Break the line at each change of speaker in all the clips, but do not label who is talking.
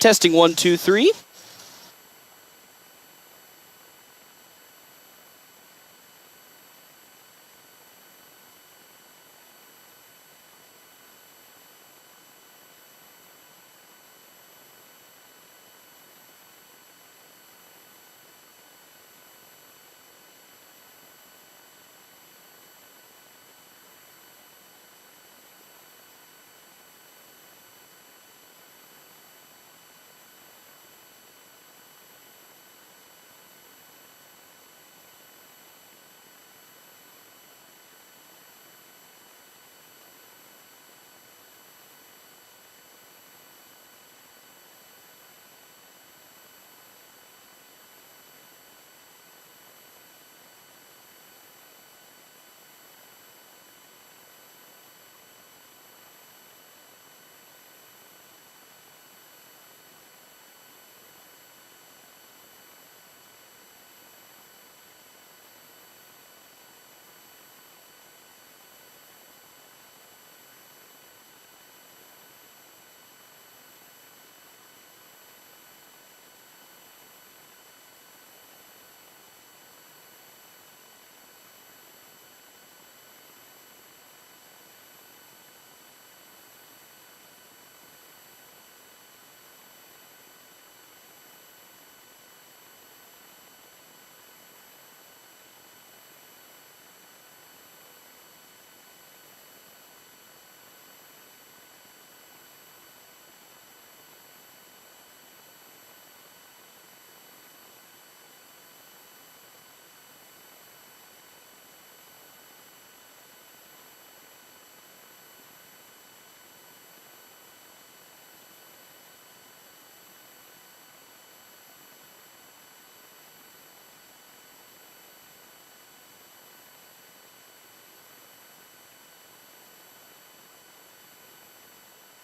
Testing 1, 2, 3.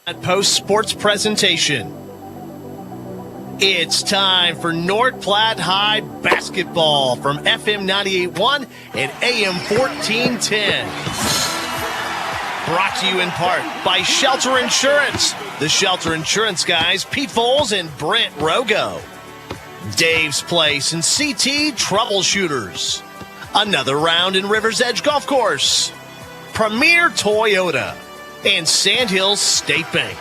At Post Sports Presentation. It's time for North Platte High basketball from FM 98.1 and AM 1410. Brought to you in part by Shelter Insurance. The Shelter Insurance guys, Pete Foles and Brent Rogo. Dave's Place and CT Troubleshooters. Another round in River's Edge Golf Course. Premier Toyota. And Sandhills State Bank.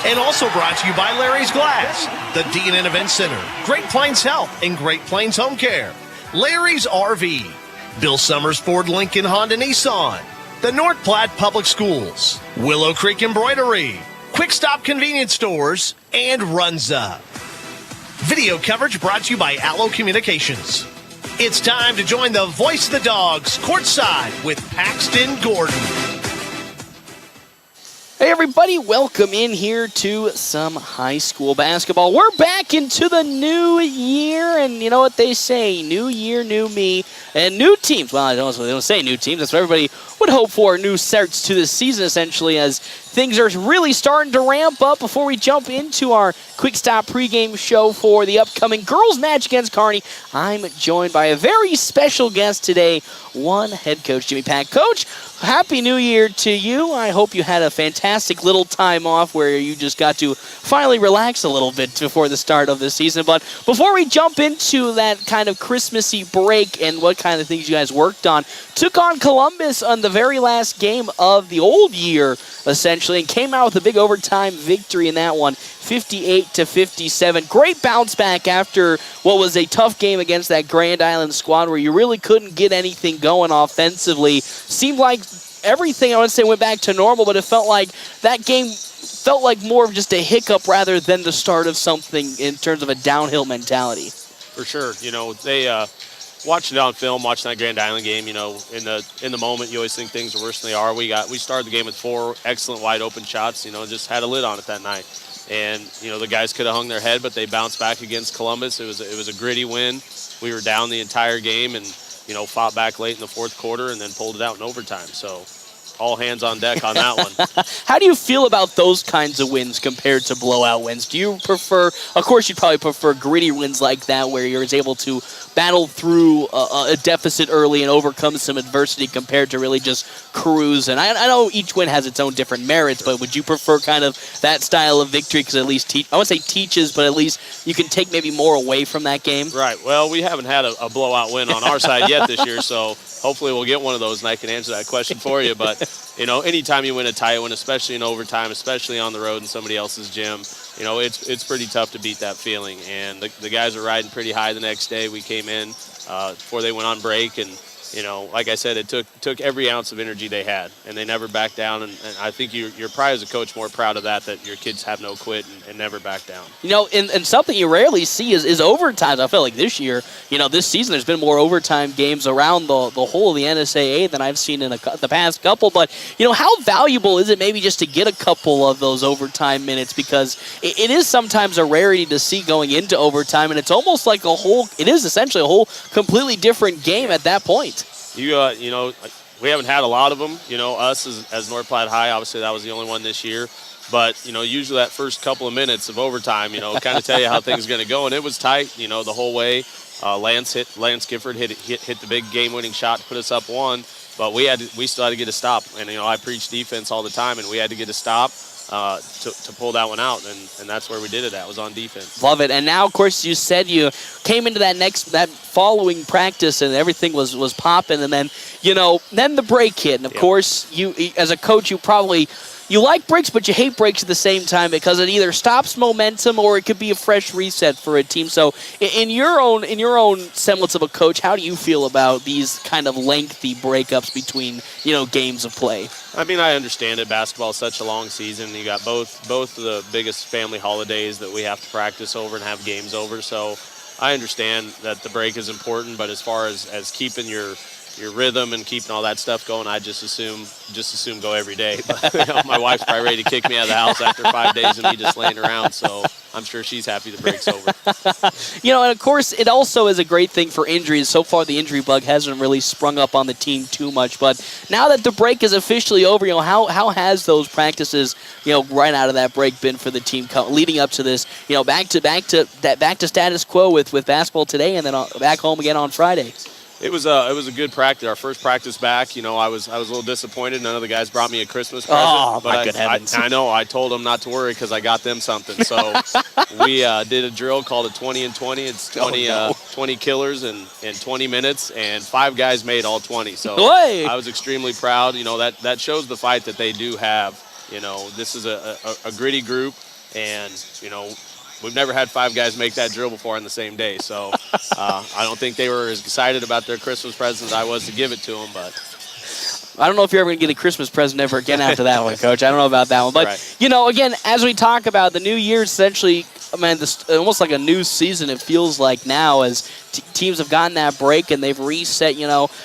And also brought to you by Larry's Glass, the D&N Event Center, Great Plains Health, and Great Plains Home Care, Larry's RV, Bill Summers Ford Lincoln Honda Nissan, the North Platte Public Schools, Willow Creek Embroidery, Quick Stop Convenience Stores, and Runza. Video coverage brought to you by Allo Communications. It's time to join the voice of the Dogs courtside with Paxton Gordon.
Hey everybody, welcome in here to some high school basketball. We're back into the new year, and you know what they say, new year, new me, and new teams. Well, they don't say new teams, that's what everybody would hope for, new starts to the season essentially, as things are really starting to ramp up. Before we jump into our quick stop pregame show for the upcoming girls match against Kearney, I'm joined by a very special guest today, one head coach, Jimmy Pack. Coach, Happy New Year to you. I hope you had a fantastic little time off where you just got to finally relax a little bit before the start of the season. But before we jump into that kind of Christmassy break and what kind of things you guys worked on, took on Columbus on the very last game of the old year, essentially, and came out with a big overtime victory in that one, 58-57. Great bounce back after what was a tough game against that Grand Island squad where you really couldn't get anything going offensively. Seemed like everything, I would say, went back to normal, but it felt like that game felt like more of just a hiccup rather than the start of something in terms of a downhill mentality.
For sure. You know, they watching it on film, watching that Grand Island game, you know, in the moment you always think things are worse than they are. We started the game with 4 excellent wide open shots, you know, just had a lid on it that night. And, you know, the guys could have hung their head, but they bounced back against Columbus. It was a gritty win. We were down the entire game and, you know, fought back late in the fourth quarter and then pulled it out in overtime. So all hands on deck on that one.
How do you feel about those kinds of wins compared to blowout wins? Do you prefer, of course you'd probably prefer gritty wins like that where you're able to battle through a deficit early and overcome some adversity compared to really just cruise? And I know each win has its own different merits, but would you prefer kind of that style of victory because at least, I wouldn't say teaches, but at least you can take maybe more away from that game?
Right. Well, we haven't had a blowout win on our side yet this year, so hopefully we'll get one of those and I can answer that question for you. But, anytime you win a tight one, especially in overtime, especially on the road in somebody else's gym, it's pretty tough to beat that feeling. And the guys are riding pretty high the next day. We came in before they went on break, and like I said, it took every ounce of energy they had, and they never backed down. And I think you're probably as a coach more proud of that your kids have no quit and never back down.
And something you rarely see is overtime. I feel like this year, this season, there's been more overtime games around the whole of the NSAA than I've seen in the past couple. But, how valuable is it maybe just to get a couple of those overtime minutes? Because it is sometimes a rarity to see going into overtime, and it's almost like it is essentially a whole completely different game at that point.
We haven't had a lot of them. Us as North Platte High, obviously that was the only one this year. But, usually that first couple of minutes of overtime, kind of tell you how things are going to go. And it was tight, the whole way. Lance Gifford hit the big game-winning shot to put us up 1. But we still had to get a stop. And, I preach defense all the time, and we had to get a stop to pull that one out, and that's where we did it at, was on defense.
Love it. And now, of course, you said you came into that following practice and everything was popping, and then, then the break hit. And, of course, you as a coach, you like breaks, but you hate breaks at the same time because it either stops momentum or it could be a fresh reset for a team. So in your own semblance of a coach, how do you feel about these kind of lengthy breakups between, games of play?
I mean, I understand it. Basketball is such a long season. You got both of the biggest family holidays that we have to practice over and have games over. So I understand that the break is important, but as far as keeping your rhythm and keeping all that stuff going, I just assume go every day. But, my wife's probably ready to kick me out of the house after 5 days of me just laying around, so I'm sure she's happy the break's over.
And of course, it also is a great thing for injuries. So far, the injury bug hasn't really sprung up on the team too much, but now that the break is officially over, how has those practices, right out of that break been for the team leading up to this, back to status quo with basketball today and then back home again on Friday?
It was a good practice. Our first practice back, I was a little disappointed. None of the guys brought me a Christmas present.
Oh, my good heavens.
I know. I told them not to worry because I got them something. So we did a drill called a 20 and 20. It's 20 killers in 20 minutes, and 5 guys made all 20. So I was extremely proud. That shows the fight that they do have. This is a gritty group, and, we've never had 5 guys make that drill before on the same day, so I don't think they were as excited about their Christmas present as I was to give it to them. But
I don't know if you're ever going to get a Christmas present ever again after that one, Coach. I don't know about that one. But,
right.
Again, as we talk about the new year, essentially, almost like a new season it feels like now as teams have gotten that break and they've reset.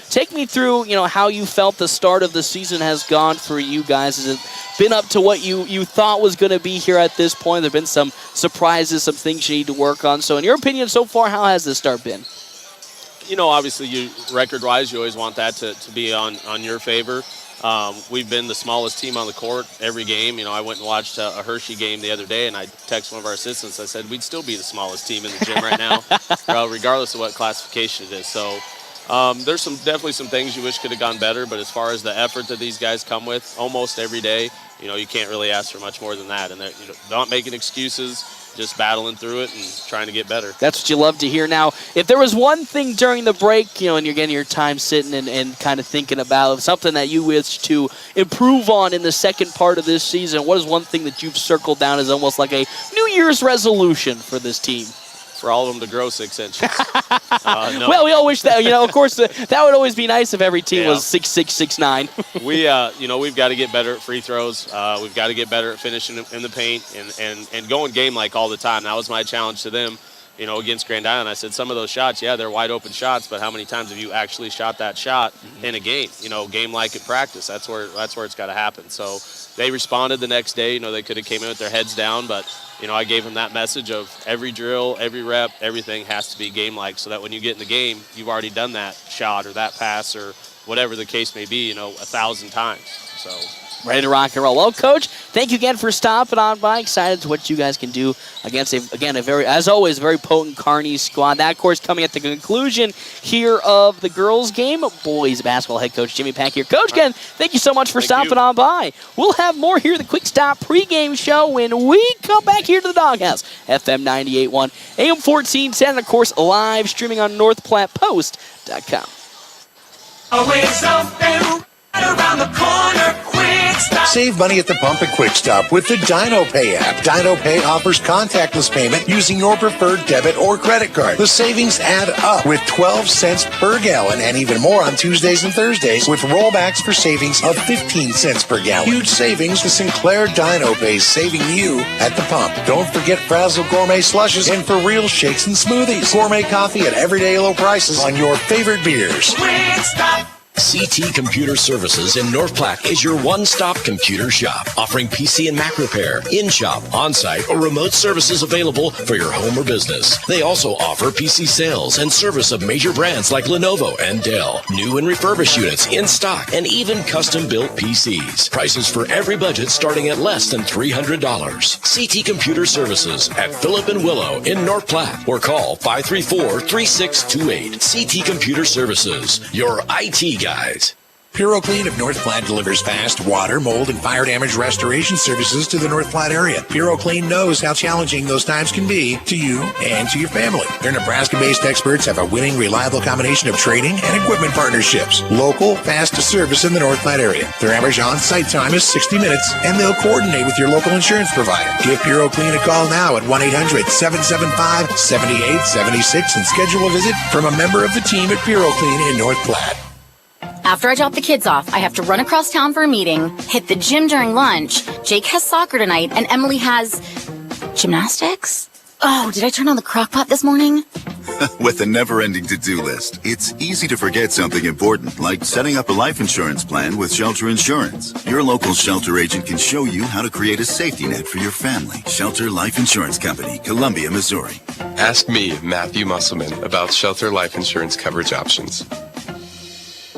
Take me through, how you felt the start of the season has gone for you guys. Has it been up to what you thought was going to be here at this point? There have been some surprises, some things you need to work on. So in your opinion so far, how has this start been?
Obviously, record-wise, you always want that to be on your favor. We've been the smallest team on the court every game. I went and watched a Hershey game the other day, and I texted one of our assistants. I said, we'd still be the smallest team in the gym right now, regardless of what classification it is. So there's definitely some things you wish could have gone better, but as far as the effort that these guys come with almost every day, you can't really ask for much more than that. And not making excuses, just battling through it and trying to get better.
That's what you love to hear. Now, if there was one thing during the break, and you're getting your time sitting and kind of thinking about something that you wish to improve on in the second part of this season, what is one thing that you've circled down as almost like a New Year's resolution for this team?
For all of them to grow 6 inches. No.
Well, we all wish that. Of course, that would always be nice if every team was 6'6", 6'9".
We've got to get better at free throws. We've got to get better at finishing in the paint and going game-like all the time. That was my challenge to them. against Grand Island. I said, some of those shots, yeah, they're wide open shots, but how many times have you actually shot that shot in a game? Game like at practice. That's where it's got to happen. So they responded the next day. They could have came in with their heads down, but I gave them that message of every drill, every rep, everything has to be game-like, so that when you get in the game, you've already done that shot or that pass or whatever the case may be, 1,000 times. So
ready to rock and roll. Well, Coach, thank you again for stopping on by. Excited to what you guys can do against, a very, as always, very potent Kearney squad. That, of course, coming at the conclusion here of the girls' game. Boys basketball head coach Jimmy Pack here. Coach, again, thank you so much for stopping on by. We'll have more here at the Quick Stop pregame show when we come back here to the Doghouse. FM 98.1, AM 1410, and, of course, live streaming on NorthPlattePost.com.
Always open around the corner. Quick Stop.
Save money at the pump at Quick Stop with the DinoPay app. DinoPay offers contactless payment using your preferred debit or credit card. The savings add up with 12 cents per gallon and even more on Tuesdays and Thursdays with rollbacks for savings of 15 cents per gallon. Huge savings to Sinclair DinoPay, saving you at the pump. Don't forget Frazzle Gourmet Slushes and For Real Shakes and Smoothies. Gourmet coffee at everyday low prices on your favorite beers.
Quick Stop.
CT Computer Services in North Platte is your one-stop computer shop, offering PC and Mac repair, in-shop, on-site, or remote services available for your home or business. They also offer PC sales and service of major brands like Lenovo and Dell, new and refurbished units in stock, and even custom-built PCs. Prices for every budget starting at less than $300. CT Computer Services at Phillip and Willow in North Platte, or call 534-3628. CT Computer Services, your IT guys.
PuroClean of North Platte delivers fast water, mold, and fire damage restoration services to the North Platte area. PuroClean knows how challenging those times can be to you and to your family. Their Nebraska-based experts have a winning, reliable combination of training and equipment partnerships. Local, fast service in the North Platte area. Their average on-site time is 60 minutes, and they'll coordinate with your local insurance provider. Give PuroClean a call now at 1-800-775-7876 and schedule a visit from a member of the team at PuroClean in North Platte.
After I drop the kids off, I have to run across town for a meeting, hit the gym during lunch. Jake has soccer tonight, and Emily has gymnastics? Oh, did I turn on the crock pot this morning?
With a never-ending to-do list, it's easy to forget something important, like setting up a life insurance plan with Shelter Insurance. Your local Shelter agent can show you how to create a safety net for your family. Shelter Life Insurance Company, Columbia, Missouri.
Ask me, Matthew Musselman, about Shelter Life Insurance coverage options.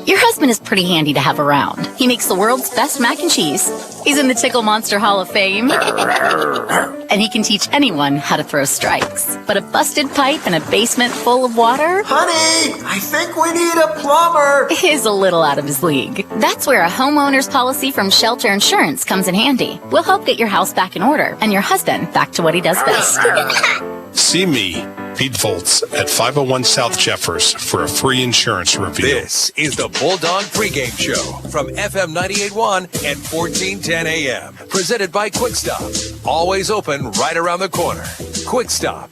Your husband is pretty handy to have around. He makes the world's best mac and cheese. He's in the Tickle Monster Hall of Fame. And he can teach anyone how to throw strikes. But a busted pipe and a basement full of water?
Honey, I think we need a plumber.
Is a little out of his league. That's where a homeowner's policy from Shelter Insurance comes in handy. We'll help get your house back in order and your husband back to what he does best.
See me, Pete Volz, at 501 South Jeffers for a free insurance review.
This is the Bulldog Pregame Show from FM 98.1 and 1410 AM. Presented by Quick Stop. Always open right around the corner. Quick Stop.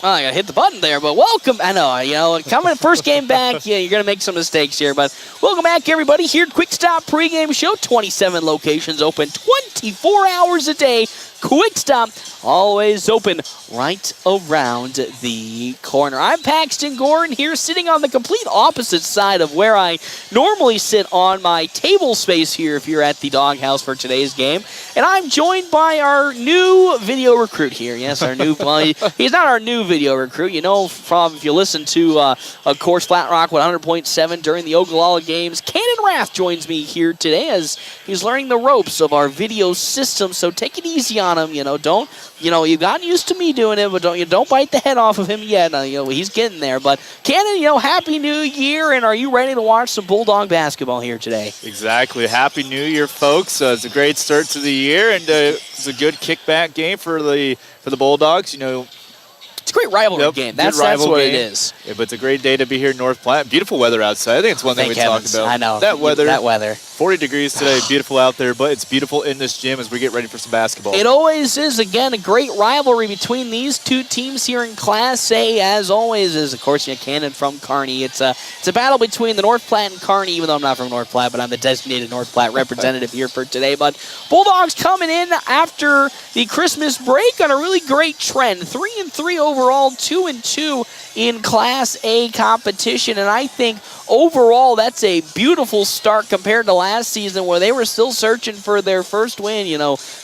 Well, I got to hit the button there, but welcome. I know, coming first game back, yeah, you're going to make some mistakes here, but welcome back, everybody, here at Quick Stop Pregame Show. 27 locations open 24 hours a day. Quick Stop, always open right around the corner. I'm Paxton Gordon here, sitting on the complete opposite side of where I normally sit on my table space here if you're at the Doghouse for today's game. And I'm joined by our new video recruit here. Yes, our new, well, he's not our new video recruit. You know, from if you listen to, of course, Flat Rock 100.7 during the Ogallala games, Cannon Rath joins me here today as he's learning the ropes of our video system. So take it easy on him. You've gotten used to me doing it, but don't bite the head off of him yet. He's getting there. But Cannon, Happy New Year, and are you ready to watch some Bulldog basketball here today?
Exactly. Happy New Year, folks. It's a great start to the year, and it's a good kickback game for the Bulldogs.
It's a great rivalry game. That's what it is.
But it's a great day to be here in North Platte. Beautiful weather outside. I think it's one thing we talk about.
I know.
That weather. 40 degrees today. Beautiful out there, but it's beautiful in this gym as we get ready for some basketball.
It always is, again, a great rivalry between these two teams here in Class A, as always, is, of course, Cannon from Kearney. It's a battle between the North Platte and Kearney, even though I'm not from North Platte, but I'm the designated North Platte representative here for today. But Bulldogs coming in after the Christmas break on a really great trend. 3-3 overall, 2-2 in Class A competition, and I think overall that's a beautiful start compared to last season where they were still searching for their first win,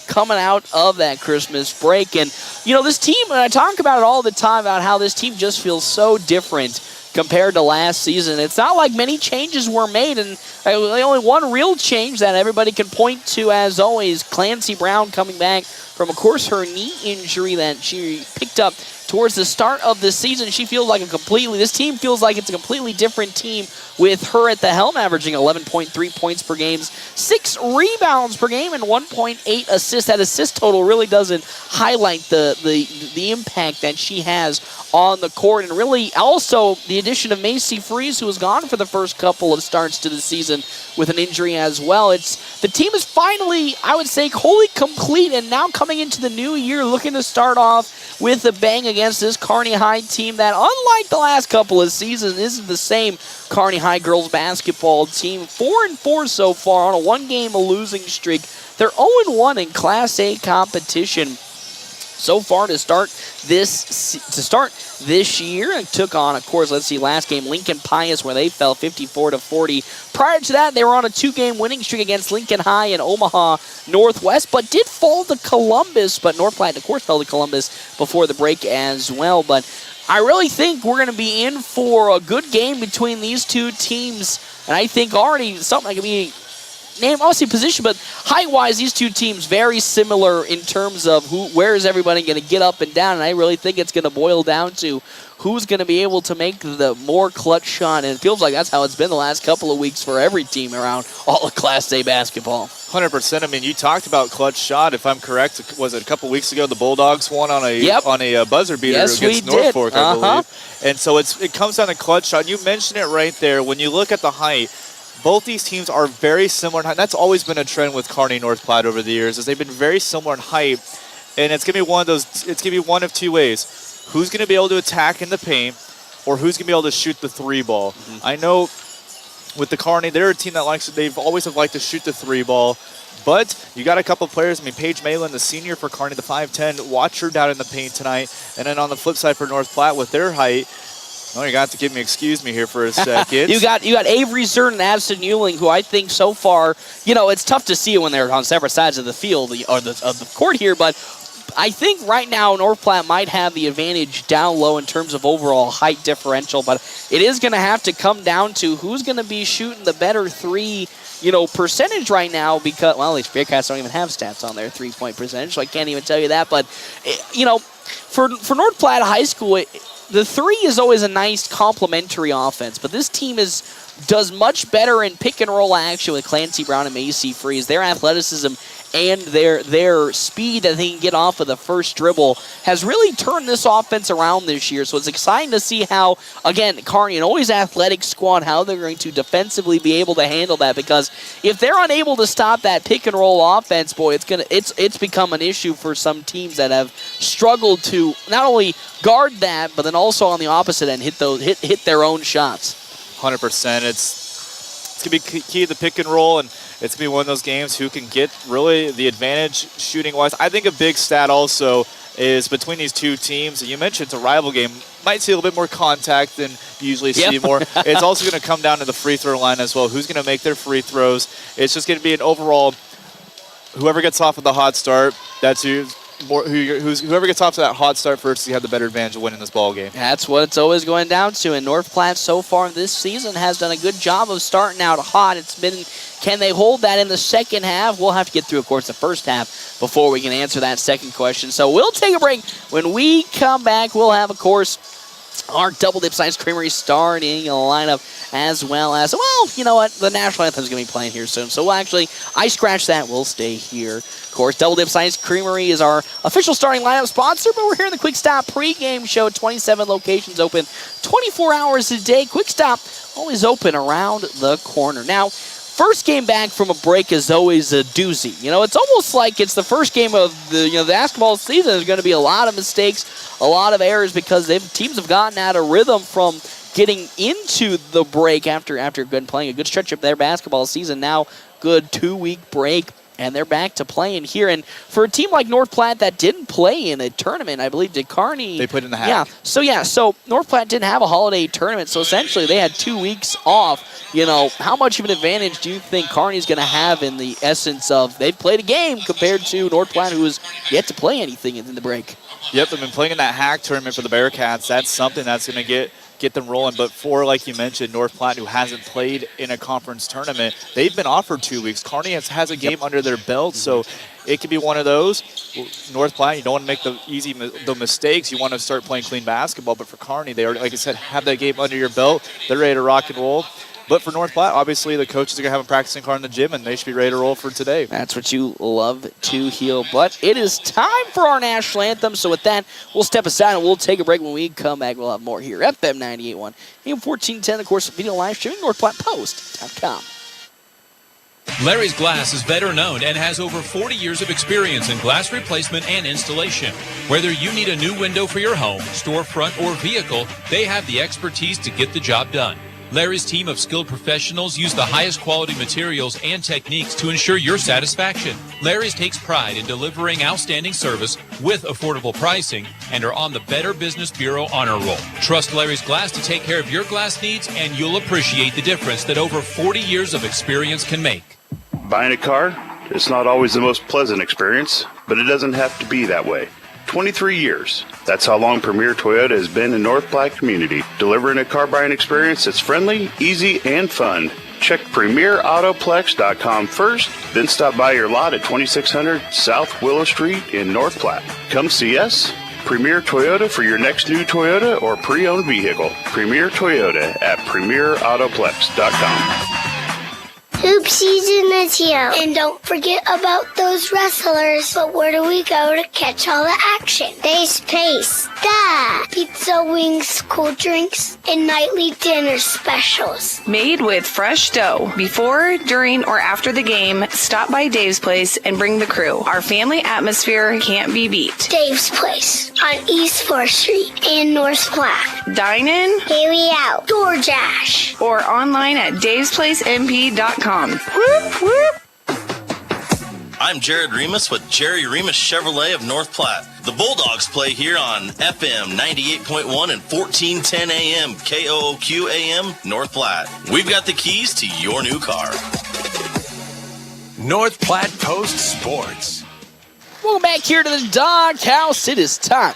coming out of that Christmas break. And, this team, and I talk about it all the time about how this team just feels so different compared to last season. It's not like many changes were made, and only one real change that everybody can point to, as always, Clancy Brown coming back from, of course, her knee injury that she picked up towards the start of the season. This team feels like it's a completely different team with her at the helm, averaging 11.3 points per game, 6 rebounds per game, and 1.8 assists. That assist total really doesn't highlight the impact that she has on the court. And really also the addition of Macy Freeze, who was gone for the first couple of starts to the season with an injury as well. The team is finally, I would say, wholly complete, and now coming into the new year looking to start off with a bang against this Kearney High team that, unlike the last couple of seasons, isn't the same Kearney High girls basketball team. 4-4 so far on a one-game losing streak. They're 0-1 in Class A competition so far to start this year. And took on, of course, last game, Lincoln Pius, where they fell 54-40. Prior to that, they were on a 2-game winning streak against Lincoln High and Omaha Northwest, but did fall to Columbus. But North Platte, of course, fell to Columbus before the break as well. But I really think we're going to be in for a good game between these two teams. And I think already something that could be named, obviously position, but height-wise, these two teams very similar in terms of where is everybody going to get up and down. And I really think it's going to boil down to who's going to be able to make the more clutch shot. And it feels like that's how it's been the last couple of weeks for every team around all of Class A basketball.
100%. I mean, you talked about clutch shot. If I'm correct, was it a couple weeks ago the Bulldogs won on a buzzer beater against Norfolk, I believe. And so it comes down to clutch shot. You mentioned it right there. When you look at the height, both these teams are very similar in height. That's always been a trend with Kearney North Platte over the years, is they've been very similar in height. And it's gonna be one of two ways. Who's gonna be able to attack in the paint, or who's gonna be able to shoot the three ball? I know with the Kearney, they're a team that they've always liked to shoot the three ball. But you got a couple of players. I mean, Paige Malin, the senior for Kearney, the 5'10", watch her down in the paint tonight. And then on the flip side for North Platte with their height, you're going to have to excuse me here for a second.
You got Avery Zern and Addison Ewing, who I think so far, it's tough to see it when they're on separate sides of the field or of the court here, but I think right now North Platte might have the advantage down low in terms of overall height differential, but it is going to have to come down to who's going to be shooting the better three percentage right now, because, well, these Bearcats don't even have stats on their three-point percentage, so I can't even tell you that. But, for North Platte High School, the three is always a nice complementary offense, but this team does much better in pick-and-roll action with Clancy Brown and Macy Freeze. Their athleticism and their speed that they can get off of the first dribble has really turned this offense around this year. So it's exciting to see how, again, Kearney, an always athletic squad, how they're going to defensively be able to handle that. Because if they're unable to stop that pick and roll offense, boy, it's become an issue for some teams that have struggled to not only guard that, but then also on the opposite end hit their own shots.
100%. It's going to be key to the pick and roll, and it's going to be one of those games who can get really the advantage shooting-wise. I think a big stat also is between these two teams, and you mentioned it's a rival game, might see a little bit more contact than you usually see more. It's also going to come down to the free throw line as well. Who's going to make their free throws? It's just going to be an overall, whoever gets off with the hot start, that's whoever gets off to that hot start first, you have the better advantage of winning this ball game.
That's what it's always going down to. And North Platte so far this season has done a good job of starting out hot. Can they hold that in the second half? We'll have to get through, of course, the first half before we can answer that second question. So we'll take a break. When we come back, we'll have, of course, our Double Dips Ice Creamery starting lineup, as well as, well, you know what, the national anthem is going to be playing here soon, so we'll actually, I scratch that, we'll stay here. Of course, Double Dips Ice Creamery is our official starting lineup sponsor, but we're here in the Quick Stop pregame show. 27 locations open 24 hours a day. Quick Stop always open around the corner. Now, first game back from a break is always a doozy. You know, it's almost like it's the first game of the basketball season. There's going to be a lot of mistakes, a lot of errors, because teams have gotten out of rhythm from getting into the break after playing a good stretch of their basketball season. Now, good 2-week break, and they're back to playing here. And for a team like North Platte that didn't play in a tournament, I believe, did Kearney.
They put in the hack.
So North Platte didn't have a holiday tournament, so essentially they had 2 weeks off. You know, how much of an advantage do you think Kearney's going to have in the essence of they've played a game compared to North Platte, who has yet to play anything in the break?
Yep, they've been playing in that hack tournament for the Bearcats. That's something that's going to get them rolling. But for, like you mentioned, North Platte, who hasn't played in a conference tournament, they've been offered 2 weeks. Kearney has a game under their belt, so it could be one of those. North Platte, you don't want to make the mistakes. You want to start playing clean basketball. But for Kearney, they already, like I said, have that game under your belt. They're ready to rock and roll. But for North Platte, obviously the coaches are going to have them practicing hard in the gym, and they should be ready to roll for today.
That's what you love to hear. But it is time for our national anthem. So with that, we'll step aside and we'll take a break. When we come back, we'll have more here. FM 98.1, AM 1410, of course, video live streaming, NorthPlattePost.com.
Larry's Glass is better known and has over 40 years of experience in glass replacement and installation. Whether you need a new window for your home, storefront, or vehicle, they have the expertise to get the job done. Larry's team of skilled professionals use the highest quality materials and techniques to ensure your satisfaction. Larry's takes pride in delivering outstanding service with affordable pricing and are on the Better Business Bureau honor roll. Trust Larry's Glass to take care of your glass needs, and you'll appreciate the difference that over 40 years of experience can make.
Buying a car, it's not always the most pleasant experience, but it doesn't have to be that way. 23 years. That's how long Premier Toyota has been in North Platte community, delivering a car buying experience that's friendly, easy, and fun. Check PremierAutoplex.com first, then stop by your lot at 2600 South Willow Street in North Platte. Come see us. Premier Toyota for your next new Toyota or pre-owned vehicle. Premier Toyota at PremierAutoplex.com.
Hoop season is here. And don't forget about those wrestlers. But where do we go to catch all the action? Dave's Place. Duh! Pizza, wings, cool drinks, and nightly dinner specials.
Made with fresh dough. Before, during, or after the game, stop by Dave's Place and bring the crew. Our family atmosphere can't be beat.
Dave's Place on East 4th Street in North Platte.
Dine in,
carry out, DoorDash,
or online at davesplacemp.com.
Whoop, whoop.
I'm Jared Remus with Jerry Remus Chevrolet of North Platte. The Bulldogs play here on FM 98.1 and 1410 AM, KOOQ AM, North Platte. We've got the keys to your new car.
North Platte Post Sports.
Welcome back here to the Doghouse. It is time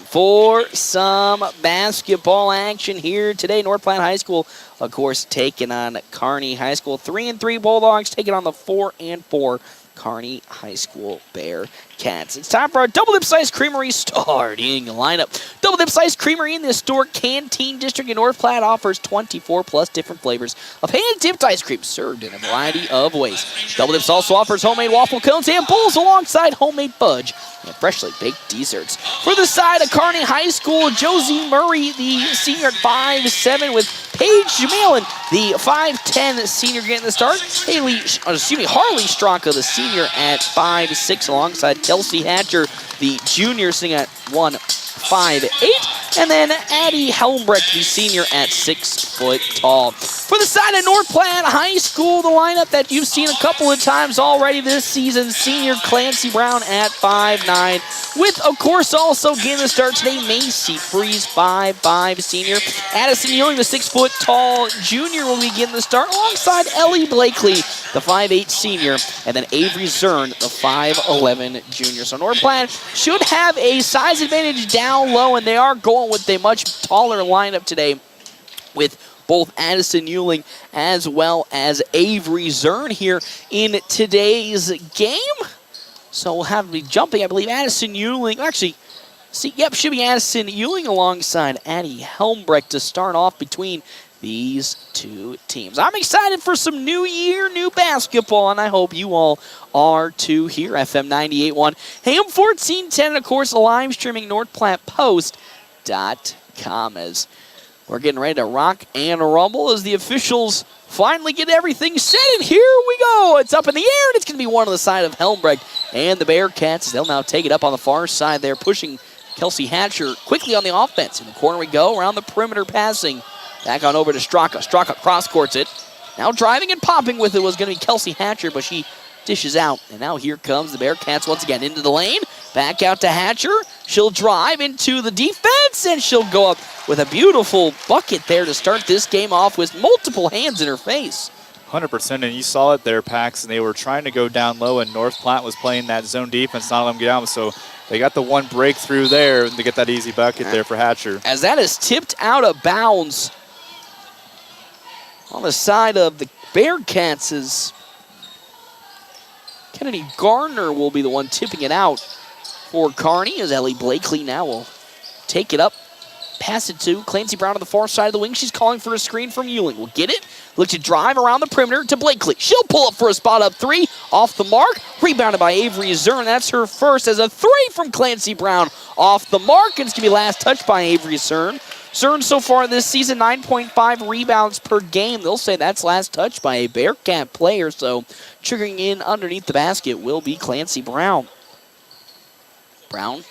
for some basketball action here today. North Platte High School, of course, taking on Kearney High School. 3-3 Bulldogs taking on the 4-4 Kearney High School Bearcats. It's time for our Double Dips Ice Creamery starting lineup. Double Dips Ice Creamery in the historic Canteen District in North Platte offers 24 plus different flavors of hand-dipped ice cream served in a variety of ways. Double Dips also offers homemade waffle cones and bowls alongside homemade fudge and freshly baked desserts. For the side of Kearney High School, Josie Murray, the senior at 5'7", with Paige Jamalin, the 5'10" senior getting the start. Harley Straka, the senior at 5'6", alongside Kelsey Hatcher, the junior, sitting at 1'5'8", and then Addie Helmbrecht, the senior, at 6 foot tall. For the side of North Platte High School, the lineup that you've seen a couple of times already this season, senior Clancy Brown at 5'9", with, of course, also getting the start today, Macy Freeze, 5'5", senior. Addison Ewing, the 6 foot tall junior, will be getting the start alongside Ellie Blakely, the 5'8", senior, and then Avery Zern, the 5'11", junior. So North Platte should have a size advantage down low, and they are going with a much taller lineup today with both Addison Ewing as well as Avery Zern here in today's game. So we'll have to be jumping, I believe, Addison Ewing. Actually, should be Addison Ewing alongside Addie Helmbrecht to start off between these two teams. I'm excited for some new year, new basketball, and I hope you all are too here. FM 98.1, AM 1410, and of course, live streaming NorthPlattePost.com as we're getting ready to rock and rumble as the officials finally get everything set, and here we go. It's up in the air, and it's going to be one on the side of Helmbrecht and the Bearcats. They'll now take it up on the far side there, pushing Kelsey Hatcher quickly on the offense. In the corner we go, around the perimeter passing. Back on over to Straka. Straka cross-courts it. Now driving and popping with it was going to be Kelsey Hatcher, but she dishes out. And now here comes the Bearcats once again into the lane. Back out to Hatcher. She'll drive into the defense, and she'll go up with a beautiful bucket there to start this game off with multiple hands in her face.
100%, and you saw it there, Pax, and they were trying to go down low, and North Platte was playing that zone defense, not let them get out, so they got the one breakthrough there to get that easy bucket there for Hatcher.
As that is tipped out of bounds on the side of the Bearcats, is Kennedy Gardner will be the one tipping it out for Kearney, as Ellie Blakely now will take it up. Pass it to Clancy Brown on the far side of the wing. She's calling for a screen from Ewing. Will get it. Look to drive around the perimeter to Blakely. She'll pull up for a spot up three. Off the mark. Rebounded by Avery Zern. That's her first as a three from Clancy Brown. Off the mark. And it's going to be last touched by Avery Zern. Zern so far this season, 9.5 rebounds per game. They'll say that's last touched by a Bearcat player. So triggering in underneath the basket will be Clancy Brown. Brown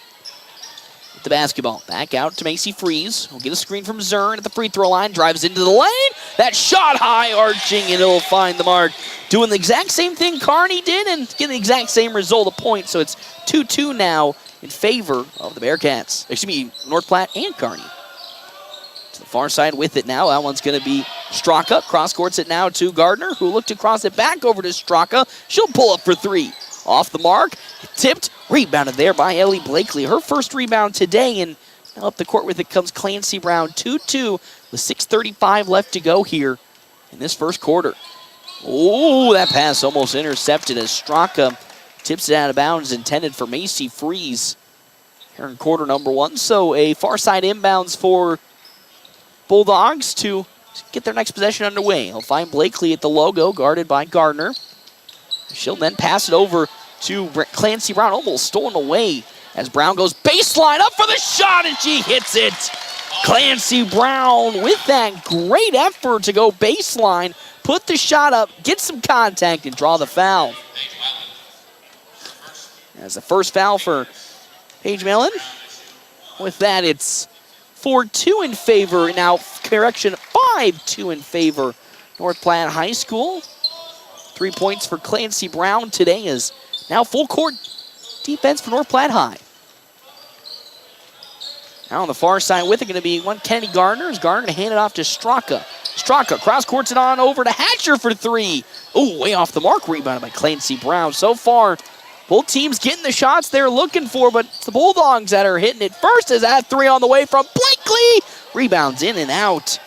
with the basketball. Back out to Macy Freeze. We'll get a screen from Zern at the free throw line. Drives into the lane. That shot high arching, and it'll find the mark. Doing the exact same thing Kearney did and getting the exact same result of points. So it's 2-2 now in favor of the Bearcats. Excuse me, North Platte and Kearney. To the far side with it now. That one's going to be Straka. Cross courts it now to Gardner, who looked to cross it back over to Straka. She'll pull up for three. Off the mark. Tipped. Rebounded there by Ellie Blakely. Her first rebound today, and now up the court with it comes Clancy Brown. 2-2 with 6:35 left to go here in this first quarter. Oh, that pass almost intercepted as Straka tips it out of bounds, intended for Macy Freeze here in quarter number one. So a far side inbounds for Bulldogs to get their next possession underway. He'll find Blakely at the logo, guarded by Gardner. She'll then pass it over to Clancy Brown, almost stolen away as Brown goes baseline up for the shot, and she hits it. Clancy Brown with that great effort to go baseline, put the shot up, get some contact, and draw the foul. As the first foul for Paige Mellon. With that, it's 4-2 in favor. Now, correction, 5-2 in favor North Platte High School. 3 points for Clancy Brown today is now full court defense for North Platte High. Now on the far side with it going to be one Kennedy Gardner. Is Gardner going to hand it off to Straka. Straka cross courts it on over to Hatcher for three. Oh, way off the mark. Rebounded by Clancy Brown. So far, both teams getting the shots they're looking for, but it's the Bulldogs that are hitting it first as that three on the way from Blakely. Rebounds in and out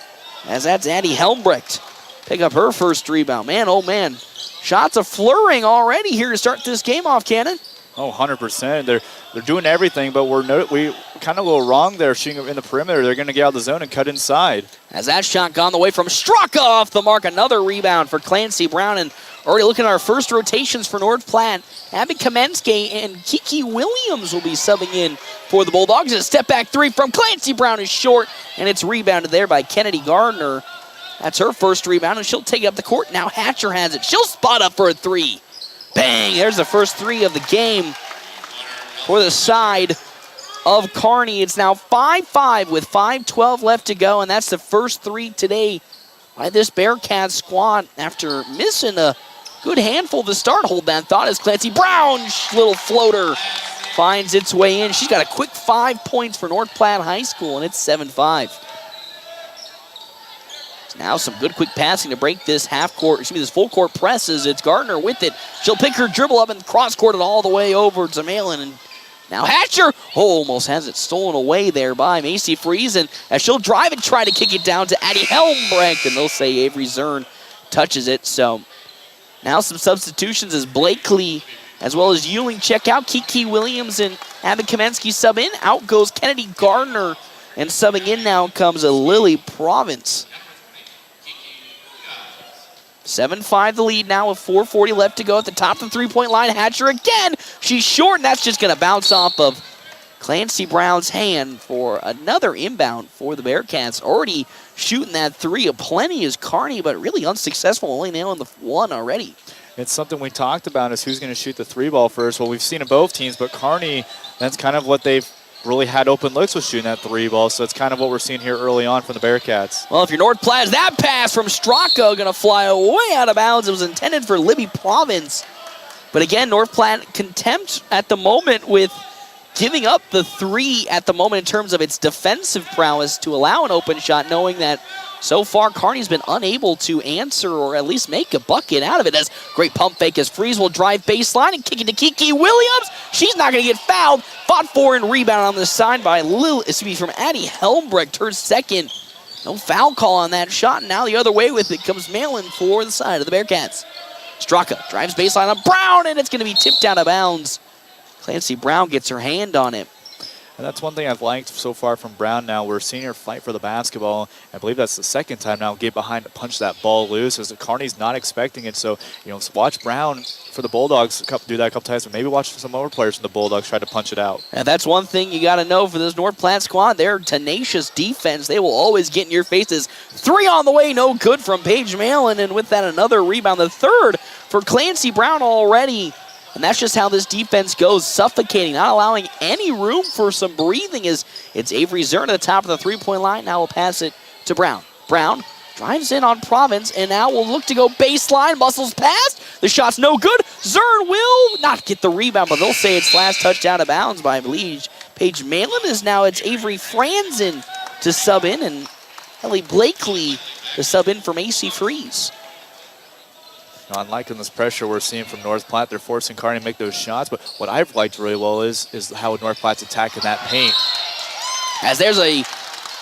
as that's Addie Helmbrecht. Pick up her first rebound. Man, oh man. Shots are flurrying already here to start this game off, Cannon.
Oh, 100%. They're doing everything, but we kind of a little wrong there shooting in the perimeter. They're going to get out of the zone and cut inside.
As that shot gone the way from Straka off the mark. Another rebound for Clancy Brown. And already looking at our first rotations for North Platte. Abby Kamensky and Kiki Williams will be subbing in for the Bulldogs. A step back three from Clancy Brown is short, and it's rebounded there by Kennedy Gardner. That's her first rebound, and she'll take it up the court. Now Hatcher has it. She'll spot up for a three. Bang! There's the first three of the game for the side of Kearney. It's now 5-5 with 5:12 left to go, and that's the first three today by this Bearcat squad after missing a good handful to start. Hold that thought as Clancy Brown's little floater finds its way in. She's got a quick 5 points for North Platte High School, and it's 7-5. Now some good quick passing to break this this full court presses. It's Gardner with it. She'll pick her dribble up and cross court it all the way over to Malin. And now Hatcher almost has it stolen away there by Macy Freeze. And as she'll drive and try to kick it down to Addie Helmbrecht. And they'll say Avery Zern touches it. So now some substitutions as Blakely as well as Ewing check out. Kiki Williams and Abby Kamensky sub in. Out goes Kennedy Gardner, and subbing in now comes a Lily Province. 7-5 the lead now with 4:40 left to go at the top of the three-point line. Hatcher again. She's short, and that's just going to bounce off of Clancy Brown's hand for another inbound for the Bearcats. Already shooting that three aplenty is Kearney, but really unsuccessful, only nailing the one already.
It's something we talked about is who's going to shoot the three ball first. Well, we've seen in both teams, but Kearney, that's kind of what they've really had open looks with shooting that three ball, so it's kind of what we're seeing here early on from the Bearcats.
Well, if you're North Platte, that pass from Straka going to fly way out of bounds. It was intended for Libby Province. But again, North Platte contempt at the moment with giving up the three at the moment in terms of its defensive prowess to allow an open shot, knowing that so far Kearney's been unable to answer or at least make a bucket out of it. As great pump fake as Freeze will drive baseline and kick it to Kiki Williams. She's not going to get fouled. Fought for and rebound on the side by from Addie Helmbrecht, her second. No foul call on that shot, and now the other way with it comes Malin for the side of the Bearcats. Straka drives baseline on Brown, and it's going to be tipped out of bounds. Clancy Brown gets her hand on it.
And that's one thing I've liked so far from Brown now. We're seeing her fight for the basketball. I believe that's the second time now get behind to punch that ball loose as Kearney's not expecting it. So, watch Brown for the Bulldogs do that a couple times, but maybe watch some other players from the Bulldogs try to punch it out.
And that's one thing you got to know for this North Platte squad. Their tenacious defense. They will always get in your faces. Three on the way, no good from Paige Malin. And with that, another rebound. The third for Clancy Brown already. And that's just how this defense goes, suffocating, not allowing any room for some breathing as it's Avery Zern at the top of the three-point line. Now we'll pass it to Brown. Brown drives in on Province, and now we'll look to go baseline, muscles past. The shot's no good. Zern will not get the rebound, but they'll say it's last touched out of bounds by Paige Malin. Is now it's Avery Franzen to sub in, and Ellie Blakely to sub in from AC Freeze.
I'm liking this pressure we're seeing from North Platte. They're forcing Kearney to make those shots, but what I've liked really well is how North Platte's attacking that paint.
As there's a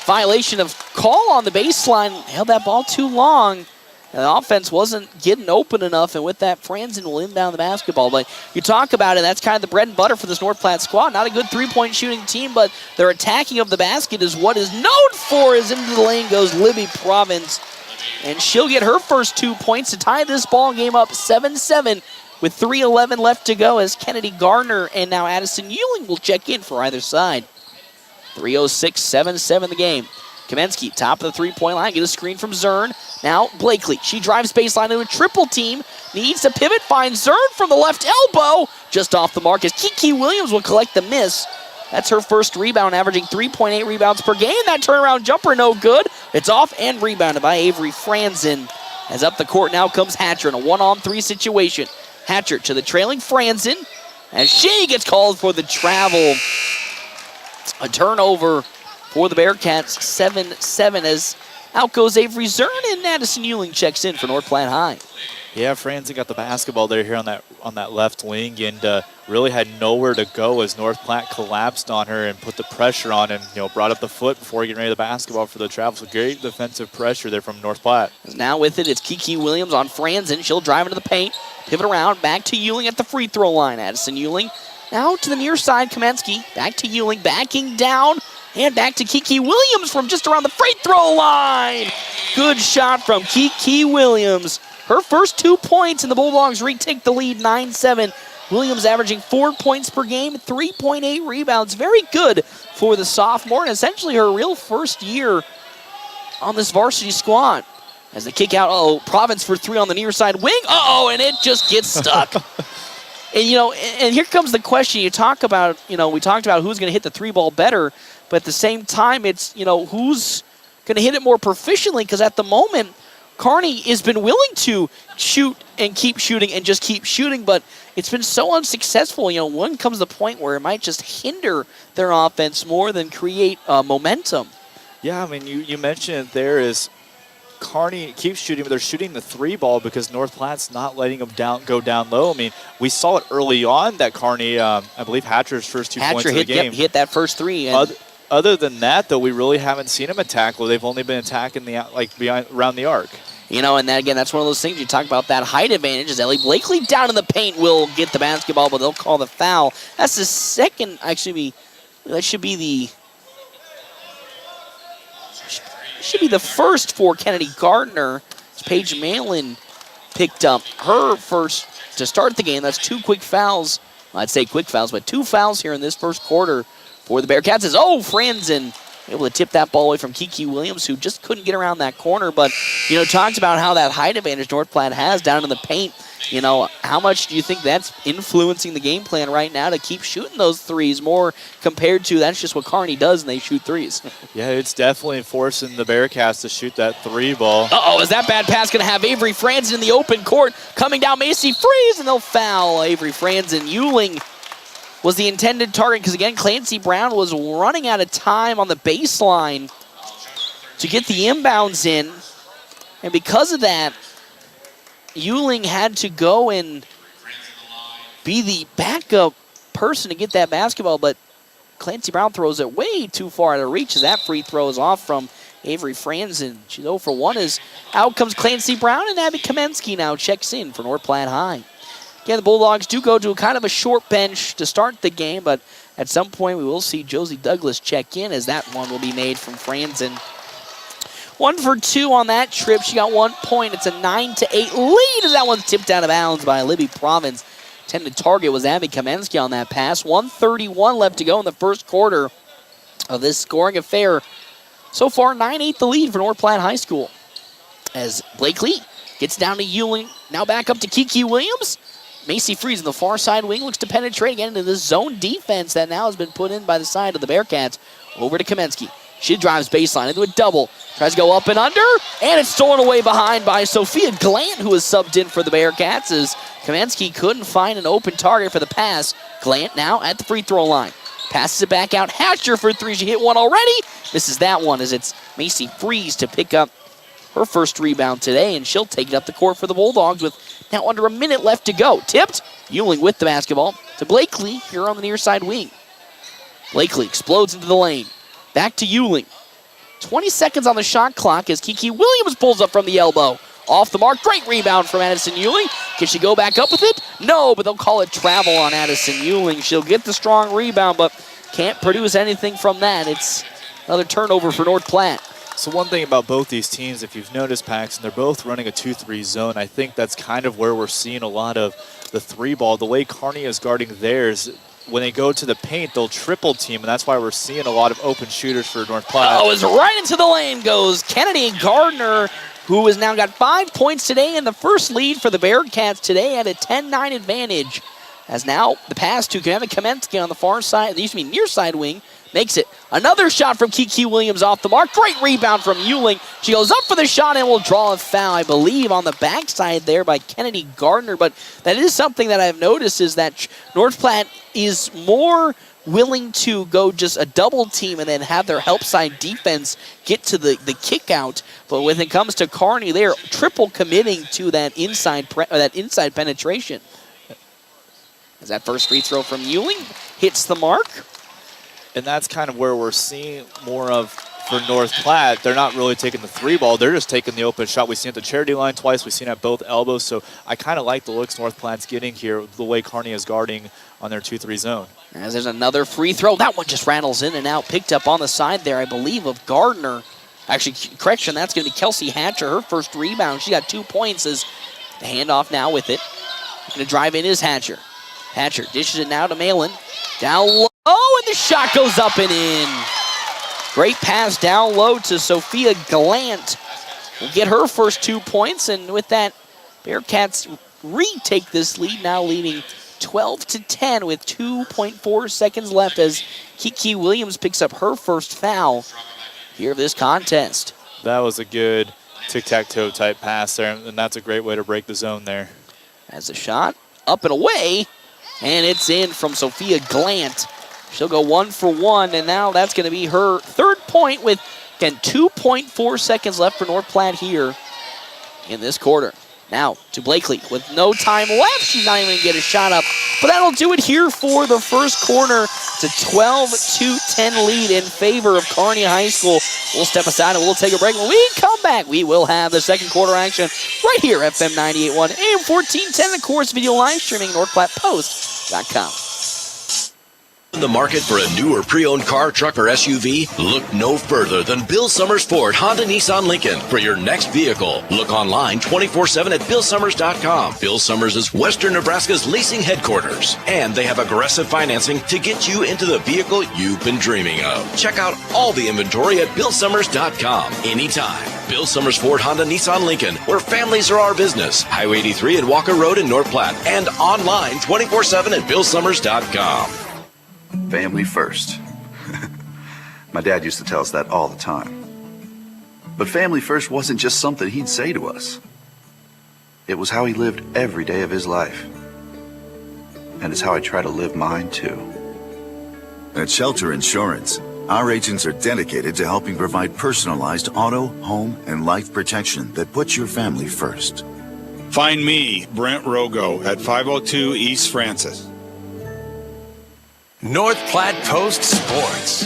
violation of call on the baseline, held that ball too long. And the offense wasn't getting open enough, and with that, Franzen will inbound the basketball. But you talk about it, that's kind of the bread and butter for this North Platte squad. Not a good three-point shooting team, but their attacking of the basket is what is known for. As into the lane goes Libby Province. And she'll get her first 2 points to tie this ball game up 7-7 with 3:11 left to go as Kennedy Gardner and now Addison Ewing will check in for either side. 3:06, 7-7 the game. Kamensky, top of the three-point line, get a screen from Zern. Now Blakely, she drives baseline into a triple team, needs to pivot, finds Zern from the left elbow, just off the mark as Kiki Williams will collect the miss. That's her first rebound, averaging 3.8 rebounds per game. That turnaround jumper, no good. It's off and rebounded by Avery Franzen. As up the court now comes Hatcher in a 1-on-3 situation. Hatcher to the trailing Franzen as she gets called for the travel. A turnover for the Bearcats, 7-7 as out goes Avery Zern and Addison Ewing checks in for North Platte High.
Yeah, Franzen got the basketball there here on that left wing and really had nowhere to go as North Platte collapsed on her and put the pressure on and brought up the foot before getting ready to the basketball for the travel. So great defensive pressure there from North Platte.
Now with it, it's Kiki Williams on Franzen. She'll drive into the paint, pivot around, back to Ewing at the free throw line. Addison Ewing now to the near side. Kamensky back to Ewing, backing down. And back to Kiki Williams from just around the free throw line. Good shot from Kiki Williams. Her first 2 points, and the Bulldogs retake the lead 9-7. Williams averaging 4 points per game, 3.8 rebounds. Very good for the sophomore, and essentially her real first year on this varsity squad. As they kick out, Province for three on the near side wing. And it just gets stuck. And, and here comes the question. You talk about, we talked about who's going to hit the three ball better, but at the same time, it's, who's going to hit it more proficiently, because at the moment, Kearney has been willing to shoot and keep shooting and just keep shooting, but it's been so unsuccessful. One comes to the point where it might just hinder their offense more than create momentum.
Yeah, I mean, you mentioned it there is Kearney keeps shooting, but they're shooting the three ball because North Platte's not letting them go down low. I mean, we saw it early on that Kearney, I believe Hatcher's first 2 points of the game.
Hit that first three. And
other than that, though, we really haven't seen them attack. Well, they've only been attacking around the arc.
And that, again, that's one of those things you talk about, that height advantage. As Ellie Blakely down in the paint will get the basketball, but they'll call the foul. That's the second, actually, that should be the first for Kennedy Gardner. Paige Malin picked up her first to start the game. That's 2 quick fouls. Well, I'd say quick fouls, but 2 fouls here in this first quarter for the Bearcats. Franzen able to tip that ball away from Kiki Williams, who just couldn't get around that corner. But, talked about how that height advantage North Platte has down in the paint. How much do you think that's influencing the game plan right now to keep shooting those threes more compared to that's just what Kearney does and they shoot threes?
Yeah, it's definitely forcing the Bearcats to shoot that 3 ball.
Is that bad pass going to have Avery Franzen in the open court? Coming down Macy Freeze, and they'll foul Avery Franzen. Euling was the intended target because, again, Clancy Brown was running out of time on the baseline to get the inbounds in. And because of that, Euling had to go and be the backup person to get that basketball, but Clancy Brown throws it way too far out of reach as that free throw is off from Avery Franzen. She's 0 for 1 as out comes Clancy Brown, and Abby Kamensky now checks in for North Platte High. Again, the Bulldogs do go to kind of a short bench to start the game, but at some point we will see Josie Douglas check in as that one will be made from Franzen. 1 for 2 on that trip. She got 1 point. It's a 9-8 lead as that one's tipped out of bounds by Libby Province. Intended target was Abby Kamensky on that pass. 1:31 left to go in the first quarter of this scoring affair. So far, 9-8 the lead for North Platte High School. As Blakely gets down to Euling, now back up to Kiki Williams. Macy Freeze on the far side wing looks to penetrate again into the zone defense that now has been put in by the side of the Bearcats. Over to Kamensky. She drives baseline into a double. Tries to go up and under, and it's stolen away behind by Sophia Glant, who is subbed in for the Bearcats as Kamensky couldn't find an open target for the pass. Glant now at the free throw line. Passes it back out. Hatcher for 3. She hit one already. Misses that one as it's Macy Freeze to pick up her first rebound today, and she'll take it up the court for the Bulldogs with now under a minute left to go. Tipped. Euling with the basketball to Blakely here on the near side wing. Blakely explodes into the lane. Back to Euling. 20 seconds on the shot clock as Kiki Williams pulls up from the elbow. Off the mark. Great rebound from Addison Euling. Can she go back up with it? No, but they'll call it travel on Addison Euling. She'll get the strong rebound, but can't produce anything from that. It's another turnover for North Platte.
So one thing about both these teams, if you've noticed, Paxton, they're both running a 2-3 zone. I think that's kind of where we're seeing a lot of the 3 ball. The way Kearney is guarding theirs, when they go to the paint, they'll triple team, and that's why we're seeing a lot of open shooters for North Platte.
As right into the lane goes Kennedy Gardner, who has now got 5 points today, and the first lead for the Bearcats today at a 10-9 advantage. As now the pass to Kevin Kamensky on the far side, near side wing, makes it. Another shot from Kiki Williams off the mark. Great rebound from Euling. She goes up for the shot and will draw a foul, I believe, on the backside there by Kennedy Gardner. But that is something that I've noticed is that North Platte is more willing to go just a double team and then have their help side defense get to the kick out. But when it comes to Kearney, they're triple committing to that inside penetration. As that first free throw from Euling hits the mark.
And that's kind of where we're seeing more of for North Platte. They're not really taking the 3 ball. They're just taking the open shot. We've seen at the charity line twice. We've seen it at both elbows. So I kind of like the looks North Platte's getting here, the way Kearney is guarding on their 2-3 zone.
As there's another free throw. That one just rattles in and out. Picked up on the side there, I believe, of Gardner. Actually, correction, that's going to be Kelsey Hatcher, her first rebound. She got 2 points as the handoff now with it. Going to drive in is Hatcher. Hatcher dishes it now to Malin. Down low, and the shot goes up and in. Great pass down low to Sophia Glant. Will get her first 2 points, and with that, Bearcats retake this lead, now leading 12-10 with 2.4 seconds left as Kiki Williams picks up her first foul here of this contest.
That was a good tic-tac-toe type pass there, and that's a great way to break the zone there.
As a shot, up and away, and it's in from Sophia Glant. She'll go 1 for 1, and now that's going to be her 3rd point with, again, 2.4 seconds left for North Platte here in this quarter. Now to Blakely with no time left. She's not even going to get a shot up. But that'll do it here for the first quarter. It's a 12-10 lead in favor of Kearney High School. We'll step aside and we'll take a break. When we come back, we will have the second quarter action right here at FM 98.1 AM 1410. Of course, video live streaming NorthPlattePost.com.
In the market for a new or pre-owned car, truck, or SUV? Look no further than Bill Summers Ford Honda Nissan Lincoln for your next vehicle. Look online 24/7 at BillSummers.com. Bill Summers is Western Nebraska's leasing headquarters, and they have aggressive financing to get you into the vehicle you've been dreaming of. Check out all the inventory at BillSummers.com anytime. Bill Summers Ford Honda Nissan Lincoln, where families are our business. Highway 83 and Walker Road in North Platte, and online 24/7 at BillSummers.com.
Family first. My dad used to tell us that all the time. But family first wasn't just something he'd say to us. It was how he lived every day of his life. And it's how I try to live mine too.
At Shelter Insurance, our agents are dedicated to helping provide personalized auto, home, and life protection that puts your family first.
Find me, Brent Rogo, at 502 East Francis.
North Platte Post Sports.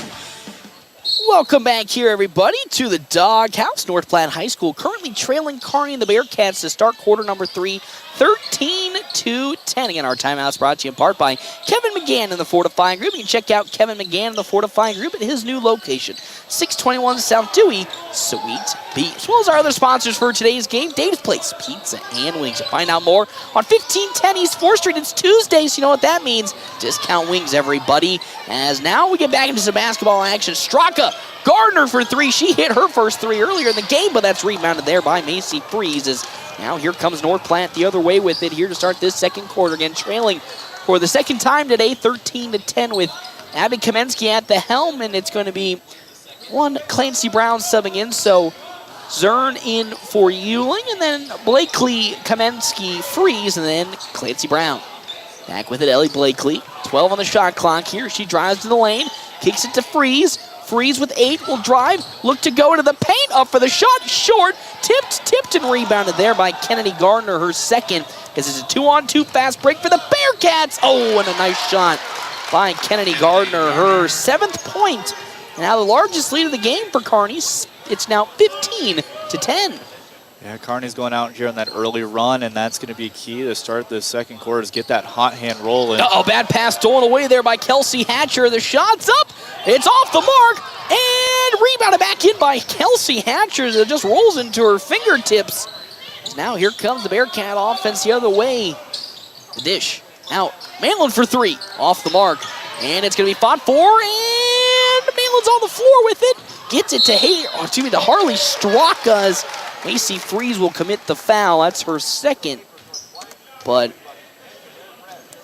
Welcome back here, everybody, to the Doghouse. North Platte High School currently trailing Kearney and the Bearcats to start quarter number 3, 13-10. Again, our timeout's brought to you in part by Kevin McGann in the Fortifying Group. You can check out Kevin McGann in the Fortifying Group at his new location, 621 South Dewey, Sweet Beach. As well as our other sponsors for today's game, Dave's Place Pizza and Wings. To find out more on 1510 East 4th Street. It's Tuesday, so you know what that means. Discount wings, everybody. As now we get back into some basketball action. Straka Gardner for 3. She hit her first 3 earlier in the game, but that's rebounded there by Macy Freeze. As now here comes North Platte the other way with it here to start this second quarter. Again, trailing for the second time today, 13-10 with Abby Kamensky at the helm, and it's going to be one Clancy Brown subbing in. So Zern in for Ewing, and then Blakely, Kamensky, Freeze, and then Clancy Brown. Back with it, Ellie Blakely. 12 on the shot clock here. She drives to the lane, kicks it to Freeze. Freeze with 8 will drive, look to go into the paint, up for the shot, short, tipped and rebounded there by Kennedy Gardner, her second. This is a 2-on-2 fast break for the Bearcats. Oh, and a nice shot by Kennedy Gardner, her 7th point. And now the largest lead of the game for Kearney. It's now 15-10.
Yeah, Kearney's going out here on that early run, and that's going to be key to start the second quarter, is get that hot hand rolling.
Uh-oh, bad pass stolen away there by Kelsey Hatcher. The shot's up. It's off the mark, and rebounded back in by Kelsey Hatcher as it just rolls into her fingertips. Now here comes the Bearcat offense the other way. The dish out. Malin for 3. Off the mark, and it's going to be fought for, and Malin's on the floor with it. Gets it to Harley Straka's. Macy Freeze will commit the foul. That's her second. But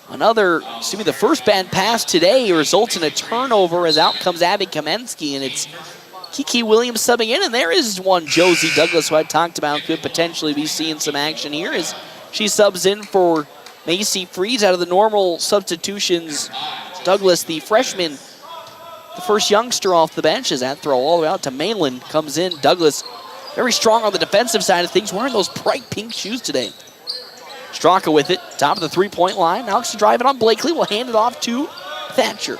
the first bad pass today results in a turnover as out comes Abby Kamensky, and it's Kiki Williams subbing in, and there is one Josie Douglas, who I talked about, could potentially be seeing some action here as she subs in for Macy Freeze. Out of the normal substitutions, Douglas, the freshman, the first youngster off the bench, as that throw all the way out to Malin comes in. Douglas very strong on the defensive side of things, wearing those bright pink shoes today. Straka with it, top of the three-point line. Now to drive it on Blakely, will hand it off to Thatcher.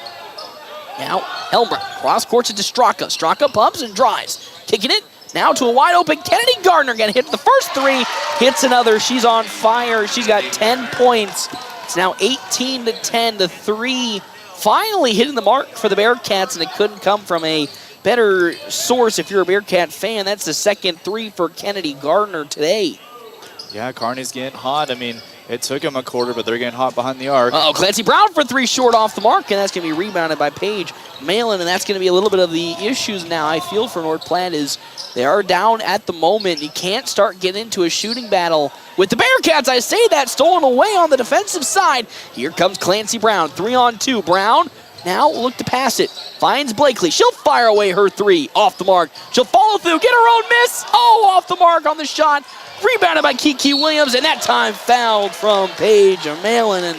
Now Helmer cross courts it to Straka. Straka pumps and drives, kicking it now to a wide open Kennedy Gardner. Gonna hit the first 3, hits another. She's on fire. She's got 10 points. It's now 18-10. The 3 finally hitting the mark for the Bearcats, and it couldn't come from a better source if you're a Bearcat fan. That's the second 3 for Kennedy Gardner today.
Yeah, Kearney's getting hot. I mean, it took them a quarter, but they're getting hot behind the arc.
Clancy Brown for 3 short off the mark, and that's going to be rebounded by Paige Malin, and that's going to be a little bit of the issues now, I feel, for North Platte, is they are down at the moment. You can't start getting into a shooting battle with the Bearcats. I say that, stolen away on the defensive side. Here comes Clancy Brown, 3-on-2. Brown now look to pass it. Finds Blakely. She'll fire away her 3. Off the mark. She'll follow through. Get her own miss. Oh, off the mark on the shot. Rebounded by Kiki Williams, and that time fouled from Paige Malin. And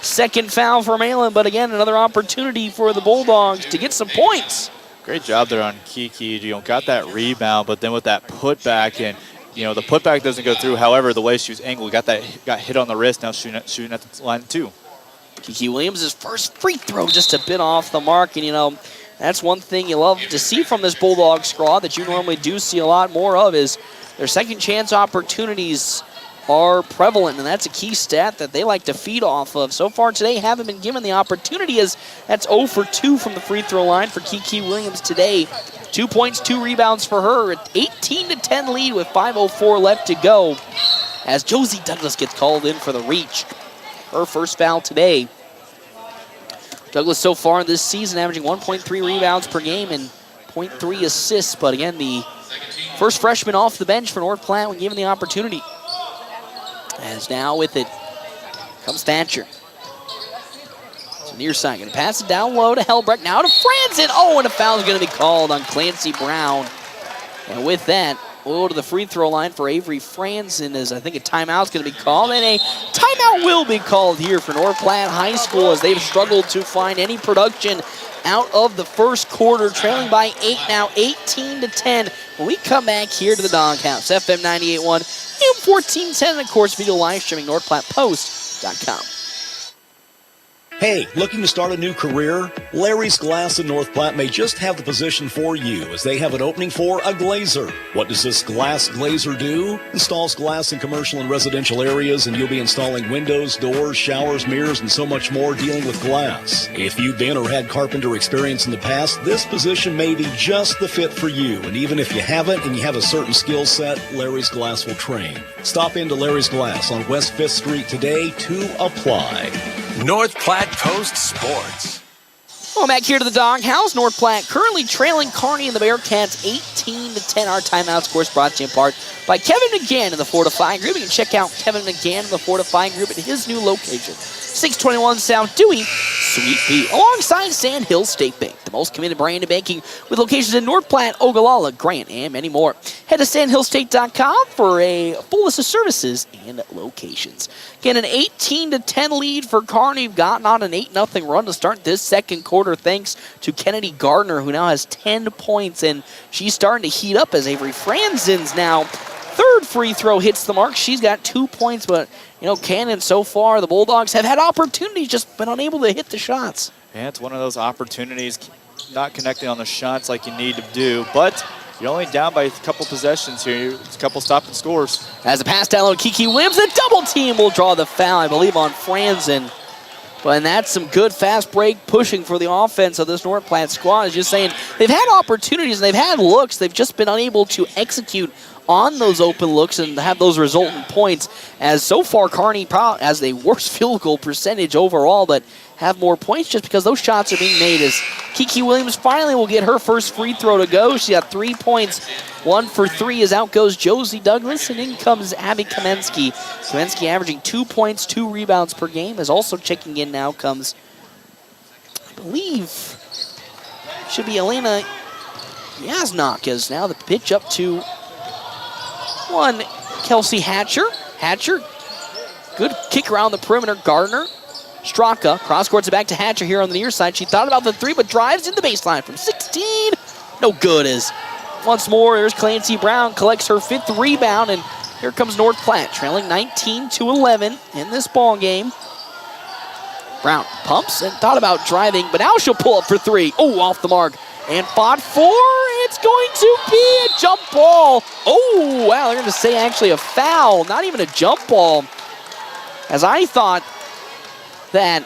second foul for Malin, but again, another opportunity for the Bulldogs to get some points.
Great job there on Kiki. Got that rebound, but then with that putback and the putback doesn't go through. However, the way she was angled, got hit on the wrist. Now shooting at the line 2.
Kiki Williams' first free throw just a bit off the mark, and that's one thing you love to see from this Bulldog squad that you normally do see a lot more of is their second chance opportunities are prevalent, and that's a key stat that they like to feed off of. So far today, haven't been given the opportunity as that's 0 for 2 from the free throw line for Kiki Williams today. 2 points, 2 rebounds for her. An 18-10 lead with 5:04 left to go as Josie Douglas gets called in for the reach. Her first foul today. Douglas so far this season averaging 1.3 rebounds per game and 0.3 assists. But again, the first freshman off the bench for North Platte when given the opportunity. As now with it comes Thatcher. So near side, going to pass it down low to Helbrecht. Now to Franzen. Oh, and a foul is going to be called on Clancy Brown. And with that, we'll go to the free throw line for Avery Franzen as I think a timeout is going to be called. And a timeout will be called here for North Platte High School as they've struggled to find any production out of the first quarter, trailing by 8 now, 18-10. When we come back here to the Doghouse, FM 98.1, AM 1410, and of course, video live streaming, NorthPlattePost.com.
Hey, looking to start a new career? Larry's Glass in North Platte may just have the position for you as they have an opening for a glazer. What does this glass glazer do? Installs glass in commercial and residential areas, and you'll be installing windows, doors, showers, mirrors, and so much more dealing with glass. If you've been or had carpenter experience in the past, this position may be just the fit for you. And even if you haven't and you have a certain skill set, Larry's Glass will train. Stop into Larry's Glass on West 5th Street today to apply.
North Platte Post Sports.
Well, back here to the Doghouse. North Platte currently trailing Kearney and the Bearcats 18-10. Our timeout, of course, brought to you in part by Kevin McGann in the Fortify Group. You can check out Kevin McGann in the Fortify Group at his new location, 621 South Dewey, Suite B, alongside Sand Hill State Bank, the most committed brand in banking with locations in North Platte, Ogallala, Grant, and many more. Head to sandhillstate.com for a full list of services and locations. Again, an 18-10 lead for Kearney. We've gotten on an 8-0 run to start this second quarter thanks to Kennedy Gardner, who now has 10 points, and she's starting to heat up as Avery Franzen's now third free throw hits the mark. She's got 2 points, but, Cannon so far, the Bulldogs have had opportunities, just been unable to hit the shots.
Yeah, it's one of those opportunities, not connecting on the shots like you need to do, but you're only down by a couple possessions here. It's a couple stop and scores.
As a pass down low, Kiki Williams, the double team will draw the foul, I believe, on Franzen. And that's some good fast break pushing for the offense of this North Platte squad. Is just saying they've had opportunities, and they've had looks. They've just been unable to execute on those open looks and have those resultant points. As so far, Kearney has the worst field goal percentage overall, but have more points just because those shots are being made. As Kiki Williams finally will get her first free throw to go. She got 3 points, 1 for 3 as out goes Josie Douglas, and in comes Abby Kamensky. Kamensky averaging 2 points, 2 rebounds per game. As also checking in now comes, I believe, should be Elena Yasnok, as now the pitch up to one, Kelsey Hatcher. Hatcher, good kick around the perimeter. Gardner, Straka, cross courts it back to Hatcher here on the near side. She thought about the three, but drives in the baseline from 16. No good as once more, there's Clancy Brown, collects her 5th rebound, and here comes North Platte, trailing 19-11 in this ball game. Brown pumps and thought about driving, but now she'll pull up for 3. Oh, off the mark. And fought for, it's going to be a jump ball. Oh, wow, they're going to say actually a foul, not even a jump ball. As I thought that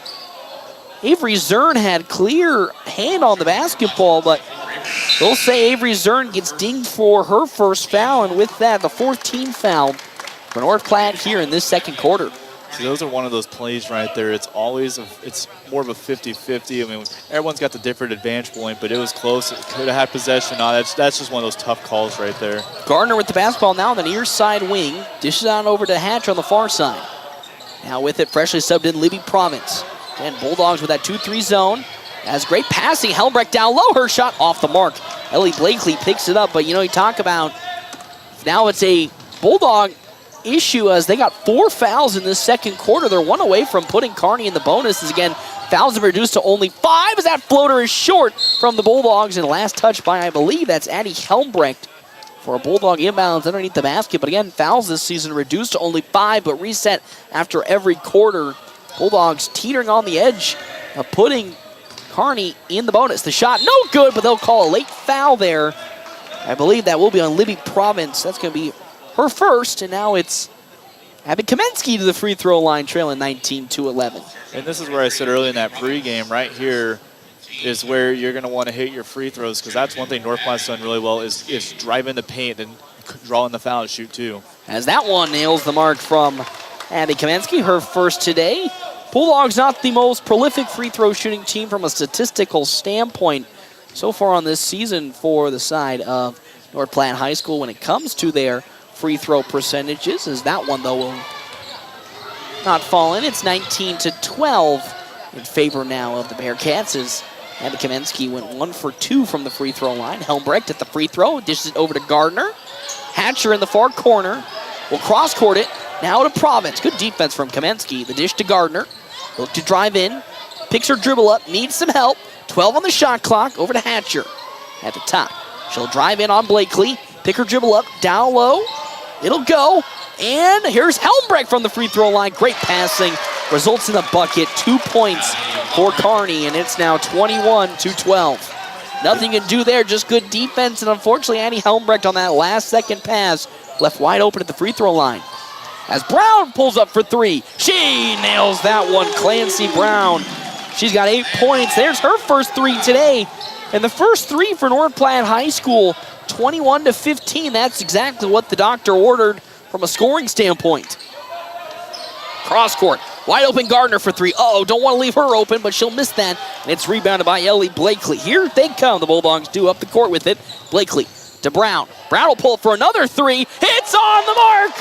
Avery Zern had clear hand on the basketball, but they'll say Avery Zern gets dinged for her first foul, and with that, the 14th foul for North Platte here in this second quarter.
See, those are one of those plays right there. It's always, it's more of a 50-50. I mean, everyone's got the different advantage point, but it was close. It could have had possession. No, that's just one of those tough calls right there.
Gardner with the basketball now on the near side wing. Dishes on over to Hatch on the far side. Now with it, freshly subbed in Libby Province. And Bulldogs with that 2-3 zone. Has great passing. Helmbrecht down low. Her shot off the mark. Ellie Blakely picks it up, but you talk about now it's a Bulldog issue as they got 4 fouls in this second quarter. They're 1 away from putting Kearney in the bonuses again. Fouls have reduced to only 5 as that floater is short from the Bulldogs, and last touch by, I believe, that's Addie Helmbrecht. for a Bulldog inbounds underneath the basket. But again, fouls this season reduced to only 5, but reset after every quarter. Bulldogs teetering on the edge of putting Kearney in the bonus. The shot, no good, but they'll call a late foul there. I believe that will be on Libby Province. That's going to be her first, and now it's Abby Kamensky to the free throw line, trailing 19-11.
And this is where I said earlier in that pregame, right here is where you're going to want to hit your free throws, because that's one thing North Platte's done really well is driving the paint and drawing the foul and shoot too.
As that one nails the mark from Abby Kamensky, her first today. Bulldogs not the most prolific free throw shooting team from a statistical standpoint so far on this season for the side of North Platte High School when it comes to their free throw percentages, as that one though will not fall in. It's 19-12 in favor now of the Bearcats as Abby Kamensky went 1 for 2 from the free throw line. Helmbrecht at the free throw, dishes it over to Gardner. Hatcher in the far corner will cross court it. Now to Province. Good defense from Kamensky. The dish to Gardner. Look to drive in. Picks her dribble up. Needs some help. 12 on the shot clock. Over to Hatcher at the top. She'll drive in on Blakely. Pick her dribble up. Down low. It'll go. And here's Helmbrecht from the free throw line. Great passing. Results in a bucket. 2 points for Kearney. And it's now 21-12. Nothing to do there. Just good defense. And unfortunately, Annie Helmbrecht on that last second pass left wide open at the free throw line. As Brown pulls up for 3. She nails that one. Clancy Brown. She's got 8 points. There's her first 3 today. And the first 3 for North Platte High School, 21-15. That's exactly what the doctor ordered from a scoring standpoint. Cross court. Wide open Gardner for 3. Uh-oh, don't want to leave her open, but she'll miss that. And it's rebounded by Ellie Blakely. Here they come. The Bulldogs do up the court with it. Blakely to Brown. Brown will pull it for another 3. It's on the mark!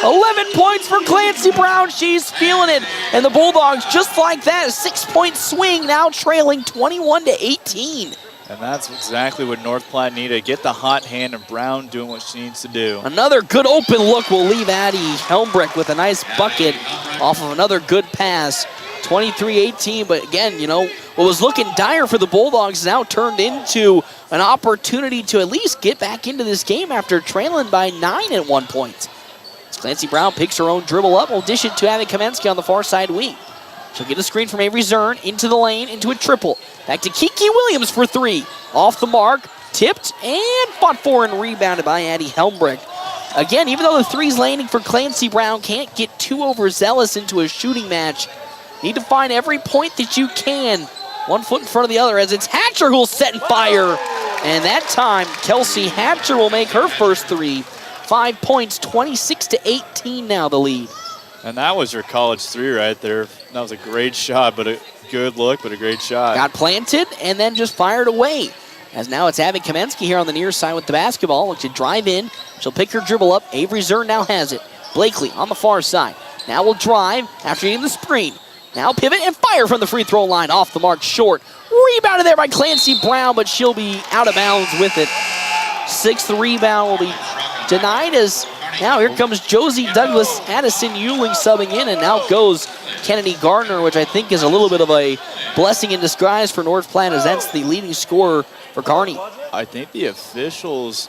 11 points for Clancy Brown. She's feeling it. And the Bulldogs, just like that, a 6-point swing, now trailing 21-18.
And that's exactly what North Platte needed. Get the hot hand of Brown doing what she needs to do.
Another good open look will leave Addie Helmbrecht with a nice bucket off of another good pass. 23-18, but again, you know, what was looking dire for the Bulldogs now turned into an opportunity to at least get back into this game after trailing by 9 at one point. Clancy Brown picks her own dribble up. Will dish it to Abby Kamensky on the far side wing. She'll get a screen from Avery Zern into the lane, into a triple. Back to Kiki Williams for 3. Off the mark, tipped, and fought for and rebounded by Addie Helmbrecht. Again, even though the 3's landing for Clancy Brown, can't get too overzealous into a shooting match. Need to find every point that you can. 1 foot in front of the other as it's Hatcher who'll set and fire. And that time, Kelsey Hatcher will make her first 3. 5 points, 26-18 now the lead.
And that was your college 3 right there. That was a great shot, but a good look, but a great shot.
Got planted and then just fired away. As now it's Abby Kamensky here on the near side with the basketball. Looks to drive in. She'll pick her dribble up. Avery Zern now has it. Blakely on the far side. Now will drive after getting the screen. Now pivot and fire from the free throw line. Off the mark, short. Rebounded there by Clancy Brown, but she'll be out of bounds with it. 6th rebound will be denied as now here comes Josie Douglas, Addison Euling subbing in, and now goes Kennedy Gardner, which I think is a little bit of a blessing in disguise for North Platte, as that's the leading scorer for Kearney.
I think the officials...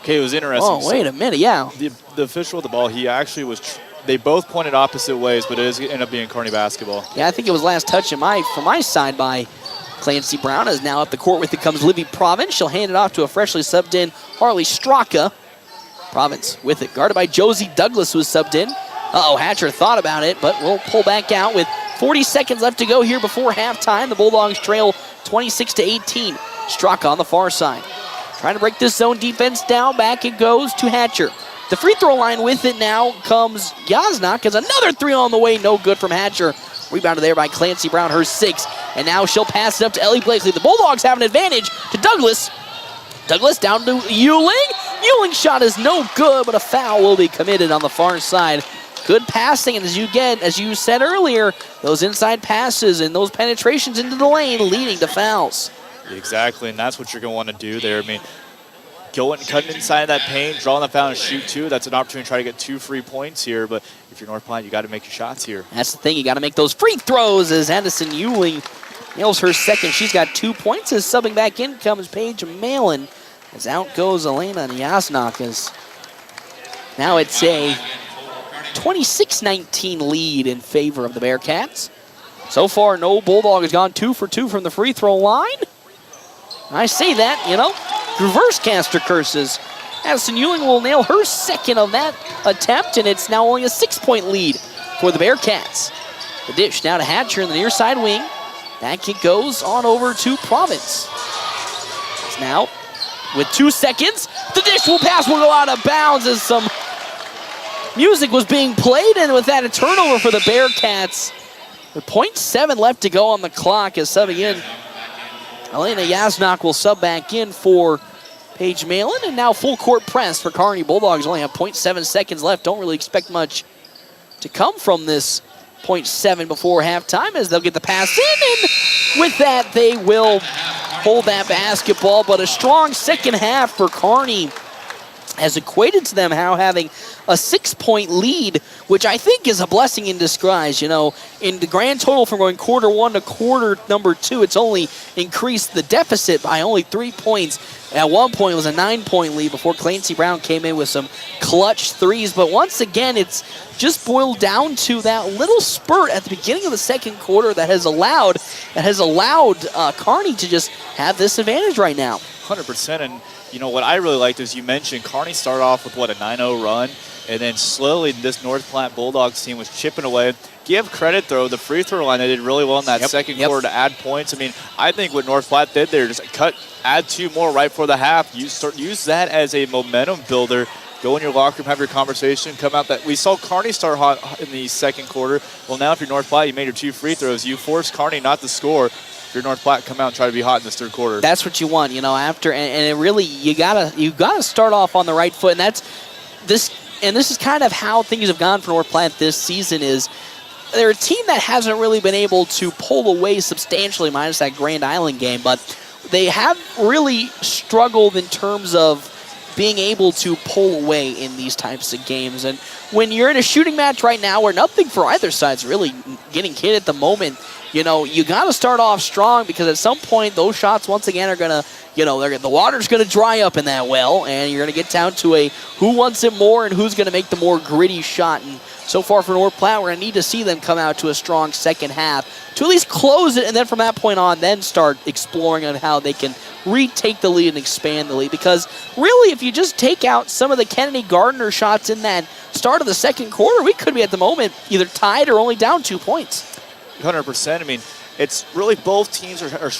Okay, it was interesting.
Oh, wait a minute, yeah.
The official with the ball, he actually was... They both pointed opposite ways, but it ended up being Kearney basketball.
Yeah, I think it was last touch from my side by Clancy Brown. As now up the court with it comes Libby Province. She'll hand it off to a freshly subbed in Harley Straka. Province with it, guarded by Josie Douglas, who was subbed in. Uh-oh, Hatcher thought about it, but we'll pull back out with 40 seconds left to go here before halftime. The Bulldogs trail 26-18. Straka on the far side. Trying to break this zone defense down. Back it goes to Hatcher. The free throw line with it now comes Yaznak as another 3 on the way. No good from Hatcher. Rebounded there by Clancy Brown, her 6. And now she'll pass it up to Ellie Blakely. The Bulldogs have an advantage to Douglas. Douglas down to Euling. Euling's shot is no good, but a foul will be committed on the far side. Good passing, and as you said earlier, those inside passes and those penetrations into the lane leading to fouls.
Exactly, and that's what you're going to want to do there. I mean, going and cutting inside that paint, drawing the foul and shoot 2. That's an opportunity to try to get 2 free points here, but if you're North Platte, you got to make your shots here.
That's the thing, you got to make those free throws as Addison Euling nails her second. She's got 2 points. As subbing back in comes Paige Malin. As out goes Elena Jasnak. As now it's a 26-19 lead in favor of the Bearcats. So far, no Bulldog has gone 2 for 2 from the free throw line. I say that, reverse caster curses. Addison Ewing will nail her second of that attempt, and it's now only a 6-point lead for the Bearcats. The dish now to Hatcher in the near side wing. That kick goes on over to Province. It's now with 2 seconds. The dish will pass, will go out of bounds as some music was being played, and with that, a turnover for the Bearcats. With 0.7 left to go on the clock as subbing in. Elena Jasnak will sub back in for Paige Malin, and now full court press for Kearney. Bulldogs only have 0.7 seconds left. Don't really expect much to come from this 0.7 before halftime, as they'll get the pass in, and with that, they will hold that basketball. But a strong second half for Kearney has equated to them now having a 6-point lead, which I think is a blessing in disguise. In the grand total from going quarter 1 to quarter number 2, it's only increased the deficit by only 3 points. At one point, it was a 9-point lead before Clancy Brown came in with some clutch threes. But once again, it's just boiled down to that little spurt at the beginning of the second quarter that has allowed Kearney to just have this advantage right now.
100%. And what I really liked is you mentioned Kearney started off with, a 9-0 run, and then slowly this North Platte Bulldogs team was chipping away. Give credit, though, the free throw line, they did really well in that second quarter to add points. I think what North Platte did there, just add 2 more right before the half. Use that as a momentum builder. Go in your locker room, have your conversation, come out. That we saw Kearney start hot in the second quarter. Well, now if you're North Platte, you made your 2 free throws. You force Kearney not to score. If you're North Platte, come out and try to be hot in this third quarter.
That's what you want, after, and it really, you gotta start off on the right foot, and this is kind of how things have gone for North Platte this season. Is they're a team that hasn't really been able to pull away substantially, minus that Grand Island game, but they have really struggled in terms of being able to pull away in these types of games. And when you're in a shooting match right now where nothing for either side's really getting hit at the moment, you got to start off strong, because at some point those shots once again are going to, the water's going to dry up in that well, and you're going to get down to a who wants it more and who's going to make the more gritty shot. And so far for North Platte, we're going to need to see them come out to a strong second half to at least close it, and then from that point on, then start exploring on how they can retake the lead and expand the lead. Because really, if you just take out some of the Kennedy Gardner shots in that start of the second quarter, we could be at the moment either tied or only down 2 points.
100%. It's really both teams have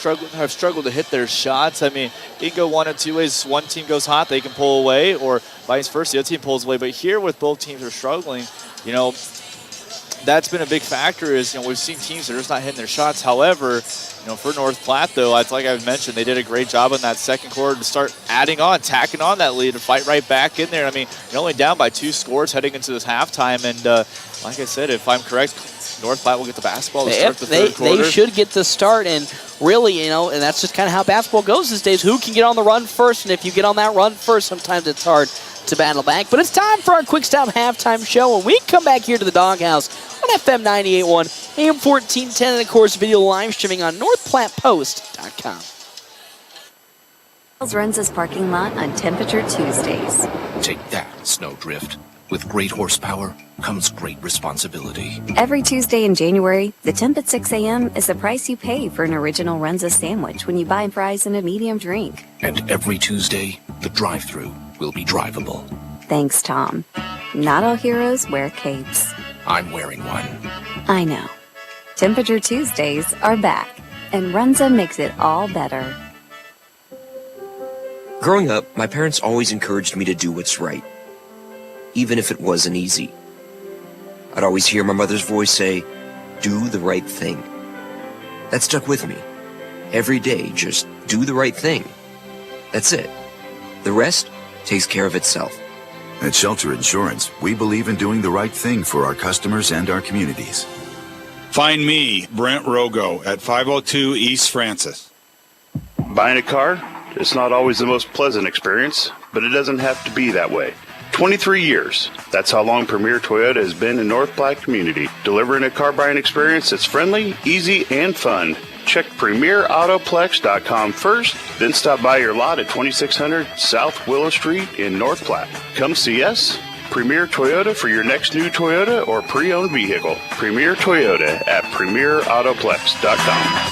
struggled to hit their shots. It can go one of 2 ways. One team goes hot, they can pull away, or vice versa, the other team pulls away. But here, with both teams are struggling, that's been a big factor. Is we've seen teams that are just not hitting their shots. However, for North Platte, though, like I've mentioned, they did a great job in that second quarter to start tacking on that lead and fight right back in there. You're only down by 2 scores heading into this halftime, and like I said, if I'm correct, North Platte will get the basketball to start the third quarter.
They should get the start, and really, and that's just kind of how basketball goes these days. Who can get on the run first? And if you get on that run first, sometimes it's hard to battle back. But it's time for our Quick Stop halftime show, and we come back here to the Doghouse on FM 98.1, AM 1410, and of course, video live streaming on NorthPlattePost.com.
Runs his parking lot on Temperature Tuesdays.
Take that, Snowdrift. With great horsepower comes great responsibility.
Every Tuesday in January, the temp at 6 a.m. is the price you pay for an original Runza sandwich when you buy fries and a medium drink.
And every Tuesday, the drive-thru will be drivable.
Thanks, Tom. Not all heroes wear capes.
I'm wearing one.
I know. Temperature Tuesdays are back, and Runza makes it all better.
Growing up, my parents always encouraged me to do what's right, even if it wasn't easy. I'd always hear my mother's voice say, "Do the right thing." That stuck with me. Every day, just do the right thing. That's it. The rest takes care of itself.
At Shelter Insurance, we believe in doing the right thing for our customers and our communities.
Find me, Brent Rogo, at 502 East Francis.
Buying a car? It's not always the most pleasant experience, but it doesn't have to be that way. 23 years. That's how long Premier Toyota has been in North Platte community, delivering a car buying experience that's friendly, easy, and fun. check PremierAutoplex.com first, then stop by your lot at 2600 South Willow Street in North Platte. Come see us. Premier Toyota for your next new Toyota or pre-owned vehicle. Premier Toyota at PremierAutoplex.com.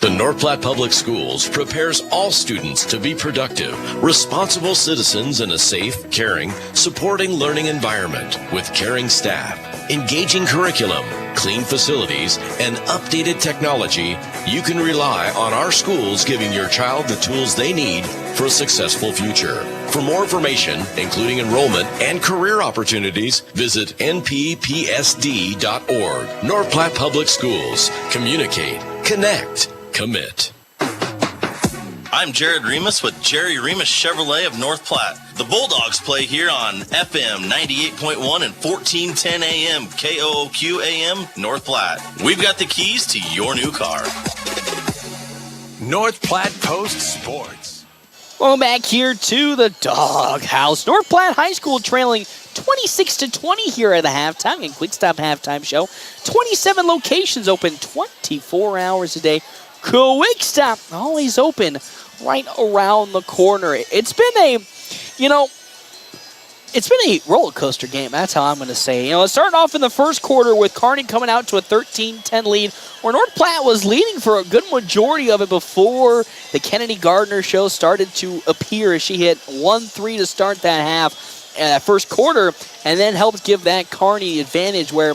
The North Platte Public Schools prepares all students to be productive, responsible citizens in a safe, caring, supporting learning environment with caring staff, engaging curriculum, clean facilities, and updated technology. You can rely on our schools giving your child the tools they need for a successful future. For more information, including enrollment and career opportunities, visit nppsd.org. North Platte Public Schools. Communicate, connect, commit.
I'm Jared Remus with Jerry Remus Chevrolet of North Platte. The Bulldogs play here on FM 98.1 and 1410 AM KOOQ AM North Platte. We've got the keys to your new car.
North Platte Post Sports.
Welcome back here to the Doghouse. North Platte High School trailing 26-20 here at the halftime and Quick Stop halftime show. 27 locations open 24 hours a day. Quick Stop always open right around the corner. It's been a roller coaster game. That's how I'm going to say. It started off in the first quarter with Kearney coming out to a 13-10 lead, where North Platte was leading for a good majority of it before the Kennedy Gardner show started to appear as she hit 1-3 to start that half, that first quarter, and then helped give that Kearney advantage where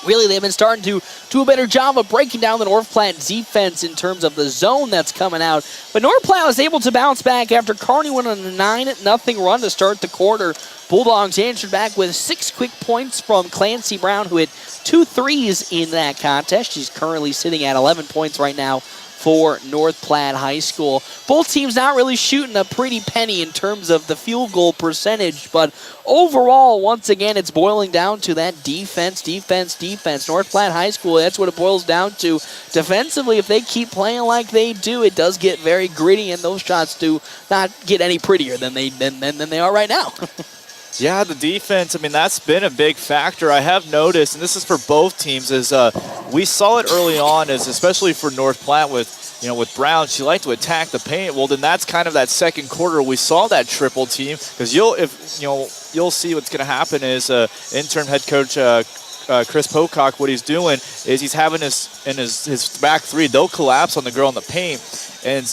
really they've been starting to do a better job of breaking down the North Platte defense in terms of the zone that's coming out. But North Platte was able to bounce back after Kearney went on a 9-0 run to start the quarter. Bulldogs answered back with 6 quick points from Clancy Brown, who hit 2 threes in that contest. She's currently sitting at 11 points right now for North Platte High School. Both teams not really shooting a pretty penny in terms of the field goal percentage, but overall, once again, it's boiling down to that defense. North Platte High School, that's what it boils down to. Defensively, if they keep playing like they do, it does get very gritty, and those shots do not get any prettier than they are right now.
Yeah, the defense, that's been a big factor. I have noticed, and this is for both teams, is we saw it early on, is especially for North Platte with Brown, she liked to attack the paint. Well, then that's kind of that second quarter we saw that triple team, because you'll see what's going to happen is interim head coach Chris Pocock, what he's doing is he's having his back three. They'll collapse on the girl in the paint, and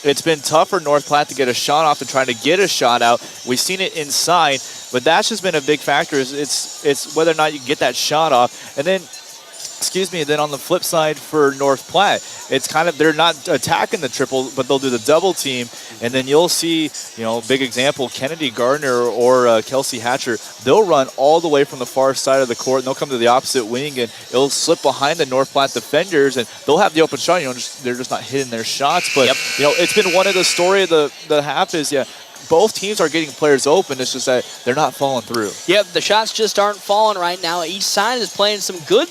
it's been tough for North Platte to get a shot off and trying to get a shot out. We've seen it inside, but that's just been a big factor. It's whether or not you can get that shot off. And then, then on the flip side for North Platte, it's kind of they're not attacking the triple, but they'll do the double team. And then you'll see, big example, Kennedy Gardner or Kelsey Hatcher, they'll run all the way from the far side of the court, and they'll come to the opposite wing, and it'll slip behind the North Platte defenders, and they'll have the open shot. They're just not hitting their shots. But, it's been one of the story of the half is, both teams are getting players open. It's just that they're not falling through.
Yep, the shots just aren't falling right now. Each side is playing some good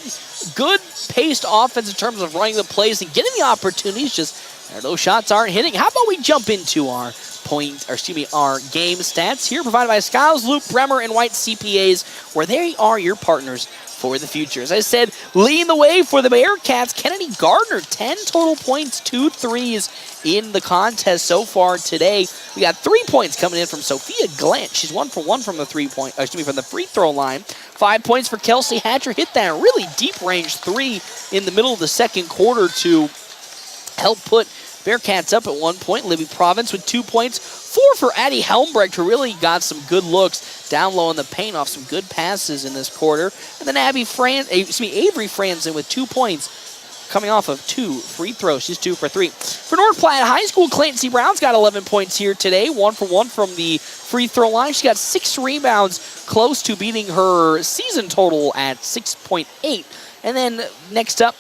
paced offense in terms of running the plays and getting the opportunities. Just those shots aren't hitting. How about we jump into our game stats here, provided by Skiles, Loop, Bremer, and White CPAs, where they are your partners for the future. As I said, leading the way for the Bearcats, Kennedy Gardner, 10 total points, 2 threes in the contest so far today. We got 3 points coming in from Sophia Glant. She's 1 for 1 from the from the free throw line. 5 points for Kelsey Hatcher. Hit that really deep range 3 in the middle of the second quarter to help put Bearcats up at 1 point. Libby Province with 2 points. 4 for Addie Helmbrecht, who really got some good looks down low in the paint off some good passes in this quarter. And then Avery Franzen with 2 points coming off of 2 free throws. She's 2 for 3. For North Platte High School, Clancy Brown's got 11 points here today. 1 for 1 from the free throw line. She got 6 rebounds, close to beating her season total at 6.8. And then next up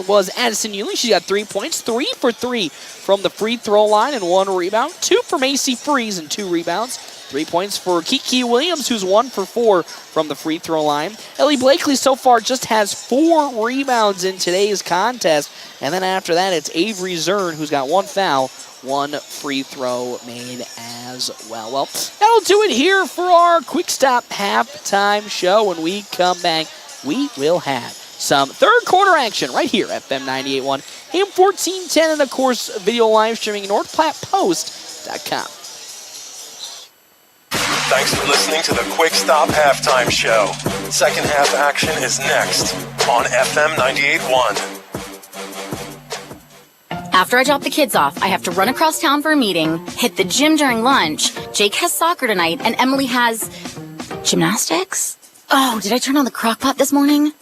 was Addison Ewing. She got 3 points, 3 for 3 from the free throw line and 1 rebound. 2 for Macy Freeze and 2 rebounds. 3 points for Kiki Williams, who's 1 for 4 from the free throw line. Ellie Blakely so far just has 4 rebounds in today's contest. And then after that, it's Avery Zern, who's got 1 foul, 1 free throw made as well. Well, that'll do it here for our Quick Stop halftime show. When we come back, we will have some third quarter action right here at FM 98.1, AM 1410, and of course, video live streaming at NorthPlattePost.com.
Thanks for listening to the Quick Stop Halftime Show. Second half action is next on FM 98.1.
After I drop the kids off, I have to run across town for a meeting, hit the gym during lunch. Jake has soccer tonight, and Emily has gymnastics? Oh, did I turn on the crock pot this morning?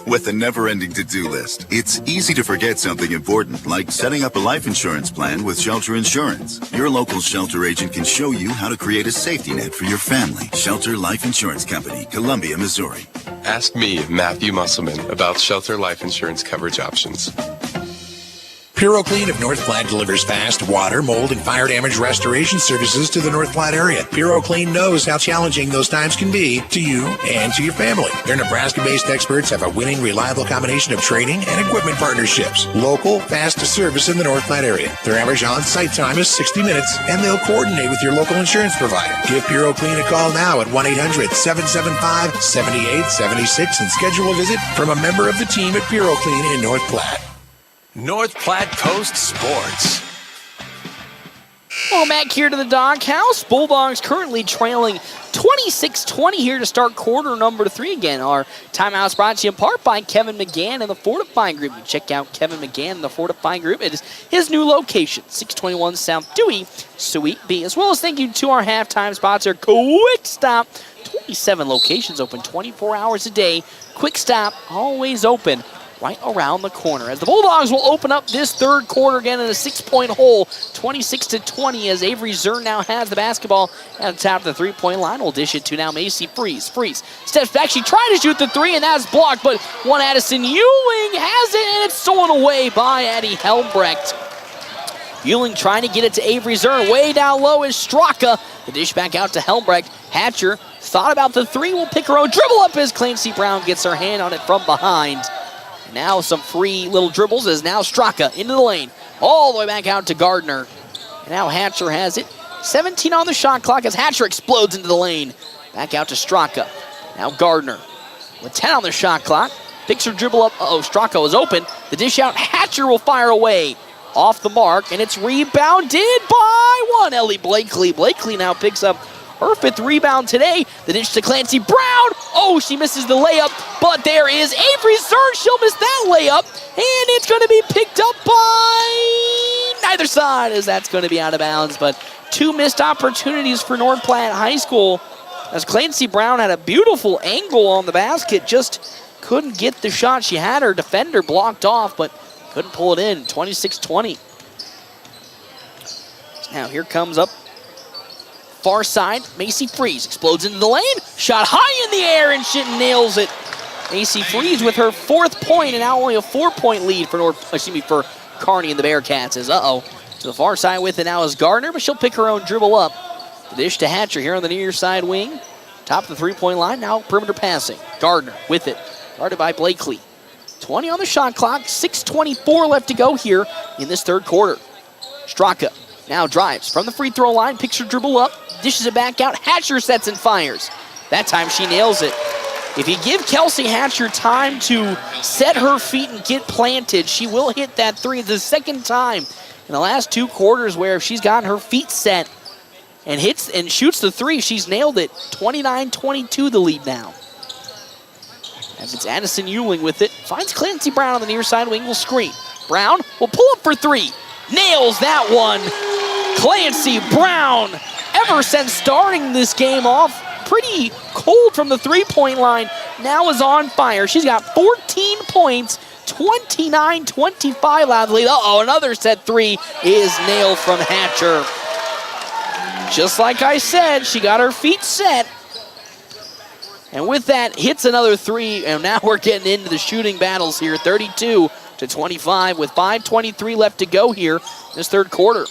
With a never-ending to-do list, it's easy to forget something important, like setting up a life insurance plan with Shelter Insurance. Your local Shelter agent can show you how to create a safety net for your family. Shelter Life Insurance Company, Columbia, Missouri.
Ask me, Matthew Musselman, about Shelter Life Insurance coverage options.
PuroClean of North Platte delivers fast water, mold, and fire damage restoration services to the North Platte area. PuroClean knows how challenging those times can be to you and to your family. Their Nebraska-based experts have a winning, reliable combination of training and equipment partnerships. Local, fast service in the North Platte area. Their average on-site time is 60 minutes, and they'll coordinate with your local insurance provider. Give PuroClean a call now at 1-800-775-7876 and schedule a visit from a member of the team at PuroClean in North Platte.
North Platte Post Sports.
Well, back here to the doghouse. Bulldogs currently trailing 26-20 here to start quarter number 3. Again, our timeouts brought to you in part by Kevin McGann and the Fortify Group. You check out Kevin McGann and the Fortify Group. It is his new location, 621 South Dewey, Suite B. As well as thank you to our halftime sponsor, Quick Stop. 27 locations open 24 hours a day. Quick Stop, always open right around the corner. As the Bulldogs will open up this third quarter again in a 6-point hole, 26-20, as Avery Zern now has the basketball at the top of the three-point line. We'll dish it to now Macy Freeze. Freeze steps back. She tried to shoot the three, and that's blocked, but one Addison Ewing has it, and it's stolen away by Addie Helmbrecht. Ewing trying to get it to Avery Zern. Way down low is Straka. The dish back out to Helmbrecht. Hatcher thought about the three, will pick her own dribble up as Clancy Brown gets her hand on it from behind. Now some free little dribbles as now Straka into the lane. All the way back out to Gardner. And now Hatcher has it. 17 on the shot clock as Hatcher explodes into the lane. Back out to Straka. Now Gardner with 10 on the shot clock. Picks her dribble up. Uh-oh, Straka was open. The dish out. Hatcher will fire away. Off the mark, and it's rebounded by one. Ellie Blakely. Blakely now picks up her 5th rebound today. The dish to Clancy Brown. Oh, she misses the layup, but there is Avery Zern. She'll miss that layup, and it's going to be picked up by neither side, as that's going to be out of bounds. But 2 missed opportunities for North Platte High School, as Clancy Brown had a beautiful angle on the basket, just couldn't get the shot. She had her defender blocked off, but couldn't pull it in. 26-20. Now here comes up far side, Macy Freeze explodes into the lane. Shot high in the air, and she nails it. Macy Freeze with her 4th point, and now only a 4-point lead for for Kearney and the Bearcats. Is to the far side with it now is Gardner, but she'll pick her own dribble up. The dish to Hatcher here on the near side wing. Top of the 3-point line, now perimeter passing. Gardner with it, guarded by Blakely. 20 on the shot clock, 6:24 left to go here in this third quarter. Straka now drives from the free throw line, picks her dribble up, dishes it back out. Hatcher sets and fires. That time she nails it. If you give Kelsey Hatcher time to set her feet and get planted, she will hit that three. It's the second time in the last 2 quarters where if she's gotten her feet set and hits and shoots the three, she's nailed it. 29-22 the lead now. As it's Addison Ewing with it. Finds Clancy Brown on the near side wing, will screen. Brown will pull up for 3. Nails that one. Clancy Brown, ever since starting this game off pretty cold from the 3-point line, now is on fire. She's got 14 points, 29-25 out of the lead. Uh-oh, another set 3 is nailed from Hatcher. Just like I said, she got her feet set. And with that, hits another 3, and now we're getting into the shooting battles here. 32-25 with 5:23 left to go here in this third quarter.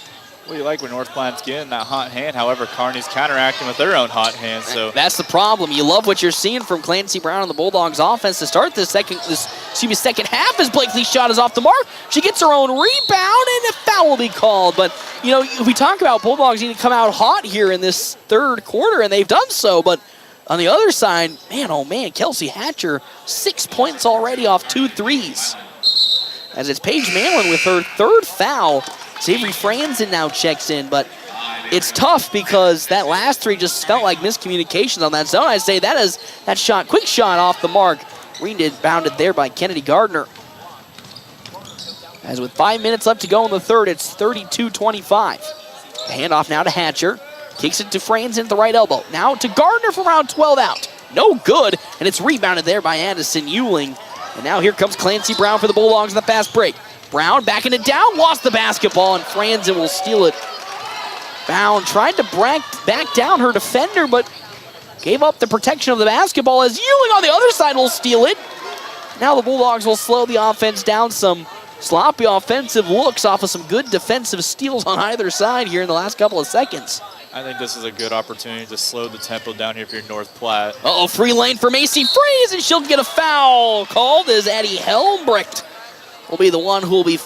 Well, you like when North Platte's getting that hot hand. However, Kearney's counteracting with their own hot hand. So
that's the problem. You love what you're seeing from Clancy Brown and the Bulldogs offense to start this second half as Blakely's shot is off the mark. She gets her own rebound, and a foul will be called. But, you know, we talk about Bulldogs need to come out hot here in this third quarter, and they've done so. But On the other side, man, oh man, Kelsey Hatcher, 6 points already off 2 threes. As it's Paige Malin with her 3rd foul. Avery Franzen now checks in, but it's tough because that last 3 just felt like miscommunications on that zone. I say that is that shot, quick shot off the mark. Rebounded there by Kennedy Gardner. As with 5 minutes left to go in the third, it's 32-25. The handoff now to Hatcher. Kicks it to Franzen at the right elbow. Now to Gardner from round 12 out. No good, and it's rebounded there by Addison Ewing. And now here comes Clancy Brown for the Bulldogs in the fast break. Brown backing it down, lost the basketball, and Franzen will steal it. Brown tried to back down her defender, but gave up the protection of the basketball as Ewing on the other side will steal it. Now the Bulldogs will slow the offense down. Some sloppy offensive looks off of some good defensive steals on either side here in the last couple of seconds.
I think this is a good opportunity to slow the tempo down here if you're North Platte.
Uh-oh, free lane for Macy Freeze, and she'll get a foul called as Addie Helmbrecht will be the one who will be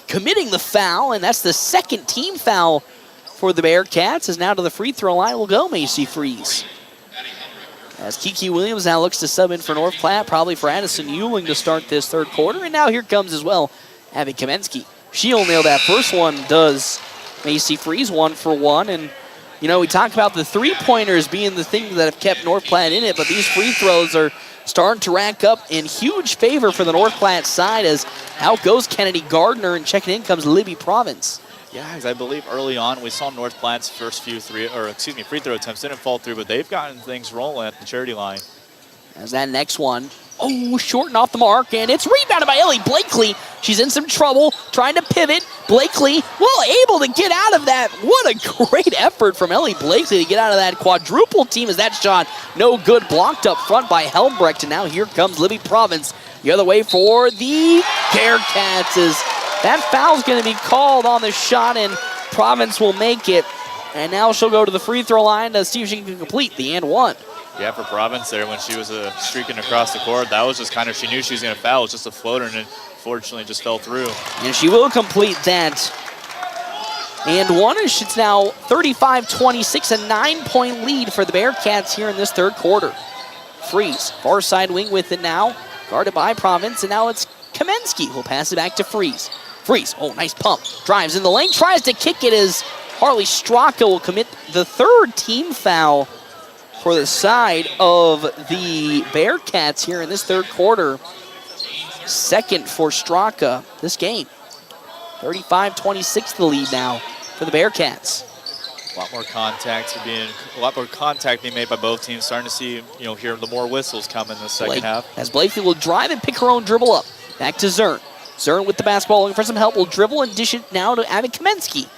committing the foul, and that's the 2nd team foul for the Bearcats. As now to the free throw line will go Macy Freeze. As Kiki Williams now looks to sub in for North Platte, probably for Addison Ewing to start this third quarter, and now here comes as well Abby Kamensky. She'll nail that first one, does Macy Freeze, 1 for 1, and you know, we talked about the three-pointers being the thing that have kept North Platte in it, but these free throws are starting to rack up in huge favor for the North Platte side as out goes Kennedy Gardner, and checking in comes Libby Province.
Yeah, as I believe early on we saw North Platte's first few free throw attempts didn't fall through, but they've gotten things rolling at the charity line.
As that next one, short and off the mark, and it's rebounded by Ellie Blakely. She's in some trouble, trying to pivot. Blakely, able to get out of that. What a great effort from Ellie Blakely to get out of that quadruple team as that shot no good, blocked up front by Helmbrecht. And now here comes Libby Province the other way for the Bearcats. As that foul's going to be called on the shot, and Province will make it. And now she'll go to the free throw line to see if she can complete the and one.
Yeah, for Province there, when she was streaking across the court, that was just kind of, she knew she was going to foul. It was just a floater, and it fortunately just fell through.
And she will complete that. And one, it's now 35-26, a 9-point lead for the Bearcats here in this third quarter. Freeze, far side wing with it now, guarded by Province, and now it's Kamensky who'll pass it back to Freeze. Freeze, nice pump, drives in the lane, tries to kick it as Harley Straka will commit the 3rd team foul for the side of the Bearcats here in this third quarter. 2nd for Straka this game. 35-26 the lead now for the Bearcats.
A lot more contact being made by both teams. Starting to see, hear the more whistles come in the second half.
As Blakely will drive and pick her own dribble up. Back to Zern. Zern with the basketball, looking for some help. Will dribble and dish it now to Abby Kamensky.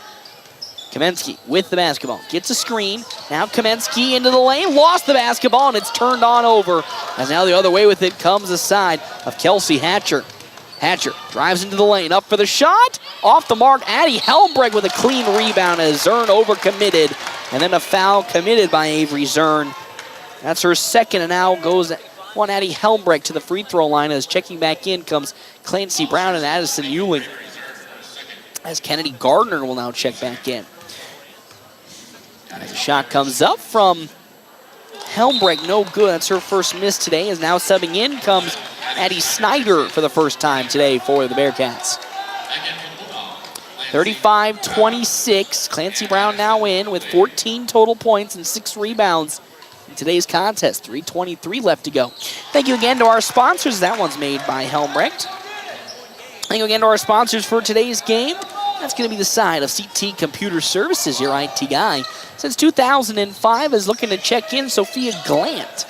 Kamensky with the basketball, gets a screen. Now Kamensky into the lane, lost the basketball, and it's turned on over. As now the other way with it comes the side of Kelsey Hatcher. Hatcher drives into the lane, up for the shot. Off the mark, Addie Helmbrecht with a clean rebound as Zern overcommitted. And then a foul committed by Avery Zern. That's her 2nd, and now goes one Addie Helmbrecht to the free throw line. As checking back in comes Clancy Brown and Addison Ewing. As Kennedy Gardner will now check back in. As the shot comes up from Helmbrecht, no good. That's her first miss today. As now subbing in comes Addie Snyder for the first time today for the Bearcats. 35-26. Clancy Brown now in with 14 total points and 6 rebounds in today's contest. 3:23 left to go. Thank you again to our sponsors. That one's made by Helmbrecht. Thank you again to our sponsors for today's game. That's going to be the side of CT Computer Services, your IT guy. Since 2005 is looking to check in Sophia Glant.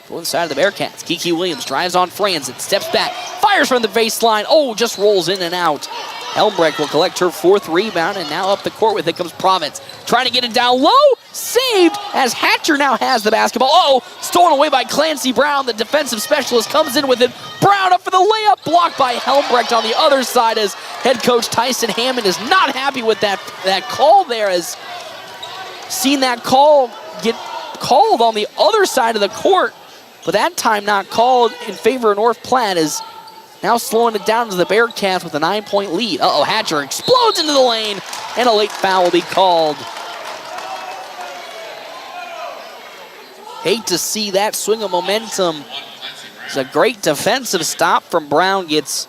For the side of the Bearcats, Kiki Williams drives on Franzen, steps back, fires from the baseline. Just rolls in and out. Helmbrecht will collect her 4th rebound, and now up the court with it comes Province. Trying to get it down low, saved as Hatcher now has the basketball. Stolen away by Clancy Brown. The defensive specialist comes in with it. Brown up for the layup, blocked by Helmbrecht on the other side as head coach Tyson Hammond is not happy with that call there, as seen that call get called on the other side of the court, but that time not called in favor of North Platte, is now slowing it down to the Bearcats with a 9-point lead. Hatcher explodes into the lane, and a late foul will be called. Hate to see that swing of momentum. It's a great defensive stop from Brown. Gets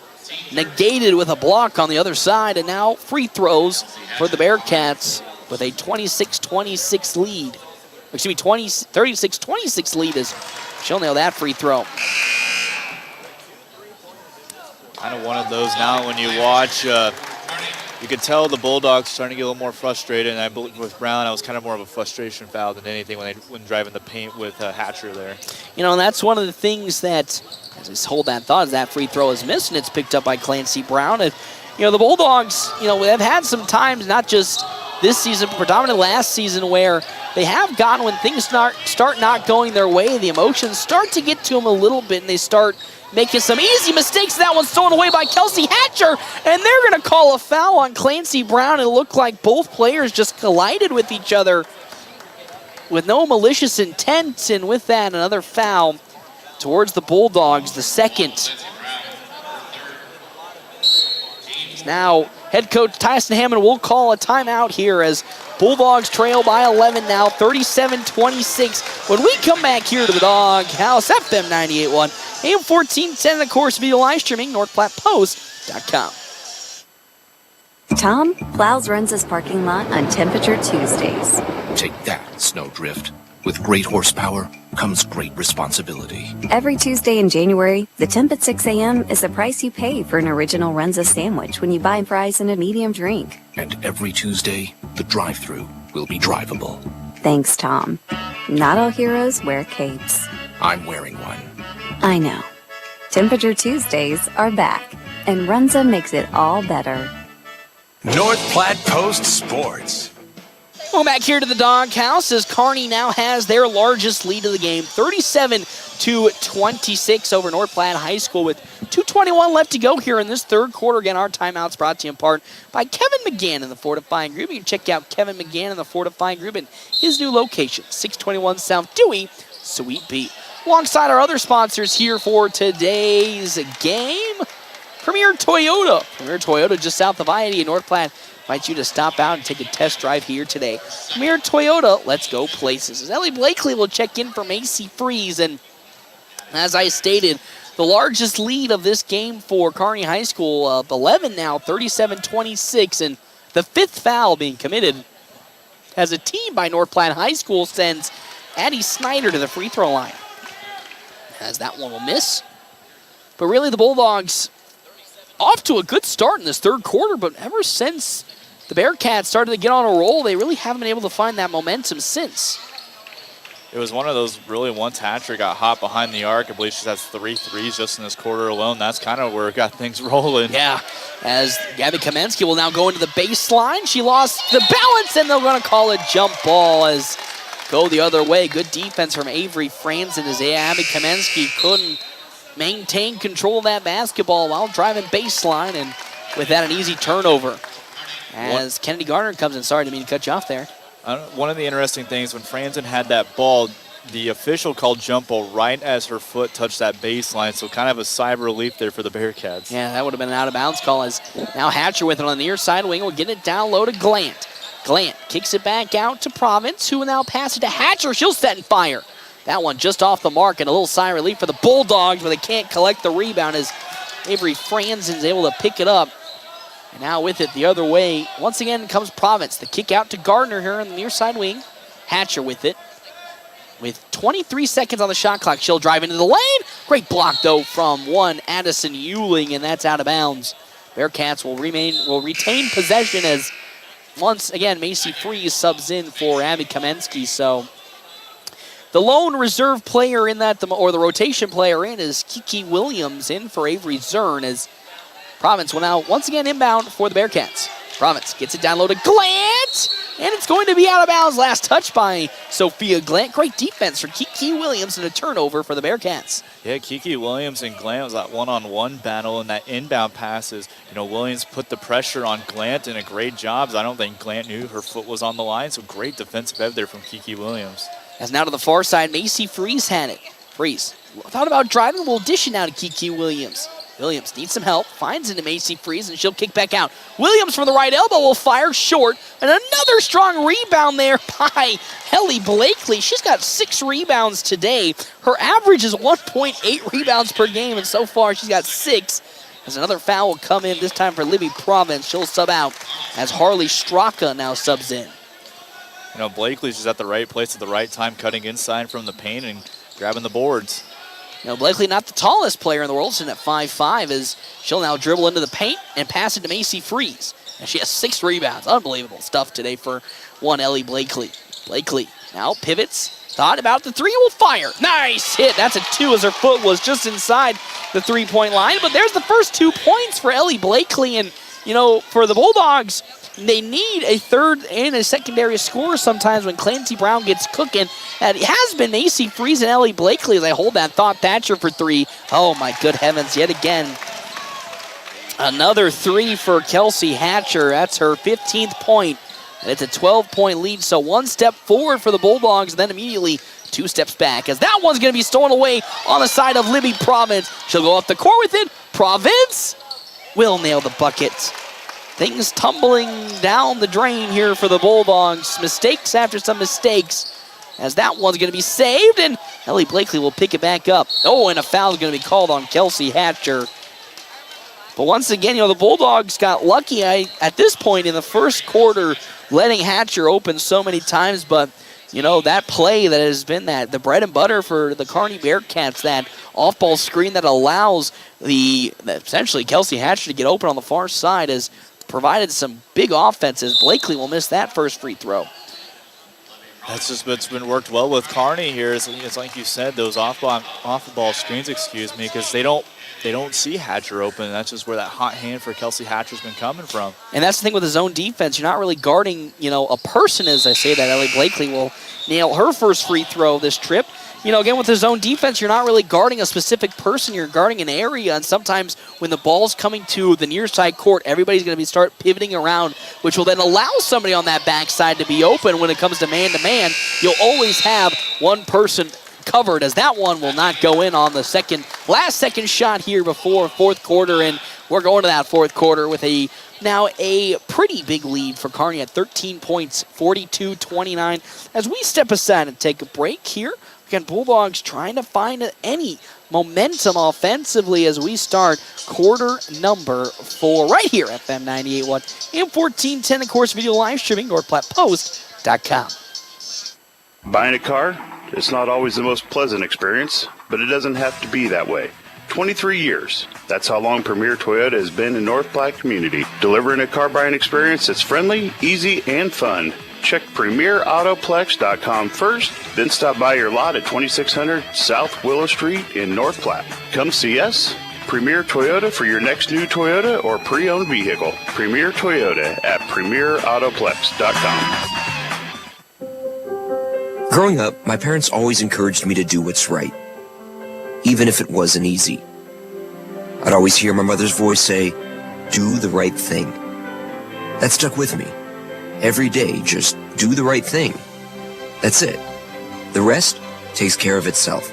negated with a block on the other side. And now free throws for the Bearcats with a 26-26 lead. Excuse me, 36-26 lead as she'll nail that free throw.
Kind of one of those now when you watch, you could tell the Bulldogs starting to get a little more frustrated. And I believe with Brown, that was kind of more of a frustration foul than anything when driving the paint with Hatcher there.
You know, and that's one of the things that, as I hold that thought, is that free throw is missed, and it's picked up by Clancy Brown. And, you know, the Bulldogs, you know, have had some times, not just this season, but predominantly last season, where they have gotten, when things start not going their way, the emotions start to get to them a little bit, and they start making some easy mistakes. That one's thrown away by Kelsey Hatcher, and they're going to call a foul on Clancy Brown. It looked like both players just collided with each other with no malicious intent, and with that, another foul towards the Bulldogs, the second. Now, head coach Tyson Hammond will call a timeout here as Bulldogs trail by 11 now, 37-26. When we come back here to the Doghouse, FM 98.1, AM 1410, and of course, video live streaming, NorthPlattePost.com.
Tom plows runs his parking lot on Temperature Tuesdays.
Take that, Snowdrift. With great horsepower comes great responsibility.
Every Tuesday in January, the temp at 6 a.m. is the price you pay for an original Runza sandwich when you buy fries and a medium drink.
And every Tuesday, the drive-thru will be drivable.
Thanks, Tom. Not all heroes wear capes.
I'm wearing one.
I know. Temperature Tuesdays are back, and Runza makes it all better.
North Platte Post Sports.
Welcome back here to the Doghouse as Kearney now has their largest lead of the game, 37-26 over North Platte High School with 2:21 left to go here in this third quarter. Again, our timeouts brought to you in part by Kevin McGann in the Fortifying Group. You can check out Kevin McGann in the Fortifying Group and his new location, 621 South Dewey, Sweet Pea. Alongside our other sponsors here for today's game, Premier Toyota. Premier Toyota just south of I-80 in North Platte. Invite you to stop out and take a test drive here today. Premier Toyota, let's go places. As Ellie Blakely will check in for Macy Freeze. And as I stated, the largest lead of this game for Kearney High School of 11 now, 37-26. And the fifth foul being committed as a team by North Platte High School sends Addie Snyder to the free throw line. As that one will miss. But really the Bulldogs off to a good start in this third quarter, but ever since the Bearcats started to get on a roll, they really haven't been able to find that momentum since.
It was one of those really once Hatcher got hot behind the arc. I believe she has 3 threes just in this quarter alone. That's kind of where it got things rolling.
Yeah, as Gabby Kamensky will now go into the baseline. She lost the balance, and they're going to call a jump ball as go the other way. Good defense from Avery Franzen as Gabby Kamensky couldn't maintain control of that basketball while driving baseline, and with that, an easy turnover. As Kennedy Garner comes in. Sorry, didn't mean to cut you off there.
One of the interesting things, when Franzen had that ball, the official called jump ball right as her foot touched that baseline, so kind of a sigh of relief there for the Bearcats.
Yeah, that would have been an out-of-bounds call as now Hatcher with it on the near side wing will get it down low to Glant. Glant kicks it back out to Province, who will now pass it to Hatcher. She'll set and fire. That one just off the mark, and a little sigh of relief for the Bulldogs, but they can't collect the rebound as Avery Franzen's able to pick it up. And now with it the other way, once again comes Province. The kick out to Gardner here on the near side wing. Hatcher with it. With 23 seconds on the shot clock, she'll drive into the lane. Great block, though, from one Addison Euling, and that's out of bounds. Bearcats will retain possession as once again Macy Freeze subs in for Abby Kamensky. So the lone reserve player in that, or the rotation player in, is Kiki Williams in for Avery Zern as Province will now once again inbound for the Bearcats. Province gets it down low to Glant, and it's going to be out of bounds. Last touch by Sophia Glant. Great defense for Kiki Williams and a turnover for the Bearcats.
Yeah, Kiki Williams and Glant was that one-on-one battle, and that inbound passes. You know, Williams put the pressure on Glant and a great job. I don't think Glant knew her foot was on the line, so great defensive effort there from Kiki Williams.
As now to the far side, Macy Freeze had it. Freeze thought about driving, will dish it now to Kiki Williams. Williams needs some help, finds it to Macy Freeze, and she'll kick back out. Williams from the right elbow will fire short, and another strong rebound there by Ellie Blakely. She's got 6 rebounds today. Her average is 1.8 rebounds per game, and so far she's got 6. As another foul will come in, this time for Libby Province. She'll sub out as Harley Straka now subs in.
You know, Blakely's just at the right place at the right time, cutting inside from the paint and grabbing the boards.
You know, Blakely not the tallest player in the world, sitting at 5'5", as she'll now dribble into the paint and pass it to Macy Freeze. And she has 6 rebounds. Unbelievable stuff today for one Ellie Blakely. Blakely now pivots, thought about the 3, will fire. Nice hit. That's a 2 as her foot was just inside the 3-point line. But there's the first 2 points for Ellie Blakely. And, you know, for the Bulldogs, they need a third and a secondary scorer sometimes when Clancy Brown gets cooking. And it has been Macy Freeze and Ellie Blakely as they hold that thought. Thatcher for 3. Oh, my good heavens, yet again. Another 3 for Kelsey Hatcher. That's her 15th point. And it's a 12-point lead, so 1 step forward for the Bulldogs, and then immediately 2 steps back, as that one's going to be stolen away on the side of Libby Province. She'll go up the court with it. Province will nail the bucket. Things tumbling down the drain here for the Bulldogs. Mistakes after some mistakes, as that one's going to be saved, and Ellie Blakely will pick it back up. Oh, and a foul is going to be called on Kelsey Hatcher. But once again, you know, the Bulldogs got lucky at this point in the first quarter, letting Hatcher open so many times. But, you know, that play that has been the bread and butter for the Kearney Bearcats, that off-ball screen that allows essentially Kelsey Hatcher to get open on the far side, has provided some big offenses. Blakely will miss that first free throw.
It's been worked well with Kearney here. It's like you said, those off-the-ball screens, because they don't see Hatcher open. That's just where that hot hand for Kelsey Hatcher's been coming from.
And that's the thing with the zone defense. You're not really guarding, you know, a person, as I say that. Ellie Blakely will nail her first free throw this trip. You know, again, with the zone defense, you're not really guarding a specific person. You're guarding an area, and sometimes when the ball's coming to the near side court, everybody's going to start pivoting around, which will then allow somebody on that backside to be open. When it comes to man-to-man, you'll always have one person covered, as that one will not go in on the last second shot here before fourth quarter. And we're going to that fourth quarter with now a pretty big lead for Kearney at 13 points, 42-29. As we step aside and take a break here, again, Bulldogs trying to find any momentum offensively as we start quarter number 4 right here at FM 98.1 and 1410, of course, video live streaming, NorthPlattePost.com.
Buying a car? It's not always the most pleasant experience, but it doesn't have to be that way. 23 years. That's how long Premier Toyota has been in North Platte community, delivering a car buying experience that's friendly, easy, and fun. Check PremierAutoplex.com first, then stop by your lot at 2600 South Willow Street in North Platte. Come see us. Premier Toyota for your next new Toyota or pre-owned vehicle. Premier Toyota at PremierAutoplex.com.
Growing up, my parents always encouraged me to do what's right, even if it wasn't easy. I'd always hear my mother's voice say, "Do the right thing." That stuck with me. Every day, just do the right thing. That's it. The rest takes care of itself.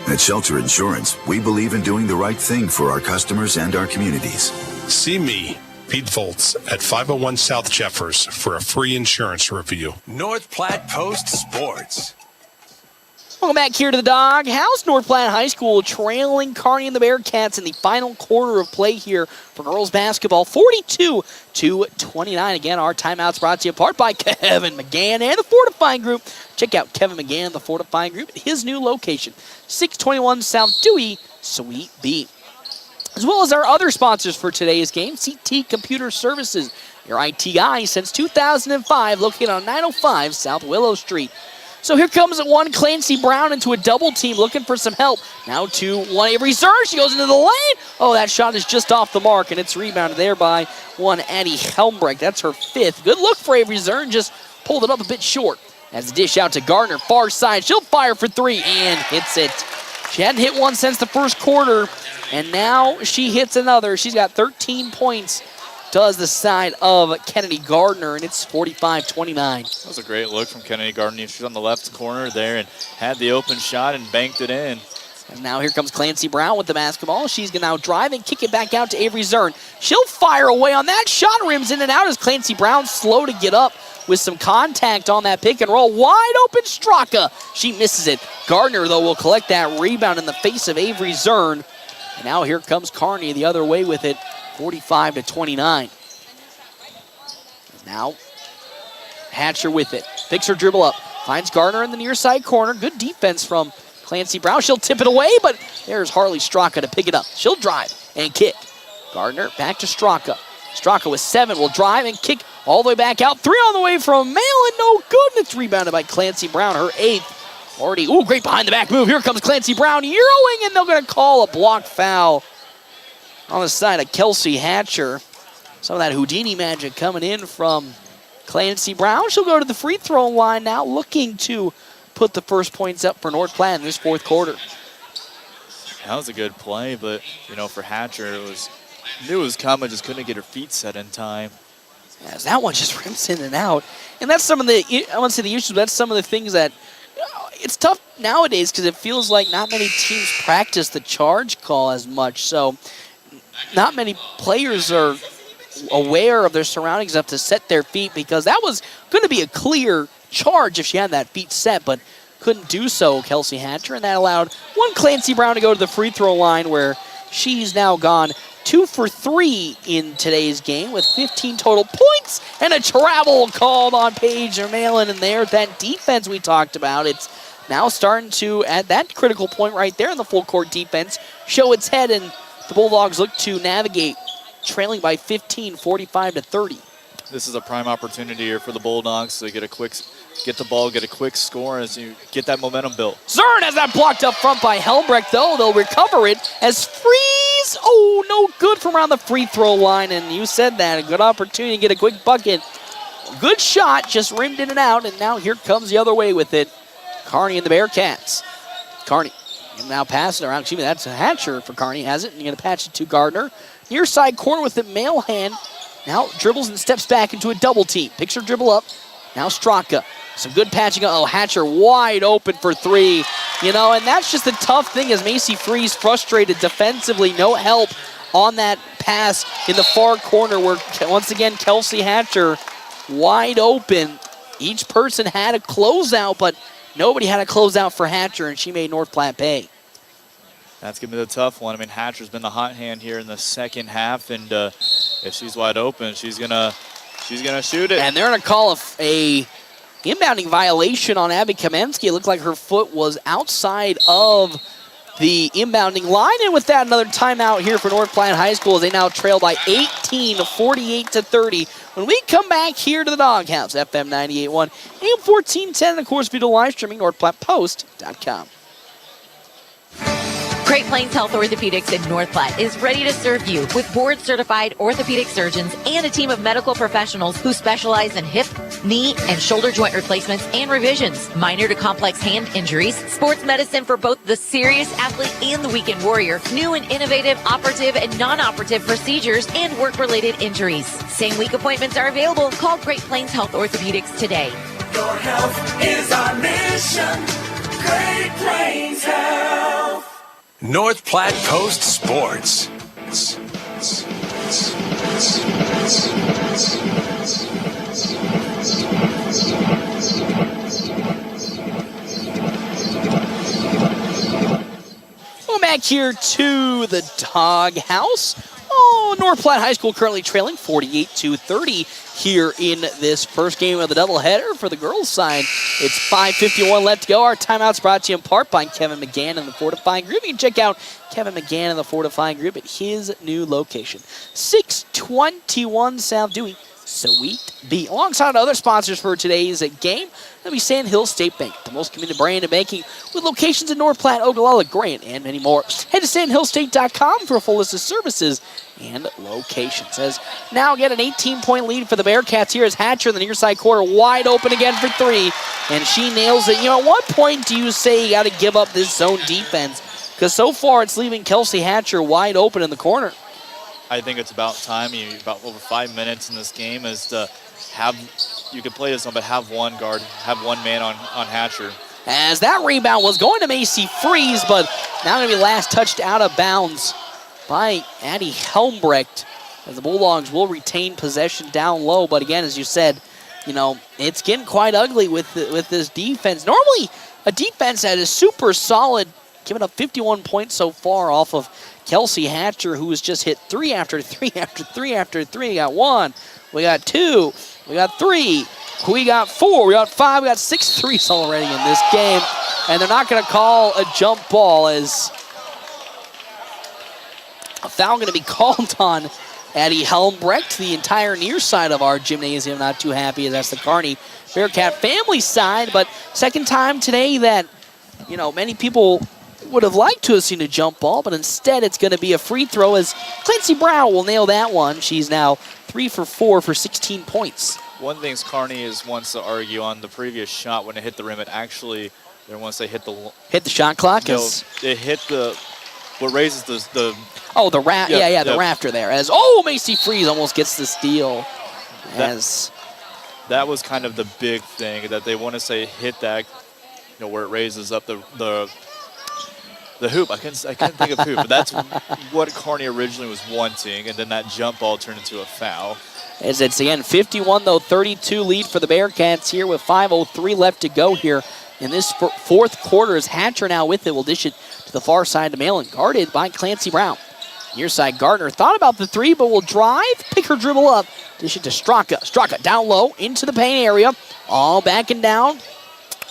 At Shelter Insurance, we believe in doing the right thing for our customers and our communities.
See me, Pete Volz, at 501 South Jeffers for a free insurance review.
North Platte Post Sports.
Welcome back here to the Doghouse. North Platte High School trailing Kearney and the Bearcats in the final quarter of play here for girls basketball, 42-29. Again, our timeouts brought to you in part by Kevin McGann and the Fortifying Group. Check out Kevin McGann and the Fortifying Group at his new location, 621 South Dewey, Suite B. As well as our other sponsors for today's game, CT Computer Services, your IT guy since 2005, located on 905 South Willow Street. So here comes one Clancy Brown into a double team looking for some help. Now to one Avery Zern. She goes into the lane. Oh, that shot is just off the mark, and it's rebounded there by one Addie Helmbrecht. That's her 5th. Good look for Avery Zern. Just pulled it up a bit short. As the dish out to Gardner, far side. She'll fire for 3 and hits it. She hadn't hit one since the first quarter, and now she hits another. She's got 13 points. Does the side of Kennedy Gardner, and it's 45-29.
That was a great look from Kennedy Gardner. She's on the left corner there and had the open shot and banked it in.
And now here comes Clancy Brown with the basketball. She's going to now drive and kick it back out to Avery Zern. She'll fire away on that. Shot rims in and out as Clancy Brown slow to get up with some contact on that pick and roll. Wide open Straka. She misses it. Gardner, though, will collect that rebound in the face of Avery Zern. And now here comes Kearney the other way with it, 45-29. Now Hatcher with it. Picks her dribble up. Finds Gardner in the near side corner. Good defense from Clancy Brown. She'll tip it away, but there's Harley Straka to pick it up. She'll drive and kick. Gardner back to Straka. Straka with 7 will drive and kick all the way back out. 3 on the way from Malin. No good. And it's rebounded by Clancy Brown, her 8th. Already, great behind the back move. Here comes Clancy Brown Euroing, and they're going to call a block foul on the side of Kelsey Hatcher. Some of that Houdini magic coming in from Clancy Brown. She'll go to the free throw line now, looking to put the first points up for North Platte in this fourth quarter.
That was a good play, but, for Hatcher, knew it was coming, just couldn't get her feet set in time.
As that one just rims in and out. And that's some of the, I won't say the issues, but that's some of the things that, it's tough nowadays because it feels like not many teams practice the charge call as much. So not many players are aware of their surroundings enough to set their feet, because that was going to be a clear charge if she had that feet set, but couldn't do so, Kelsey Hatcher, and that allowed one Clancy Brown to go to the free throw line, where she's now gone 2 for 3 in today's game with 15 total points, and a travel called on Paige Malin. And there, that defense we talked about, it's now starting to, at that critical point right there in the full court defense, show its head, and the Bulldogs look to navigate, trailing by 15, 45-30.
This is a prime opportunity here for the Bulldogs to get the ball, get a quick score as you get that momentum built.
Zern has that blocked up front by Helmbrecht, though. They'll recover it as Freeze. Oh, no good from around the free throw line. And you said that, a good opportunity to get a quick bucket. Good shot, just rimmed in and out. And now here comes the other way with it. Kearney and the Bearcats. Kearney now passing around. Excuse me, that's a Hatcher for Kearney, has it. And you're going to patch it to Gardner. Near side corner with the male hand. Now dribbles and steps back into a double team. Picks her dribble up. Now Straka. Some good patching. Oh, Hatcher wide open for 3. And that's just the tough thing, as Macy Freeze frustrated defensively. No help on that pass in the far corner, where once again Kelsey Hatcher wide open. Each person had a closeout, but nobody had a closeout for Hatcher, and she made North Platte pay.
That's going to be the tough one. I mean, Hatcher's been the hot hand here in the second half, and if she's wide open, she's gonna shoot it.
And they're going to call a inbounding violation on Abby Kamensky. It looked like her foot was outside of the inbounding line. And with that, another timeout here for North Platte High School, as they now trail by 18, 48-30. When we come back here to the Doghouse, FM 98.1, AM 1410, and of course, be to live streaming, NorthPlattePost.com.
Great Plains Health Orthopedics in North Platte is ready to serve you with board-certified orthopedic surgeons and a team of medical professionals who specialize in hip, knee, and shoulder joint replacements and revisions, minor to complex hand injuries, sports medicine for both the serious athlete and the weekend warrior, new and innovative operative and non-operative procedures, and work-related injuries. Same-week appointments are available. Call Great Plains Health Orthopedics today.
Your health is our mission. Great Plains Health.
North Platte Post Sports.
Welcome back here to the Doghouse. Oh, North Platte High School currently trailing 48-30 here in this first game of the doubleheader for the girls' side. It's 5:51 left to go. Our timeout's brought to you in part by Kevin McGann and the Fortifying Group. You can check out Kevin McGann and the Fortifying Group at his new location, 621 South Dewey, Sweet Bee. Alongside other sponsors for today's game, that'll be Sand Hill State Bank, the most committed brand in banking, with locations in North Platte, Ogallala, Grant, and many more. Head to sandhillstate.com for a full list of services and locations. As now get an 18-point lead for the Bearcats here, as Hatcher in the near side corner wide open again for 3, and she nails it. At what point do you say you got to give up this zone defense? Because so far it's leaving Kelsey Hatcher wide open in the corner.
I think it's about time. About over 5 minutes in this game is to have, you can play this one, but have one guard, have one man on Hatcher.
As that rebound was going to Macy Freeze, but now going to be last touched out of bounds by Addie Helmbrecht. As the Bulldogs will retain possession down low. But again, as you said, it's getting quite ugly with this defense. Normally, a defense that is super solid, giving up 51 points so far off of Kelsey Hatcher, who has just hit 3 after 3 after 3 after 3. We got 1, we got 2, we got 3, we got 4, we got 5, we got 6 threes already in this game. And they're not going to call a jump ball, as a foul going to be called on Addie Helmbrecht. The entire near side of our gymnasium not too happy, as that's the Kearney Bearcat family side. But second time today that, many people would have liked to have seen a jump ball, but instead it's going to be a free throw, as Clancy Brown will nail that one. She's now 3 for 4 for 16 points.
One thing Kearney wants to argue on the previous shot when it hit the rim, it actually, once they hit the
shot clock.
It hit what raises the
the rafter there. As Macy Freeze almost gets the steal.
That was kind of the big thing, that they want to say hit that, where it raises up the hoop. I can't think of hoop, but that's what Kearney originally was wanting, and then that jump ball turned into a foul.
As it's again 51-32 lead for the Bearcats here with 5:03 left to go here in this fourth quarter, as Hatcher now with it will dish it to the far side to Malin, guarded by Clancy Brown. Near side, Gardner thought about the 3, but will drive, pick her dribble up, dish it to Straka. Straka down low into the paint area, all backing down.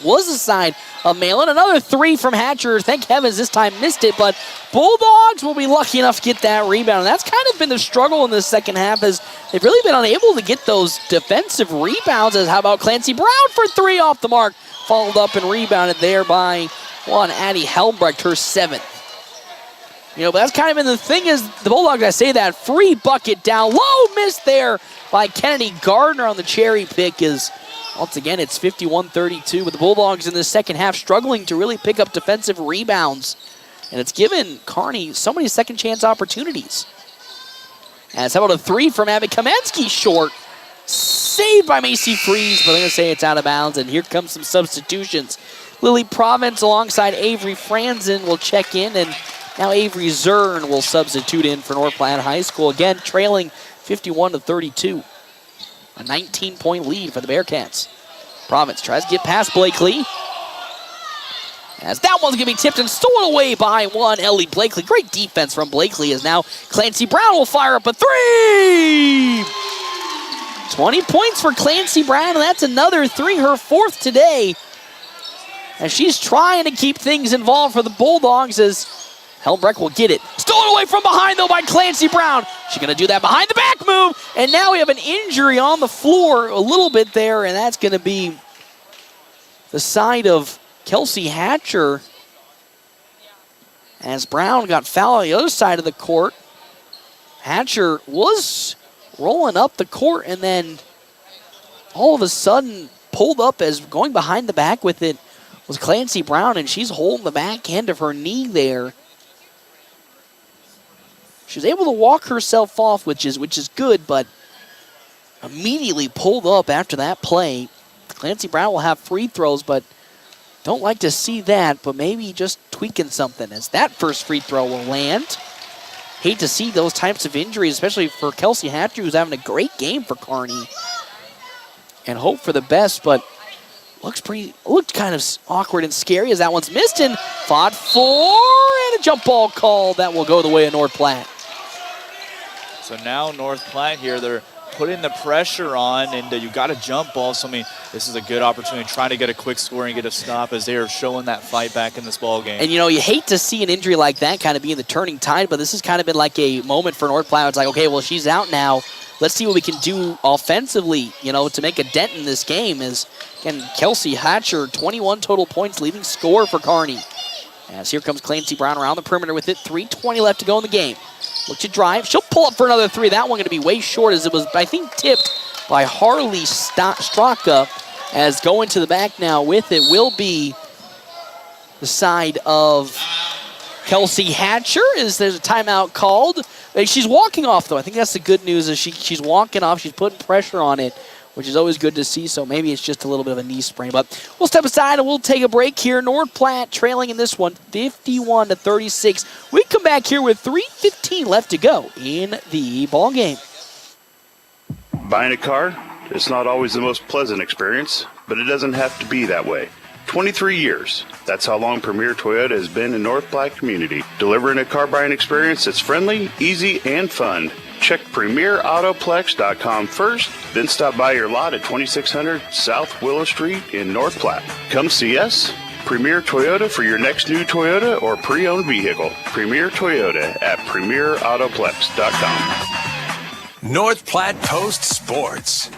Was the side of Malin. Another 3 from Hatcher. Thank heavens this time missed it, but Bulldogs will be lucky enough to get that rebound. And that's kind of been the struggle in the second half, as they've really been unable to get those defensive rebounds. As how about Clancy Brown for 3 off the mark, followed up and rebounded there by Addie Helmbrecht, her 7th. But that's kind of been the thing, is the Bulldogs, I say that, free bucket down low, missed there by Kennedy Gardner on the cherry pick. Is once again, it's 51-32, with the Bulldogs in the second half struggling to really pick up defensive rebounds. And it's given Kearney so many second chance opportunities. As how about a 3 from Abby Kamensky, short. Saved by Macy Freeze, but I'm going to say it's out of bounds. And here comes some substitutions. Lily Province alongside Avery Franzen will check in, and now Avery Zern will substitute in for North Platte High School. Again, trailing 51-32. A 19-point lead for the Bearcats. Province tries to get past Blakely. As that one's going to be tipped and stolen away by Ellie Blakely. Great defense from Blakely, as now Clancy Brown will fire up a 3! 20 points for Clancy Brown, and that's another 3, her 4th today. As she's trying to keep things involved for the Bulldogs, as Helmbrecht will get it. Stolen away from behind, though, by Clancy Brown. She's going to do that behind the back move. And now we have an injury on the floor a little bit there, and that's going to be the side of Kelsey Hatcher. As Brown got fouled on the other side of the court. Hatcher was rolling up the court, and then all of a sudden pulled up as going behind the back with it was Clancy Brown, and she's holding the back end of her knee there. She was able to walk herself off, which is good, but immediately pulled up after that play. Clancy Brown will have free throws, but don't like to see that, but maybe just tweaking something, as that first free throw will land. Hate to see those types of injuries, especially for Kelsey Hatcher, who's having a great game for Kearney. And hope for the best, but looked kind of awkward and scary as that one's missed, and fought for, and a jump ball call that will go the way of North Platte.
So now North Platte here, they're putting the pressure on, and you got a jump ball. So, I mean, this is a good opportunity, trying to get a quick score and get a stop, as they are showing that fight back in this ball game. And,
you hate to see an injury like that kind of being the turning tide, but this has kind of been like a moment for North Platte. It's like, okay, well, she's out now. Let's see what we can do offensively, to make a dent in this game. As, again, Kelsey Hatcher, 21 total points, leading scorer for Kearney. As here comes Clancy Brown around the perimeter with it. 3:20 left to go in the game. Look to drive. She'll pull up for another 3. That one going to be way short, as it was, I think, tipped by Harley Straka. As going to the back now with it will be the side of Kelsey Hatcher. There's a timeout called. She's walking off, though. I think that's the good news, is she's walking off. She's putting pressure on it which is always good to see. So maybe it's just a little bit of a knee sprain. But we'll step aside and we'll take a break here. North Platte trailing in this one, 51-36. We come back here with 3:15 left to go in the ball game.
Buying a car, it's not always the most pleasant experience, but it doesn't have to be that way. 23 years. That's how long Premier Toyota has been in North Platte community, delivering a car buying experience that's friendly, easy, and fun. Check PremierAutoplex.com first, then stop by your lot at 2600 South Willow Street in North Platte. Come see us. Premier Toyota for your next new Toyota or pre-owned vehicle. Premier Toyota at PremierAutoplex.com.
North Platte Post Sports.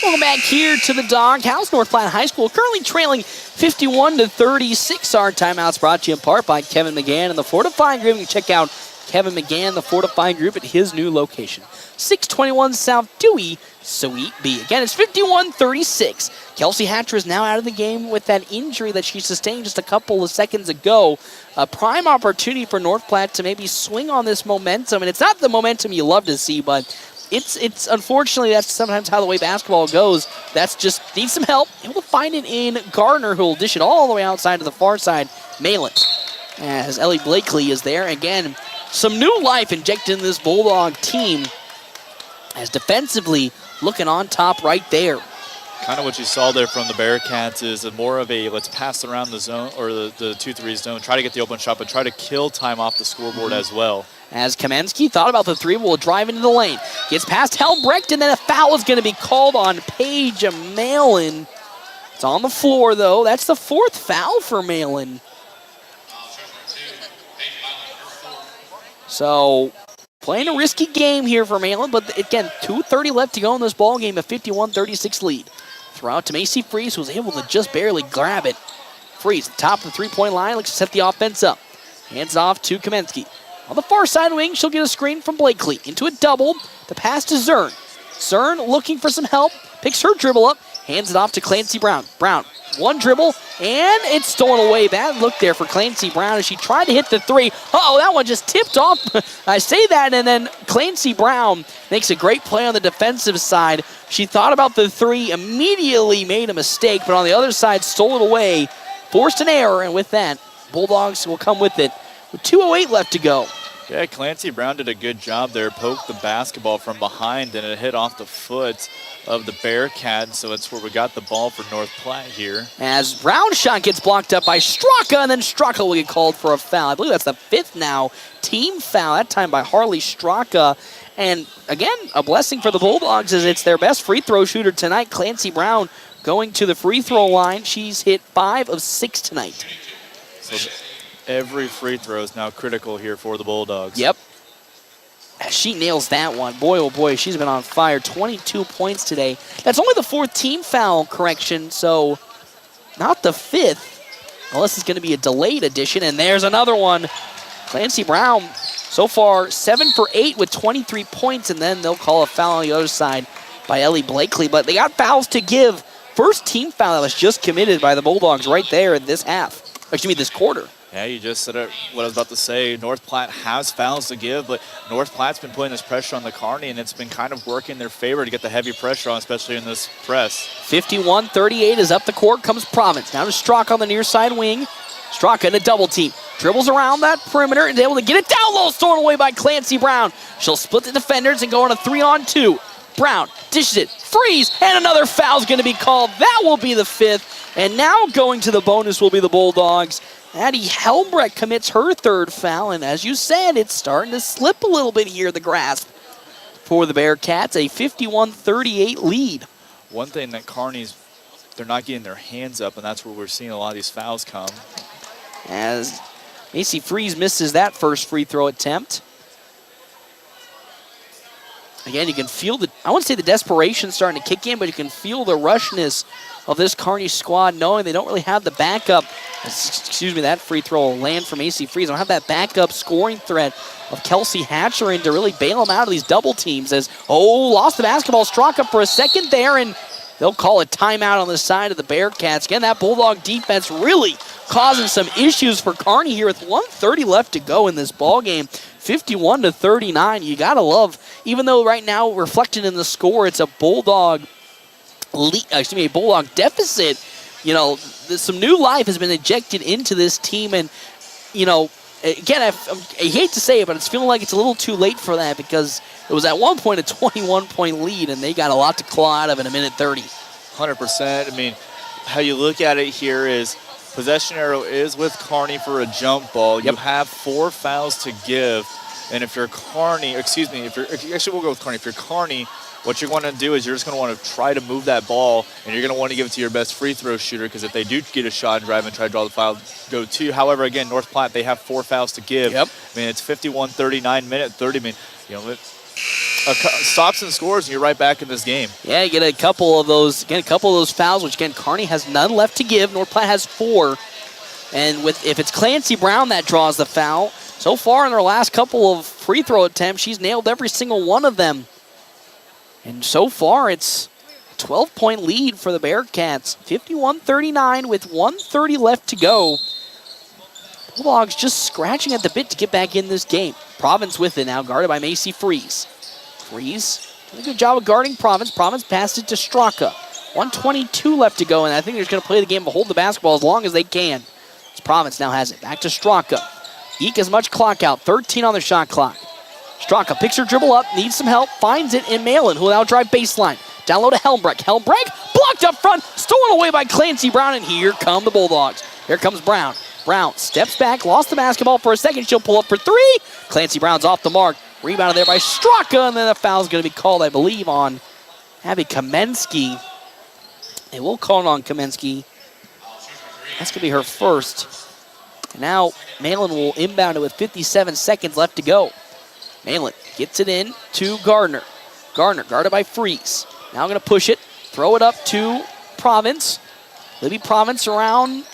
Welcome back here to the Doghouse. North Platte High School currently trailing 51-36. Our timeouts brought to you in part by Kevin McGann and the Fortifying Group. You can check out Kevin McGann, the Fortifying Group, at his new location, 621 South Dewey, Suite B. Again, it's 51-36. Kelsey Hatcher is now out of the game with that injury that she sustained just a couple of seconds ago. A prime opportunity for North Platte to maybe swing on this momentum. And it's not the momentum you love to see, but it's unfortunately, that's sometimes how the way basketball goes. That's just needs some help, and we'll find it in Gardner, who will dish it all the way outside to the far side. Malin, as Ellie Blakely is there. Again, some new life injected in this Bulldog team, as defensively looking on top right there.
Kind of what you saw there from the Bearcats is more of a let's pass around the zone or the 2-3 zone, try to get the open shot, but try to kill time off the scoreboard as well.
As Kamensky thought about the three, will drive into the lane. Gets past Helmbrecht, and then a foul is going to be called on Paige Malin. It's on the floor, though. That's the fourth foul for Malin. So, playing a risky game here for Malin, but again, 2:30 left to go in this ballgame, a 51-36 lead. Throw out to Macy Freeze, who was able to just barely grab it. Freeze, top of the three-point line, looks to set the offense up. Hands off to Kamensky. On the far side wing, she'll get a screen from Blakely. Into a double, the pass to Zern. Zern looking for some help, picks her dribble up, hands it off to Clancy Brown. Brown, one dribble, and it's stolen away. Bad look there for Clancy Brown as she tried to hit the three. Uh-oh, that one just tipped off. I say that, and then Clancy Brown makes a great play on the defensive side. She thought about the three, immediately made a mistake, but on the other side, stole it away, forced an error, and with that, Bulldogs will come with it. With 2:08 left to go.
Yeah, Clancy Brown did a good job there. Poked the basketball from behind, and it hit off the foot of the Bearcat, so it's where we got the ball for North Platte here.
As Brown's shot gets blocked up by Straka, and then Straka will get called for a foul. I believe that's the fifth now team foul, that time by Harley Straka. And again, a blessing for the Bulldogs as it's their best free throw shooter tonight. Clancy Brown going to the free throw line. She's hit 5 of 6 tonight.
So every free throw is now critical here for the Bulldogs.
Yep. She nails that one. Boy, oh boy, she's been on fire. 22 points today. That's only the 4th team foul correction, so not the 5th, unless it's going to be a delayed addition. And there's another one. Clancy Brown, so far 7 for 8 with 23 points, and then they'll call a foul on the other side by Ellie Blakely. But they got fouls to give. First team foul that was just committed by the Bulldogs right there in this half. Excuse me, this quarter.
Yeah, you just said it, what I was about to say. North Platte has fouls to give, but North Platte's been putting this pressure on the Kearney, and it's been kind of working in their favor to get the heavy pressure on, especially in this press.
51-38 is up the court, comes Province. Now to Straka on the near side wing. Straka in a double team. Dribbles around that perimeter and is able to get it down low, stolen away by Clancy Brown. She'll split the defenders and go on a 3-on-2. Brown dishes it, freeze, and another foul's going to be called. That will be the 5th, and now going to the bonus will be the Bulldogs. Addie Helmbrecht commits her 3rd foul, and as you said, it's starting to slip a little bit here, the grasp for the Bearcats, a 51-38 lead.
One thing that Kearney's, they're not getting their hands up, and that's where we're seeing a lot of these fouls come.
As Macy Freeze misses that first free throw attempt. Again, you can feel I wouldn't say the desperation starting to kick in, but you can feel the rushness of this Kearney squad, knowing they don't really have the backup. Excuse me, that free throw will land from AC Freeze. They don't have that backup scoring threat of Kelsey Hatcher in to really bail them out of these double teams. As, lost the basketball, struck up for a second there, and they'll call a timeout on the side of the Bearcats. Again, that Bulldog defense really causing some issues for Kearney here with 1:30 left to go in this ballgame. 51-39. You got to love, even though right now reflected in the score, it's a Bulldog Bulldog deficit. You know, some new life has been injected into this team. And, you know, again, I hate to say it, but it's feeling like it's a little too late for that because it was at one point a 21-point lead, and they got a lot to claw out of in a minute 30.
100%. I mean, how you look at it here is possession arrow is with Kearney for a jump ball. You have 4 fouls to give. And if you're Kearney, actually we'll go with Kearney. If you're Kearney, what you're going to do is you're just going to want to try to move that ball, and you're going to want to give it to your best free throw shooter because if they do get a shot and drive and try to draw the foul, go 2. However, again, North Platte, they have 4 fouls to give. I mean, it's 51-39, minute 30. I mean, you know, stops and scores, and you're right back in this game.
Yeah, you get a couple of those fouls, which again, Kearney has none left to give. North Platte has 4. And if it's Clancy Brown that draws the foul, so far in their last couple of free throw attempts, she's nailed every single one of them. And so far, it's a 12-point lead for the Bearcats. 51-39 with 1:30 left to go. Bulldogs just scratching at the bit to get back in this game. Province with it now, guarded by Macy Freeze. Freeze doing a good job of guarding Province. Province passed it to Straka. 1:22 left to go, and I think they're just going to play the game to hold the basketball as long as they can. As Province now has it. Back to Straka. Eke as much clock out. 13 on the shot clock. Straka picks her dribble up, needs some help, finds it in Malin, who will now drive baseline. Down low to Helmbrecht. Helmbrecht blocked up front, stolen away by Clancy Brown, and here come the Bulldogs. Here comes Brown. Brown steps back, lost the basketball for a second. She'll pull up for 3. Clancy Brown's off the mark. Rebounded there by Straka, and then a foul's going to be called, I believe, on Abby Kamensky. They will call it on Kamensky. That's going to be her first. And now Malin will inbound it with 57 seconds left to go. Malin gets it in to Gardner. Gardner guarded by Freeze. Now going to push it, throw it up to Province. Libby Province around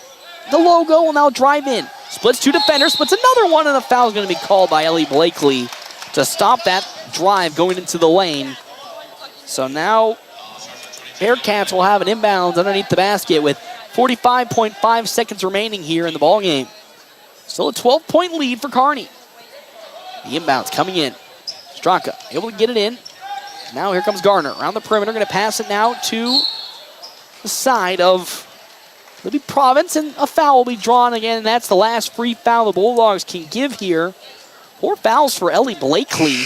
the logo will now drive in. Splits 2 defenders, splits another one, and a foul is going to be called by Ellie Blakely to stop that drive going into the lane. So now Bearcats will have an inbounds underneath the basket with 45.5 seconds remaining here in the ballgame. Still a 12-point lead for Kearney. The inbounds coming in. Straka able to get it in. Now here comes Gardner around the perimeter. Going to pass it now to the side of Libby Province, and a foul will be drawn again, and that's the last free foul the Bulldogs can give here. 4 fouls for Ellie Blakely.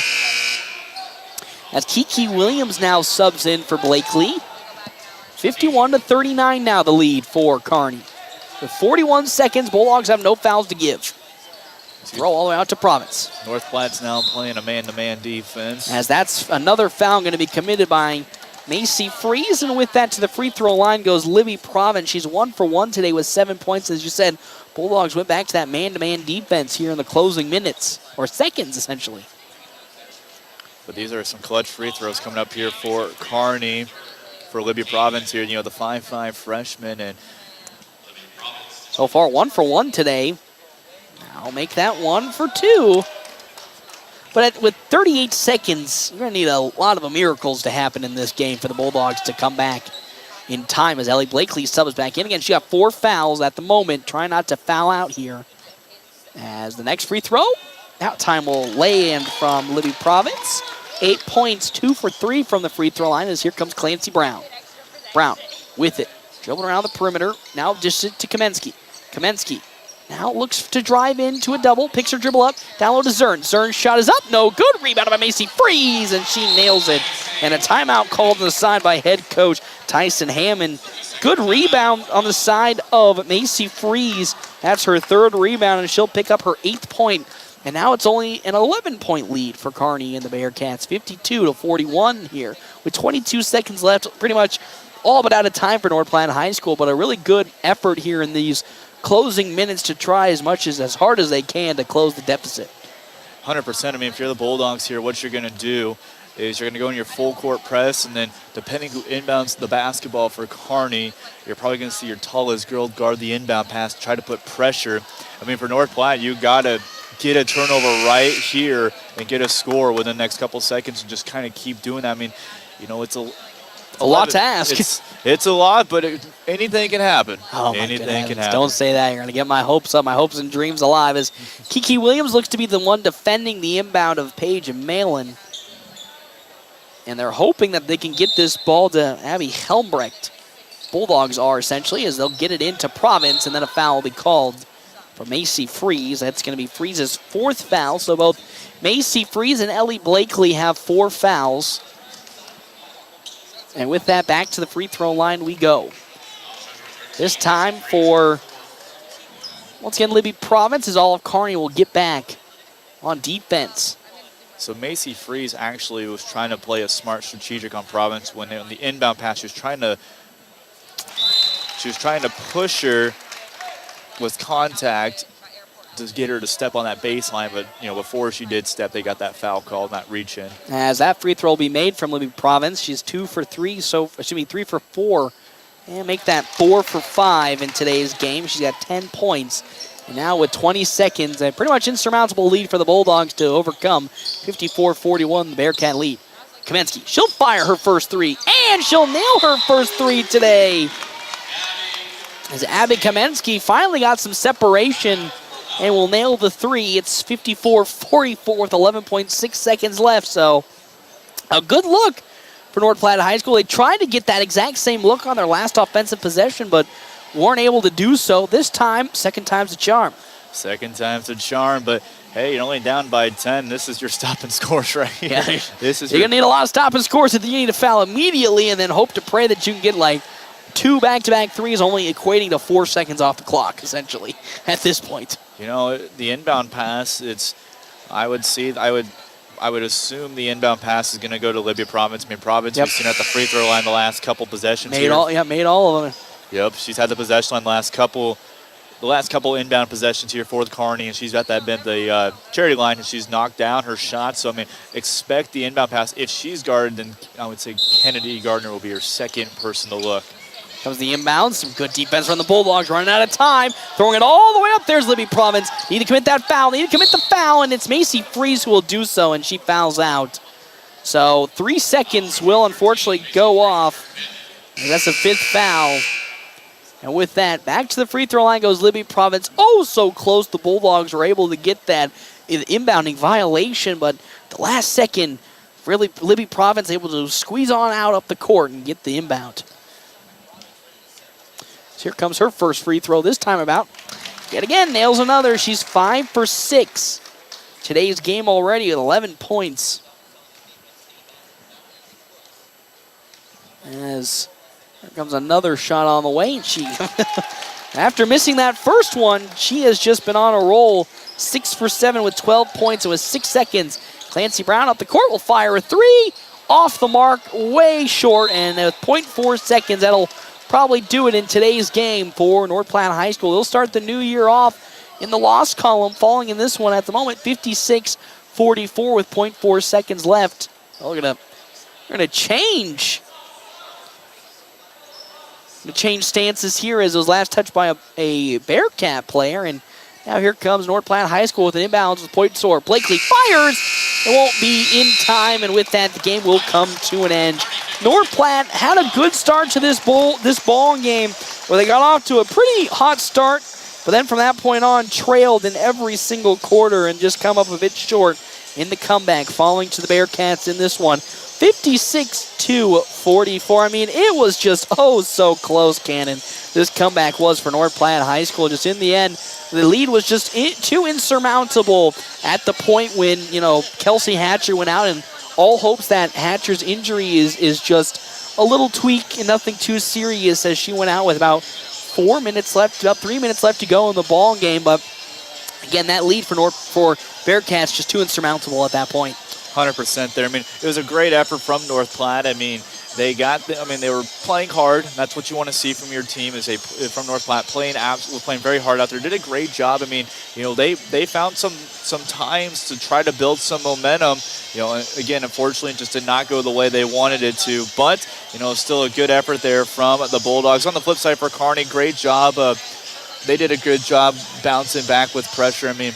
As Kiki Williams now subs in for Blakely. 51-39 now the lead for Kearney. With 41 seconds, Bulldogs have no fouls to give. Throw all the way out to Province.
North Platte's now playing a man-to-man defense.
As that's another foul going to be committed by Macy Freeze, and with that to the free throw line goes Libby Province. She's 1 for 1 today with 7 points. As you said, Bulldogs went back to that man-to-man defense here in the closing minutes, or seconds essentially.
But these are some clutch free throws coming up here for Kearney, for Libby Province here. You know, the 5'5" freshman, and
so far 1 for 1 today. Now make that 1 for 2. But with 38 seconds, you're going to need a lot of miracles to happen in this game for the Bulldogs to come back in time as Ellie Blakely subs back in. Again, she got 4 fouls at the moment. Try not to foul out here. As the next free throw, that time will land from Libby Province. 8 points, 2 for 3 from the free throw line as here comes Clancy Brown. Brown with it. Dribbling around the perimeter. Now just to Kamensky. Kamensky now looks to drive into a double. Picks her dribble up. Down low to Zern. Zern's shot is up. No good. Rebound by Macy Freeze, and she nails it. And a timeout called on the side by head coach Tyson Hammond. Good rebound on the side of Macy Freeze. That's her 3rd rebound, and she'll pick up her 8th point. And now it's only an 11-point lead for Kearney and the Bearcats. 52-41 here with 22 seconds left. Pretty much all but out of time for North Platte High School, but a really good effort here in these closing minutes to try as hard as they can to close the deficit.
100%. I mean, if you're the Bulldogs here, what you're going to do is you're going to go in your full court press, and then depending who inbounds the basketball for Kearney, you're probably going to see your tallest girl guard the inbound pass, try to put pressure. I mean, for North Platte, you got to get a turnover right here and get a score within the next couple seconds and just kind of keep doing that. I mean, you know, it's a
A lot to ask.
It's a lot, but anything can happen.
Oh,
anything can happen.
Don't say that. You're going to get my hopes up, my hopes and dreams alive. As Kiki Williams looks to be the one defending the inbound of Paige and Malin. And they're hoping that they can get this ball to Abby Helmbrecht. Bulldogs are essentially, as they'll get it into Province, and then a foul will be called for Macy Freeze. That's going to be Freeze's 4th foul. So both Macy Freeze and Ellie Blakely have 4 fouls. And with that, back to the free throw line we go. This time for, once again, Libby Province, as Olive Kearney will get back on defense.
So Macy Freeze actually was trying to play a smart strategic on Province when on the inbound pass. She was trying to push her with contact to get her to step on that baseline, but before she did step, they got that foul called, not reach in.
As that free throw will be made from Libby Province, she's 2 for 3, 3 for 4, and make that 4 for 5 in today's game. She's got 10 points, and now with 20 seconds, a pretty much insurmountable lead for the Bulldogs to overcome. 54-41, the Bearcat lead. Kamensky, she'll fire her first 3, and she'll nail her first 3 today. As Abby Kamensky finally got some separation and will nail the 3. It's 54-44 with 11.6 seconds left. So a good look for North Platte High School. They tried to get that exact same look on their last offensive possession, but weren't able to do so. This time, second time's a charm.
Second time's a charm, but hey, you're only down by 10. This is your stop and scores right here.
Yeah. You're going to need a lot of stop and scores if you need to foul immediately and then hope to pray that you can get like 2 back-to-back threes, only equating to 4 seconds off the clock, essentially, at this point.
The inbound pass, I would assume the inbound pass is going to go to Libya Province. I mean, Province, we've seen at the free throw line the last couple possessions.
Made all of them.
Yep, she's had the possession line the last couple inbound possessions here for the Kearney, and she's at the charity line, and she's knocked down her shot. So, I mean, expect the inbound pass. If she's guarded, then I would say Kennedy Gardner will be her second person to look.
Comes the inbound. Some good defense from the Bulldogs. Running out of time. Throwing it all the way up. There's Libby Province. Need to commit that foul. Need to commit the foul, and it's Macy Freeze who will do so, and she fouls out. So 3 seconds will unfortunately go off. And that's a 5th foul. And with that, back to the free throw line goes Libby Province. Oh, so close. The Bulldogs were able to get that inbounding violation, but the last second, really, Libby Province able to squeeze on out up the court and get the inbound. So here comes her first free throw this time about. Yet again, nails another. She's 5 for 6. Today's game already with 11 points. As here comes another shot on the way. She, after missing that first one, she has just been on a roll. 6 for 7 with 12 points and with 6 seconds. Clancy Brown up the court will fire a 3. Off the mark, way short, and with 0.4 seconds, that'll probably do it in today's game for North Platte High School. They'll start the new year off in the loss column, falling in this one at the moment, 56-44 with 0.4 seconds left. We're gonna change stances here as it was last touched by a Bearcat player, and now here comes North Platte High School with an inbounds with point soar. Blakely fires. It won't be in time, and with that, the game will come to an end. North Platte had a good start to this ball game where they got off to a pretty hot start, but then from that point on, trailed in every single quarter and just come up a bit short in the comeback, falling to the Bearcats in this one. 56-44. I mean, it was just so close, Cannon. This comeback was for North Platte High School. Just in the end, the lead was just too insurmountable at the point when, Kelsey Hatcher went out, and all hopes that Hatcher's injury is just a little tweak and nothing too serious, as she went out with about 4 minutes left, about 3 minutes left to go in the ball game. But again, that lead for Bearcats just too insurmountable at that point.
100% there. I mean, it was a great effort from North Platte. I mean, they were playing hard. That's what you want to see from your team, from North Platte, playing very hard out there. Did a great job. I mean, they found some times to try to build some momentum. Again, unfortunately, it just did not go the way they wanted it to. But, still a good effort there from the Bulldogs. On the flip side for Kearney, great job. They did a good job bouncing back with pressure. I mean,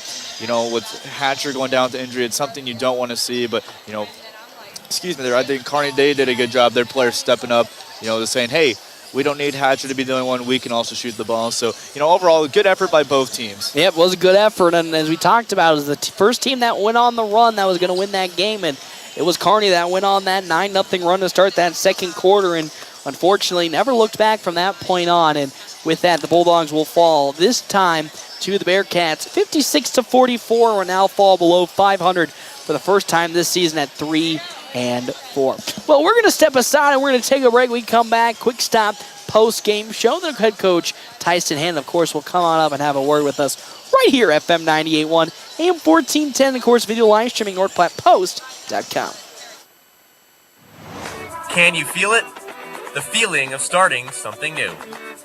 with Hatcher going down to injury, it's something you don't want to see. But, I think Kearney, they did a good job. Their players stepping up, they're saying, hey, we don't need Hatcher to be the only one. We can also shoot the ball. So, overall, a good effort by both teams.
Yep, it was a good effort. And as we talked about, it was the first team that went on the run that was going to win that game. And it was Kearney that went on that 9-0 run to start that second quarter. And unfortunately, never looked back from that point on. And with that, the Bulldogs will fall this time to the Bearcats. 56-44 will now fall below 500 for the first time this season at 3-4. Well, we're going to step aside and we're going to take a break. We come back, quick stop, post-game show. The head coach, Tyson Hand, of course, will come on up and have a word with us right here, FM 98.1, AM 1410, of course, video live streaming, NorthPlattePost.com.
Can you feel it? The feeling of starting something new.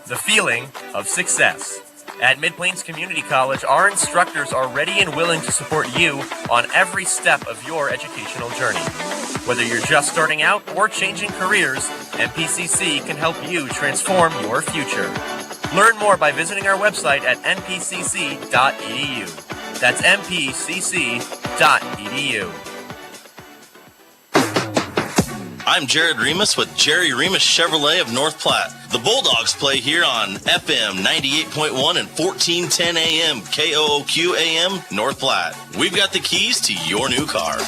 The feeling of success. At Mid-Plains Community College, our instructors are ready and willing to support you on every step of your educational journey. Whether you're just starting out or changing careers, MPCC can help you transform your future. Learn more by visiting our website at npcc.edu. That's npcc.edu.
I'm Jared Remus with Jerry Remus Chevrolet of North Platte. The Bulldogs play here on FM 98.1 and 1410 AM KOOQ AM North Platte. We've got the keys to your new car.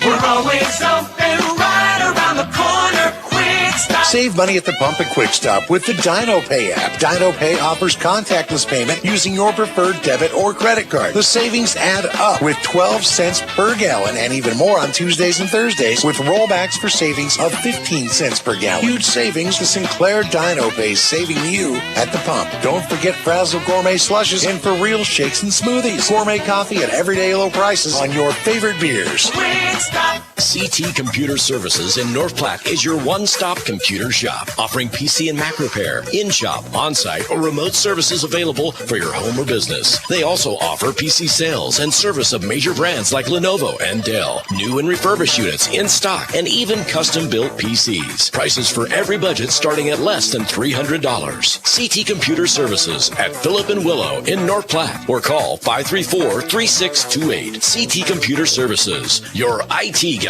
We're always open right around the corner. Quick Stop.
Save money at the pump at Quick Stop with the Dino Pay app. Dino Pay offers contactless payment using your preferred debit or credit card. The savings add up with 12 cents per gallon and even more on Tuesdays and Thursdays with rollbacks for savings of 15 cents per gallon. Huge savings. The Sinclair Dino Pay saving you at the pump. Don't forget Frazzle Gourmet Slushes and For Real Shakes and Smoothies. Gourmet coffee at everyday low prices on your favorite beers.
Quick Stop.
CT Computer Services in North Platte is your one-stop computer shop, offering PC and Mac repair, in-shop, on-site, or remote services available for your home or business. They also offer PC sales and service of major brands like Lenovo and Dell, new and refurbished units in stock, and even custom-built PCs. Prices for every budget starting at less than $300. CT Computer Services at Phillip and Willow in North Platte, or call 534-3628. CT Computer Services, your IT guys.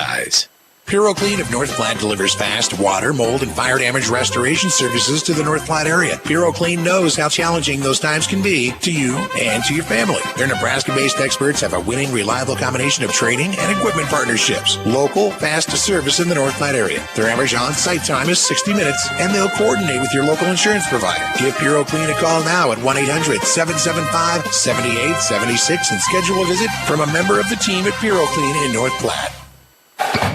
PuroClean of North Platte delivers fast water, mold, and fire damage restoration services to the North Platte area. PuroClean knows how challenging those times can be to you and to your family. Their Nebraska-based experts have a winning, reliable combination of training and equipment partnerships. Local, fast service in the North Platte area. Their average on-site time is 60 minutes, and they'll coordinate with your local insurance provider. Give PuroClean a call now at 1-800-775-7876 and schedule a visit from a member of the team at PuroClean in North Platte.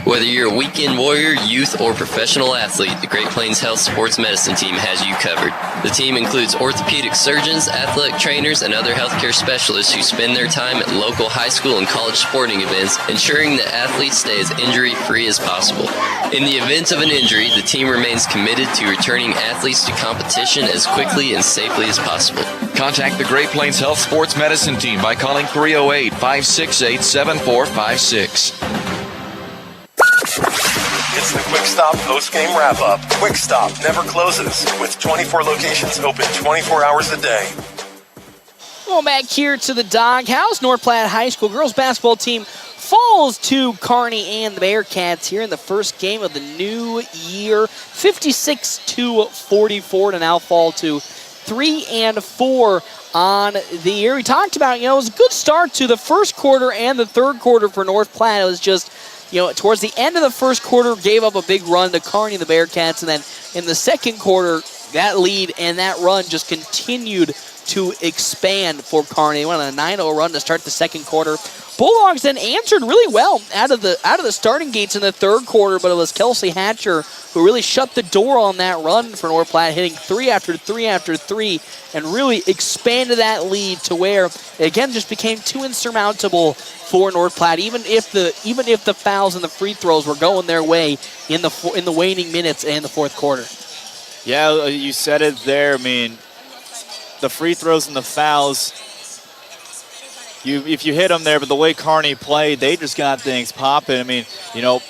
Whether you're a weekend warrior, youth, or professional athlete, the Great Plains Health Sports Medicine Team has you covered. The team includes orthopedic surgeons, athletic trainers, and other healthcare specialists who spend their time at local high school and college sporting events, ensuring that athletes stay as injury-free as possible. In the event of an injury, the team remains committed to returning athletes to competition as quickly and safely as possible.
Contact the Great Plains Health Sports Medicine Team by calling 308-568-7456.
It's the Quick Stop post-game wrap-up. Quick Stop never closes, with 24 locations open 24 hours a day.
Going back here to the Doghouse, North Platte High School girls basketball team falls to Kearney and the Bearcats here in the first game of the new year. 56-44 to now fall to 3-4 on the year. We talked about, it was a good start to the first quarter and the third quarter for North Platte. It was just, towards the end of the first quarter, gave up a big run to Kearney and the Bearcats, and then in the second quarter, that lead and that run just continued to expand for Kearney. They went on a 9-0 run to start the second quarter. Bulldogs then answered really well out of the starting gates in the third quarter, but it was Kelsey Hatcher who really shut the door on that run for North Platte, hitting 3 after 3 after 3, and really expanded that lead to where it again just became too insurmountable for North Platte. Even if the fouls and the free throws were going their way in the waning minutes in the fourth quarter.
Yeah, you said it there. I mean, the free throws and the fouls, if you hit them there, but the way Kearney played, they just got things popping. I mean, it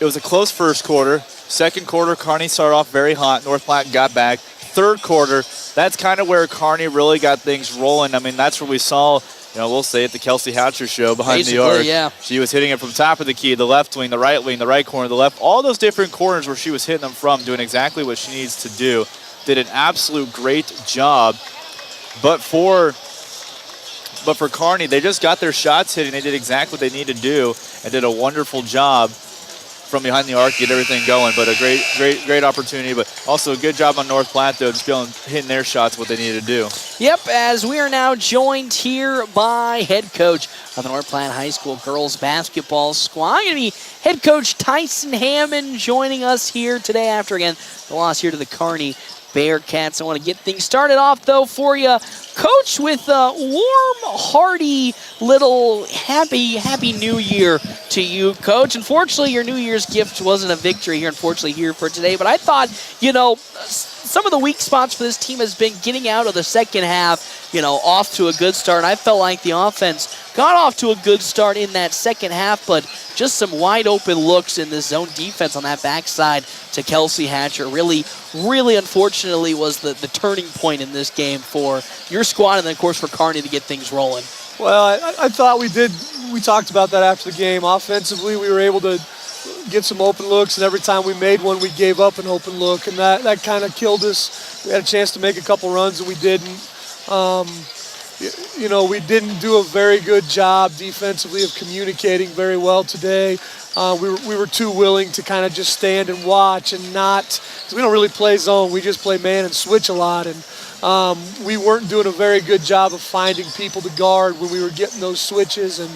was a close first quarter. Second quarter, Kearney started off very hot. North Platte got back. Third quarter, that's kind of where Kearney really got things rolling. I mean, that's where we saw we'll say it, the Kelsey Hatcher show behind
Basically,
the arc.
yeah.
She was hitting it from top of the key, the left wing, the right corner, the left, all those different corners where she was hitting them from, doing exactly what she needs to do. Did an absolute great job. But for Kearney, they just got their shots hitting. They did exactly what they needed to do and did a wonderful job from behind the arc to get everything going. But a great opportunity. But also a good job on North Platte, though, just hitting their shots what they needed to do.
Yep, as we are now joined here by head coach of the North Platte High School girls basketball squad. Going to be head coach Tyson Hammond joining us here today after, again, the loss here to the Kearney Bearcats. I want to get things started off, though, for you, Coach, with a warm, hearty, little happy New Year to you, Coach. Unfortunately, your New Year's gift wasn't a victory here, unfortunately, here for today. But I thought, some of the weak spots for this team has been getting out of the second half, off to a good start. I felt like the offense got off to a good start in that second half, but just some wide open looks in this zone defense on that backside to Kelsey Hatcher really unfortunately was the turning point in this game for your squad and then, of course, for Kearney to get things rolling.
Well, I thought we talked about that after the game. Offensively, we were able to get some open looks, and every time we made one, we gave up an open look, and that kind of killed us. We had a chance to make a couple runs, and we didn't. We didn't do a very good job defensively of communicating very well today. We were too willing to kind of just stand and watch and not, because we don't really play zone. We just play man and switch a lot, and we weren't doing a very good job of finding people to guard when we were getting those switches, and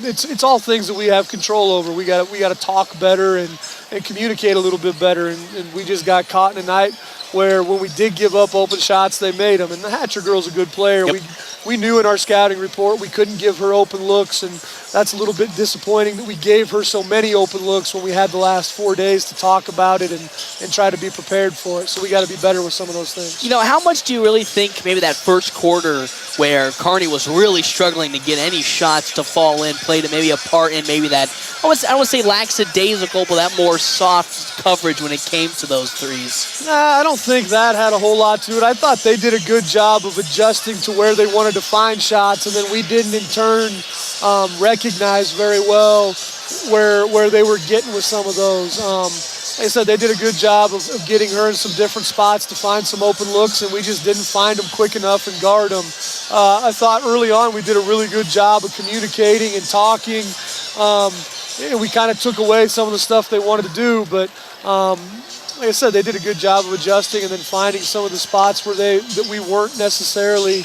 it's all things that we have control over. We got to talk better and communicate a little bit better, and we just got caught in a night where when we did give up open shots, they made them. And the Hatcher girl's a good player.
Yep.
We knew in our scouting report we couldn't give her open looks, and that's a little bit disappointing that we gave her so many open looks when we had the last 4 days to talk about it and try to be prepared for it. So we got to be better with some of those things.
How much do you really think maybe that first quarter where Kearney was really struggling to get any shots to fall in played maybe a part in maybe that, I don't want to say lackadaisical, but that more soft coverage when it came to those threes?
Nah, I don't think that had a whole lot to it. I thought they did a good job of adjusting to where they wanted to find shots, and then we didn't in turn recognize very well where they were getting with some of those. Like I said, they did a good job of getting her in some different spots to find some open looks, and we just didn't find them quick enough and guard them. I thought early on we did a really good job of communicating and talking. And we kind of took away some of the stuff they wanted to do, but like I said, they did a good job of adjusting and then finding some of the spots where that we weren't necessarily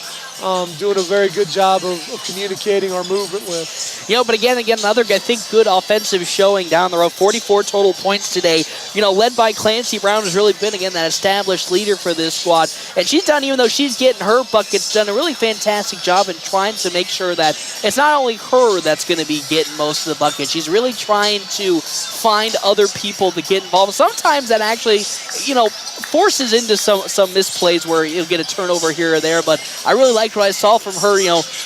doing a very good job of communicating our movement with.
But again, another, I think, good offensive showing down the road. 44 total points today. Led by Clancy Brown, who's really been, again, that established leader for this squad. And she's done, even though she's getting her buckets, done a really fantastic job in trying to make sure that it's not only her that's going to be getting most of the buckets. She's really trying to find other people to get involved. Sometimes that actually, forces into some misplays where you'll get a turnover here or there. But I really liked what I saw from her,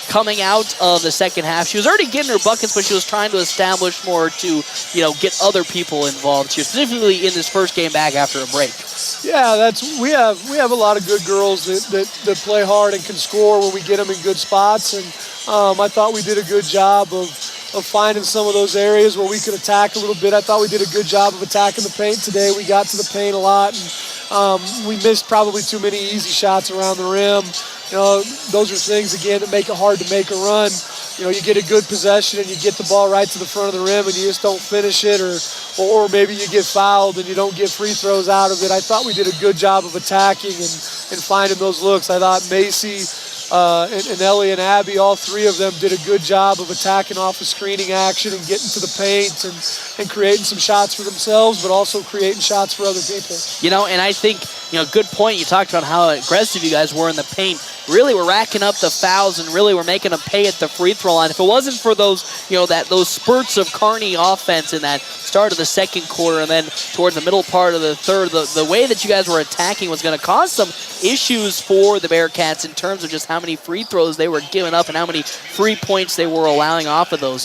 coming out of the second half. She was already getting her buckets, but she was trying to establish more to, get other people involved here, specifically in this first game back after a break.
Yeah, we have a lot of good girls that play hard and can score when we get them in good spots. And I thought we did a good job of finding some of those areas where we could attack a little bit. I thought we did a good job of attacking the paint today. We got to the paint a lot, and we missed probably too many easy shots around the rim. Those are things, again, that make it hard to make a run. You get a good possession and you get the ball right to the front of the rim and you just don't finish it, or maybe you get fouled and you don't get free throws out of it. I thought we did a good job of attacking and finding those looks. I thought Macy and Ellie and Abby, all three of them did a good job of attacking off of screening action and getting to the paint and creating some shots for themselves, but also creating shots for other people.
And I think, good point. You talked about how aggressive you guys were in the paint. Really, we're racking up the fouls and really we're making them pay at the free throw line. If it wasn't for those, those spurts of Kearney offense in that start of the second quarter and then towards the middle part of the third, the way that you guys were attacking was going to cause some issues for the Bearcats in terms of just how many free throws they were giving up and how many free points they were allowing off of those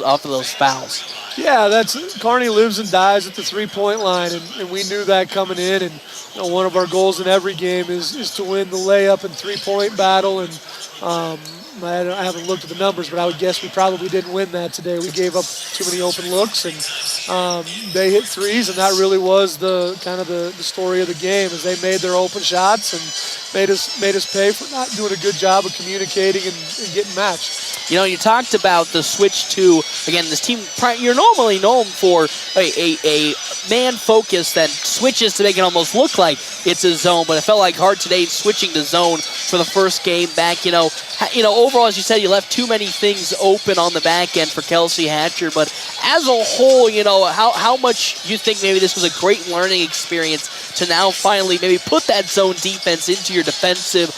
fouls.
Yeah, Kearney lives and dies at the three-point line, and we knew that coming in. And one of our goals in every game is to win the layup and three-point battle. And I haven't looked at the numbers, but I would guess we probably didn't win that today. We gave up too many open looks, and they hit threes, and that really was the story of the game, as they made their open shots and made us pay for not doing a good job of communicating and getting matched.
You know, you talked about the switch to, again, this team, you're normally known for a man focus that switches to make it almost look like it's a zone, but it felt like hard today switching to zone for the first game back. You know, overall, as you said, you left too many things open on the back end for Kelsey Hatcher, but as a whole, you know, how much you think maybe this was a great learning experience to now finally maybe put that zone defense into your defensive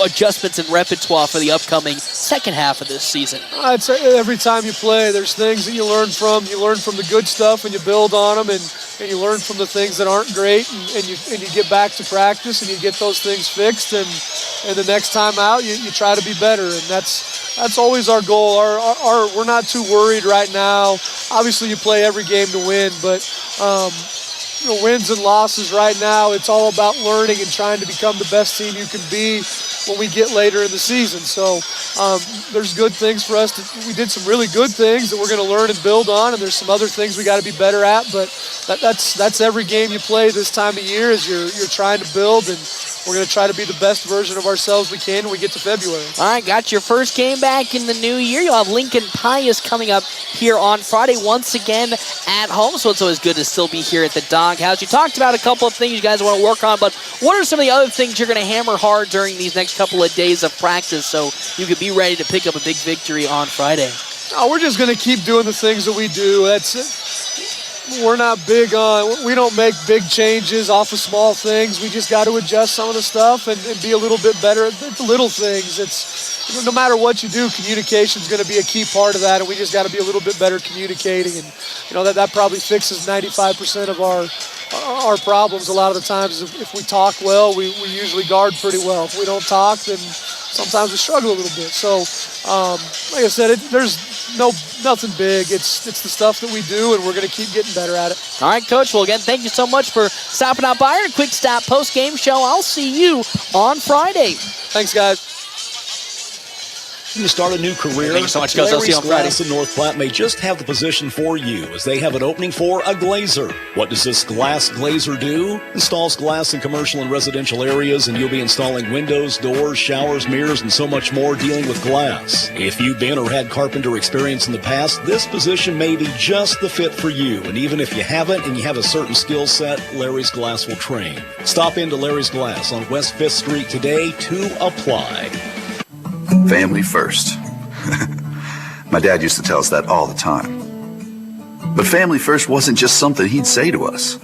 adjustments and repertoire for the upcoming second half of this season?
I'd say every time you play, there's things that you learn from. You learn from the good stuff and you build on them, and you learn from the things that aren't great, and you get back to practice and you get those things fixed, and the next time out you try to be better, and that's always our goal. We're not too worried right now. Obviously you play every game to win, but wins and losses right now, it's all about learning and trying to become the best team you can be when we get later in the season. So there's good things for us. We did some really good things that we're going to learn and build on, and there's some other things we got to be better at, but that's every game you play this time of year, is you're trying to build, and we're going to try to be the best version of ourselves we can when we get to February.
All right, got your first game back in the new year. You'll have Lincoln Pius coming up here on Friday once again at home, so it's always good to still be here at the Doghouse. You talked about a couple of things you guys want to work on, but what are some of the other things you're going to hammer hard during these next couple of days of practice so you could be ready to pick up a big victory on Friday?
We're just going to keep doing the things that we do. That's it. We're not big on, we don't make big changes off of small things. We just got to adjust some of the stuff and be a little bit better at the little things. It's, no matter what you do, communication is going to be a key part of that, and we just got to be a little bit better communicating. And that probably fixes 95% of our problems. A lot of the times, if we talk well, we usually guard pretty well. If we don't talk, then sometimes we struggle a little bit. So, like I said, there's nothing big. It's the stuff that we do, and we're going to keep getting better at it.
All right, Coach. Well, again, thank you so much for stopping out by our Quick Stop post-game show. I'll see you on Friday.
Thanks, guys.
You start a new career.
Thank you so much, Coach. I'll see you on Friday.
Glass in North Platte may just have the position for you, as they have an opening for a glazer. What does this glass glazer do? Installs glass in commercial and residential areas, and you'll be installing windows, doors, showers, mirrors, and so much more dealing with glass. If you've been or had carpenter experience in the past, this position may be just the fit for you. And even if you haven't and you have a certain skill set, Larry's Glass will train. Stop into Larry's Glass on West 5th Street today to apply.
Family first. My dad used to tell us that all the time. But family first wasn't just something he'd say to us.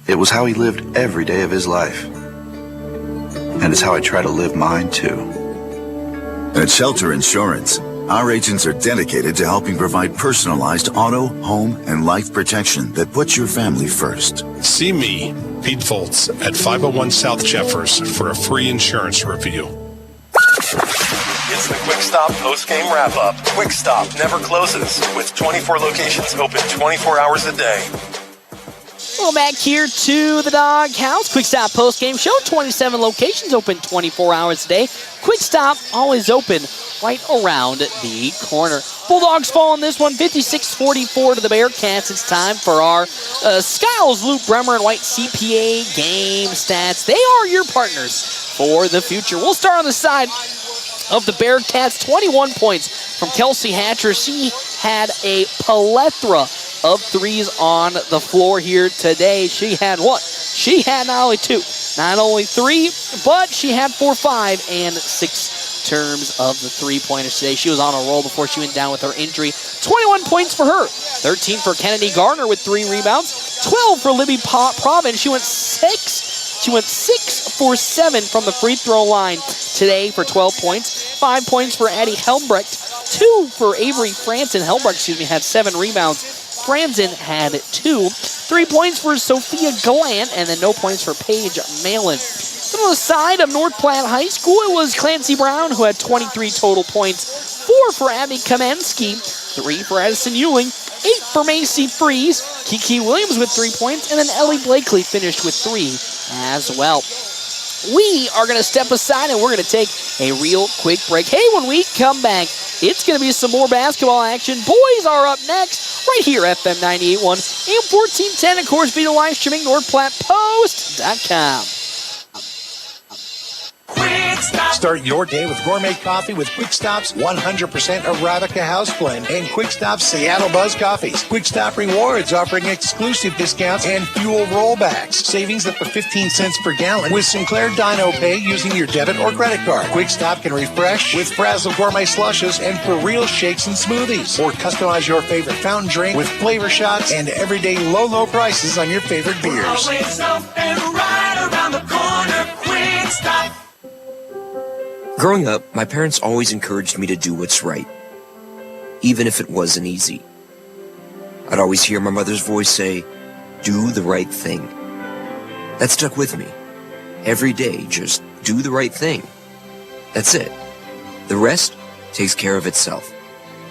It was how he lived every day of his life. And it's how I try to live mine, too. At Shelter Insurance, our agents are dedicated to helping provide personalized auto, home, and life protection that puts your family first.
See me, Pete Foltz, at 501 South Jeffers for a free insurance review.
It's the Quick Stop post-game wrap-up. Quick Stop never closes, with 24 locations open 24 hours a day.
Welcome back here to the Doghouse. Quick Stop post-game show. 27 locations open 24 hours a day. Quick Stop always open right around the corner. Bulldogs fall in this one, 56-44 to the Bearcats. It's time for our Skiles, Luke Bremer, and White CPA game stats. They are your partners for the future. We'll start on the side of the Bearcats. 21 points from Kelsey Hatcher. She had a plethora of threes on the floor here today. She had what? She had not only two, not only three, but she had 4, 5, and 6 terms of the three-pointers today. She was on a roll before she went down with her injury. 21 points for her. 13 for Kennedy Gardner with 3 rebounds. 12 for Libby Providence. She went 6 for 7 from the free throw line today for 12 points. 5 points for Addie Helmbrecht. 2 for Avery Franson. Helmbrecht, had 7 rebounds. Franzen had 2. 3 points for Sophia Gallant, and then no points for Paige Malin. On the side of North Platte High School, it was Clancy Brown who had 23 total points. 4 for Abby Kamensky. 3 for Addison Ewing. 8 for Macy Freeze. Kiki Williams with 3 points, and then Ellie Blakely finished with 3 as well. we are going to step aside and we're going to take a real quick break. Hey, when we come back, it's going to be some more basketball action. Boys are up next right here, FM 98.1 and 1410. Of course, video live streaming, NorthPlattePost.com.
Start your day with gourmet coffee with Quick Stop's 100% Arabica house blend and Quick Stop's Seattle Buzz coffees. Quick Stop Rewards offering exclusive discounts and fuel rollbacks. Savings up to 15 cents per gallon with Sinclair Dino Pay using your debit or credit card. Quick Stop can refresh with Frazzle Gourmet Slushes and For Real Shakes and Smoothies. Or customize your favorite fountain drink with flavor shots and everyday low prices on your favorite beers.
Always open right around the corner. Quick Stop.
Growing up, my parents always encouraged me to do what's right, even if it wasn't easy. I'd always hear my mother's voice say, "Do the right thing." That stuck with me. Every day, just do the right thing. That's it. The rest takes care of itself.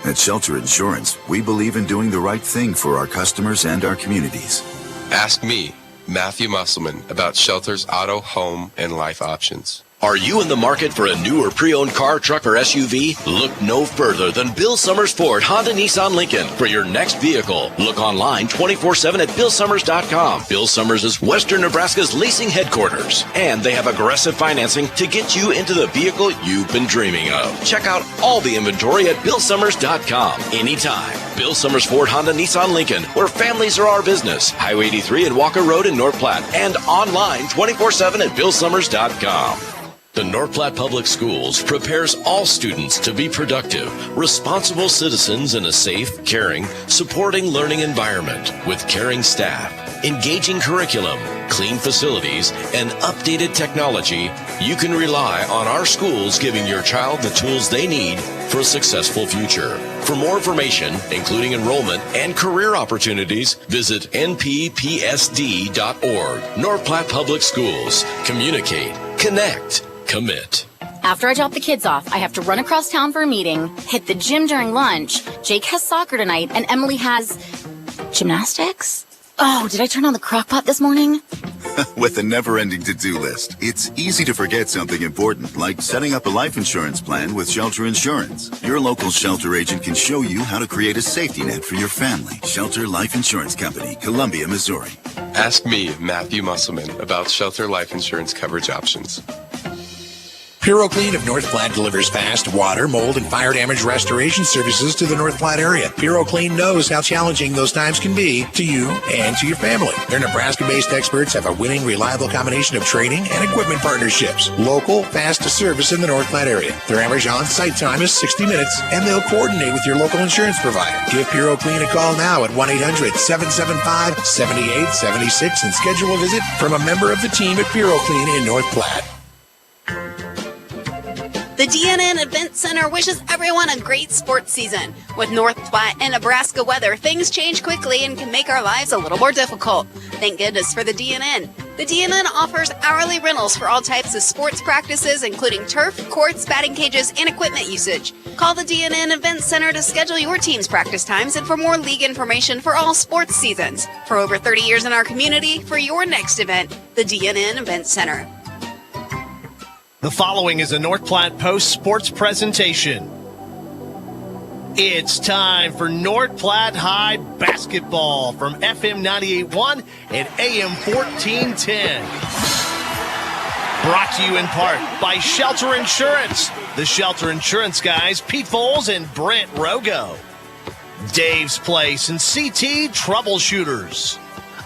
At Shelter Insurance, we believe in doing the right thing for our customers and our communities.
Ask me, Matthew Musselman, about Shelter's auto, home, and life options.
Are you in the market for a new or pre-owned car, truck, or SUV? Look no further than Bill Summers Ford, Honda, Nissan, Lincoln for your next vehicle. Look online 24/7 at BillSummers.com. Bill Summers is Western Nebraska's leasing headquarters, and they have aggressive financing to get you into the vehicle you've been dreaming of. Check out all the inventory at BillSummers.com anytime. Bill Summers Ford, Honda, Nissan, Lincoln, where families are our business. Highway 83 and Walker Road in North Platte, and online 24/7 at BillSummers.com. The North Platte Public Schools prepares all students to be productive, responsible citizens in a safe, caring, supporting learning environment with caring staff, engaging curriculum, clean facilities, and updated technology. You can rely on our schools giving your child the tools they need for a successful future. For more information, including enrollment and career opportunities, visit nppsd.org. North Platte Public Schools. Communicate, connect, commit.
After I drop the kids off, I have to run across town for a meeting, hit the gym during lunch. Jake has soccer tonight, and Emily has gymnastics? Oh, did I turn on the crock pot this morning?
With a never-ending to-do list, it's easy to forget something important, like setting up a life insurance plan with Shelter Insurance. Your local Shelter agent can show you how to create a safety net for your family. Shelter Life Insurance Company, Columbia, Missouri.
Ask me, Matthew Musselman, about Shelter life insurance coverage options.
PuroClean of North Platte delivers fast water, mold, and fire damage restoration services to the North Platte area. PuroClean knows how challenging those times can be to you and to your family. Their Nebraska-based experts have a winning, reliable combination of training and equipment partnerships. Local, fast service in the North Platte area. Their average on-site time is 60 minutes, and they'll coordinate with your local insurance provider. Give PuroClean a call now at 1-800-775-7876 and schedule a visit from a member of the team at PuroClean in North Platte.
The DNN Event Center wishes everyone a great sports season. With North Platte and Nebraska weather, things change quickly and can make our lives a little more difficult. Thank goodness for the DNN. The DNN offers hourly rentals for all types of sports practices, including turf, courts, batting cages, and equipment usage. Call the DNN Event Center to schedule your team's practice times and for more league information for all sports seasons. For over 30 years in our community, for your next event, the DNN Event Center.
The following is a North Platte Post sports presentation. It's time for North Platte High basketball from FM 98.1 and AM 1410. Brought to you in part by Shelter Insurance, the Shelter Insurance guys, Pete Foles and Brent Rogo. Dave's Place and CT Troubleshooters.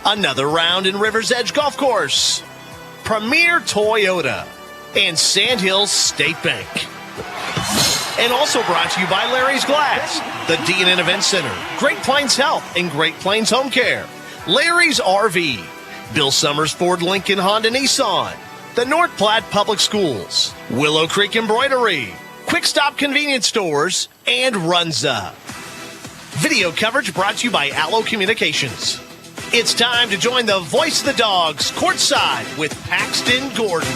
Another round in River's Edge Golf Course. Premier Toyota. And Sandhills State Bank. And also brought to you by Larry's Glass, the DNN Event Center, Great Plains Health, and Great Plains Home Care, Larry's RV, Bill Summers Ford Lincoln Honda Nissan, the North Platte Public Schools, Willow Creek Embroidery, Quick Stop Convenience Stores, and Runza. Video coverage brought to you by Allo Communications. It's time to join the voice of the dogs courtside with Paxton Gordon.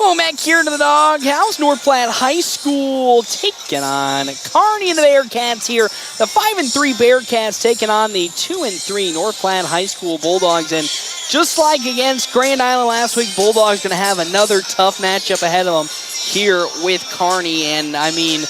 Well, back here to the doghouse, North Platte High School taking on Kearney and the Bearcats here The 5-3 Bearcats taking on the 2-3 North Platte High School Bulldogs. And just like against Grand Island last week, Bulldogs going to have another tough matchup ahead of them here with Kearney. And I mean,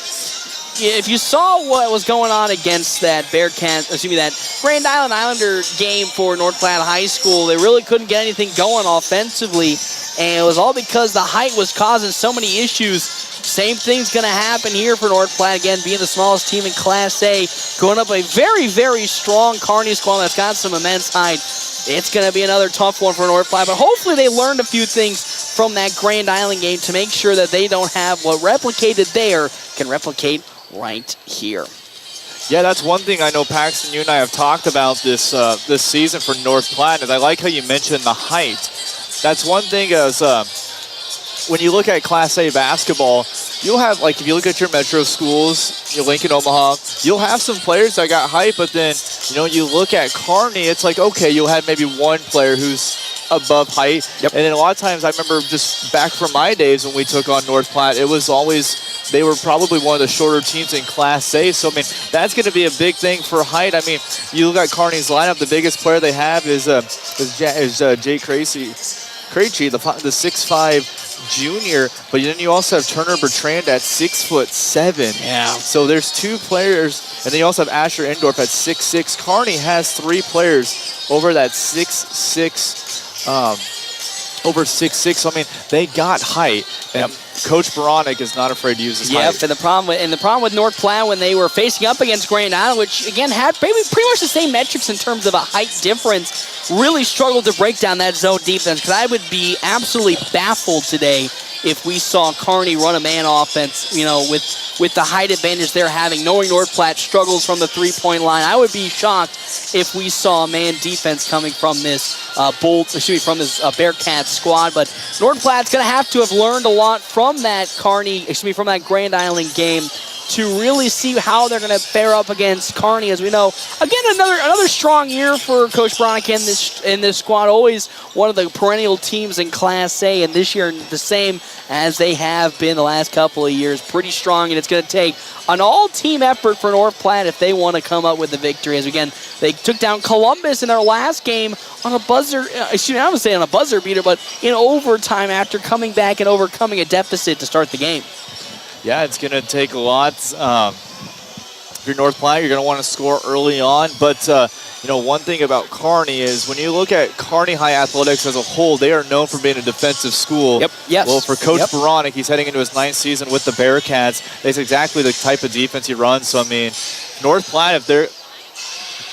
if you saw what was going on against that that Grand Island Islander game for North Platte High School, they really couldn't get anything going offensively, and it was all because the height was causing so many issues. Same thing's going to happen here for North Platte, again, being the smallest team in Class A, going up a very, very strong Kearney squad that's got some immense height. It's going to be another tough one for North Platte, but hopefully they learned a few things from that Grand Island game to make sure that they don't have what replicated there can replicate right here.
Yeah, that's one thing I know, Paxton, you and I have talked about this this season for North Platte, is I like how you mentioned the height. That's one thing as when you look at Class A basketball, you'll have, like, if you look at your metro schools, your Lincoln, Omaha, you'll have some players that got height, but then, you know, you look at Kearney, it's like, okay, you'll have maybe one player who's above height. Yep. And then a lot of times, I remember just back from my days when we took on North Platte, it was always, they were probably one of the shorter teams in Class A. So, I mean, that's going to be a big thing for height. I mean, you look at Kearney's lineup, the biggest player they have is Jay Krejci, the 6'5" junior, but then you also have Turner Bertrand at 6'7".
Yeah. So
there's two players, and then you also have Asher Endorf at 6'6". Kearney has three players over that 6'6", over 6'6". So I mean, they got height, and Coach Baranek is not afraid to use his height.
Yep, and the problem with North Platte when they were facing up against Grand Island, which again had pretty much the same metrics in terms of a height difference, really struggled to break down that zone defense. Because I would be absolutely baffled today if we saw Kearney run a man offense, you know, with the height advantage they're having, knowing North Platte struggles from the three-point line. I would be shocked if we saw a man defense coming from this from this Bearcat squad. But North Platte's going to have learned a lot from that from that Grand Island game to really see how they're going to fare up against Kearney. As we know, again, another strong year for Coach Baranek in this squad. Always one of the perennial teams in Class A, and this year the same as they have been the last couple of years. Pretty strong, and it's going to take an all-team effort for North Platte if they want to come up with the victory. As again, they took down Columbus in their last game on a buzzer. I would say on a buzzer beater, but in overtime after coming back and overcoming a deficit to start the game.
Yeah, it's going to take a lot. If you're North Platte, you're going to want to score early on. But, you know, one thing about Kearney is when you look at Kearney High Athletics as a whole, they are known for being a defensive school.
Yep. Yes.
Well, for Coach Baranek, he's heading into his 9th season with the Bearcats. That's exactly the type of defense he runs. So, I mean, North Platte, if they're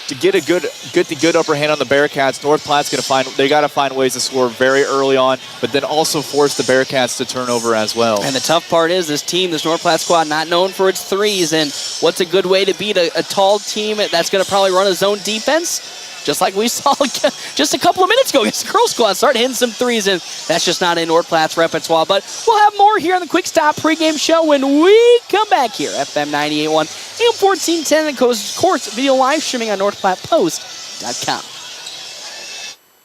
to get a good upper hand on the Bearcats, North Platte's they got to find ways to score very early on, but then also force the Bearcats to turn over as well.
And the tough part is this North Platte squad, not known for its threes, and what's a good way to beat a tall team that's going to probably run a zone defense? Just like we saw just a couple of minutes ago against the Girl Squad, start hitting some threes, and that's just not in North Platte's repertoire. But we'll have more here on the Quick Stop pregame show when we come back here. FM 98.1, AM 1410, and of course, video live streaming on NorthPlattePost.com.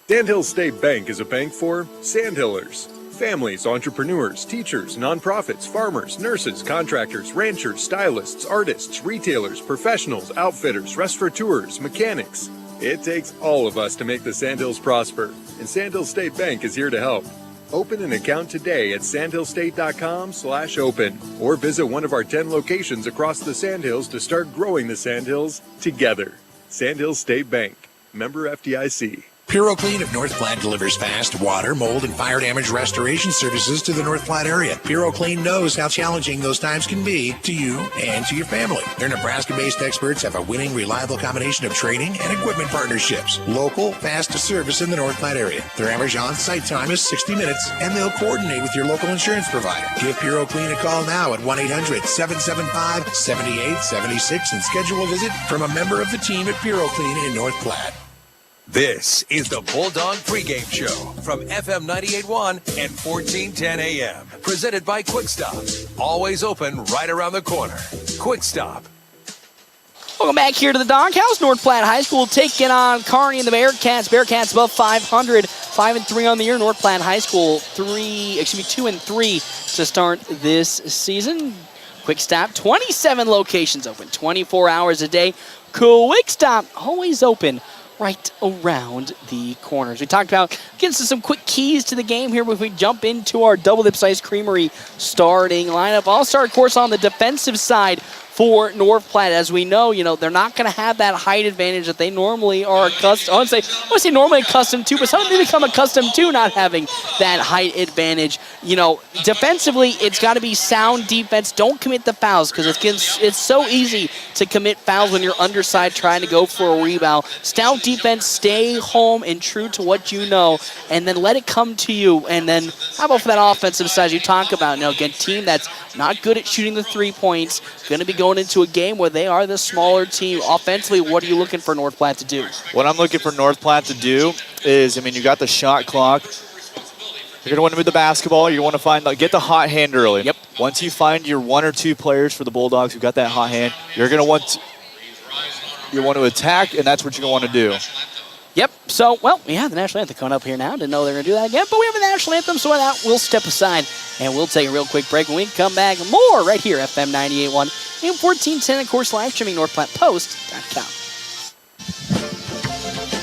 Sandhill State Bank is a bank for Sandhillers. Families, entrepreneurs, teachers, nonprofits, farmers, nurses, contractors, ranchers, stylists, artists, retailers, professionals, outfitters, restaurateurs, mechanics. It takes all of us to make the Sandhills prosper, and Sandhill State Bank is here to help. Open an account today at sandhillstate.com/open or visit one of our 10 locations across the Sandhills to start growing the Sandhills together. Sandhill State Bank, member FDIC.
PuroClean of North Platte delivers fast water, mold, and fire damage restoration services to the North Platte area. PuroClean knows how challenging those times can be to you and to your family. Their Nebraska-based experts have a winning, reliable combination of training and equipment partnerships. Local, fast service in the North Platte area. Their average on-site time is 60 minutes, and they'll coordinate with your local insurance provider. Give PuroClean a call now at 1-800-775-7876 and schedule a visit from a member of the team at PuroClean in North Platte.
This is the Bulldog Pregame Show from FM 98.1 and 1410 AM. Presented by Quick Stop. Always open right around the corner. Quick Stop.
Welcome back here to the Doghouse. North Platte High School taking on Kearney and the Bearcats. Bearcats above 500, 5-3 on the year. North Platte High School 2-3 to start this season. Quick Stop, 27 locations open 24 hours a day. Quick Stop, always open right around the corners. We talked about getting some quick keys to the game here when we jump into our Double Dip Ice Creamery starting lineup. All-star, of course, on the defensive side for North Platte. As we know, they're not going to have that height advantage that they normally are accustomed. I want to say normally accustomed to, but sometimes they become accustomed to not having that height advantage. Defensively, it's got to be sound defense. Don't commit the fouls because it's so easy to commit fouls when you're underside trying to go for a rebound. Stout defense, stay home and true to what you know, and then let it come to you. And then how about for that offensive side you talk about? Again, team that's not good at shooting the 3 points, going to be going into a game where they are the smaller team. Offensively, what are you looking for North Platte to do?
What I'm looking for North Platte to do is, you got the shot clock. You're going to want to move the basketball. You want to get the hot hand early.
Yep.
Once you find your 1 or 2 players for the Bulldogs who got that hot hand, you're going to want to attack, and that's what you're going to want to do.
Yep. So, we have the national anthem coming up here now. Didn't know they were going to do that again, but we have a national anthem, so with that, we'll step aside and we'll take a real quick break. When we come back, more right here, FM 98.1 and 1410, of course, live streaming NorthPlattePost.com.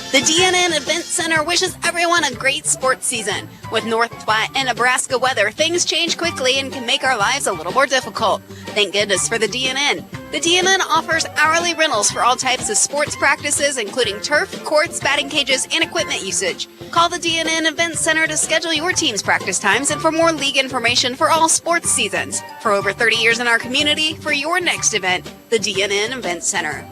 The DNN Event Center wishes everyone a great sports season. With North Platte and Nebraska weather, things change quickly and can make our lives a little more difficult. Thank goodness for the DNN. The DNN offers hourly rentals for all types of sports practices, including turf, courts, batting cages, and equipment usage. Call the DNN Event Center to schedule your team's practice times and for more league information for all sports seasons. For over 30 years in our community, for your next event, the DNN Event Center.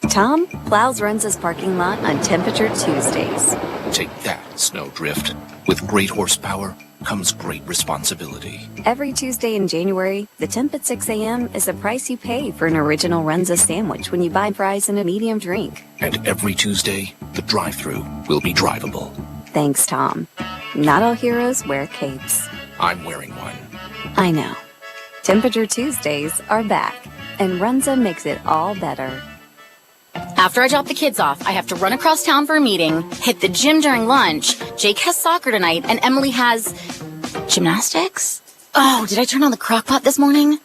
Tom plows Runza's parking lot on Temperature Tuesdays.
Take that, Snowdrift. With great horsepower comes great responsibility.
Every Tuesday in January, the temp at 6 a.m. is the price you pay for an original Runza sandwich when you buy fries and a medium drink.
And every Tuesday, the drive-thru will be drivable.
Thanks, Tom. Not all heroes wear capes.
I'm wearing one.
I know. Temperature Tuesdays are back, and Runza makes it all better.
After I drop the kids off, I have to run across town for a meeting, hit the gym during lunch. Jake has soccer tonight, and Emily has gymnastics? Oh, did I turn on the crock pot this morning?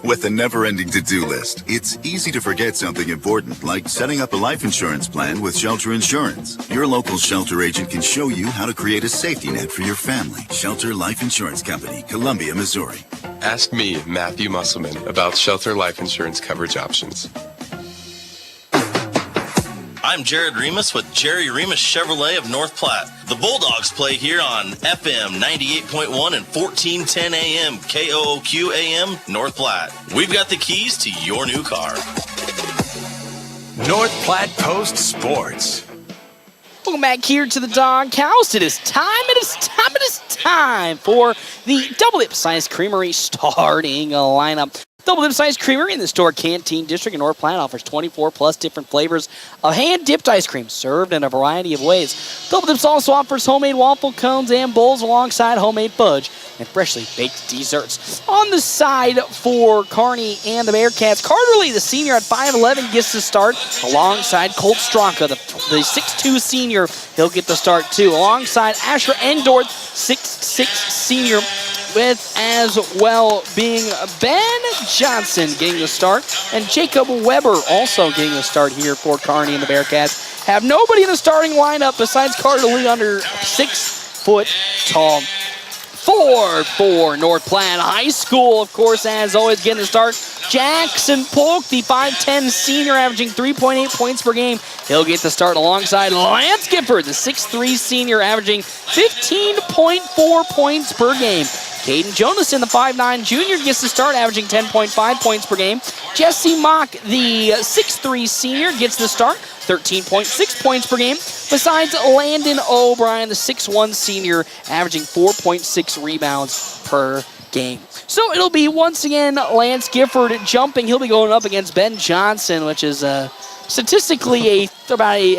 With a never-ending to-do list, it's easy to forget something important, like setting up a life insurance plan with Shelter Insurance. Your local Shelter agent can show you how to create a safety net for your family. Shelter Life Insurance Company, Columbia, Missouri.
Ask me, Matthew Musselman, about Shelter Life Insurance coverage options.
I'm Jared Remus with Jerry Remus Chevrolet of North Platte. The Bulldogs play here on FM 98.1 and 1410 AM KOOQ AM North Platte. We've got the keys to your new car.
North Platte Post Sports.
Welcome back here to the Doghouse. It is time for the Double Dip Ice Creamery starting lineup. Double Dip Ice Creamery in the store Canteen District in North Platte offers 24 plus different flavors of hand-dipped ice cream served in a variety of ways. Double Dips also offers homemade waffle cones and bowls alongside homemade fudge and freshly baked desserts. On the side for Kearney and the Bearcats, Carter Lee, the senior at 5'11", gets the start alongside Colt Straka, the 6'2" senior. He'll get the start too, alongside Asher Endorth, 6'6" senior, with as well being Ben Johnson getting the start, and Jacob Weber also getting the start here for Kearney and the Bearcats. Have nobody in the starting lineup besides Carter Lee under 6 foot tall. For North Platte High School, of course, as always, getting the start, Jackson Polk, the 5'10" senior, averaging 3.8 points per game. He'll get the start alongside Lance Gifford, the 6'3" senior, averaging 15.4 points per game. Caden Jonason, the 5'9" junior, gets the start, averaging 10.5 points per game. Jesse Mock, the 6'3" senior, gets the start, 13.6 points per game. Besides Landon O'Brien, the 6'1" senior, averaging 4.6 rebounds per game. So it'll be, once again, Lance Gifford jumping. He'll be going up against Ben Johnson, which is statistically a 3,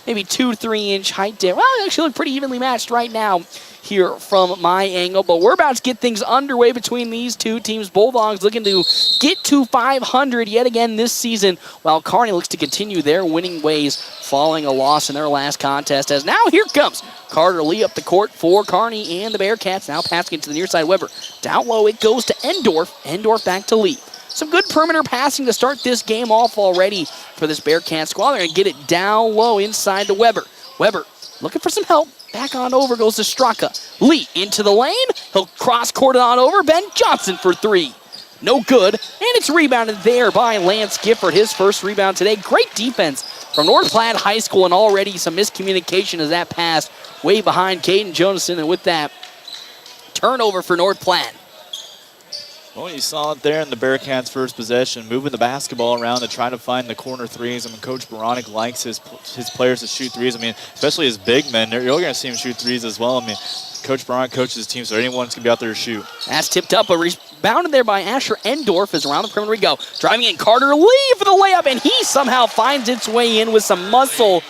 maybe 2-3 inch height dip. Well, they actually look pretty evenly matched right now here from my angle. But we're about to get things underway between these two teams. Bulldogs looking to get to 500 yet again this season, while Kearney looks to continue their winning ways following a loss in their last contest. As now here comes Carter Lee up the court for Kearney and the Bearcats. Now passing it to the near side, Weber. Down low it goes to Endorf. Endorf back to Lee. Some good perimeter passing to start this game off already for this Bearcat squad. They're going to get it down low inside to Weber. Weber looking for some help. Back on over goes to Straka. Lee into the lane. He'll cross-court it on over. Ben Johnson for three. No good. And it's rebounded there by Lance Gifford. His first rebound today. Great defense from North Platte High School, and already some miscommunication as that pass way behind Caden Jonason. And with that, turnover for North Platte.
Well, you saw it there in the Bearcats' first possession, moving the basketball around to try to find the corner threes. I mean, Coach Baranek likes his players to shoot threes. I mean, especially his big men. You're going to see him shoot threes as well. I mean, Coach Baranek coaches his team, so anyone's going to be out there to shoot. That's
tipped up, but rebounded there by Asher Endorf as around the perimeter we go. Driving in Carter Lee for the layup, and he somehow finds its way in with some muscle.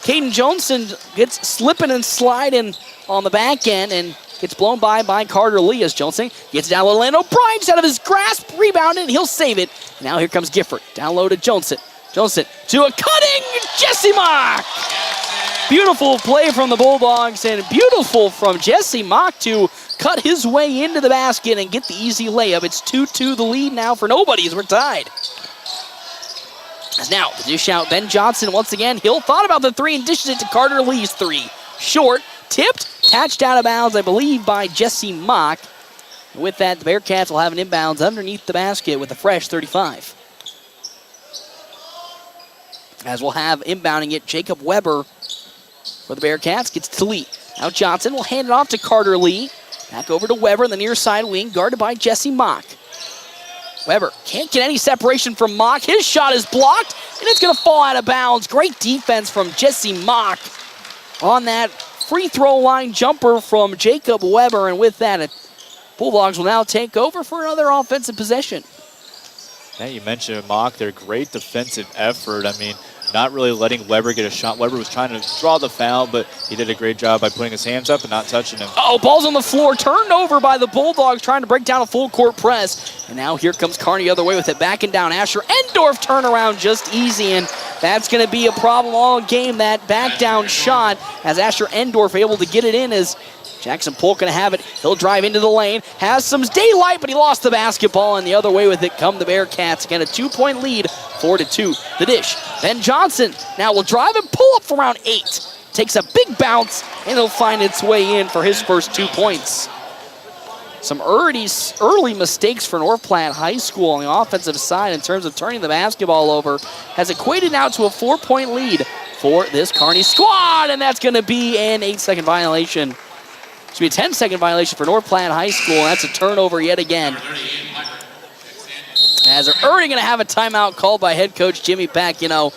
Caden Johnson gets slipping and sliding on the back end, and gets blown by Carter Lee as Johnson gets down low. Orlando Bryan out of his grasp, rebounded, and he'll save it. Now here comes Gifford. Down low to Johnson. Johnson to a cutting Jesse Mock. Beautiful play from the Bulldogs, and beautiful from Jesse Mock to cut his way into the basket and get the easy layup. It's 2-2 the lead now for nobody as we're tied. As now the dish out, Ben Johnson once again. Hill thought about the three and dishes it to Carter Lee's three. Short. Tipped, touched out of bounds, I believe, by Jesse Mock. With that, the Bearcats will have an inbounds underneath the basket with a fresh 35. As we'll have inbounding it, Jacob Weber for the Bearcats. Gets to Lee. Now Johnson will hand it off to Carter Lee. Back over to Weber in the near side wing, guarded by Jesse Mock. Weber can't get any separation from Mock. His shot is blocked, and it's going to fall out of bounds. Great defense from Jesse Mock on that free throw line jumper from Jacob Weber, and with that, Bulldogs will now take over for another offensive possession.
Yeah, you mentioned Mock, their great defensive effort. I mean, not really letting Weber get a shot. Weber was trying to draw the foul, but he did a great job by putting his hands up and not touching him.
Oh, ball's on the floor, turned over by the Bulldogs, trying to break down a full court press. And now here comes Kearney the other way with it, backing down. Asher Endorf turnaround just easy, and that's going to be a problem all game, that back down shot, as Asher Endorf able to get it in as Jackson Polk going to have it. He'll drive into the lane, has some daylight, but he lost the basketball, and the other way with it come the Bearcats. Again, a 2-point lead, 4-2. The dish. Ben Johnson now will drive and pull up for around 8. Takes a big bounce, and it'll find its way in for his first 2 points. Some early mistakes for North Platte High School on the offensive side in terms of turning the basketball over has equated now to a 4-point lead for this Kearney squad, and that's going to be an 8-second violation. It's going to be a 10-second violation for North Platte High School. That's a turnover yet again. As they're already going to have a timeout called by head coach Jimmy Peck. You know,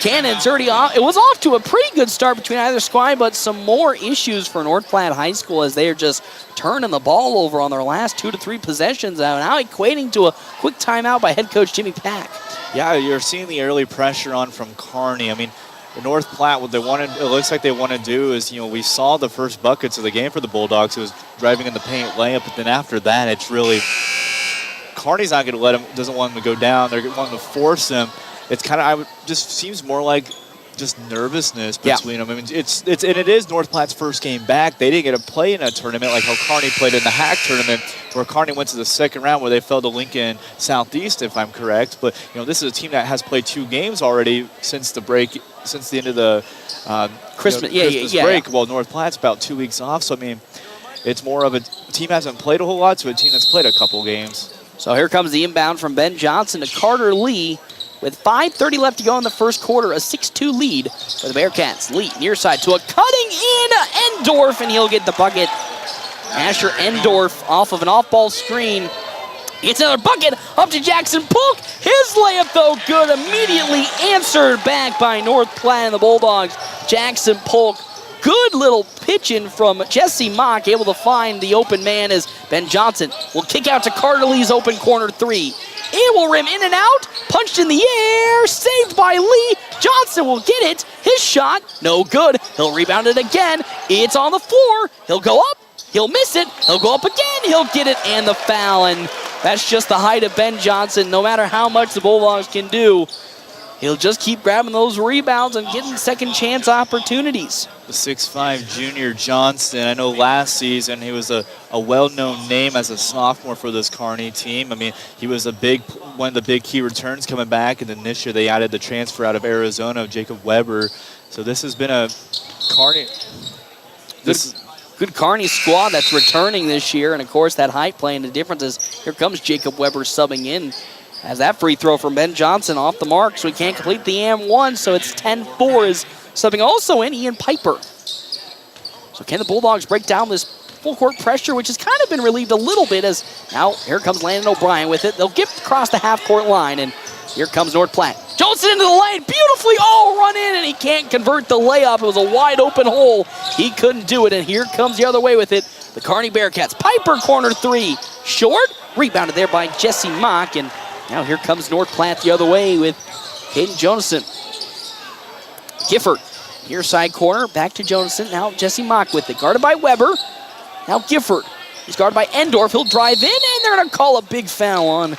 Cannon's already off. It was off to a pretty good start between either squad, but some more issues for North Platte High School as they are just turning the ball over on their last 2 to 3 possessions. Now equating to a quick timeout by head coach Jimmy Peck.
Yeah, you're seeing the early pressure on from Kearney. I mean, North Platte, what they wanted, it looks like they want to do is, you know, we saw the first buckets of the game for the Bulldogs. It was driving in the paint layup, but then after that, it's really, Kearney's not going to let him, doesn't want him to go down. They're wanting to force him. It's kind of, just seems more like just nervousness between them. I mean, it is North Platte's first game back. They didn't get to play in a tournament like how Kearney played in the Hack tournament, where Kearney went to the second round where they fell to Lincoln Southeast, if I'm correct. But, you know, this is a team that has played 2 games already since the break, since the end of the Christmas break. Well, North Platte's about 2 weeks off. So, I mean, it's more of a team hasn't played a whole lot to a team that's played a couple games.
So here comes the inbound from Ben Johnson to Carter Lee. With 5:30 left to go in the first quarter, a 6-2 lead for the Bearcats. Lee, near side to a cutting in Endorf, and he'll get the bucket. Asher Endorf off of an off-ball screen. It's another bucket up to Jackson Polk. His layup, though, good. Immediately answered back by North Platte and the Bulldogs. Jackson Polk, good little pitching from Jesse Mock, able to find the open man as Ben Johnson will kick out to Carter Lee's open corner 3. It will rim in and out, punched in the air, saved by Lee. Johnson will get it. His shot, no good. He'll rebound it again. It's on the floor. He'll go up, He'll miss it. He'll go up again. He'll get it and the foul. And that's just the height of Ben Johnson. No matter how much the Bulldogs can do, he'll just keep grabbing those rebounds and getting second chance opportunities.
The 6'5" junior Johnson, I know last season he was a well-known name as a sophomore for this Kearney team. I mean, he was one of the big key returns coming back, and then this year they added the transfer out of Arizona, Jacob Weber. So this has been a Kearney.
Good Kearney squad that's returning this year, and of course that height playing the difference is here comes Jacob Weber subbing in. As that free throw from Ben Johnson off the mark, so he can't complete the and-1, so it's 10-4 is subbing also in Ian Piper. So can the Bulldogs break down this full court pressure, which has kind of been relieved a little bit as now here comes Landon O'Brien with it. They'll get across the half-court line, and here comes North Platte. Johnson into the lane, beautifully, run in, and he can't convert the layup. It was a wide open hole. He couldn't do it, and here comes the other way with it. The Kearney Bearcats. Piper, corner three, short, rebounded there by Jesse Mock, and now here comes North Platte the other way with Caden Jonason. Gifford, near side corner, back to Jonason. Now Jesse Mock with it, guarded by Weber. Now Gifford, he's guarded by Endorf. He'll drive in, and they're going to call a big foul on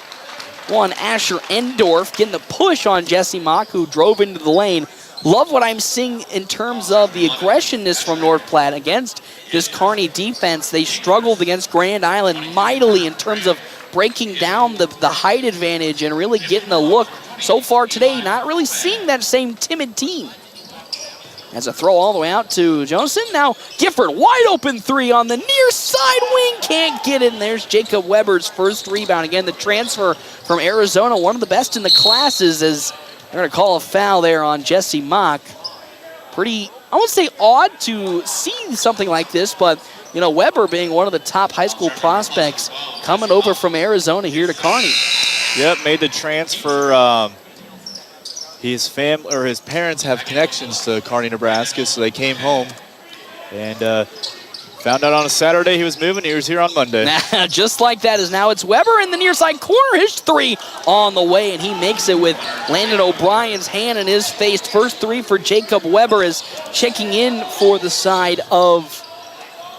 one Asher Endorf, getting the push on Jesse Mock, who drove into the lane. Love what I'm seeing in terms of the aggressiveness from North Platte against this Kearney defense. They struggled against Grand Island mightily in terms of breaking down the height advantage and really getting a look. So far today, not really seeing that same timid team. As a throw all the way out to Johnson. Now Gifford, wide open three on the near side wing. Can't get it. And there's Jacob Weber's first rebound. Again, the transfer from Arizona, one of the best in the classes, as they're going to call a foul there on Jesse Mock. Pretty, I won't say odd to see something like this, but you know, Weber being one of the top high school prospects coming over from Arizona here to Kearney.
Yep, made the transfer. His family or his parents have connections to Kearney, Nebraska, so they came home and found out on a Saturday he was moving. He was here on Monday.
Just like that, is now it's Weber in the near side corner. His three on the way, and he makes it with Landon O'Brien's hand in his face. First three for Jacob Weber is checking in for the side of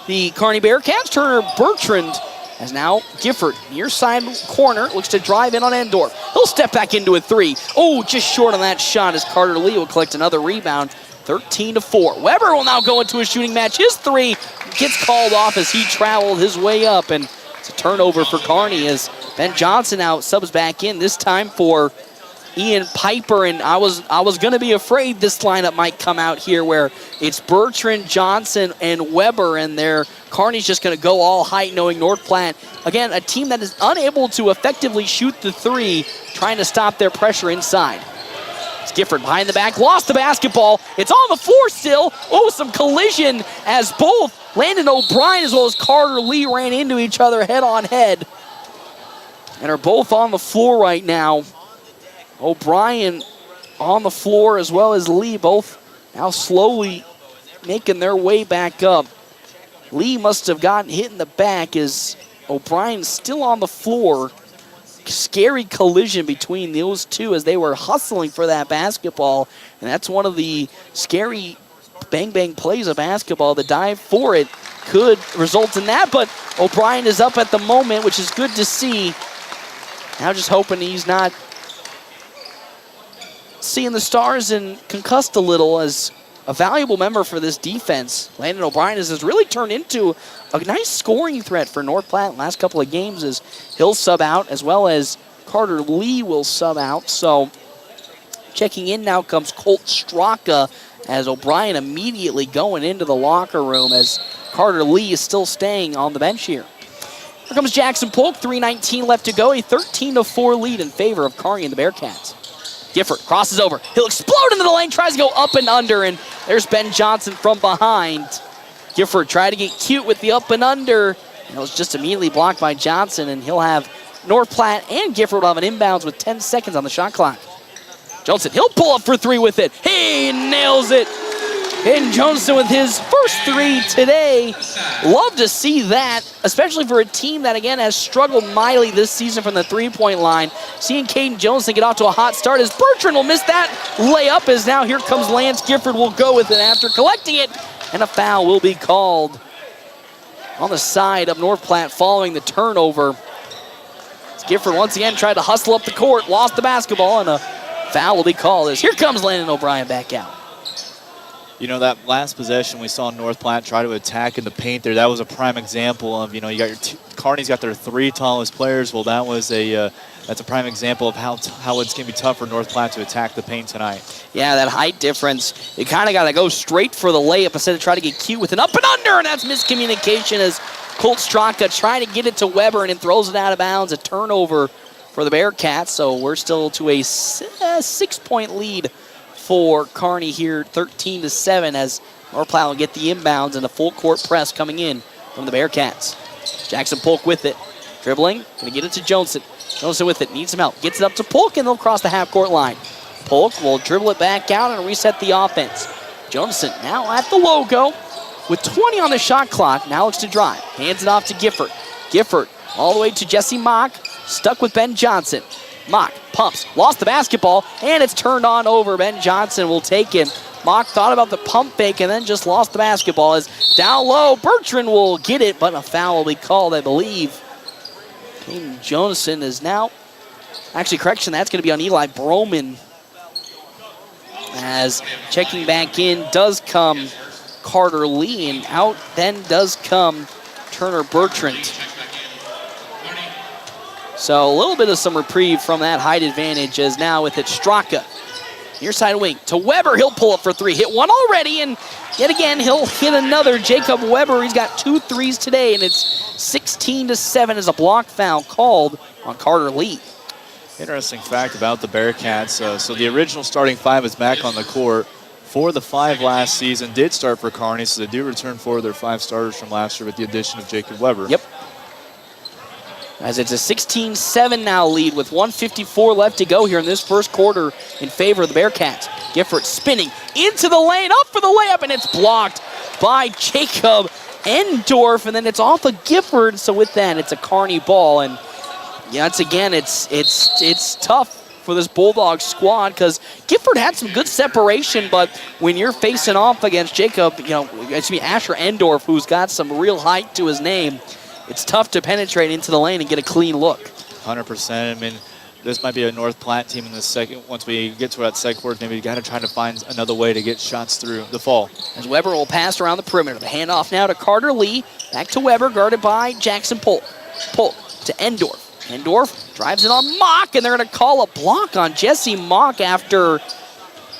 the Kearney Bearcats. Turner Bertrand as now Gifford, near side corner, looks to drive in on Endorf. He'll step back into a three. Oh, just short on that shot as Carter Lee will collect another rebound. 13-4. Weber will now go into a shooting match. His three gets called off as he traveled his way up, and it's a turnover for Kearney as Ben Johnson now subs back in, this time for Ian Piper, and I was going to be afraid this lineup might come out here where it's Bertrand, Johnson, and Weber, and Kearney's just going to go all height, knowing North Platte, again, a team that is unable to effectively shoot the three, trying to stop their pressure inside. It's Gifford behind the back, lost the basketball. It's on the floor still. Oh, some collision as both Landon O'Brien as well as Carter Lee ran into each other head on head and are both on the floor right now. O'Brien on the floor as well as Lee, both now slowly making their way back up. Lee must have gotten hit in the back as O'Brien's still on the floor. Scary collision between those two as they were hustling for that basketball, and that's one of the scary bang-bang plays of basketball. The dive for it could result in that, but O'Brien is up at the moment, which is good to see. Now just hoping he's not seeing the stars and concussed a little, as a valuable member for this defense. Landon O'Brien has really turned into a nice scoring threat for North Platte last couple of games, as he'll sub out as well as Carter Lee will sub out. So checking in now comes Colt Straka, as O'Brien immediately going into the locker room as Carter Lee is still staying on the bench here. Here comes Jackson Polk, 3:19 left to go, a 13-4 lead in favor of Kearney and the Bearcats. Gifford crosses over. He'll explode into the lane, tries to go up and under, and there's Ben Johnson from behind. Gifford tried to get cute with the up and under, and it was just immediately blocked by Johnson, and he'll have North Platte and Gifford will have an inbounds with 10 seconds on the shot clock. Johnson, he'll pull up for three with it. He nails it. And Johnson with his first three today. Love to see that, especially for a team that, again, has struggled mightily this season from the three-point line. Seeing Caden Johnson get off to a hot start as Bertrand will miss that layup, as now here comes Lance Gifford will go with it after collecting it, and a foul will be called on the side of North Platte following the turnover. Gifford once again tried to hustle up the court, lost the basketball, and a foul will be called as here comes Landon O'Brien back out.
You know, that last possession we saw North Platte try to attack in the paint there, that was a prime example of, you know, you got your Kearney's got their 3 tallest players. Well, that was that's a prime example of how it's going to be tough for North Platte to attack the paint tonight.
Yeah, that height difference. You kind of got to go straight for the layup instead of trying to get cute with an up and under, and that's miscommunication as Colt Straka trying to get it to Weber and then throws it out of bounds. A turnover for the Bearcats, so we're still to a 6-point lead for Kearney here, 13-7, as North Platte will get the inbounds and a full court press coming in from the Bearcats. Jackson Polk with it, dribbling, going to get it to Johnson. Johnson with it, needs some help, gets it up to Polk, and they'll cross the half-court line. Polk will dribble it back out and reset the offense. Johnson now at the logo with 20 on the shot clock. Now looks to drive, hands it off to Gifford. Gifford all the way to Jesse Mock, stuck with Ben Johnson. Mock pumps, lost the basketball, and it's turned on over. Ben Johnson will take him. Mock thought about the pump fake and then just lost the basketball. As down low, Bertrand will get it, but a foul will be called, I believe. King Jonason is now, actually correction, that's going to be on Eli Broman. As checking back in does come Carter Lee, and out then does come Turner Bertrand. So a little bit of some reprieve from that height advantage as now with it Straka. Near side wing to Weber. He'll pull up for 3. Hit one already, and yet again he'll hit another. Jacob Weber, he's got 2 threes today, and it's 16-7 as a block foul called on Carter Lee.
Interesting fact about the Bearcats. So the original starting 5 is back on the court. 4 of the 5 last season did start for Kearney, so they do return 4 of their 5 starters from last year with the addition of Jacob Weber.
Yep. As it's a 16-7 now lead with 1:54 left to go here in this first quarter in favor of the Bearcats. Gifford spinning into the lane, up for the layup, and it's blocked by Jacob Endorf, and then it's off of Gifford. So with that, it's a Kearney ball, and once again, it's tough for this Bulldog squad because Gifford had some good separation, but when you're facing off against Asher Endorf, who's got some real height to his name, it's tough to penetrate into the lane and get a clean look.
100%. I mean, this might be a North Platte team in the second. Once we get to that second quarter, maybe you got to try to find another way to get shots through the fall.
As Weber will pass around the perimeter. The handoff now to Carter Lee. Back to Weber, guarded by Jackson Polk. Polk to Endorf. Endorf drives it on Mock, and they're going to call a block on Jesse Mock after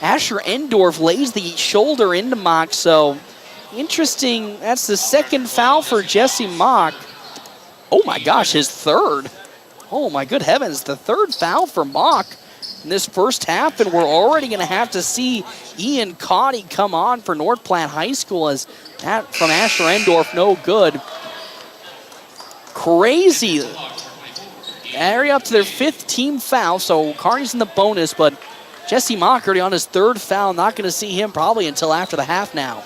Asher Endorf lays the shoulder into Mock. So interesting. That's the second foul for Jesse Mock. Oh my gosh, his third. Oh my good heavens, the third foul for Mock in this first half, and we're already going to have to see Ian Cotty come on for North Platte High School as that from Asher Endorf, no good. Crazy. Area up to their 5th team foul, so Kearney's in the bonus, but Jesse Mock already on his 3rd foul. Not going to see him probably until after the half now.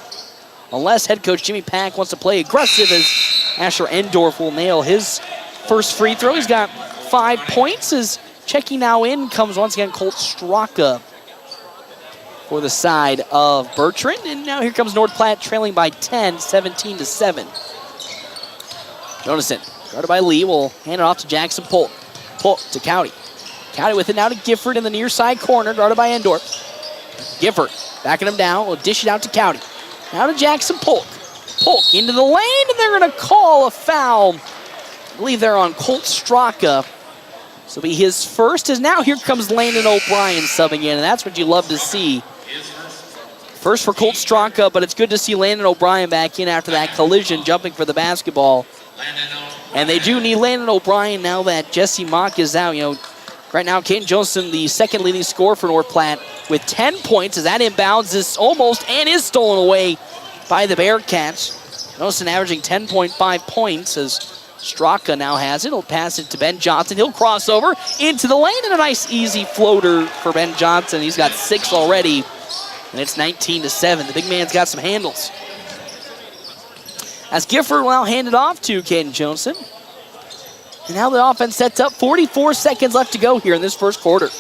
Unless head coach Jimmy Pack wants to play aggressive as Asher Endorf will nail his first free throw. He's got 5 points as checking now in comes once again Colt Straka for the side of Bertrand. And now here comes North Platte trailing by 10, 17-7. Jonason, guarded by Lee, will hand it off to Jackson Polk. Polk to Cowdy. Cowdy with it now to Gifford in the near side corner, guarded by Endorf. Gifford backing him down, will dish it out to Cowdy. Now to Jackson Polk. Polk into the lane, and they're going to call a foul. I believe they're on Colt Straka. This will be his first, as now here comes Landon O'Brien subbing in, and that's what you love to see. First for Colt Straka, but it's good to see Landon O'Brien back in after that collision, jumping for the basketball. And they do need Landon O'Brien now that Jesse Mock is out. You know, right now, Caden Johnson, the second leading scorer for North Platte, with 10 points as that inbounds is almost and is stolen away by the Bearcats. Johnson averaging 10.5 points as Straka now has it. He'll pass it to Ben Johnson. He'll cross over into the lane, and a nice easy floater for Ben Johnson. He's got 6 already, and it's 19-7. The big man's got some handles. As Gifford will now hand it off to Caden Johnson. And now the offense sets up. 44 seconds left to go here in this first quarter.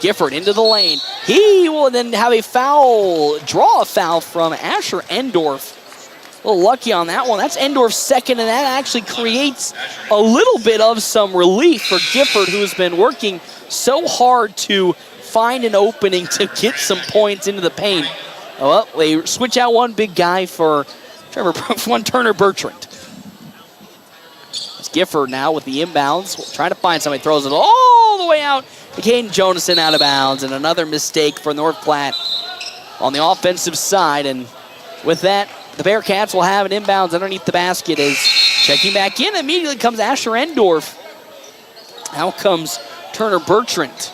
Gifford into the lane. He will then have a foul, draw a foul from Asher Endorf. A little lucky on that one. That's Endorf's second, and that actually creates a little bit of some relief for Gifford, who has been working so hard to find an opening to get some points into the paint. Well, they switch out one big guy for Turner Bertrand. It's Gifford now with the inbounds, trying to find somebody, throws it all the way out to Caden Jonason out of bounds, and another mistake for North Platte on the offensive side. And with that, the Bearcats will have an inbounds underneath the basket. As checking back in, immediately comes Asher Endorf. Out comes Turner Bertrand.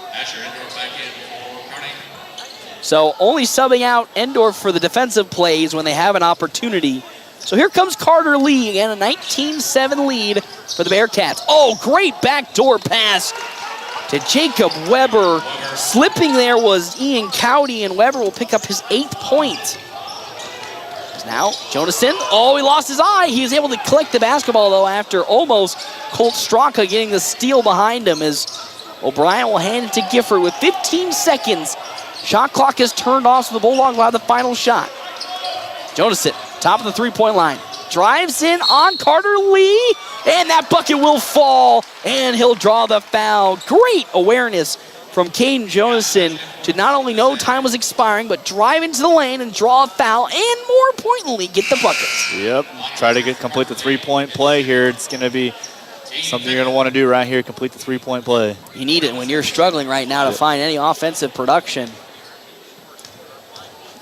So only subbing out Endorf for the defensive plays when they have an opportunity. So here comes Carter Lee, again a 19-7 lead for the Bearcats. Oh, great backdoor pass to Jacob Weber. Slipping there was Ian Cowdy, and Weber will pick up his 8th point. Now, Jonason, he lost his eye. He was able to collect the basketball, though, after almost Colt Straka getting the steal behind him, as O'Brien will hand it to Gifford with 15 seconds. Shot clock is turned off, so the Bulldogs will have the final shot. Jonason, top of the three-point line, drives in on Carter Lee, and that bucket will fall, and he'll draw the foul. Great awareness from Caden Jonason to not only know time was expiring, but drive into the lane and draw a foul, and more importantly, get the buckets.
Yep, try to complete the three-point play here. It's going to be something you're going to want to do right here, complete the three-point play.
You need it when you're struggling right now to find any offensive production.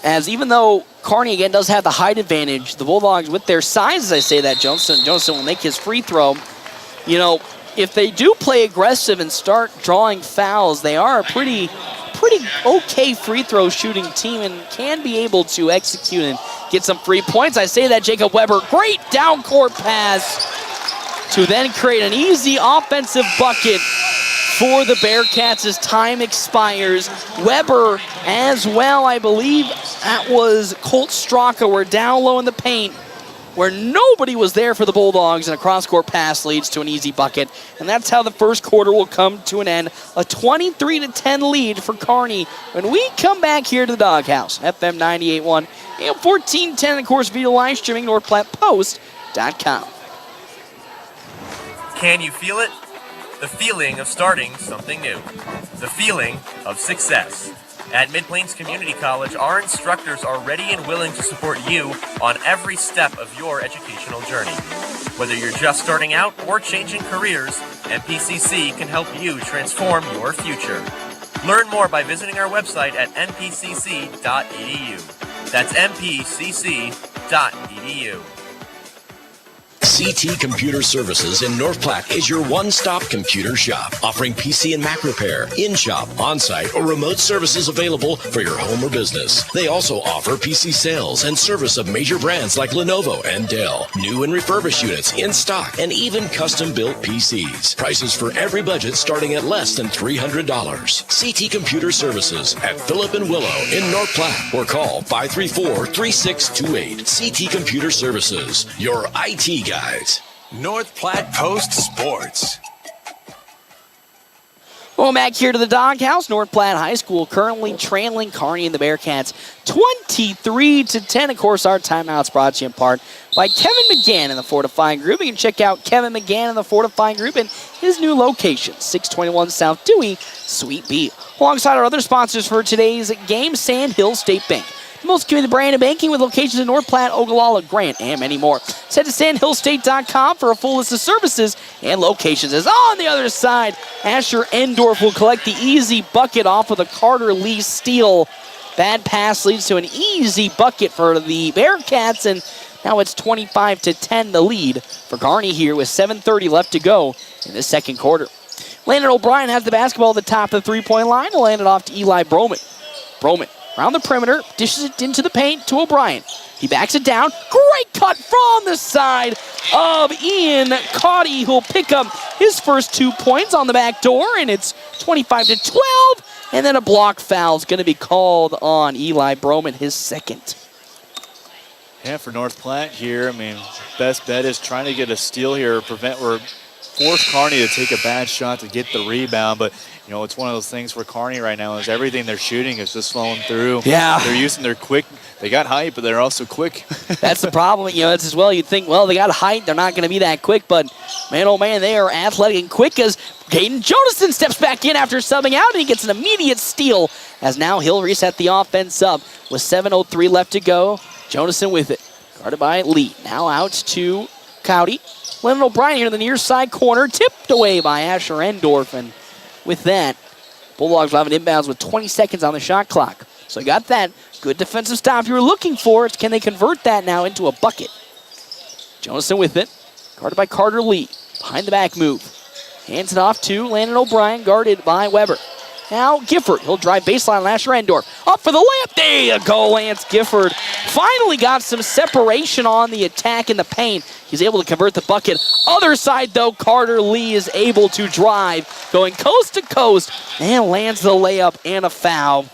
As even though Kearney, again, does have the height advantage, the Bulldogs, with their size, as I say that, Johnson will make his free throw. You know, if they do play aggressive and start drawing fouls, they are a pretty okay free throw shooting team and can be able to execute and get some free points. I say that, Jacob Weber, great down court pass to then create an easy offensive bucket for the Bearcats as time expires. Weber as well, I believe that was Colt Straka. We're down low in the paint where nobody was there for the Bulldogs, and a cross-court pass leads to an easy bucket. And that's how the first quarter will come to an end. A 23-10 lead for Kearney when we come back here to the Doghouse. FM 98.1 and 1410, of course, via live streaming, NorthPlattePost.com.
Can you feel it? The feeling of starting something new. The feeling of success. At Mid-Plains Community College, our instructors are ready and willing to support you on every step of your educational journey. Whether you're just starting out or changing careers, MPCC can help you transform your future. Learn more by visiting our website at mpcc.edu. That's mpcc.edu.
CT Computer Services in North Platte is your one-stop computer shop, offering PC and Mac repair, in-shop, on-site, or remote services available for your home or business. They also offer PC sales and service of major brands like Lenovo and Dell, new and refurbished units in stock, and even custom-built PCs. Prices for every budget starting at less than $300. CT Computer Services at Phillip and Willow in North Platte, or call 534-3628. CT Computer Services, your IT guys.
North Platte Post Sports.
Well, back here to the Doghouse. North Platte High School currently trailing Kearney and the Bearcats 23-10. Of course, our timeout's brought to you in part by Kevin McGann in the Fortifying Group. You can check out Kevin McGann in the Fortifying Group and his new location, 621 South Dewey, Suite B. Alongside our other sponsors for today's game, Sand Hill State Bank. The most community brand of banking with locations in North Platte, Ogallala, Grant, and many more. Head to sandhillstate.com for a full list of services and locations. As on the other side, Asher Endorf will collect the easy bucket off of the Carter Lee steal. Bad pass leads to an easy bucket for the Bearcats, and now it's 25-10 the lead for Kearney here with 7:30 left to go in the second quarter. Landon O'Brien has the basketball at the top of the three-point line. He'll hand it off to Eli Broman. Broman around the perimeter, dishes it into the paint to O'Brien. He backs it down. Great cut from the side of Ian Caudy, who'll pick up his first 2 points on the back door, and it's 25-12. And then a block foul is going to be called on Eli Broman, his second.
Yeah, for North Platte here, I mean, best bet is trying to get a steal here, force Kearney to take a bad shot to get the rebound, but you know, it's one of those things for Kearney right now is everything they're shooting is just flowing through.
Yeah.
They're using their quick They got height, but they're also quick.
That's the problem. It's as well. You'd think, well, they got height. They're not going to be that quick. But, man, oh, man, they are athletic and quick as Caden Jonathan steps back in after subbing out, and he gets an immediate steal as now he'll reset the offense up with 7:03 left to go. Jonathan with it. Guarded by Lee. Now out to Cowdy. Lennon O'Brien here in the near side corner. Tipped away by Asher Endorf. And with that, Bulldogs will have an inbounds with 20 seconds on the shot clock. So you got that good defensive stop you were looking for. Can they convert that now into a bucket? Jonathan with it. Guarded by Carter Lee. Behind the back move. Hands it off to Landon O'Brien, guarded by Weber. Now Gifford. He'll drive baseline. Asher Endorf. Up for the layup. There you go, Lance Gifford. Finally got some separation on the attack in the paint. He's able to convert the bucket. Other side, though, Carter Lee is able to drive. Going coast to coast. And lands the layup and a foul.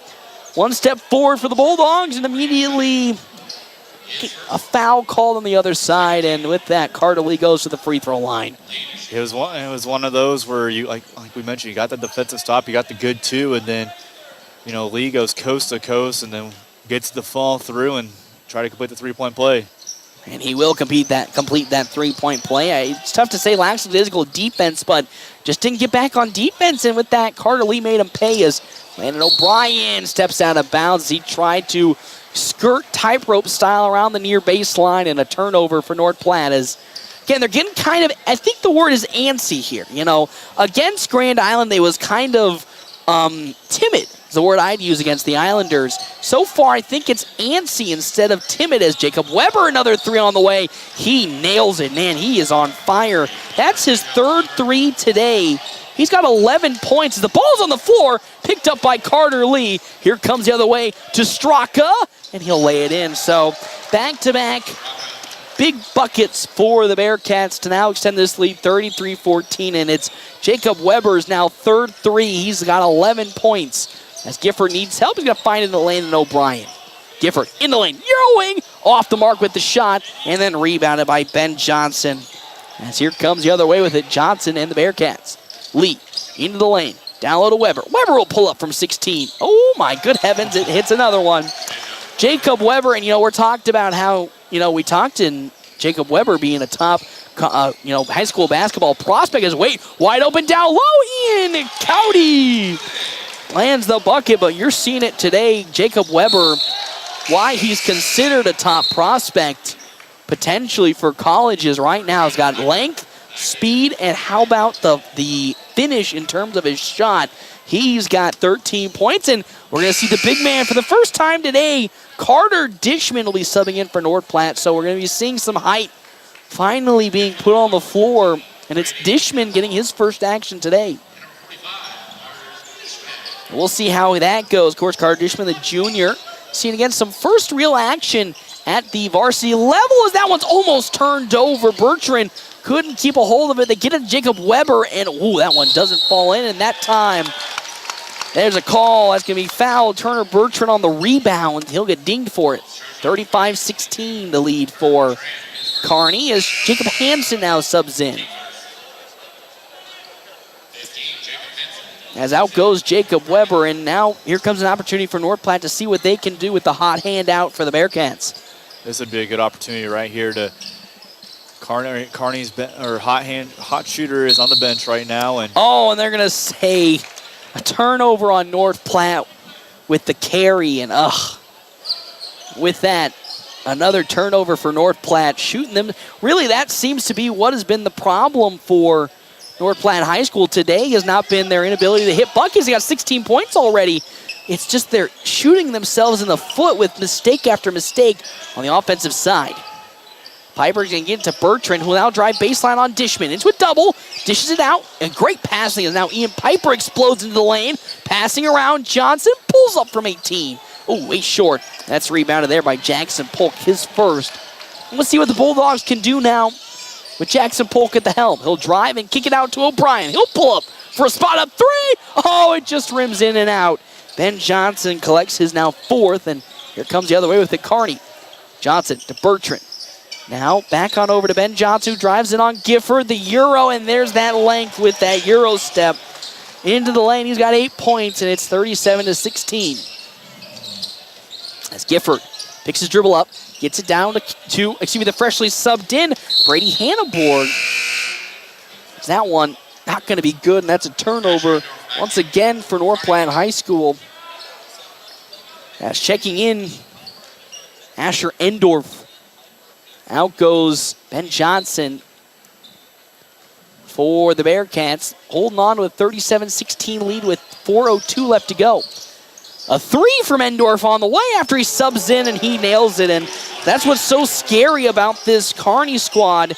One step forward for the Bulldogs, and immediately a foul called on the other side. And with that, Carter Lee goes to the free throw line.
It was one of those where you like we mentioned, you got the defensive stop, you got the good two, and then Lee goes coast to coast and then gets the fall through and try to complete the 3-point play.
And he will complete that 3-point play. It's tough to say lacks physical defense, but just didn't get back on defense. And with that, Carter Lee made him pay as Landon O'Brien steps out of bounds. He tried to skirt tightrope style around the near baseline, and a turnover for North Platte. As again, they're getting kind of, I think the word is antsy here. Against Grand Island, they was kind of timid. Is the word I'd use against the Islanders. So far, I think it's antsy instead of timid, as Jacob Weber, another three on the way. He nails it. Man, he is on fire. That's his third three today. He's got 11 points. The ball's on the floor, picked up by Carter Lee. Here comes the other way to Straka, and he'll lay it in. So back-to-back big buckets for the Bearcats to now extend this lead 33-14, and it's Jacob Weber's now third three. He's got 11 points. As Gifford needs help, he's going to find it in the lane and O'Brien. Gifford in the lane, Euroing, off the mark with the shot, and then rebounded by Ben Johnson. As here comes the other way with it, Johnson and the Bearcats. Lee into the lane, down low to Weber. Weber will pull up from 16. Oh my good heavens, it hits another one. Jacob Weber, and we're talked about how, we talked in Jacob Weber being a top, high school basketball prospect. Is wide open down low, Ian Cowdy lands the bucket, but you're seeing it today. Jacob Weber, why he's considered a top prospect potentially for colleges right now. He's got length, speed, and how about the finish in terms of his shot? He's got 13 points, and we're going to see the big man for the first time today. Carter Dishman will be subbing in for North Platte, so we're going to be seeing some height finally being put on the floor, and it's Dishman getting his first action today. We'll see how that goes. Of course, Carter Dishman, the junior, seeing again some first real action at the varsity level as that one's almost turned over. Bertrand couldn't keep a hold of it. They get it to Jacob Weber, and that one doesn't fall in. And that time, there's a call. That's going to be fouled. Turner Bertrand on the rebound. He'll get dinged for it. 35-16 the lead for Kearney as Jacob Hansen now subs in. As out goes Jacob Weber, and now here comes an opportunity for North Platte to see what they can do with the hot hand out for the Bearcats.
This would be a good opportunity right here to Kearney's hot shooter is on the bench right now, and
they're gonna say a turnover on North Platte with the carry, and with that, another turnover for North Platte, shooting them. Really, that seems to be what has been the problem for North Platte High School today, has not been their inability to hit buckets. They got 16 points already. It's just they're shooting themselves in the foot with mistake after mistake on the offensive side. Piper's going to get it to Bertrand, who will now drive baseline on Dishman. Into a double, dishes it out, and great passing as now Ian Piper explodes into the lane. Passing around, Johnson pulls up from 18. Oh, way short. That's rebounded there by Jackson Polk, his first. Let's see what the Bulldogs can do now with Jackson Polk at the helm. He'll drive and kick it out to O'Brien. He'll pull up for a spot up three. Oh, it just rims in and out. Ben Johnson collects his now fourth, and here comes the other way with it, Kearney. Johnson to Bertrand. Now back on over to Ben Johnson, who drives it on Gifford, the Euro, and there's that length with that Euro step into the lane. He's got 8 points, and it's 37-16. As Gifford Picks his dribble up, gets it down to the freshly subbed in Brady Hannaborg. That one not going to be good, and that's a turnover once again for North Platte High School. As checking in, Asher Endorf. Out goes Ben Johnson for the Bearcats, holding on to a 37-16 lead with 4:02 left to go. A three from Endorf on the way after he subs in, and he nails it. And that's what's so scary about this Kearney squad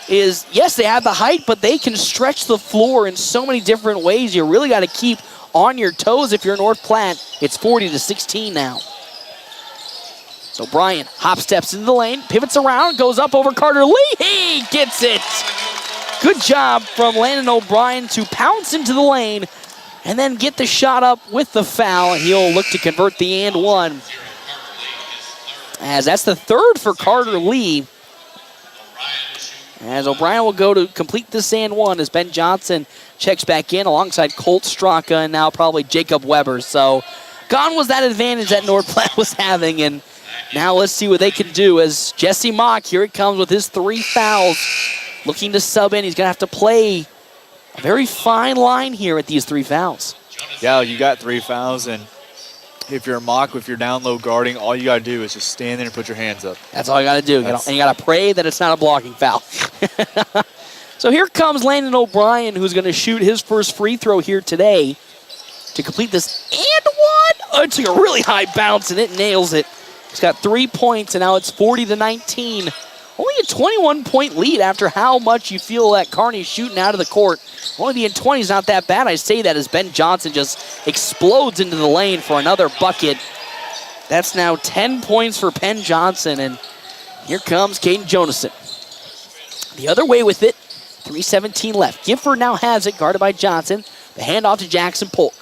is, yes, they have the height, but they can stretch the floor in so many different ways. You really got to keep on your toes if you're North Platte. It's 40-16 now. So Bryant hop steps into the lane, pivots around, goes up over Carter Lee. He gets it. Good job from Landon O'Brien to pounce into the lane and then get the shot up with the foul. He'll look to convert the and one. As that's the third for Carter Lee. As O'Brien will go to complete this and one as Ben Johnson checks back in alongside Colt Straka and now probably Jacob Weber. So gone was that advantage that North Platte was having, and now let's see what they can do as Jesse Mock, here he comes with his 3 fouls, looking to sub in. He's going to have to play a very fine line here at these 3 fouls.
Yeah, you got 3 fouls, and if you're a Mock, if you're down low guarding, all you got to do is just stand there and put your hands up.
That's all you got to do. And you got to pray that it's not a blocking foul. So here comes Landon O'Brien, who's going to shoot his first free throw here today to complete this and one. Oh, it took a really high bounce, and it nails it. He's got 3 points, and now it's 40-19. Only a 21-point lead after how much you feel that Kearney's shooting out of the court. Only being 20 is not that bad. I say that as Ben Johnson just explodes into the lane for another bucket. That's now 10 points for Ben Johnson, and here comes Caden Jonason. The other way with it, 3:17 left. Gifford now has it, guarded by Johnson. The handoff to Jackson Polk.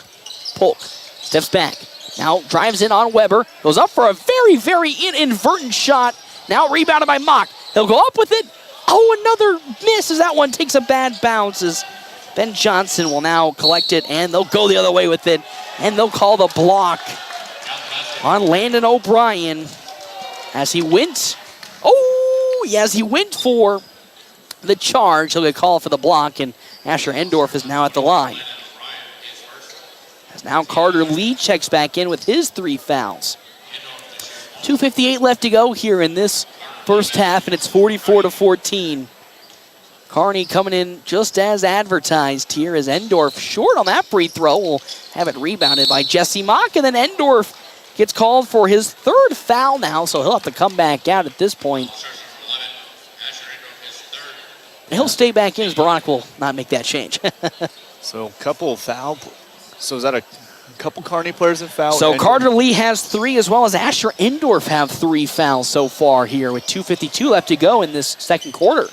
Polk steps back. Now drives in on Weber. Goes up for a very, very inadvertent shot. Now rebounded by Mock. He'll go up with it. Oh, another miss as that one takes a bad bounce as Ben Johnson will now collect it, and they'll go the other way with it, and they'll call the block on Landon O'Brien as he went. Oh, yes, he went for the charge. He'll get called for the block, and Asher Endorf is now at the line. As now Carter Lee checks back in with his 3 fouls. 2:58 left to go here in this first half, and it's 44-14. Kearney coming in just as advertised here as Endorf short on that free throw. Will have it rebounded by Jesse Mock, and then Endorf gets called for his 3rd foul now, so he'll have to come back out at this point. And he'll stay back in as Barak will not make that change.
So a couple of foul. So is that a couple Kearney players in foul?
So Carter Lee has 3 as well as Asher Endorf have 3 fouls so far here with 2:52 left to go in this second quarter.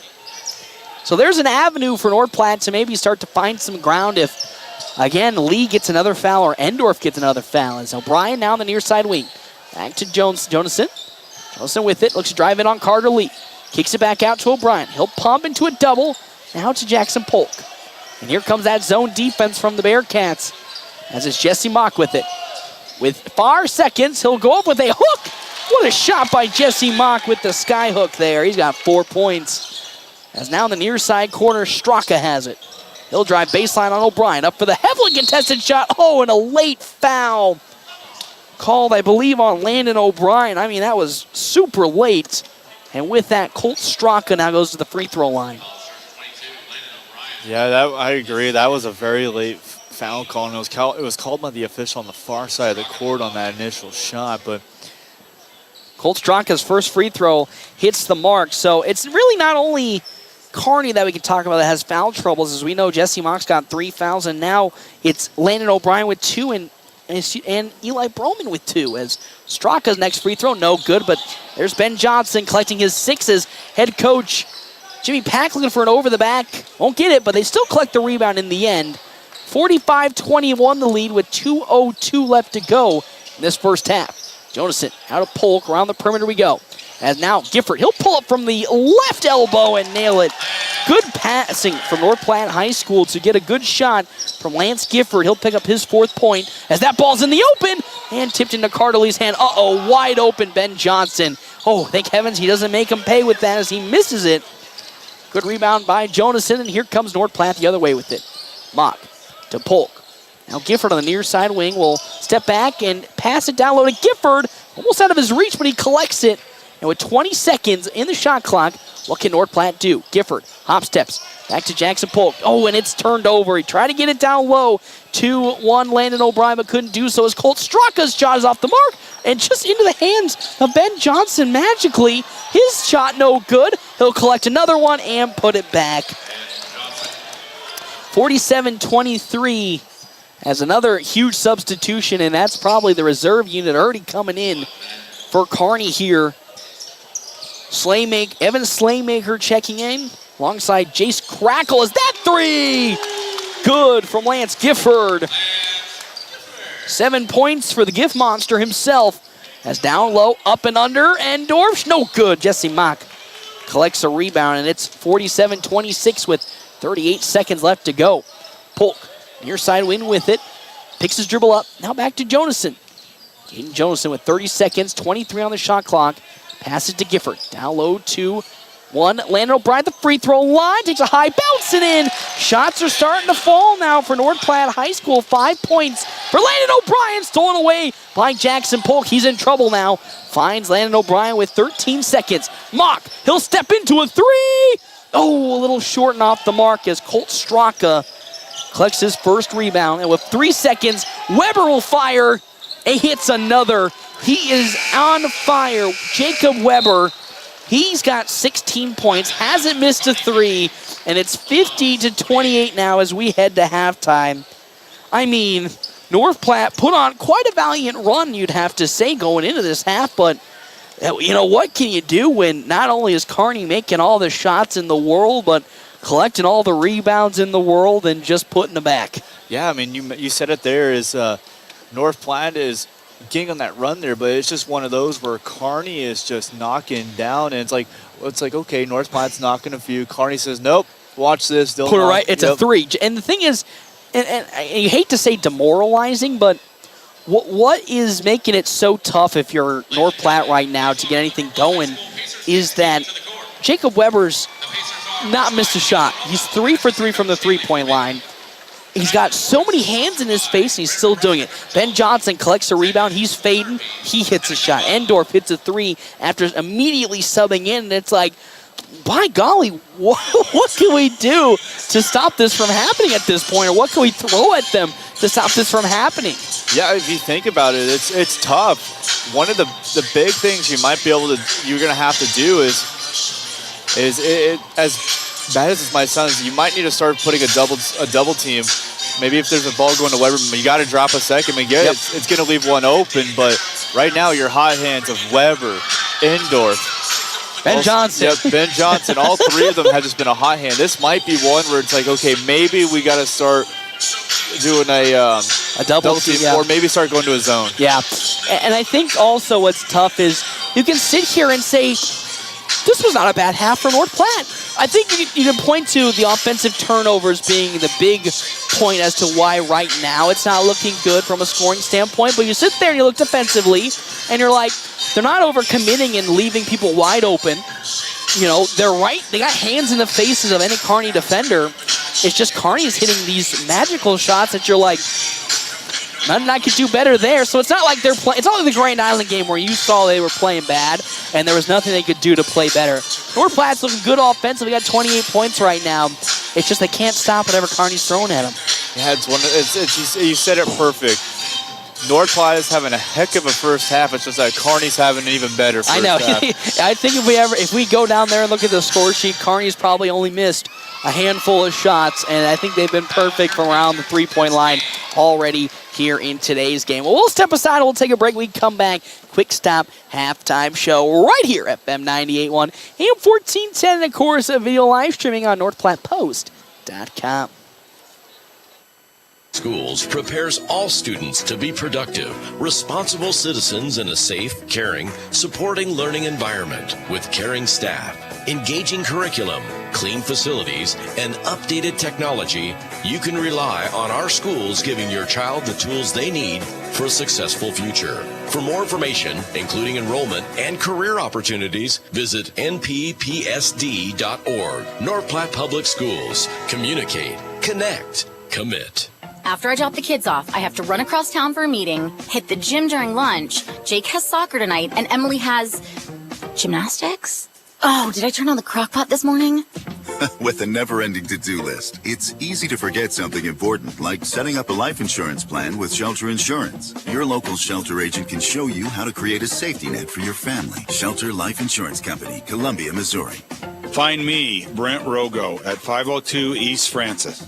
So there's an avenue for North Platte to maybe start to find some ground if, again, Lee gets another foul or Endorf gets another foul. As O'Brien now on the near side wing. Back to Jonason. Jonason with it, looks to drive it on Carter Lee. Kicks it back out to O'Brien. He'll pump into a double. Now to Jackson Polk. And here comes that zone defense from the Bearcats. As it's Jesse Mock with it. With 5 seconds, he'll go up with a hook. What a shot by Jesse Mock with the sky hook there. He's got 4 points. As now in the near side corner, Straka has it. He'll drive baseline on O'Brien. Up for the heavily contested shot. Oh, and a late foul called, I believe, on Landon O'Brien. I mean, that was super late. And with that, Colt Straka now goes to the free throw line.
Yeah, I agree. That was a very late foul call, and it was called by the official on the far side of the court on that initial shot. But
Colt Straka's first free throw hits the mark. So it's really not only Kearney that we can talk about that has foul troubles. As we know, Jesse Mock's got 3 fouls, and now it's Landon O'Brien with 2 and Eli Broman with 2. As Straka's next free throw, no good, but there's Ben Johnson collecting his 6s. Head coach Jimmy Pack looking for an over the back. Won't get it, but they still collect the rebound in the end. 45-21 the lead with 2:02 left to go in this first half. Jonason out of Polk, around the perimeter we go. As now Gifford, he'll pull up from the left elbow and nail it. Good passing from North Platte High School to get a good shot from Lance Gifford. He'll pick up his 4th point as that ball's in the open and tipped into Cardley's hand. Wide open Ben Johnson. Oh, thank heavens he doesn't make him pay with that as he misses it. Good rebound by Jonason, and here comes North Platte the other way with it. Mock to Polk. Now Gifford on the near side wing will step back and pass it down low to Gifford. Almost out of his reach, but he collects it. And with 20 seconds in the shot clock, what can North Platte do? Gifford, hop steps, back to Jackson Polk. And it's turned over. He tried to get it down low. 2-1 Landon O'Brien, but couldn't do so as Colt Straka's shot is off the mark and just into the hands of Ben Johnson magically. His shot no good. He'll collect another one and put it back. 47-23 as another huge substitution, and that's probably the reserve unit already coming in for Kearney here. Evan Slaymaker checking in alongside Jace Crackle. Is that 3? Good from Lance Gifford. 7 points for the Gift Monster himself. As down low, up and under, and Dorf, no good. Jesse Mock collects a rebound, and it's 47-26 with 38 seconds left to go. Polk, near side win with it. Picks his dribble up. Now back to Jonason. Caden Jonason with 30 seconds, 23 on the shot clock. Passes to Gifford. Down low 2-1. Landon O'Brien, the free throw line. Takes a high bounce and in. Shots are starting to fall now for North Platte High School. 5 points for Landon O'Brien. Stolen away by Jackson Polk. He's in trouble now. Finds Landon O'Brien with 13 seconds. Mock. He'll step into a 3. A little short and off the mark as Colt Straka collects his first rebound. And with 3 seconds, Weber will fire. He hits another. He is on fire. Jacob Weber, he's got 16 points, hasn't missed a 3, and it's 50-28 now as we head to halftime. I mean, North Platte put on quite a valiant run, you'd have to say, going into this half, but what can you do when not only is Kearney making all the shots in the world, but collecting all the rebounds in the world and just putting them back?
Yeah, I mean, you said it there is North Platte is getting on that run there, but it's just one of those where Kearney is just knocking down, and it's like okay, North Platte's knocking a few. Kearney says, nope, watch this.
Put it right. It's a 3. And the thing is, and you hate to say demoralizing, but what is making it so tough if you're North Platte right now to get anything going is that Jacob Weber's not missed a shot. He's 3 for 3 from the 3-point line. He's got so many hands in his face, and he's still doing it. Ben Johnson collects a rebound. He's fading. He hits a shot. Endorf hits a 3 after immediately subbing in, and it's like, by golly, what can we do to stop this from happening at this point, or what can we throw at them to stop this from happening?
Yeah, if you think about it, it's tough. One of the big things you're going to have to do is as bad as this might sound, you might need to start putting a double team. Maybe if there's a ball going to Weber, you got to drop a second. It's going to leave one open, but right now your hot hands of Weber, Endorf,
Ben Johnson.
Yep, Ben Johnson. All 3 of them have just been a hot hand. This might be one where it's like, okay, maybe we got to start doing a double team, or maybe start going to a zone.
Yeah, and I think also what's tough is you can sit here and say, this was not a bad half for North Platte. I think you can point to the offensive turnovers being the big point as to why right now it's not looking good from a scoring standpoint. But you sit there and you look defensively, and you're like, they're not overcommitting and leaving people wide open. They're right. They got hands in the faces of any Kearney defender. It's just Kearney is hitting these magical shots that you're like, nothing I could do better there. So it's not like they're playing. It's not like the Grand Island game where you saw they were playing bad and there was nothing they could do to play better. North Platte's looking good offensively. Got 28 points right now. It's just they can't stop whatever Kearney's throwing at them.
Yeah, you said it perfect. North Platte is having a heck of a first half. It's just that Kearney's having an even better first half.
I think if we go down there and look at the score sheet, Kearney's probably only missed a handful of shots, and I think they've been perfect from around the 3-point line already here in today's game. Well, we'll step aside. We'll take a break. We come back. Quick Stop halftime show right here at FM 98.1, AM 1410, and of course, a video live streaming on NorthPlattePost.com.
Schools prepares all students to be productive, responsible citizens in a safe, caring, supporting learning environment with caring staff, engaging curriculum, clean facilities, and updated technology. You can rely on our schools giving your child the tools they need for a successful future. For more information, including enrollment and career opportunities, visit nppsd.org. North Platte Public Schools. Communicate, connect, commit.
After I drop the kids off, I have to run across town for a meeting, hit the gym during lunch. Jake has soccer tonight, and Emily has gymnastics? Oh, did I turn on the crock pot this morning?
With a never-ending to-do list, it's easy to forget something important, like setting up a life insurance plan with Shelter Insurance. Your local Shelter agent can show you how to create a safety net for your family. Shelter Life Insurance Company, Columbia, Missouri.
Find me, Brent Rogo, at 502 East Francis.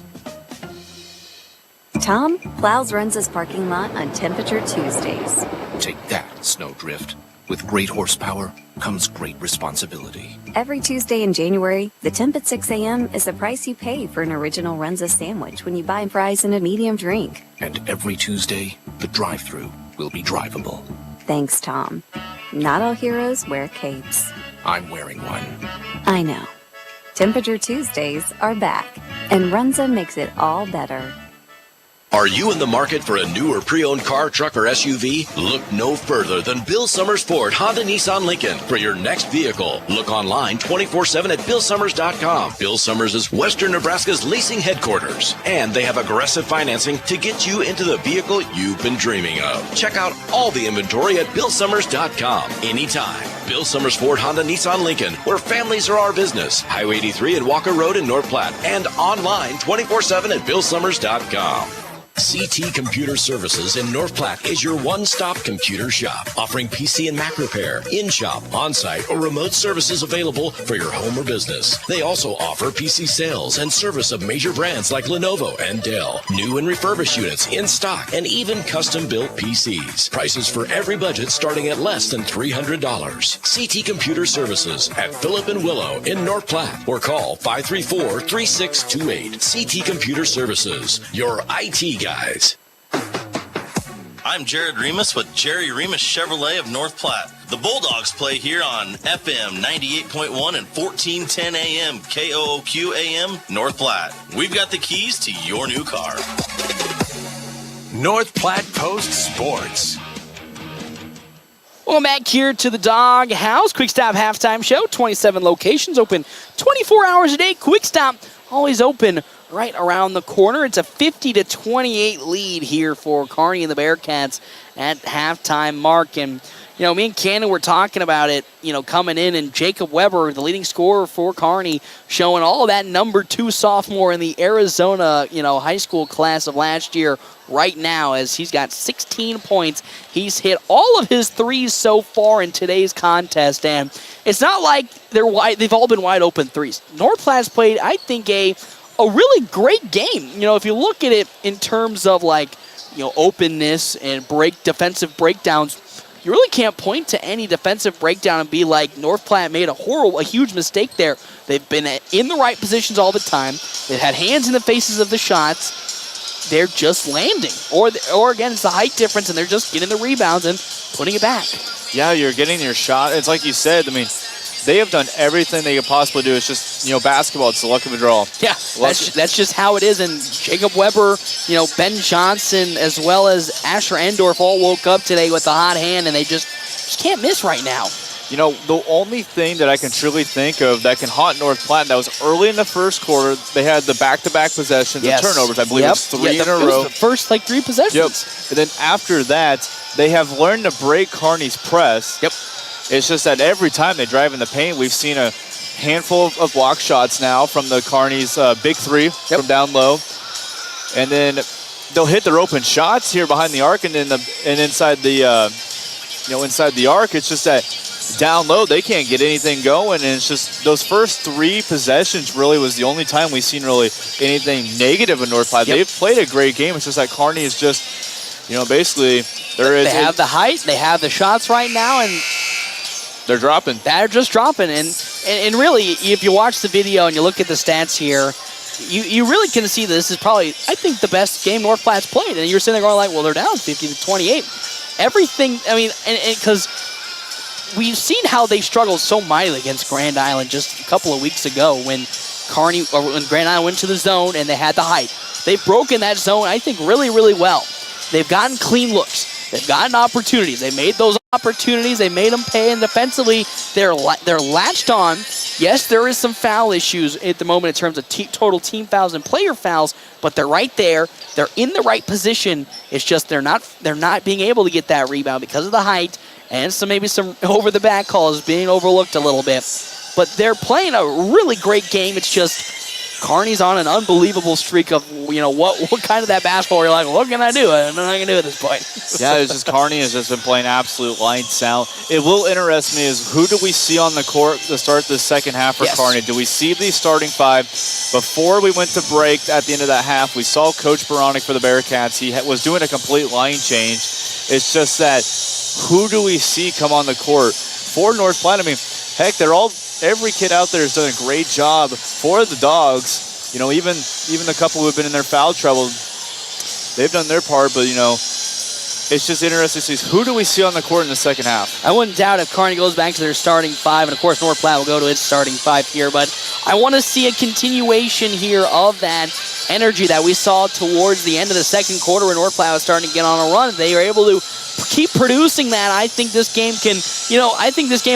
Tom plows Runza's parking lot on Temperature Tuesdays.
Take that, Snowdrift. With great horsepower comes great responsibility.
Every Tuesday in January, the temp at 6 a.m. is the price you pay for an original Runza sandwich when you buy fries and a medium drink.
And every Tuesday, the drive-thru will be drivable.
Thanks, Tom. Not all heroes wear capes.
I'm wearing one.
I know. Temperature Tuesdays are back, and Runza makes it all better.
Are you in the market for a new or pre-owned car, truck, or SUV? Look no further than Bill Summers Ford, Honda, Nissan, Lincoln for your next vehicle. Look online 24/7 at BillSummers.com. Bill Summers is Western Nebraska's leasing headquarters, and they have aggressive financing to get you into the vehicle you've been dreaming of. Check out all the inventory at BillSummers.com anytime. Bill Summers Ford, Honda, Nissan, Lincoln, where families are our business. Highway 83 and Walker Road in North Platte, and online 24/7 at BillSummers.com. CT Computer Services in North Platte is your one-stop computer shop, offering PC and Mac repair, in-shop, on-site, or remote services available for your home or business. They also offer PC sales and service of major brands like Lenovo and Dell, new and refurbished units in stock, and even custom-built PCs. Prices for every budget starting at less than $300. CT Computer Services at Phillip and Willow in North Platte, or call 534-3628. CT Computer Services, your IT guys.
I'm Jared Remus with Jerry Remus Chevrolet of North Platte. The Bulldogs play here on FM 98.1 and 1410 AM KOOQ AM North Platte. We've got the keys to your new car.
North Platte Post Sports.
Welcome back here to the Dog House. Quick Stop Halftime Show. 27 locations open 24 hours a day. Quick Stop always open right around the corner. It's a 50-28 lead here for Kearney and the Bearcats at halftime mark. And, you know, me and Cannon were talking about it, you know, coming in, and Jacob Weber, the leading scorer for Kearney, showing all of that number 2 sophomore in the Arizona, you know, high school class of last year right now, as he's got 16 points. He's hit all of his threes so far in today's contest, and it's not like they've all been wide open threes. North Platte's played, I think, a really great game. You know, if you look at it in terms of, like, you know, openness and defensive breakdowns, you really can't point to any defensive breakdown and be like, North Platte made a huge mistake there. They've been in the right positions all the time. They've had hands in the faces of the shots. They're just landing. Or again, it's the height difference, and they're just getting the rebounds and putting it back.
Yeah, you're getting your shot. It's like you said, I mean, they have done everything they could possibly do. It's just, you know, basketball. It's the luck of the draw.
Yeah, that's just how it is. And Jacob Weber, you know, Ben Johnson, as well as Asher Endorf all woke up today with a hot hand, and they just can't miss right now.
You know, the only thing that I can truly think of that can haunt North Platte, that was early in the first quarter, they had the back-to-back possessions and turnovers. I believe it was 3 in a row.
The first, 3 possessions.
Yep. And then after that, they have learned to break Kearney's press.
Yep.
It's just that every time they drive in the paint, we've seen a handful of block shots now from the Kearney's big 3 from down low. And then they'll hit their open shots here behind the arc, and inside the inside the arc, it's just that down low they can't get anything going, and it's just those first 3 possessions really was the only time we've seen really anything negative in North Platte. They've played a great game. It's just that Kearney is just, you know, basically
they have the height, they have the shots right now, and
they're dropping.
They're just dropping. And really, if you watch the video and you look at the stats here, you really can see this is probably, I think, the best game North Platte's played. And you're sitting there going like, well, they're down 50-28. Everything, I mean, and because we've seen how they struggled so mightily against Grand Island just a couple of weeks ago when Grand Island went to the zone and they had the height. They've broken that zone, I think, really, really well. They've gotten clean looks. They've gotten opportunities. They made those opportunities. They made them pay, and defensively, they're latched on. Yes, there is some foul issues at the moment in terms of total team fouls and player fouls, but they're right there. They're in the right position. It's just they're not being able to get that rebound because of the height and maybe some over-the-back calls being overlooked a little bit. But they're playing a really great game. It's just Kearney's on an unbelievable streak of, what kind of that basketball you're like, what can I do? I don't know what I can do at this point.
Yeah, it's just Kearney has just been playing absolute lights out. It will interest me is who do we see on the court to start the second half for Kearney? Do we see the starting five? Before we went to break at the end of that half, we saw Coach Baronic for the Bearcats. He was doing a complete line change. It's just that who do we see come on the court for North Platte? I mean, heck, every kid out there has done a great job for the Dogs. Even the couple who have been in their foul trouble, they've done their part, but, it's just interesting to see who do we see on the court in the second half.
I wouldn't doubt if Kearney goes back to their starting five, and of course North Platte will go to its starting five here, but I want to see a continuation here of that energy that we saw towards the end of the second quarter when North Platte was starting to get on a run. They were able to keep producing that. I think this game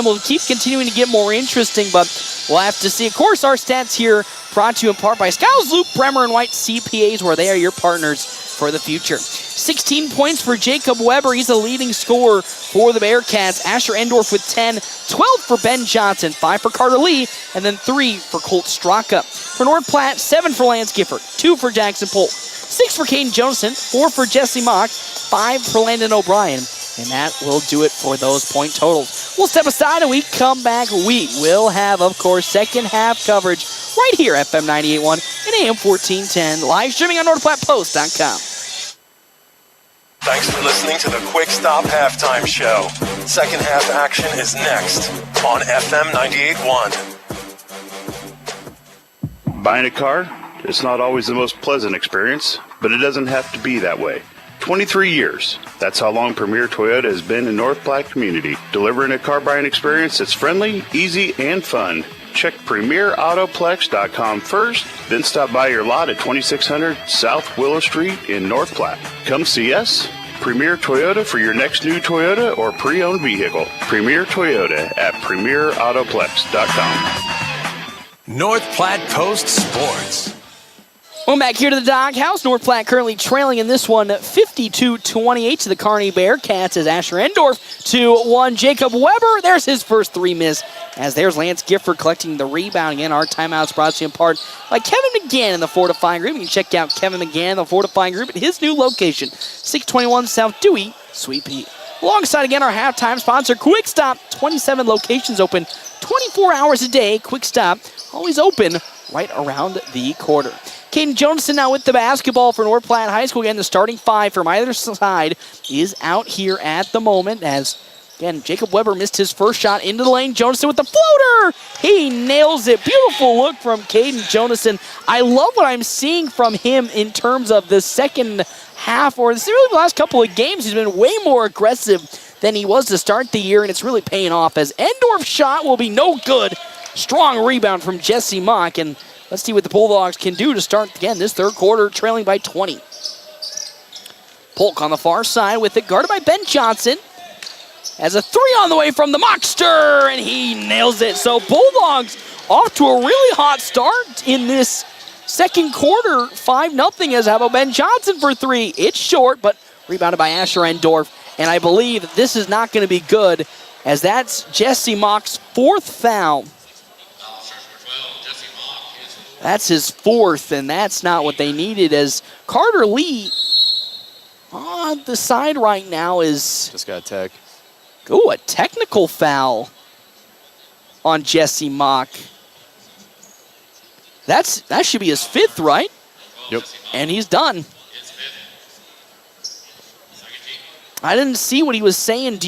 will keep continuing to get more interesting, but we'll have to see. Of course, our stats here brought to you in part by Skiles Loop, Bremer, and White CPAs, where they are your partners for the future. 16 points for Jacob Weber. He's the leading scorer for the Bearcats. Asher Endorf with 10, 12 for Ben Johnson, 5 for Carter Lee, and then 3 for Colt Straka. For North Platte, 7 for Lance Gifford, 2 for Jackson Polk, 6 for Caden Johnson, 4 for Jesse Mock, 5 for Landon O'Brien, and that will do it for those point totals. We'll step aside and we come back. We will have, of course, second half coverage right here at FM 98.1 and AM 1410, live streaming on NorthPlattePost.com.
Thanks for listening to the Quick Stop Halftime Show. Second half action is next on FM 98.1.
Buying a car? It's not always the most pleasant experience, but it doesn't have to be that way. 23 years. That's how long Premier Toyota has been in North Platte community, delivering a car buying experience that's friendly, easy, and fun. Check PremierAutoplex.com first, then stop by your lot at 2600 South Willow Street in North Platte. Come see us. Premier Toyota for your next new Toyota or pre-owned vehicle. Premier Toyota at PremierAutoplex.com.
North Platte Post Sports.
Welcome back here to the Doghouse. North Platte currently trailing in this one 52-28 to the Kearney Bearcats as Asher Endorf to 1. Jacob Weber, there's his first 3 miss as there's Lance Gifford collecting the rebound. Again, our timeouts brought to you in part by Kevin McGann in the Fortifying Group. You can check out Kevin McGann, the Fortifying Group, at his new location, 621 South Dewey, Sweet Pea. Alongside, again, our halftime sponsor, Quick Stop. 27 locations open 24 hours a day. Quick Stop, always open right around the quarter. Caden Johnson now with the basketball for North Platte High School. Again, the starting 5 from either side is out here at the moment as, again, Jacob Weber missed his first shot into the lane. Johnson with the floater. He nails it. Beautiful look from Caden Johnson. I love what I'm seeing from him in terms of the second half, or really the last couple of games. He's been way more aggressive than he was to start the year, and it's really paying off as Endorf's shot will be no good. Strong rebound from Jesse Mock, and let's see what the Bulldogs can do to start, again, this third quarter, trailing by 20. Polk on the far side with it, guarded by Ben Johnson. Has a 3 on the way from the Mockster, and he nails it. So Bulldogs off to a really hot start in this second quarter, 5-0 as how about Ben Johnson for 3. It's short, but rebounded by Asher Endorf. And I believe this is not going to be good as that's Jesse Mock's 4th foul. That's his 4th, and that's not what they needed as Carter Lee on the side right now is...
Just got a tech.
Ooh, a technical foul on Jesse Mock. That should be his 5th, right?
Yep.
And he's done. I didn't see what he was saying.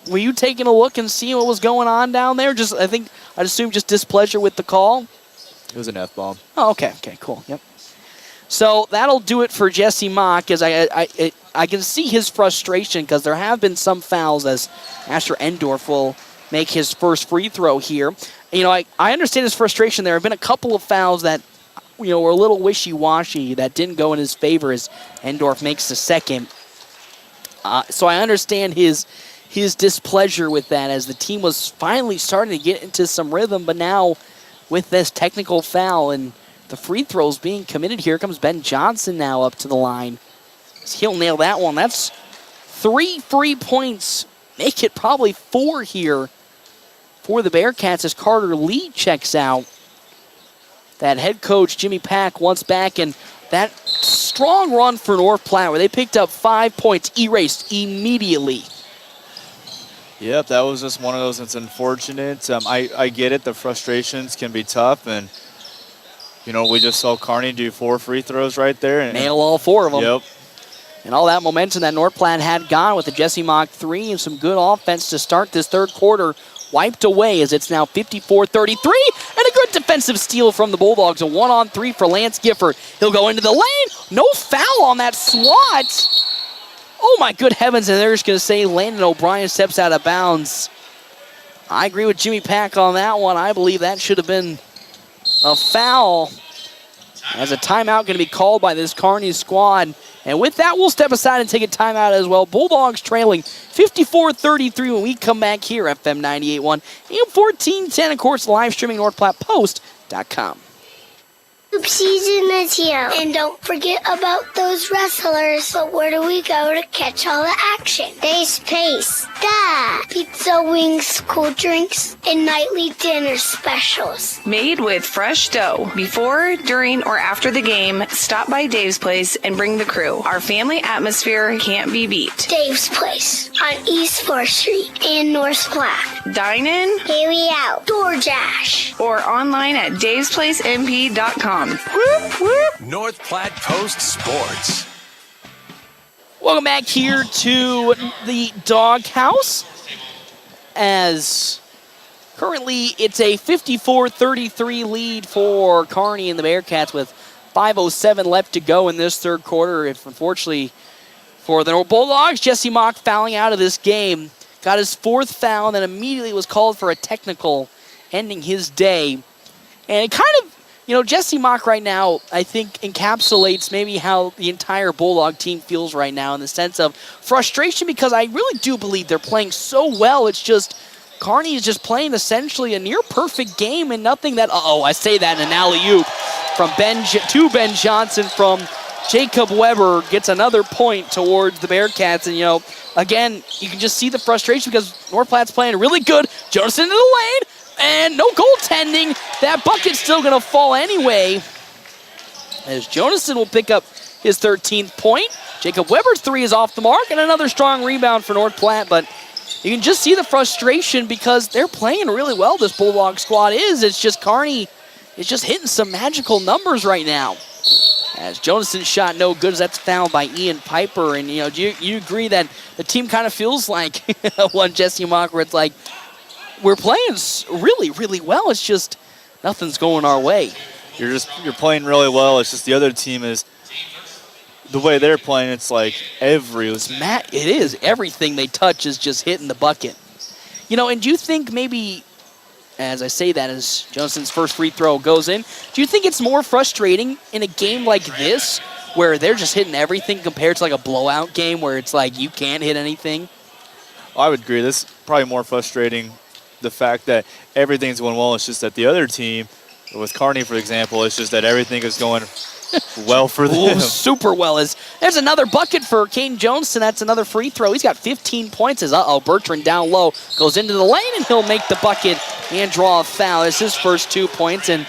Were you taking a look and seeing what was going on down there? I'd assume just displeasure with the call.
It was an F-bomb.
Oh, okay. Okay, cool. Yep. So that'll do it for Jesse Mock, as I can see his frustration because there have been some fouls as Asher Endorf will make his first free throw here. You know, I understand his frustration. There have been a couple of fouls that, you know, were a little wishy-washy that didn't go in his favor as Endorf makes the second. So I understand his displeasure with that as the team was finally starting to get into some rhythm, but now with this technical foul and the free throws being committed, here comes Ben Johnson now up to the line. He'll nail that one. That's 3 free points. Make it probably 4 here for the Bearcats as Carter Lee checks out. That head coach, Jimmy Pack, once back, and that strong run for North Platte where they picked up 5 points, erased immediately.
Yep, that was just one of those that's unfortunate. I get it. The frustrations can be tough, and, you know, we just saw Kearney do 4 free throws right there. And
nail all 4 of them.
Yep.
And all that momentum that North Platte had gone with the Jesse Mock 3 and some good offense to start this third quarter wiped away as it's now 54-33, and a good defensive steal from the Bulldogs. A 1-on-3 for Lance Gifford. He'll go into the lane. No foul on that swat. Oh my good heavens, and they're just going to say Landon O'Brien steps out of bounds. I agree with Jimmy Pack on that one. I believe that should have been a foul. As a timeout going to be called by this Kearney squad. And with that, we'll step aside and take a timeout as well. Bulldogs trailing 54-33 when we come back here, FM 98.1 and 1410, of course, live streaming NorthPlattePost.com.
Hoop season is here, and don't forget about those wrestlers. But where do we go to catch all the action? Dave's Place. Duh! Pizza, wings, cool drinks, and nightly dinner specials.
Made with fresh dough. Before, during, or after the game, stop by Dave's Place and bring the crew. Our family atmosphere can't be beat.
Dave's Place on East 4th Street in North Platte.
Dine in,
carry out, DoorDash,
or online at davesplacemp.com.
Whoop, whoop. North Platte Post Sports.
Welcome back here to the Doghouse, as currently it's a 54-33 lead for Kearney and the Bearcats with 5:07 left to go in this third quarter. If unfortunately for the Bulldogs, Jesse Mock fouling out of this game. Got his 4th foul and then immediately was called for a technical, ending his day. And it kind of, you know, Jesse Mock right now, I think, encapsulates maybe how the entire Bulldog team feels right now in the sense of frustration, because I really do believe they're playing so well. It's just Kearney is just playing essentially a near-perfect game and nothing that, I say that in an alley-oop from Ben Johnson from Jacob Weber gets another point towards the Bearcats. And, you know, again, you can just see the frustration because North Platte's playing really good. Jonathan into the lane. And no goaltending. That bucket's still going to fall anyway, as Jonathan will pick up his 13th point. Jacob Weber's 3 is off the mark, and another strong rebound for North Platte. But you can just see the frustration because they're playing really well, this Bulldog squad is. It's just Kearney is just hitting some magical numbers right now. As Jonathan's shot no good, as that's fouled by Ian Piper. And, you know, do you agree that the team kind of feels like one Jesse Mock, where it's like, we're playing really, really well. It's just nothing's going our way.
You're playing really well. It's just the other team is the way they're playing. It's like
it is everything they touch is just hitting the bucket. You know, and do you think maybe, as I say that, as Jonathan's first free throw goes in, do you think it's more frustrating in a game like this where they're just hitting everything compared to like a blowout game where it's like you can't hit anything?
I would agree. This is probably more frustrating. The fact that everything's going well, it's just that the other team, with Kearney, for example, it's just that everything is going well for them.
Ooh, super well. There's another bucket for Caden Johnson. That's another free throw. He's got 15 points. Bertrand down low goes into the lane, and he'll make the bucket and draw a foul. It's his first 2 points, and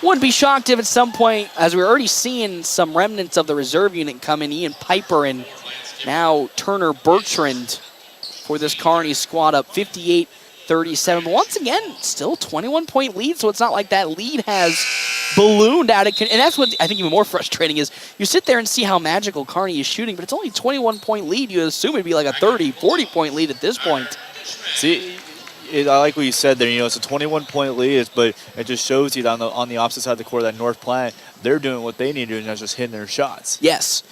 wouldn't be shocked if at some point, as we're already seeing some remnants of the reserve unit come in, Ian Piper and now Turner Bertrand for this Kearney squad up 58-37. But once again, still 21-point lead, so it's not like that lead has ballooned out. And that's what I think even more frustrating is you sit there and see how magical Kearney is shooting, but it's only a 21-point lead. You assume it'd be like a 30, 40-point lead at this point.
See, I like what you said there. It's a 21-point lead, but it just shows you that on the opposite side of the court that North Platte, they're doing what they need to do, and that's just hitting their shots.
Yes.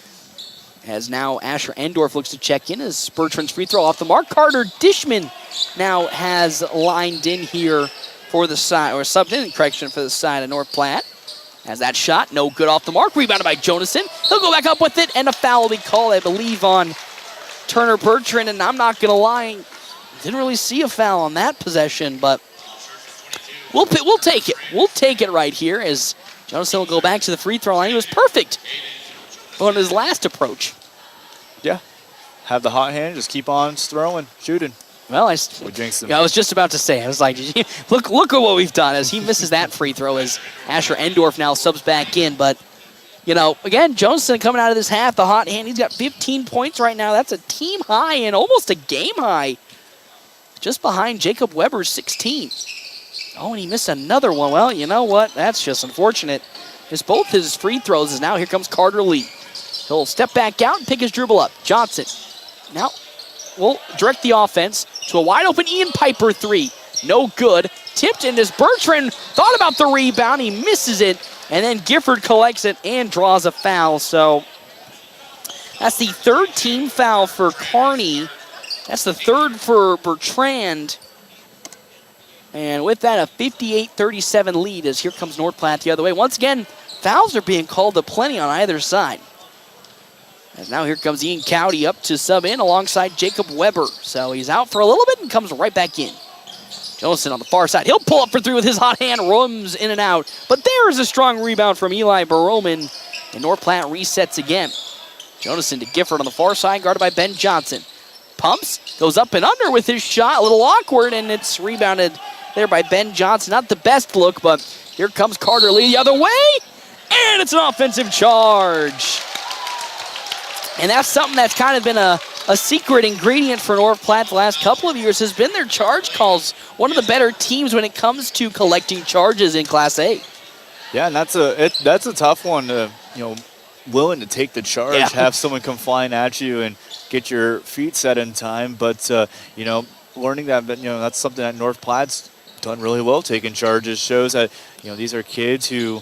As now Asher Endorf looks to check in as Bertrand's free throw off the mark. Carter Dishman now has lined in here for the side, or subbed in, correction, for the side of North Platte. As that shot, no good off the mark. Rebounded by Jonason. He'll go back up with it, and a foul will be called, I believe, on Turner Bertrand. And I'm not going to lie, didn't really see a foul on that possession, but we'll take it. We'll take it right here as Jonason will go back to the free throw line. He was perfect on his last approach.
Yeah. Have the hot hand, just keep on throwing, shooting.
Well, I was just about to say, I was like, look at what we've done as he misses that free throw as Asher Endorf now subs back in. But, again, Jonason coming out of this half, the hot hand, he's got 15 points right now. That's a team high and almost a game high. Just behind Jacob Weber's 16. Oh, and he missed another one. Well, you know what? That's just unfortunate. Just both his free throws is now here comes Carter Lee. He'll step back out and pick his dribble up. Johnson now will direct the offense to a wide open Ian Piper three. No good. Tipped in as Bertrand thought about the rebound. He misses it. And then Gifford collects it and draws a foul. So that's the third team foul for Kearney. That's the third for Bertrand. And with that, a 58-37 lead as here comes North Platte the other way. Once again, fouls are being called aplenty on either side. As now here comes Ian Cowdy up to sub in alongside Jacob Weber. So he's out for a little bit and comes right back in. Jonason on the far side. He'll pull up for three with his hot hand. Roams in and out. But there's a strong rebound from Eli Baroman. And North Platte resets again. Jonason to Gifford on the far side, guarded by Ben Johnson. Pumps, goes up and under with his shot. A little awkward, and it's rebounded there by Ben Johnson. Not the best look, but here comes Carter Lee the other way. And it's an offensive charge. And that's something that's kind of been a secret ingredient for North Platte the last couple of years, has been their charge calls. One of the better teams when it comes to collecting charges in Class A.
Yeah, and that's a tough one to, willing to take the charge, have someone come flying at you and get your feet set in time. But, learning that, that's something that North Platte's done really well, taking charges, shows that, these are kids who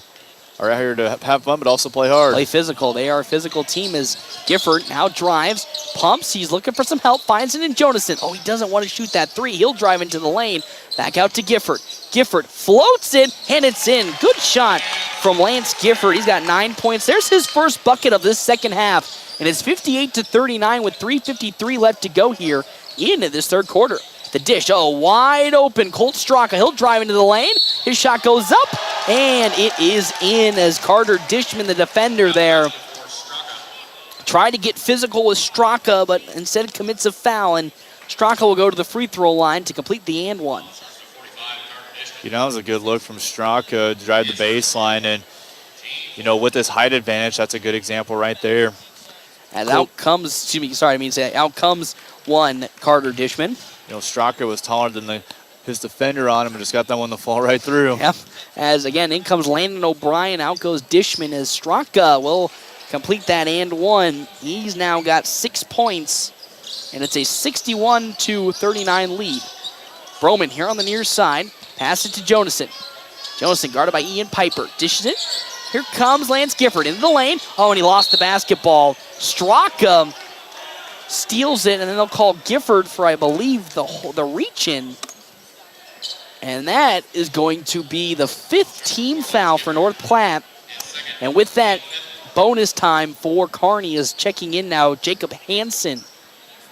are out here to have fun, but also play hard.
Play physical. They are a physical team as Gifford now drives, pumps. He's looking for some help, finds it in Jonason. Oh, he doesn't want to shoot that three. He'll drive into the lane. Back out to Gifford. Gifford floats it, and it's in. Good shot from Lance Gifford. He's got 9 points. There's his first bucket of this second half, and it's 58-39 with 3:53 left to go here into this third quarter. The dish, wide open. Colt Straka, he'll drive into the lane. His shot goes up, and it is in as Carter Dishman, the defender there, tried to get physical with Straka, but instead commits a foul, and Straka will go to the free throw line to complete the and one.
That was a good look from Straka to drive the baseline, and, with this height advantage, that's a good example right there.
And out comes one, Carter Dishman.
Straka was taller than his defender on him and just got that one to fall right through.
Yep. As, again, in comes Landon O'Brien. Out goes Dishman as Straka will complete that and one. He's now got 6 points, and it's a 61-39 lead. Broman here on the near side. Pass it to Jonason. Jonason guarded by Ian Piper. Dishes it. Here comes Lance Gifford into the lane. Oh, and he lost the basketball. Straka steals it, and then they'll call Gifford for, I believe, the reach-in. And that is going to be the 5th team foul for North Platte. And with that, bonus time for Kearney is checking in now Jacob Hansen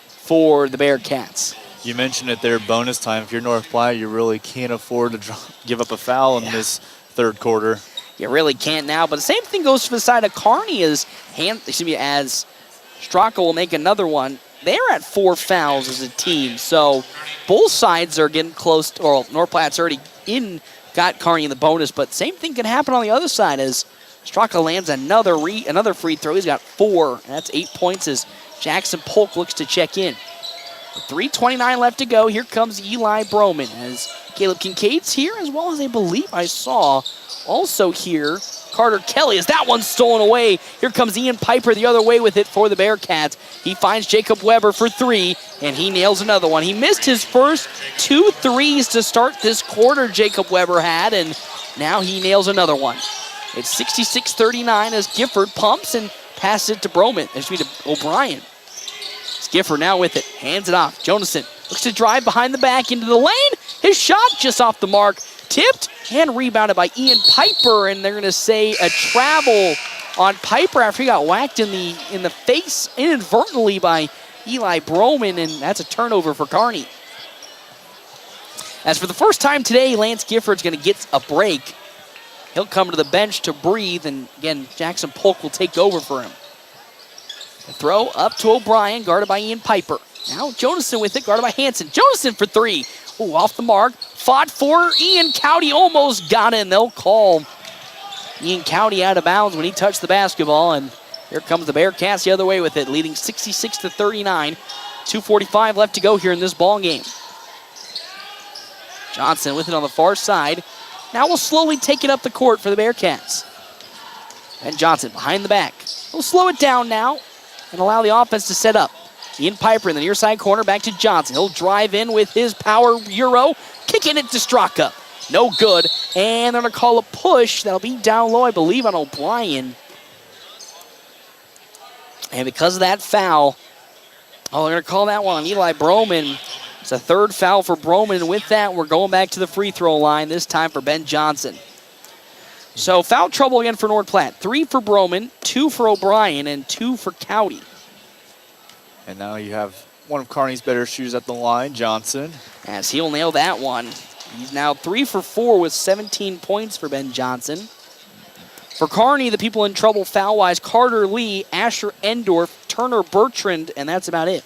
for the Bearcats.
You mentioned it there, bonus time. If you're North Platte, you really can't afford to give up a foul in this third quarter.
You really can't now, but the same thing goes for the side of Kearney as Straka will make another one. They're at 4 fouls as a team, so both sides are getting close. North Platte's already got Kearney in the bonus, but same thing can happen on the other side as Straka lands another free throw. He's got 4, and that's 8 points as Jackson Polk looks to check in. With 3:29 left to go, here comes Eli Broman as Caleb Kincaid's here, as well as I believe I saw also here Carter Kelly as that one's stolen away. Here comes Ian Piper the other way with it for the Bearcats. He finds Jacob Weber for 3, and he nails another one. He missed his first 2 threes to start this quarter, Jacob Weber had, and now he nails another one. It's 66-39 as Gifford pumps and passes it to O'Brien. It's Gifford now with it, hands it off. Jonason looks to drive behind the back into the lane. His shot just off the mark, tipped and rebounded by Ian Piper, and they're going to say a travel on Piper after he got whacked in the face inadvertently by Eli Broman, and that's a turnover for Kearney. As for the first time today, Lance Gifford's going to get a break. He'll come to the bench to breathe, and again, Jackson Polk will take over for him. The throw up to O'Brien, guarded by Ian Piper. Now Jonason with it, guarded by Hanson. Jonason for 3. Ooh, off the mark. Fought for Ian Cowdy, almost got it, and they'll call Ian Cowdy out of bounds when he touched the basketball, and here comes the Bearcats the other way with it, leading 66-39. 2:45 left to go here in this ball game. Johnson with it on the far side. Now we'll slowly take it up the court for the Bearcats. And Johnson behind the back. We'll slow it down now and allow the offense to set up. Ian Piper in the near side corner, back to Johnson. He'll drive in with his power euro, kicking it to Straka. No good, and they're going to call a push. That'll be down low, I believe, on O'Brien. And because of that foul, they're going to call that one on Eli Broman. It's a third foul for Broman, and with that, we're going back to the free throw line, this time for Ben Johnson. So foul trouble again for North Platte. 3 for Broman, 2 for O'Brien, and 2 for Cowdy.
And now you have one of Kearney's better shooters at the line, Johnson.
As he'll nail that one. He's now 3 for 4 with 17 points for Ben Johnson. For Kearney, the people in trouble foul-wise, Carter Lee, Asher Endorf, Turner Bertrand, and that's about it.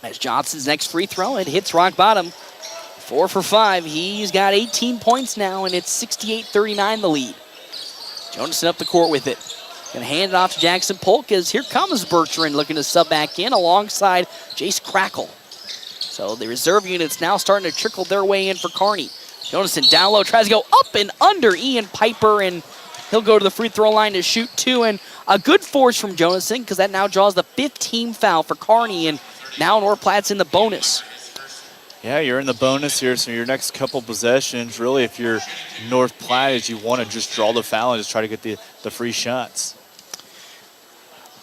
As Johnson's next free throw, it hits rock bottom. 4 for 5. He's got 18 points now, and it's 68-39 the lead. Jonason up the court with it. Going to hand it off to Jackson Polk as here comes Bertrand looking to sub back in alongside Jace Crackle. So the reserve units now starting to trickle their way in for Kearney. Jonason down low, tries to go up and under Ian Piper, and he'll go to the free throw line to shoot 2. And a good force from Jonason because that now draws the 15th foul for Kearney, and now North Platte's in the bonus.
Yeah, you're in the bonus here, so your next couple possessions, really, if you're North Platte, is you want to just draw the foul and just try to get the free shots.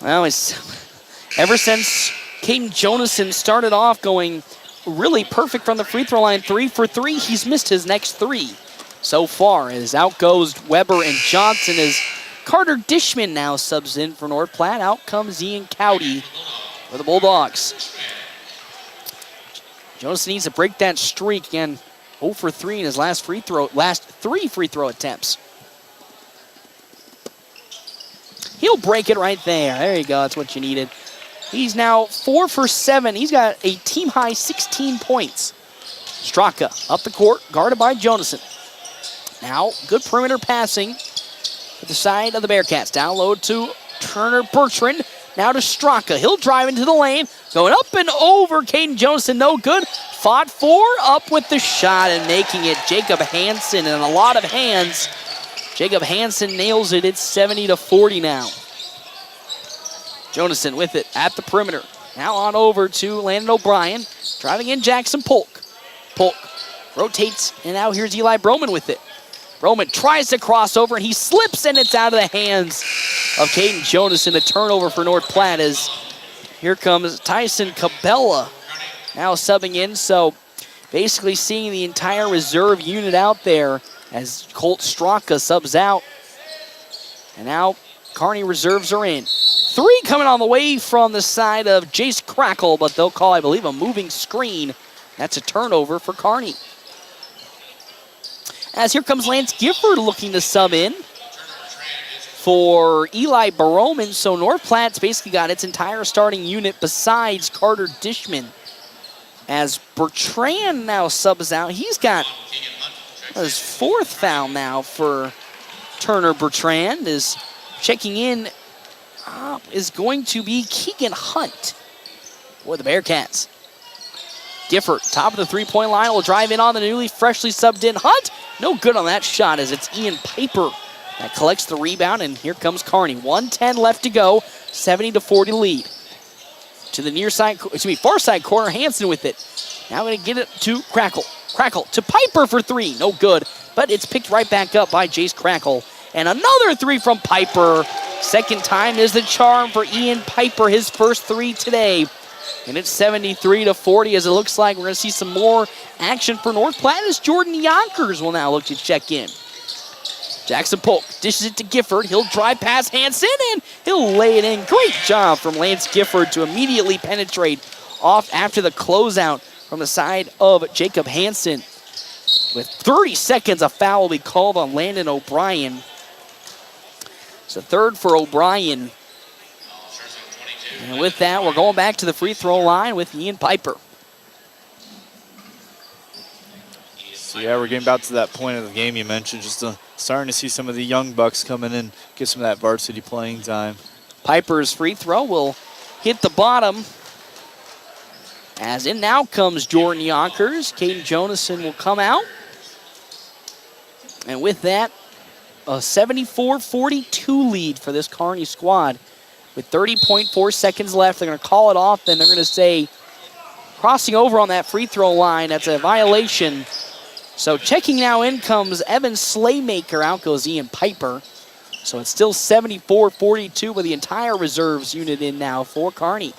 Well, ever since Caden Jonason started off going really perfect from the free throw line, 3 for 3, he's missed his next 3 so far. As out goes Weber and Johnson as Carter Dishman now subs in for North Platte. Out comes Ian Cowdy for the Bulldogs. Jonason needs to break that streak again. 0 for 3 in his last 3 free throw attempts. He'll break it right there. There you go. That's what you needed. He's now 4 for 7. He's got a team-high 16 points. Straka up the court, guarded by Jonason. Now, good perimeter passing to the side of the Bearcats. Down low to Turner Bertrand. Now to Straka. He'll drive into the lane. Going up and over Caden Jonason. No good. Fought for. Up with the shot and making it Jacob Hansen. And a lot of hands. Jacob Hansen nails it. It's 70-40 now. Jonason with it at the perimeter. Now on over to Landon O'Brien. Driving in Jackson Polk. Polk rotates, and now here's Eli Broman with it. Broman tries to cross over, and he slips, and it's out of the hands of Caden Jonason. A turnover for North Platte as here comes Tyson Cabela now subbing in. So basically seeing the entire reserve unit out there as Colt Straka subs out. And now Kearney reserves are in. 3 coming on the way from the side of Jace Crackle, but they'll call, I believe, a moving screen. That's a turnover for Kearney. As here comes Lance Gifford looking to sub in for Eli Baroman. So North Platte's basically got its entire starting unit besides Carter Dishman. As Bertrand now subs out. He's got his 4th foul now for Turner Bertrand. Is checking in is going to be Keegan Hunt for the Bearcats. Gifford, top of the three-point line, will drive in on the newly freshly subbed in Hunt. No good on that shot as it's Ian Piper that collects the rebound, and here comes Kearney. 1:10 left to go, 70-40 lead. To the far side corner, Hansen with it. Now going to get it to Crackle. Crackle to Piper for three. No good, but it's picked right back up by Jace Crackle. And another three from Piper. Second time is the charm for Ian Piper, his first three today. And it's 73-40 as it looks like we're going to see some more action for North Platte as Jordan Yonkers will now look to check in. Jackson Polk dishes it to Gifford. He'll drive past Hansen and he'll lay it in. Great job from Lance Gifford to immediately penetrate off after the closeout from the side of Jacob Hansen. With 30 seconds, a foul will be called on Landon O'Brien. It's the third for O'Brien. And with that, we're going back to the free throw line with Ian Piper.
So yeah, we're getting about to that point of the game you mentioned, just starting to see some of the young bucks coming in, get some of that varsity playing time.
Piper's free throw will hit the bottom. As in now comes Jordan Yonkers. Caden Jonason will come out. And with that, a 74-42 lead for this Kearney squad. With 30.4 seconds left, they're going to call it off, and they're going to say, crossing over on that free throw line, that's a violation. So checking now in comes Evan Slaymaker. Out goes Ian Piper. So it's still 74-42 with the entire reserves unit in now for Kearney.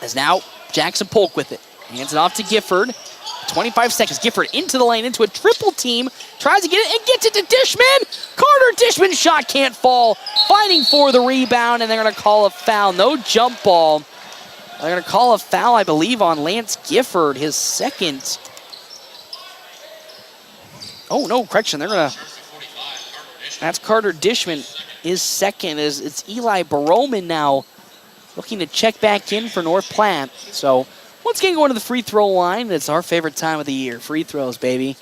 As now Jackson Polk with it. Hands it off to Gifford. 25 seconds. Gifford into the lane, into a triple team. Tries to get it and gets it to Dishman. Carter Dishman shot can't fall. Fighting for the rebound, and they're going to call a foul. No jump ball. They're going to call a foul, I believe, on Lance Gifford, his second. Oh, no, correction. They're going to... That's Carter Dishman, his second. It's Eli Baroman now looking to check back in for North Platte. So once again, going to the free throw line. It's our favorite time of the year. Free throws, baby.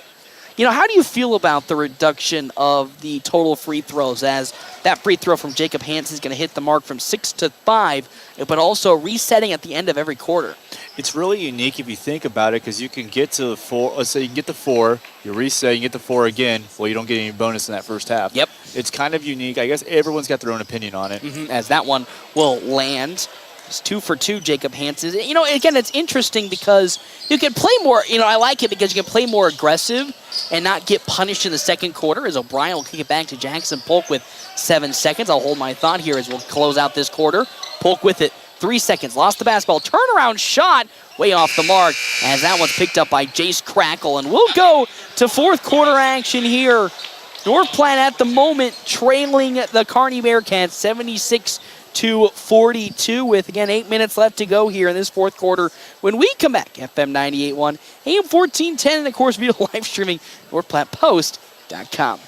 You know, how do you feel about the reduction of the total free throws, as that free throw from Jacob Hansen is going to hit the mark from 6 to 5, but also resetting at the end of every quarter?
It's really unique if you think about it, because you can get to the 4. Let's say you can get the 4, you reset, you get the 4 again. Well, you don't get any bonus in that first half.
Yep.
It's kind of unique. I guess everyone's got their own opinion on it.
As that one will land. It's 2 for 2, Jacob Hansen. You know, again, it's interesting because you can play more. You know, I like it because you can play more aggressive and not get punished in the second quarter, as O'Brien will kick it back to Jackson Polk with 7 seconds. I'll hold my thought here as we'll close out this quarter. Polk with it. 3 seconds. Lost the basketball. Turnaround shot. Way off the mark, as that one's picked up by Jace Crackle. And we'll go to fourth quarter action here. North Platte at the moment trailing the Kearney Bearcats 76-42 with, again, 8 minutes left to go here in this fourth quarter. When we come back, FM 98.1, AM 1410, and of course, via live streaming, NorthPlattePost.com.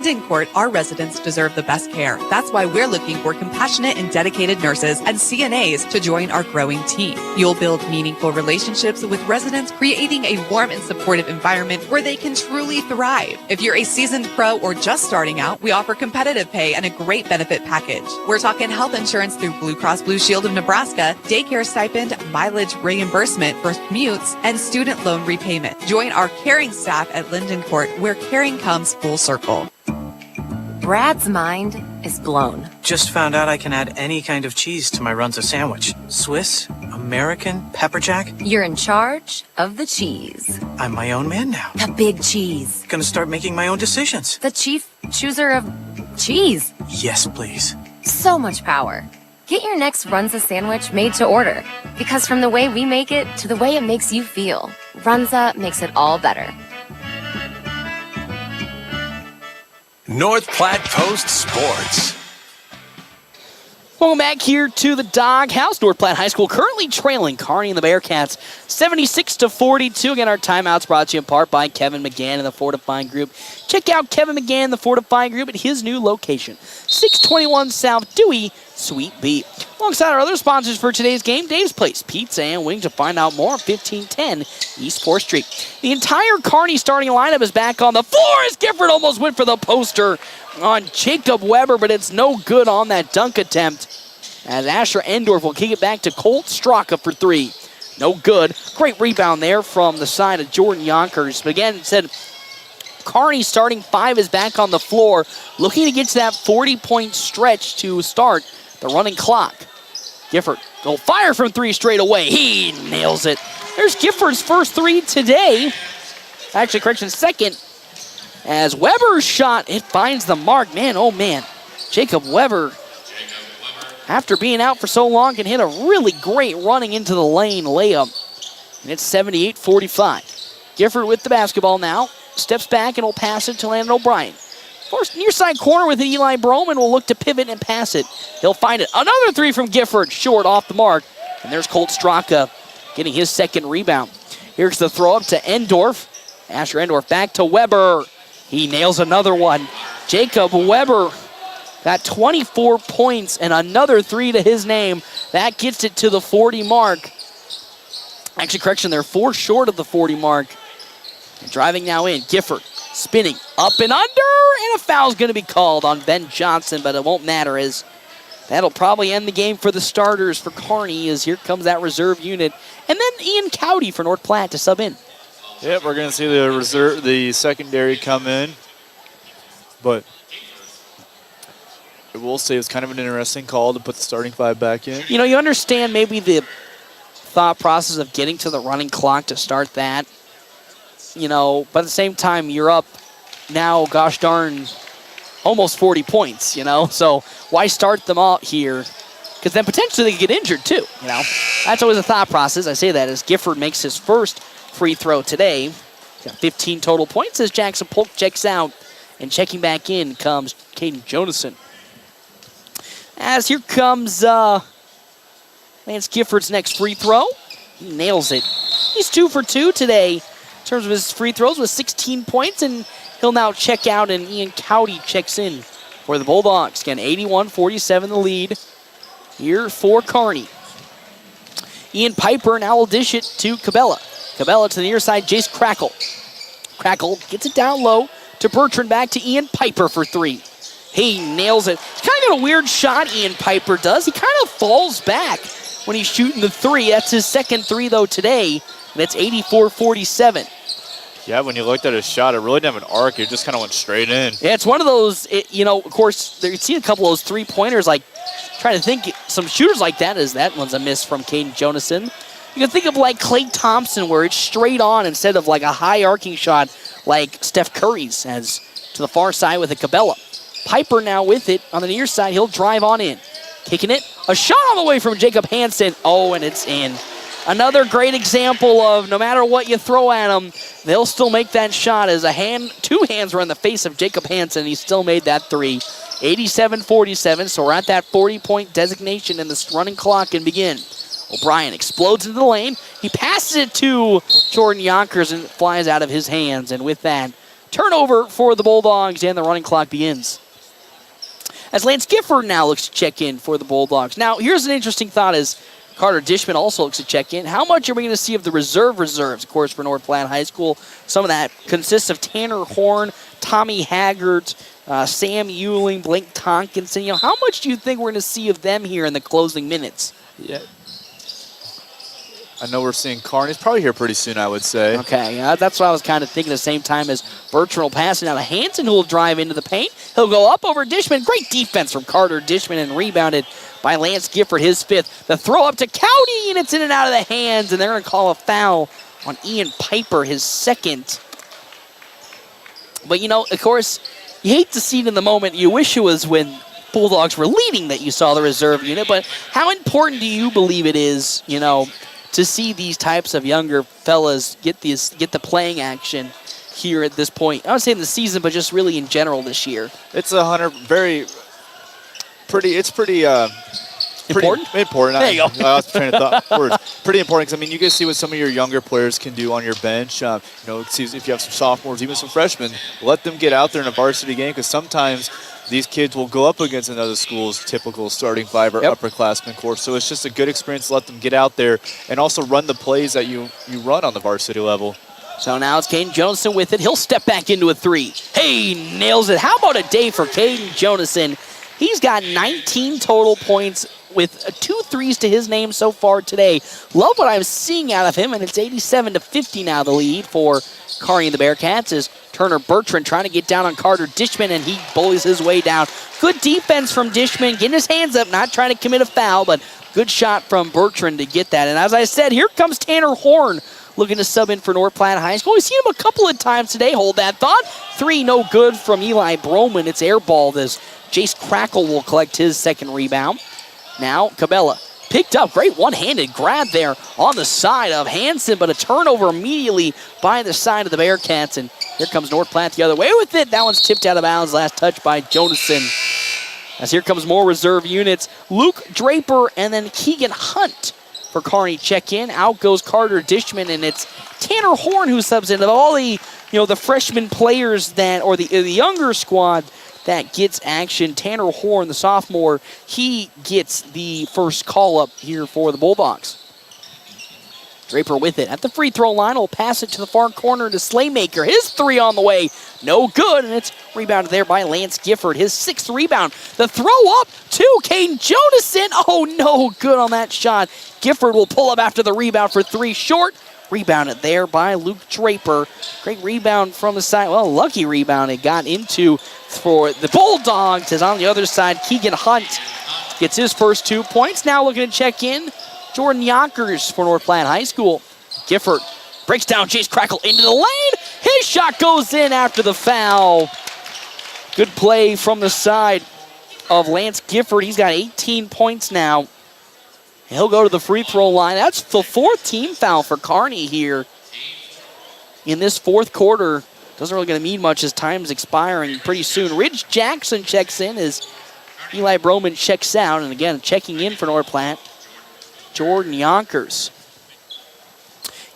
In court, our residents deserve the best care. That's why we're looking for compassionate and dedicated nurses and CNAs to join our growing team. You'll build meaningful relationships with residents, creating a warm and supportive environment where they can truly thrive. If you're a seasoned pro or just starting out, we offer competitive pay and a great benefit package. We're talking health insurance through Blue Cross Blue Shield of Nebraska, daycare stipend, mileage reimbursement for commutes, and student loan repayment. Join our caring staff at Linden Court, where caring comes full circle.
Brad's mind is blown.
Just found out I can add any kind of cheese to my Runza sandwich. Swiss, American, pepper jack.
You're in charge of the cheese.
I'm my own man now.
The big cheese.
Gonna start making my own decisions.
The chief chooser of cheese.
Yes, please.
So much power. Get your next Runza sandwich made to order. Because from the way we make it to the way it makes you feel, Runza makes it all better.
North Platte Post Sports.
Welcome back here to the Doghouse. North Platte High School currently trailing Kearney and the Bearcats 76-42. Again, our timeouts brought to you in part by Kevin McGann and the Fortifying Group. Check out Kevin McGann and the Fortifying Group at his new location, 621 South Dewey, Suite B. Alongside our other sponsors for today's game, Dave's Place Pizza and Wings. To find out more, 1510 East 4th Street. The entire Kearney starting lineup is back on the floor as Gifford almost went for the poster on Jacob Weber, but it's no good on that dunk attempt, as Asher Endorf will kick it back to Colt Straka for 3. No good. Great rebound there from the side of Jordan Yonkers. But again, said Kearney starting 5 is back on the floor, looking to get to that 40-point stretch to start the running clock. Gifford will fire from 3 straight away. He nails it. There's Gifford's first 3 today. Actually, correction, second. As Weber's shot, it finds the mark. Man, oh man. Jacob Weber, after being out for so long, can hit a really great running into the lane layup. And it's 78-45. Gifford with the basketball now. Steps back and will pass it to Landon O'Brien. First near side corner with Eli Broman will look to pivot and pass it. He'll find it. Another 3 from Gifford, short off the mark. And there's Colt Straka getting his second rebound. Here's the throw up to Endorf. Asher Endorf back to Weber. He nails another one. Jacob Weber got 24 points and another 3 to his name. That gets it to the 40 mark. Actually, correction, they're 4 short of the 40 mark. And driving now in, Gifford spinning up and under, and a foul's going to be called on Ben Johnson, but it won't matter as that'll probably end the game for the starters for Kearney as here comes that reserve unit. And then Ian Cowdy for North Platte to sub in.
Yep, we're going to see the secondary come in. But I will say it's kind of an interesting call to put the starting 5 back in.
You know, you understand maybe the thought process of getting to the running clock to start that. You know, but at the same time, you're up now, gosh darn, almost 40 points, you know? So why start them out here? Because then potentially they could get injured too, you know? That's always a thought process. I say that as Gifford makes his first free throw today. He's got 15 total points as Jackson Polk checks out. And checking back in comes Caden Jonason. As here comes Lance Gifford's next free throw. He nails it. He's 2 for 2 today in terms of his free throws with 16 points, and he'll now check out, and Ian Cowdy checks in for the Bulldogs. Again, 81-47 the lead here for Kearney. Ian Piper now will dish it to Cabela. Cabela to the near side, Jace Crackle. Crackle gets it down low to Bertrand, back to Ian Piper for 3. He nails it. He's kind of got a weird shot, Ian Piper does. He kind of falls back when he's shooting the 3. That's his second 3, though, today. And it's 84-47.
Yeah, when you looked at his shot, it really didn't have an arc. It just kind of went straight in.
Yeah, it's one of those, you know, of course, you see a couple of those 3-pointers, like, trying to think, some shooters like that, as that one's a miss from Caden Jonason. You can think of, like, Klay Thompson, where it's straight on instead of, like, a high arcing shot like Steph Curry's, as to the far side with a Cabela. Piper now with it on the near side. He'll drive on in. Kicking it. A shot all the way from Jacob Hansen. Oh, and it's in. Another great example of no matter what you throw at them, they'll still make that shot as two hands were in the face of Jacob Hansen. He still made that 3. 87-47, so we're at that 40-point designation, and this running clock can begin. O'Brien explodes into the lane. He passes it to Jordan Yonkers, and it flies out of his hands. And with that, turnover for the Bulldogs, and the running clock begins. As Lance Gifford now looks to check in for the Bulldogs. Now, here's an interesting thought as Carter Dishman also looks to check in. How much are we going to see of the reserves, of course, for North Platte High School? Some of that consists of Tanner Horn, Tommy Haggart, Sam Ewing, Blake Tonkinson. You know, how much do you think we're going to see of them here in the closing minutes?
Yeah. I know we're seeing Kearney's probably here pretty soon, I would say.
Okay, that's what I was kind of thinking at the same time as Bertrand will pass it now to Hansen, who will drive into the paint. He'll go up over Dishman. Great defense from Carter Dishman and rebounded by Lance Gifford, his 5th. The throw up to Cowdy, and it's in and out of the hands, and they're going to call a foul on Ian Piper, his 2nd. But, you know, of course, you hate to see it in the moment. You wish it was when Bulldogs were leading that you saw the reserve unit, but how important do you believe it is, you know, to see these types of younger fellas get the playing action here at this point? I would say in the season, but just really in general this year.
It's pretty important.
There you go.
I was trying to thought words. Pretty important because I mean you guys see what some of your younger players can do on your bench. You know, if you have some sophomores, even some freshmen, let them get out there in a varsity game because sometimes these kids will go up against another school's typical starting 5 or upperclassmen course. So it's just a good experience to let them get out there and also run the plays that you run on the varsity level.
So now it's Caden Jonason with it. He'll step back into a 3. Hey, nails it. How about a day for Caden Jonason? He's got 19 total points with 2 threes to his name so far today. Love what I'm seeing out of him, and it's 87-50 now the lead for Kearney and the Bearcats as Turner Bertrand trying to get down on Carter Dishman, and he bullies his way down. Good defense from Dishman, getting his hands up, not trying to commit a foul, but good shot from Bertrand to get that. And as I said, here comes Tanner Horn looking to sub in for North Platte High School. We've seen him a couple of times today. Hold that thought. 3 no good from Eli Broman. It's airballed as Jace Crackle will collect his second rebound. Now Cabela picked up. Great one-handed grab there on the side of Hansen, but a turnover immediately by the side of the Bearcats. And here comes North Platte the other way with it. That one's tipped out of bounds. Last touch by Jonason. As here comes more reserve units. Luke Draper and then Keegan Hunt for Kearney check in. Out goes Carter Dishman, and it's Tanner Horn who subs in. Of all the the freshman players that, or the younger squad that gets action, Tanner Horn, the sophomore, he gets the first call up here for the Bulldogs. Draper with it at the free throw line. Will pass it to the far corner to Slaymaker. His 3 on the way. No good, and it's rebounded there by Lance Gifford. His 6th rebound. The throw up to Caden Jonason. Oh, no good on that shot. Gifford will pull up after the rebound for 3 short. Rebounded there by Luke Draper. Great rebound from the side. Well, lucky rebound it got into for the Bulldogs. As on the other side, Keegan Hunt gets his first 2 points. Now looking to check in Jordan Yonkers for North Platte High School. Gifford breaks down Chase Crackle into the lane. His shot goes in after the foul. Good play from the side of Lance Gifford. He's got 18 points now. He'll go to the free throw line. That's the 4th team foul for Kearney here in this 4th quarter. Doesn't really going to mean much as time's expiring pretty soon. Ridge Jackson checks in as Eli Broman checks out. And again, checking in for North Platte, Jordan Yonkers.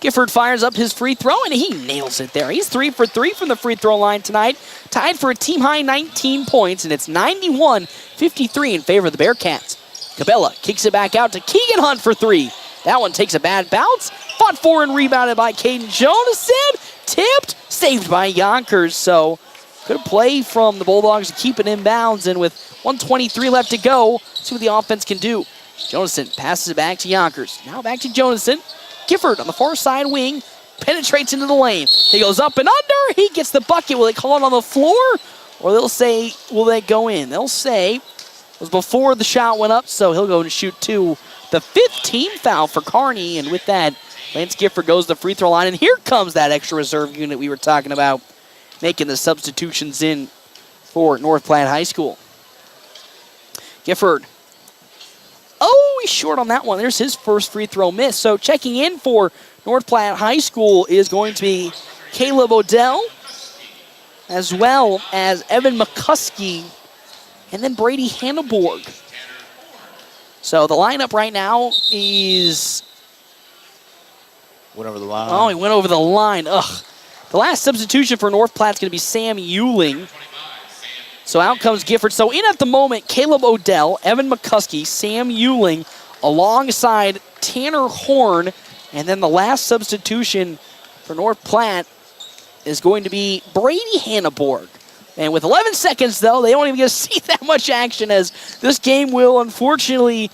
Gifford fires up his free throw, and he nails it there. He's 3 for 3 from the free throw line tonight. Tied for a team-high 19 points, and it's 91-53 in favor of the Bearcats. Cabela kicks it back out to Keegan Hunt for 3. That one takes a bad bounce. Fought for and rebounded by Caden Jonason. Tipped, saved by Yonkers. So good play from the Bulldogs to keep it in bounds, and with 1:23 left to go, see what the offense can do. Jonason passes it back to Yonkers. Now back to Jonason. Gifford on the far side wing, penetrates into the lane. He goes up and under. He gets the bucket. Will they call it on the floor? Or they'll say, will they go in? They'll say it was before the shot went up, so he'll go and shoot 2. The 5th team foul for Kearney, and with that, Lance Gifford goes to the free throw line, and here comes that extra reserve unit we were talking about, making the substitutions in for North Platte High School. Gifford. Oh, he's short on that one. There's his first free throw miss. So checking in for North Platte High School is going to be Caleb Odell, as well as Evan McCuskey, and then Brady Hanneborg. So the lineup right now is...
Went over the line.
Oh, he went over the line. Ugh. The last substitution for North Platte is going to be Sam Euling. So out comes Gifford. So in at the moment, Caleb Odell, Evan McCuskey, Sam Euling, alongside Tanner Horn. And then the last substitution for North Platte is going to be Brady Hanneborg. And with 11 seconds, though, they don't even get to see that much action, as this game will unfortunately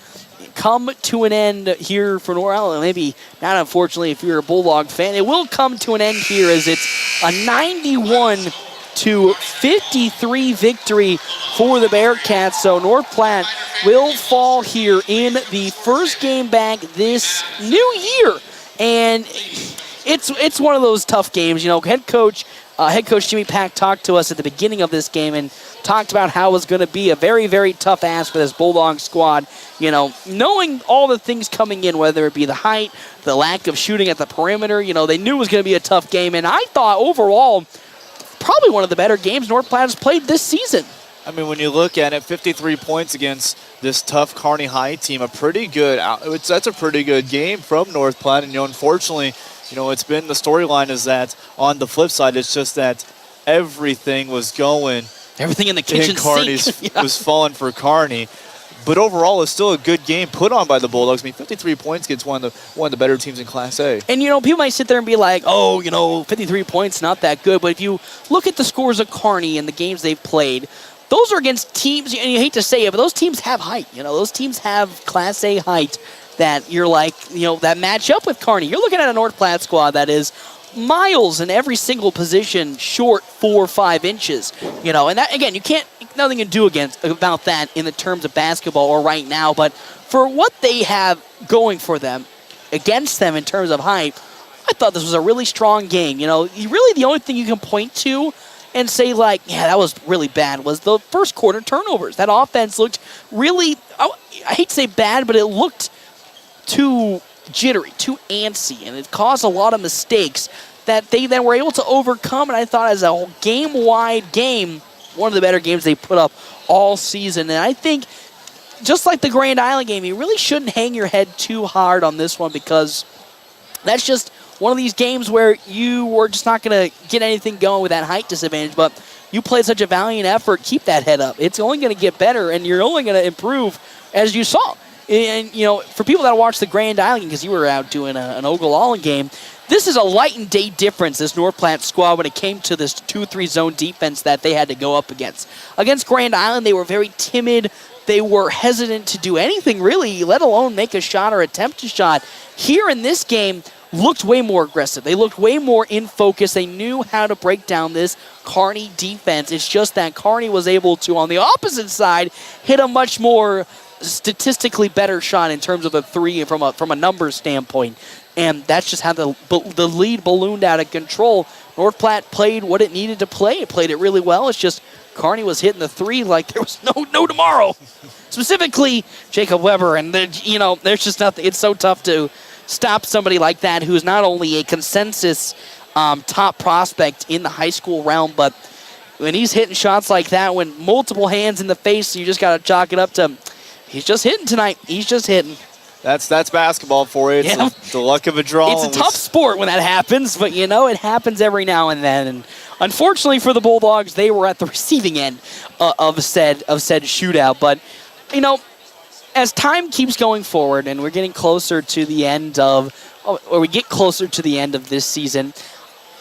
come to an end here for North. Maybe not unfortunately if you're a Bulldog fan. It will come to an end here as it's a 91-53 victory for the Bearcats. So North Platte will fall here in the first game back this new year. And it's one of those tough games. You know, head coach Jimmy Pack talked to us at the beginning of this game and talked about how it was going to be a very, very tough ask for this Bulldog squad. You know, knowing all the things coming in, whether it be the height, the lack of shooting at the perimeter, you know, they knew it was going to be a tough game. And I thought overall, probably one of the better games North Platte has played this season.
I mean, when you look at it, 53 points against this tough Kearney High team, that's a pretty good game from North Platte. And, you know, unfortunately, you know, it's been the storyline is that on the flip side, it's just that everything was going.
Everything in the kitchen
sink was falling for Kearney. But overall, it's still a good game put on by the Bulldogs. I mean, 53 points against one of the better teams in Class A.
And, you know, people might sit there and be like, oh, you know, 53 points, not that good. But if you look at the scores of Kearney and the games they've played, those are against teams, and you hate to say it, but those teams have height. Those teams have Class A height that you're like, that match up with Kearney. You're looking at a North Platte squad that is miles in every single position short 4 or 5 inches. And that, again, nothing to do about that in the terms of basketball or right now, but for what they have going for them, against them in terms of height, I thought this was a really strong game. Really the only thing you can point to and say, that was really bad was the first quarter turnovers. That offense looked really, I hate to say bad, but it looked too jittery, too antsy, and it caused a lot of mistakes that they then were able to overcome. And I thought as a whole game-wide game, one of the better games they put up all season. And I think, just like the Grand Island game, you really shouldn't hang your head too hard on this one, because that's just one of these games where you were just not going to get anything going with that height disadvantage. But you played such a valiant effort. Keep that head up. It's only going to get better, and you're only going to improve, as you saw. And, for people that watch the Grand Island, because you were out doing an Ogallala game, this is a light and day difference, this North Platte squad, when it came to this 2-3 zone defense that they had to go up against. Against Grand Island, they were very timid. They were hesitant to do anything, really, let alone make a shot or attempt a shot. Here in this game, looked way more aggressive. They looked way more in focus. They knew how to break down this Kearney defense. It's just that Kearney was able to, on the opposite side, hit a much more statistically better shot in terms of a three from a numbers standpoint. And that's just how the lead ballooned out of control. North Platte played what it needed to play. It played it really well. It's just Kearney was hitting the three like there was no tomorrow. Specifically, Jacob Weber. And, there's just nothing. It's so tough to stop somebody like that who's not only a consensus top prospect in the high school realm, but when he's hitting shots like that, when multiple hands in the face, you just got to chalk it up to he's just hitting tonight. He's just hitting.
That's basketball for you. It's the luck of a draw.
It's a tough sport when that happens, but it happens every now and then. And unfortunately for the Bulldogs, they were at the receiving end of said shootout. But as time keeps going forward and we're getting closer to the end of this season,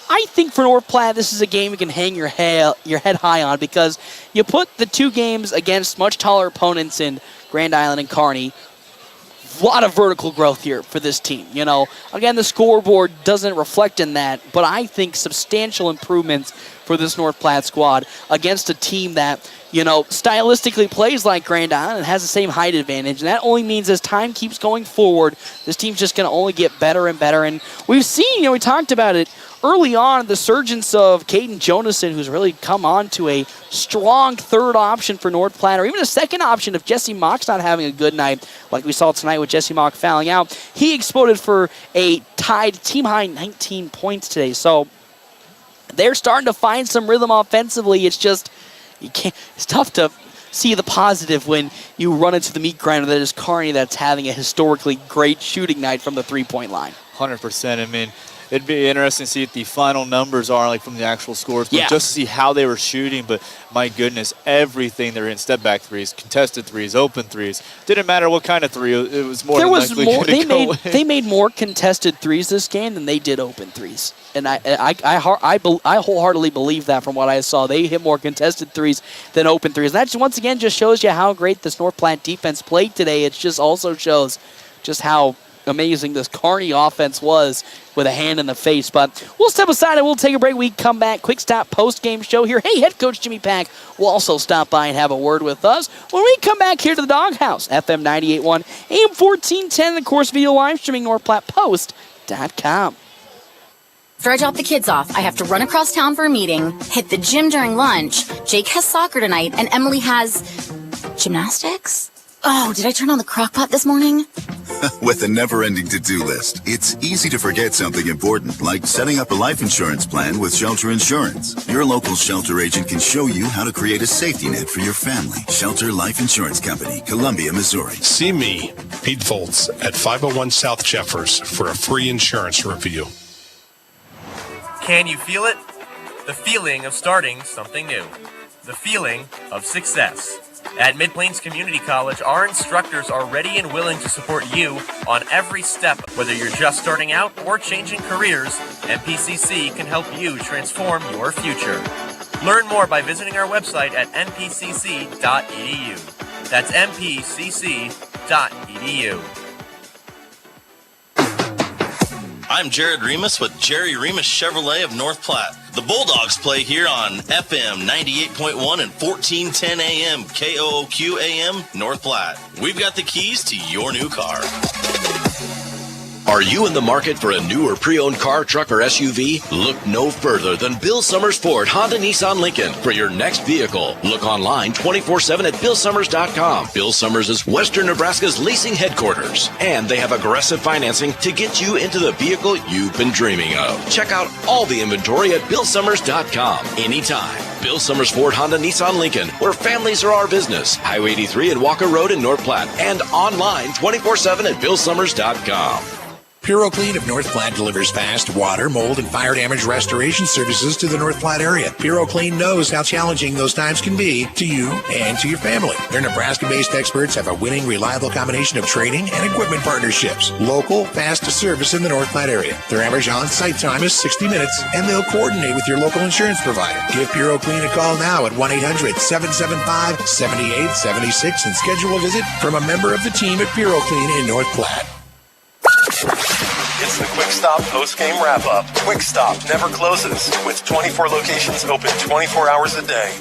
I think for North Platte, this is a game you can hang your head high on, because you put the two games against much taller opponents in Grand Island and Kearney. A lot of vertical growth here for this team. Again, the scoreboard doesn't reflect in that, but I think substantial improvements for this North Platte squad against a team that, stylistically plays like Grand Island and has the same height advantage. And that only means as time keeps going forward, this team's just going to only get better and better. And we've seen, we talked about it early on, the surgence of Caden Jonason, who's really come on to a strong third option for North Platte, or even a second option if Jesse Mock's not having a good night, like we saw tonight with Jesse Mock fouling out. He exploded for a tied team-high 19 points today. So they're starting to find some rhythm offensively. It's just, it's tough to see the positive when you run into the meat grinder that is Kearney, that's having a historically great shooting night from the three-point line.
100%. I mean, it'd be interesting to see what the final numbers are from the actual scores, but just to see how they were shooting. But my goodness, everything they're in, step back threes, contested threes, open threes, didn't matter what kind of three, it was more than likely going to go in.
They made more contested threes this game than they did open threes, and I wholeheartedly believe that from what I saw. They hit more contested threes than open threes. And that once again just shows you how great this North Platte defense played today. It just also shows just how amazing this Kearney offense was with a hand in the face. But we'll step aside and we'll take a break. We come back. Quick stop post-game show here. Hey, head coach Jimmy Pack will also stop by and have a word with us when we come back here to the Doghouse. FM 98.1, AM 1410, and of course video live streaming NorthPlattePost.com.
After I drop the kids off, I have to run across town for a meeting, hit the gym during lunch. Jake has soccer tonight, and Emily has gymnastics? Oh, did I turn on the crock pot this morning?
With a never-ending to-do list, it's easy to forget something important, like setting up a life insurance plan with Shelter Insurance. Your local Shelter agent can show you how to create a safety net for your family. Shelter Life Insurance Company, Columbia, Missouri.
See me, Pete Foltz, at 501 South Jeffers for a free insurance review.
Can you feel it? The feeling of starting something new. The feeling of success. At Mid-Plains Community College, our instructors are ready and willing to support you on every step. Whether you're just starting out or changing careers, MPCC can help you transform your future. Learn more by visiting our website at npcc.edu. That's npcc.edu.
I'm Jared Remus with Jerry Remus Chevrolet of North Platte. The Bulldogs play here on FM 98.1 and 1410 AM KOOQ AM North Platte. We've got the keys to your new car.
Are you in the market for a new or pre-owned car, truck, or SUV? Look no further than Bill Summers Ford, Honda, Nissan, Lincoln for your next vehicle. Look online 24/7 at BillSummers.com. Bill Summers is Western Nebraska's leasing headquarters, and they have aggressive financing to get you into the vehicle you've been dreaming of. Check out all the inventory at BillSummers.com anytime. Bill Summers Ford, Honda, Nissan, Lincoln, where families are our business. Highway 83 and Walker Road in North Platte, and online 24/7 at BillSummers.com.
PuroClean of North Platte delivers fast water, mold, and fire damage restoration services to the North Platte area. PuroClean knows how challenging those times can be to you and to your family. Their Nebraska-based experts have a winning, reliable combination of training and equipment partnerships. Local, fast service in the North Platte area. Their average on-site time is 60 minutes, and they'll coordinate with your local insurance provider. Give PuroClean a call now at 1-800-775-7876 and schedule a visit from a member of the team at PuroClean in North Platte.
It's the Quick Stop Postgame Wrap-Up. Quick Stop never closes, with 24 locations open 24 hours a day.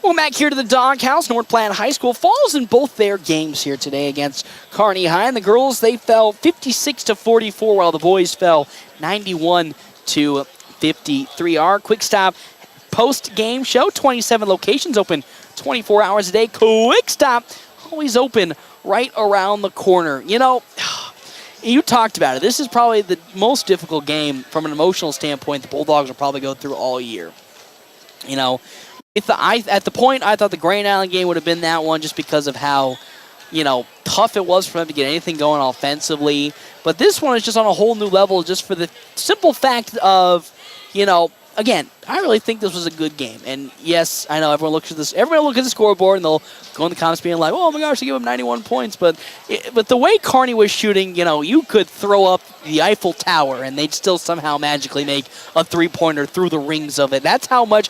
Well, back here to the Doghouse. North Platte High School falls in both their games here today against Kearney High. And the girls, they fell 56-44, while the boys fell 91-53. Our Quick Stop post-game show, 27 locations open 24 hours a day. Quick Stop always open right around the corner. You know, you talked about it. This is probably the most difficult game from an emotional standpoint the Bulldogs will probably go through all year. You know, at the point, I thought the Grand Island game would have been that one just because of how, you know, tough it was for them to get anything going offensively. But this one is just on a whole new level just for the simple fact of, you know, again, I really think this was a good game. And yes, I know everyone looks at this. Everyone will look at the scoreboard and they'll go in the comments being like, "Oh my gosh, they gave them 91 points." But the way Kearney was shooting, you know, you could throw up the Eiffel Tower and they'd still somehow magically make a three-pointer through the rings of it. That's how much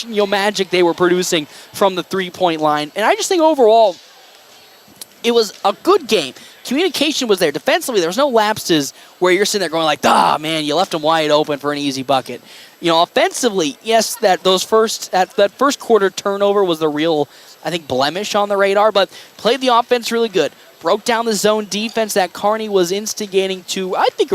you know, magic they were producing from the three-point line. And I just think overall, it was a good game. Communication was there. Defensively, there was no lapses where you're sitting there going like, man, you left them wide open for an easy bucket. You know, offensively, yes, that first quarter turnover was the real, I think, blemish on the radar, but played the offense really good. Broke down the zone defense that Kearney was instigating to, I think,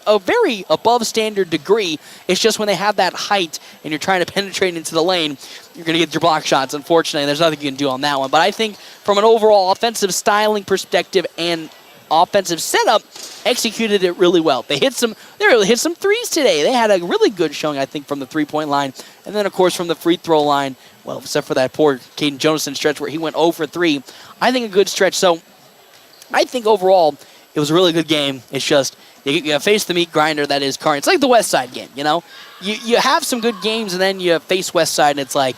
a very above standard degree. It's just when they have that height and you're trying to penetrate into the lane, you're going to get your block shots, unfortunately. There's nothing you can do on that one. But I think from an overall offensive styling perspective and offensive setup, executed it really well. They really hit some threes today. They had a really good showing, I think, from the three-point line. And then, of course, from the free throw line, well, except for that poor Caden Jonathan stretch where he went 0 for 3. I think a good stretch. So I think overall it was a really good game. It's just you face the meat grinder that is Kearney. It's like the West Side game, you know? You have some good games, and then you face West Side, and it's like,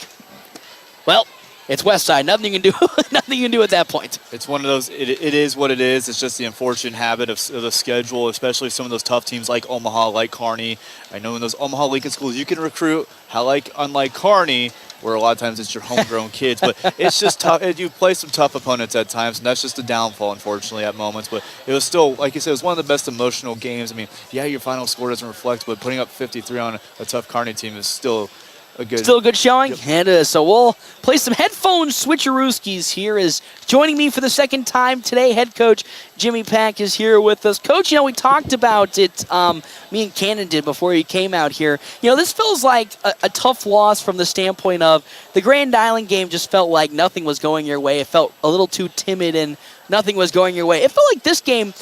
well, it's West Side. Nothing you can do. Nothing you can do at that point.
It's one of those. It is what it is. It's just the unfortunate habit of the schedule, especially some of those tough teams like Omaha, like Kearney. I know in those Omaha Lincoln schools you can recruit. Unlike Kearney, where a lot of times it's your homegrown kids, but it's just tough. You play some tough opponents at times, and that's just a downfall, unfortunately, at moments. But it was still, like you said, it was one of the best emotional games. I mean, yeah, your final score doesn't reflect, but putting up 53 on a tough Kearney team is still a good showing.
Yep. And so we'll play some headphone switcherooskies here. Is joining me for the second time today, head coach Jimmy Pack is here with us. Coach, you know, we talked about it, me and Cannon did before he came out here. You know, this feels like a tough loss from the standpoint of the Grand Island game just felt like nothing was going your way. It felt a little too timid and nothing was going your way. It felt like this game,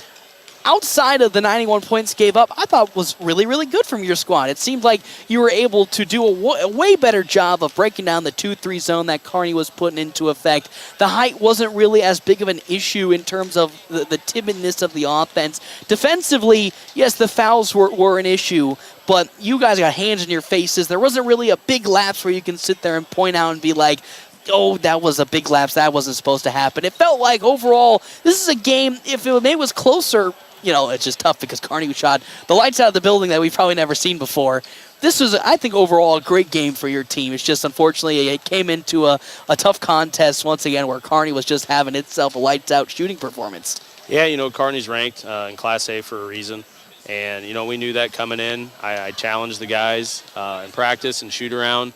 outside of the 91 points gave up, I thought was really, really good from your squad. It seemed like you were able to do a way better job of breaking down the 2-3 zone that Kearney was putting into effect. The height wasn't really as big of an issue in terms of the timidness of the offense. Defensively, yes, the fouls were an issue, but you guys got hands in your faces. There wasn't really a big lapse where you can sit there and point out and be like, oh, that was a big lapse. That wasn't supposed to happen. It felt like overall, this is a game, if it was closer, you know, it's just tough because Kearney shot the lights out of the building that we've probably never seen before. this was, I think, overall a great game for your team. It's just, unfortunately, it came into a tough contest once again where Kearney was just having itself a lights-out shooting performance.
Yeah, Kearney's ranked in Class A for a reason. And, we knew that coming in. I challenged the guys in practice and shoot around.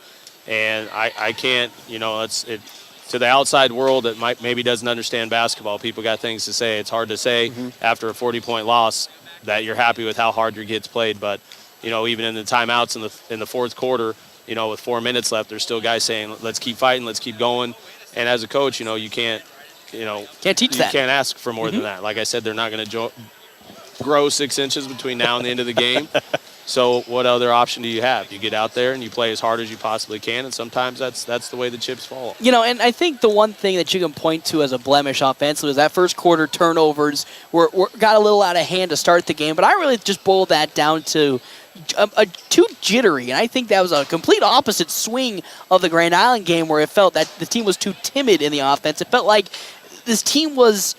And I can't, to the outside world that maybe doesn't understand basketball, people got things to say. It's hard to say after a 40-point loss that you're happy with how hard your kids played. But, even in the timeouts in the fourth quarter, with 4 minutes left, there's still guys saying, let's keep fighting, let's keep going. And as a coach, you can't
teach that.
You can't ask for more than that. Like I said, they're not going to grow 6 inches between now and the end of the game. So what other option do you have? You get out there and you play as hard as you possibly can, and sometimes that's the way the chips fall.
And I think the one thing that you can point to as a blemish offensively is that first quarter turnovers got a little out of hand to start the game, but I really just boiled that down to too jittery, and I think that was a complete opposite swing of the Grand Island game where it felt that the team was too timid in the offense. It felt like this team was,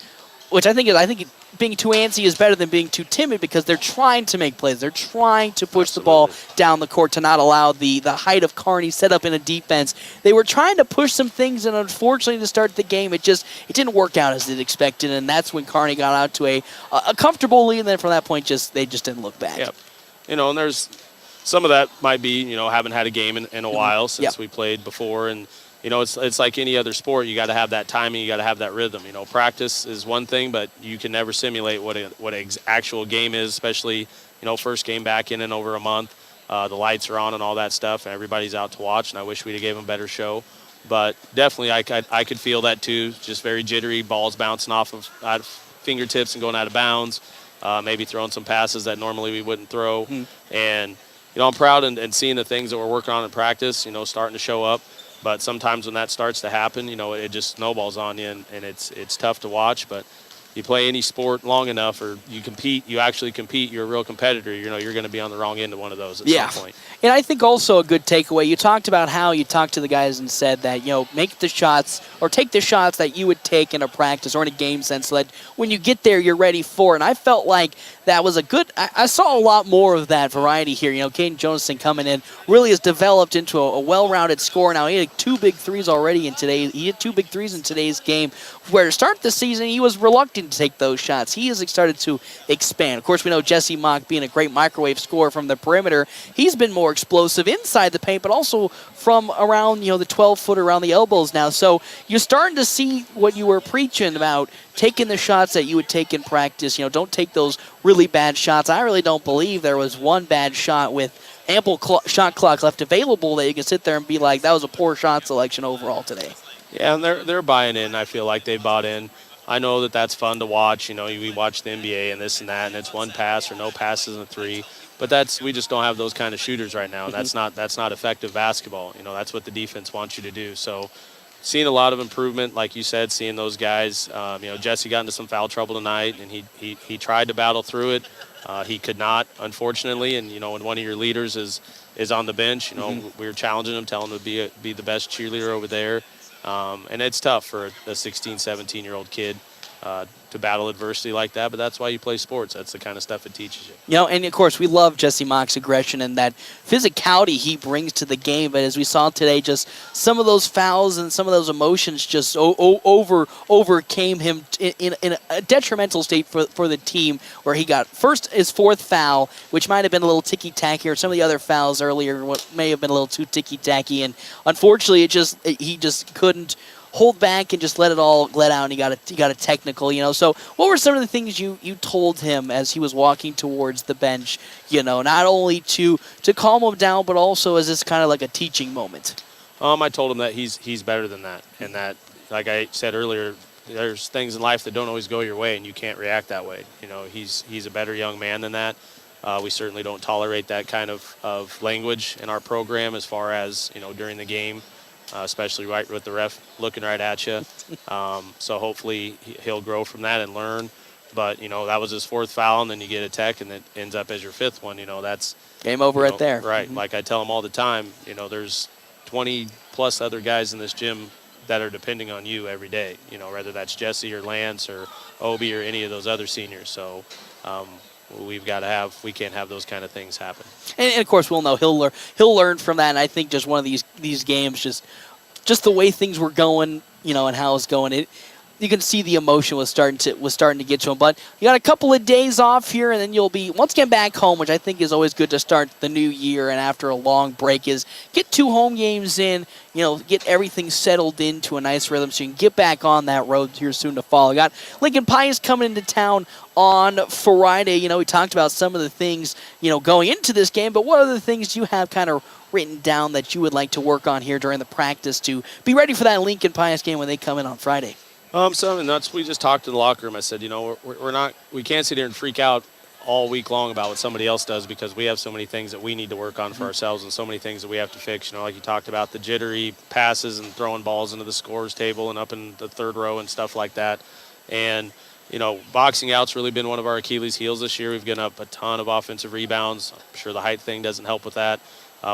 which I think being too antsy is better than being too timid because they're trying to make plays. They're trying to push the ball down the court to not allow the height of Kearney set up in a defense. They were trying to push some things, and unfortunately to start the game, it didn't work out as they expected, and that's when Kearney got out to a comfortable lead, and then from that point, they just didn't look back.
Yep. And there's some of that might be, haven't had a game in a while since we played before, and it's like any other sport. You got to have that timing. You got to have that rhythm. Practice is one thing, but you can never simulate what an actual game is, especially, first game back in over a month. The lights are on and all that stuff, and everybody's out to watch, and I wish we'd have gave them a better show. But definitely I could feel that too, just very jittery, balls bouncing off of fingertips and going out of bounds, maybe throwing some passes that normally we wouldn't throw. And, I'm proud and seeing the things that we're working on in practice, starting to show up. But sometimes when that starts to happen, it just snowballs on you, and it's tough to watch. But you play any sport long enough, or you actually compete, you're a real competitor, you're going to be on the wrong end of one of those at some point.
And I think also a good takeaway, you talked about how you talked to the guys and said that, make the shots or take the shots that you would take in a practice or in a game sense so that when you get there, you're ready for it. And I felt like that was I saw a lot more of that variety here. Caden Jonason coming in really has developed into a well-rounded scorer. Now, he had 2 big threes already he had 2 big threes in today's game, where to start the season, he was reluctant to take those shots. He has started to expand. Of course, we know Jesse Mock being a great microwave scorer from the perimeter. He's been more explosive inside the paint, but also from around, the 12-foot around the elbows now. So you're starting to see what you were preaching about, taking the shots that you would take in practice. Don't take those really bad shots. I really don't believe there was one bad shot with ample shot clock left available that you can sit there and be like, that was a poor shot selection overall today.
Yeah, and they're buying in. I feel like they bought in. I know that's fun to watch. We watch the NBA and this and that, and it's one pass or no passes and 3. But we just don't have those kind of shooters right now. That's not effective basketball. That's what the defense wants you to do. So seeing a lot of improvement, like you said, seeing those guys. Jesse got into some foul trouble tonight, and he tried to battle through it. He could not, unfortunately. And when one of your leaders is on the bench, we were challenging him, telling him to be the best cheerleader over there. And it's tough for a 16, 17-year-old kid to battle adversity like that, but that's why you play sports. That's the kind of stuff it teaches you.
And of course, we love Jesse Mock's aggression and that physicality he brings to the game, but as we saw today, just some of those fouls and some of those emotions just overcame him in a detrimental state for the team, where he got his 4th foul, which might have been a little ticky-tacky, or some of the other fouls earlier what may have been a little too ticky-tacky, and unfortunately he just couldn't hold back and just let it all let out, and he got a technical, So what were some of the things you told him as he was walking towards the bench, not only to calm him down, but also as this kind of like a teaching moment?
I told him that he's better than that, and that, like I said earlier, there's things in life that don't always go your way, and you can't react that way. He's a better young man than that. We certainly don't tolerate that kind of language in our program as far as, during the game. Especially right with the ref looking right at you. So hopefully he'll grow from that and learn. But, that was his 4th foul, and then you get a tech, and it ends up as your 5th one. That's
game over right there.
Right. Like I tell him all the time, there's 20-plus other guys in this gym that are depending on you every day, whether that's Jesse or Lance or Obi or any of those other seniors. So we can't have those kind of things happen.
And of course, we'll know he'll learn from that. And I think just one of these games, just the way things were going, and how it's going, you can see the emotion was starting to get to him. But you got a couple of days off here, and then you'll be once again back home, which I think is always good to start the new year. And after a long break, is get 2 home games in, get everything settled into a nice rhythm, so you can get back on that road here soon to follow. You got Lincoln Pius coming into town on Friday. We talked about some of the things going into this game, but what are the things you have kind of written down that you would like to work on here during the practice to be ready for that Lincoln Pius game when they come in on Friday?
We just talked in the locker room. I said, we can't sit here and freak out all week long about what somebody else does, because we have so many things that we need to work on for ourselves and so many things that we have to fix. Like you talked about the jittery passes and throwing balls into the scorers table and up in the third row and stuff like that. And, boxing out's really been one of our Achilles heels this year. We've given up a ton of offensive rebounds. I'm sure the height thing doesn't help with that.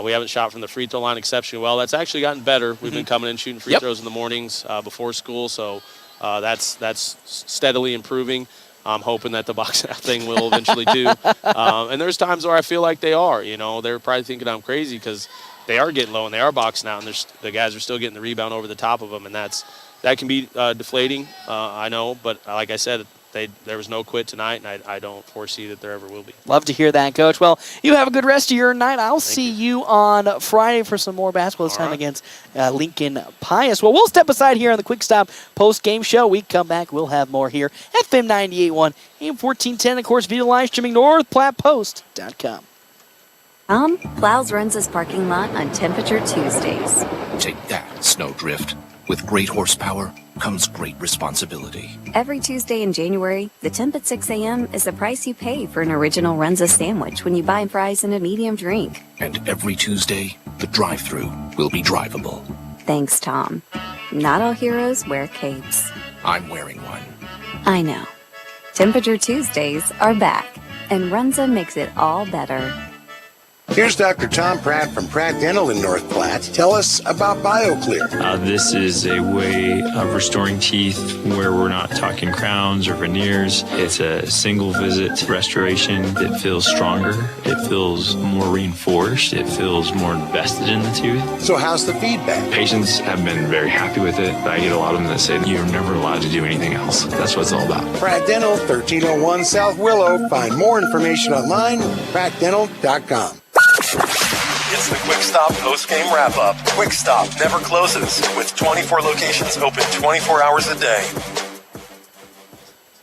We haven't shot from the free throw line exceptionally well. That's actually gotten better. We've been coming in shooting free throws in the mornings before school, so that's steadily improving. I'm hoping that the boxing out thing will eventually too. And there's times where I feel like they are. They're probably thinking I'm crazy because they are getting low and they are boxing out, and the guys are still getting the rebound over the top of them, and that can be deflating. I know, but like I said, there was no quit tonight, and I don't foresee that there ever will be.
Love to hear that, Coach. Well, you have a good rest of your night. I'll see you on Friday for some more basketball, this time against Lincoln Pius. Well, we'll step aside here on the Quick Stop post-game show. We come back, we'll have more here. FM 98.1, AM 1410, of course, video live streaming NorthPlattePost.com.
Tom plows runs his parking lot on Temperature Tuesdays.
Take that, Snowdrift. With great horsepower comes great responsibility.
Every Tuesday in January, the temp at 6 a.m. is the price you pay for an original Runza sandwich when you buy fries and a medium drink.
And every Tuesday, the drive-thru will be drivable.
Thanks, Tom. Not all heroes wear capes.
I'm wearing one.
I know. Temperature Tuesdays are back, and Runza makes it all better.
Here's Dr. Tom Pratt from Pratt Dental in North Platte. Tell us about BioClear.
This is a way of restoring teeth where we're not talking crowns or veneers. It's a single visit restoration. It feels stronger. It feels more reinforced. It feels more invested in the tooth.
So how's the feedback?
Patients have been very happy with it. I get a lot of them that say, you're never allowed to do anything else. That's what it's all about.
Pratt Dental, 1301 South Willow. Find more information online, prattdental.com.
It's the Quick Stop post-game wrap-up. Quick Stop never closes, with 24 locations open 24 hours a day.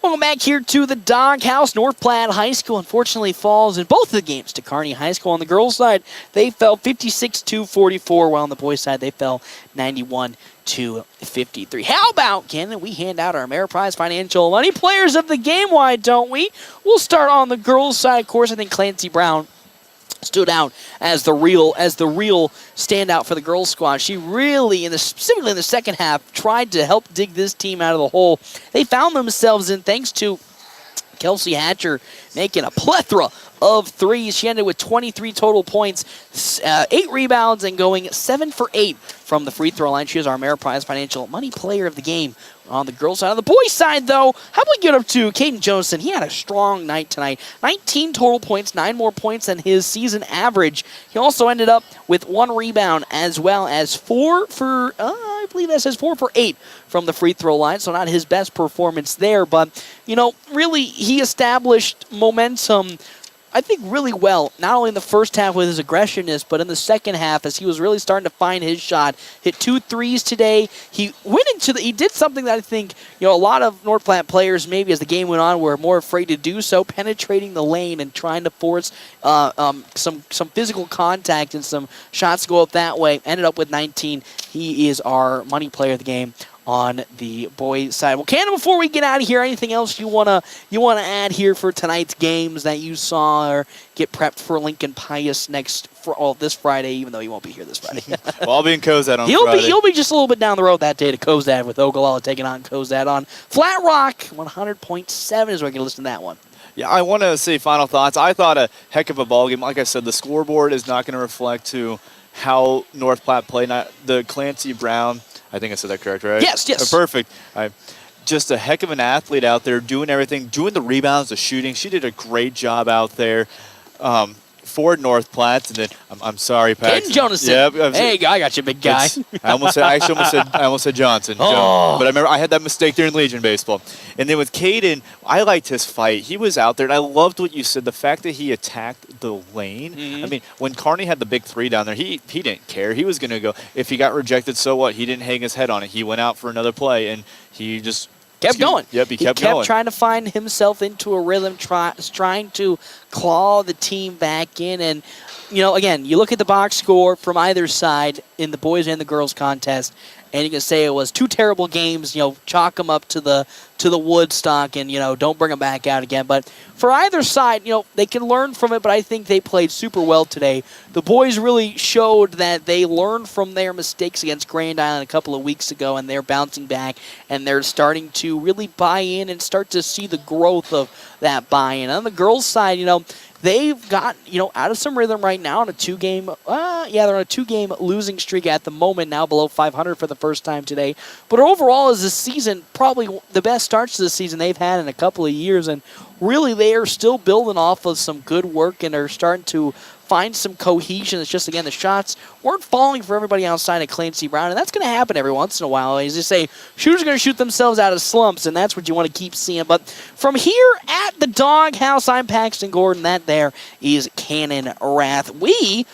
Welcome back here to the Doghouse. North Platte High School unfortunately falls in both of the games to Kearney High School. On the girls' side, they fell 56-44, while on the boys' side, they fell 91-53. How about, Ken, we hand out our Ameriprise Financial Money Players of the Game, why don't we? We'll start on the girls' side. Of course, I think Clancy Brown stood out as the real standout for the girls squad. She really, specifically in the second half, tried to help dig this team out of the hole they found themselves in, thanks to Kelsey Hatcher making a plethora of threes. She ended with 23 total points, 8 rebounds, and going 7 for 8 from the free throw line. She is our Ameriprise Financial Money Player of the Game on the girls' side. On the boys' side, though, how about we get up to Caden Johnson? He had a strong night tonight. 19 total points, 9 more points than his season average. He also ended up with 1 rebound, as well as 4 for 8 from the free throw line, so not his best performance there. But, really, he established momentum, I think, really well, not only in the first half with his aggressiveness, but in the second half as he was really starting to find his shot. Hit 2 threes today. He did something that I think, a lot of North Platte players, maybe as the game went on, were more afraid to do so, penetrating the lane and trying to force some physical contact and some shots to go up that way. Ended up with 19. He is our money player of the game on the boys' side. Well, Cannon, before we get out of here, anything else you wanna add here for tonight's games that you saw, or get prepped for Lincoln Pius this Friday, even though he won't be here this Friday?
Well, I'll be in Cozad on Friday.
He'll be just a little bit down the road that day to Cozad, with Ogallala taking on Cozad on Flat Rock. 100.7 is where you can listen to that one.
Yeah, I want to say final thoughts. I thought a heck of a ball game. Like I said, the scoreboard is not going to reflect to how North Platte played. The Clancy Brown, I think I said that correct, right?
Yes.
Perfect. just a heck of an athlete out there, doing everything, doing the rebounds, the shooting. She did a great job out there. For North Platte, and then I'm sorry, Paxton.
Jonason.
Yep.
Hey, I got you, big guy.
I almost said Johnson.
Oh.
But I remember I had that mistake during Legion baseball. And then with Caden, I liked his fight. He was out there, and I loved what you said. The fact that he attacked the lane.
Mm-hmm.
I mean, when Kearney had the big three down there, he didn't care. He was going to go. If he got rejected, so what? He didn't hang his head on it. He went out for another play, and he just
kept going.
Yep, he kept going.
Trying to find himself into a rhythm, trying to claw the team back in. And, again, you look at the box score from either side in the boys and the girls contest, and you can say it was two terrible games. Chalk them up to the Woodstock, and don't bring them back out again. But for either side, they can learn from it. But I think they played super well today. The boys really showed that they learned from their mistakes against Grand Island a couple of weeks ago, and they're bouncing back, and they're starting to really buy in and start to see the growth of that buy-in. On the girls' side, they've got, out of some rhythm right now on a two-game, they're on a two-game losing streak at the moment, now below 500 for the first time today. But overall, as this season, probably the best starts to the season they've had in a couple of years, and really they are still building off of some good work and are starting to find some cohesion. It's just, again, the shots weren't falling for everybody outside of Clancy Brown, and that's going to happen every once in a while. As you say, shooters are going to shoot themselves out of slumps, and that's what you want to keep seeing. But from here at the Doghouse, I'm Paxton Gordon. That there is Cannon Rath. You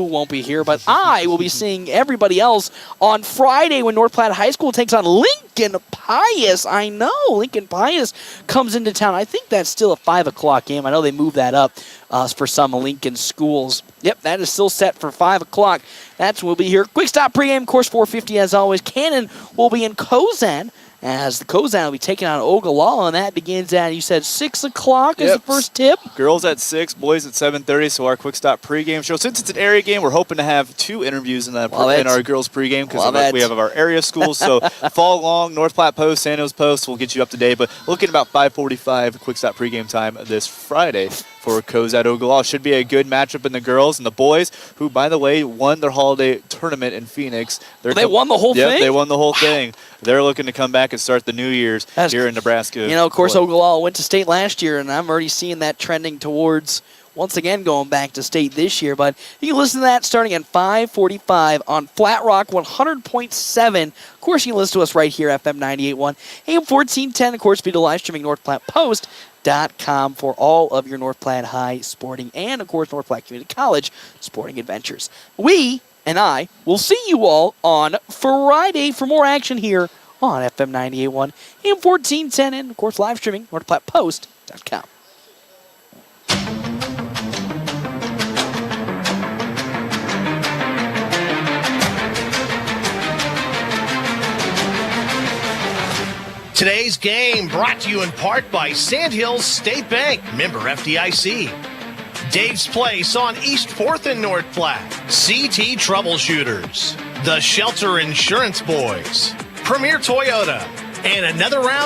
won't be here, but I will be seeing everybody else on Friday when North Platte High School takes on Lincoln Pius. I know, Lincoln Pius comes into town. I think that's still a 5 o'clock game. I know they moved that up for some Lincoln schools. Yep, that is still set for 5 o'clock. That's when we'll be here. Quick stop pregame, course 450 as always. Cannon will be in Kozan, as the Kozan will be taking on Ogallala, and that begins at, you said, 6 o'clock is the first tip?
Girls at 6, boys at 7:30, so our quick stop pregame show. Since it's an area game, we're hoping to have 2 interviews in our girls pregame because we have our area schools. So follow along, North Platte Post, San Jose Post, we'll get you up to date. But looking at about 5:45 quick stop pregame time this Friday for Kozan Ogallala. Should be a good matchup in the girls and the boys, who, by the way, won their holiday tournament in Phoenix.
They won the whole thing?
Yep, they won the whole thing. They're looking to come back and start the New Year's here in Nebraska.
Of course, Ogallala went to state last year, and I'm already seeing that trending towards, once again, going back to state this year. But you can listen to that starting at 5:45 on Flat Rock 100.7. Of course, you can listen to us right here, FM 98.1, AM 1410. Of course, be the live streaming North Platte Post.com for all of your North Platte High sporting and, of course, North Platte Community College sporting adventures. We and I will see you all on Friday for more action here on FM 98.1, AM 1410, and, of course, live streaming NorthPlattePost.com.
Today's game brought to you in part by Sandhills State Bank, member FDIC. Dave's Place on East 4th and North Platte. CT Troubleshooters. The Shelter Insurance Boys. Premier Toyota. And another round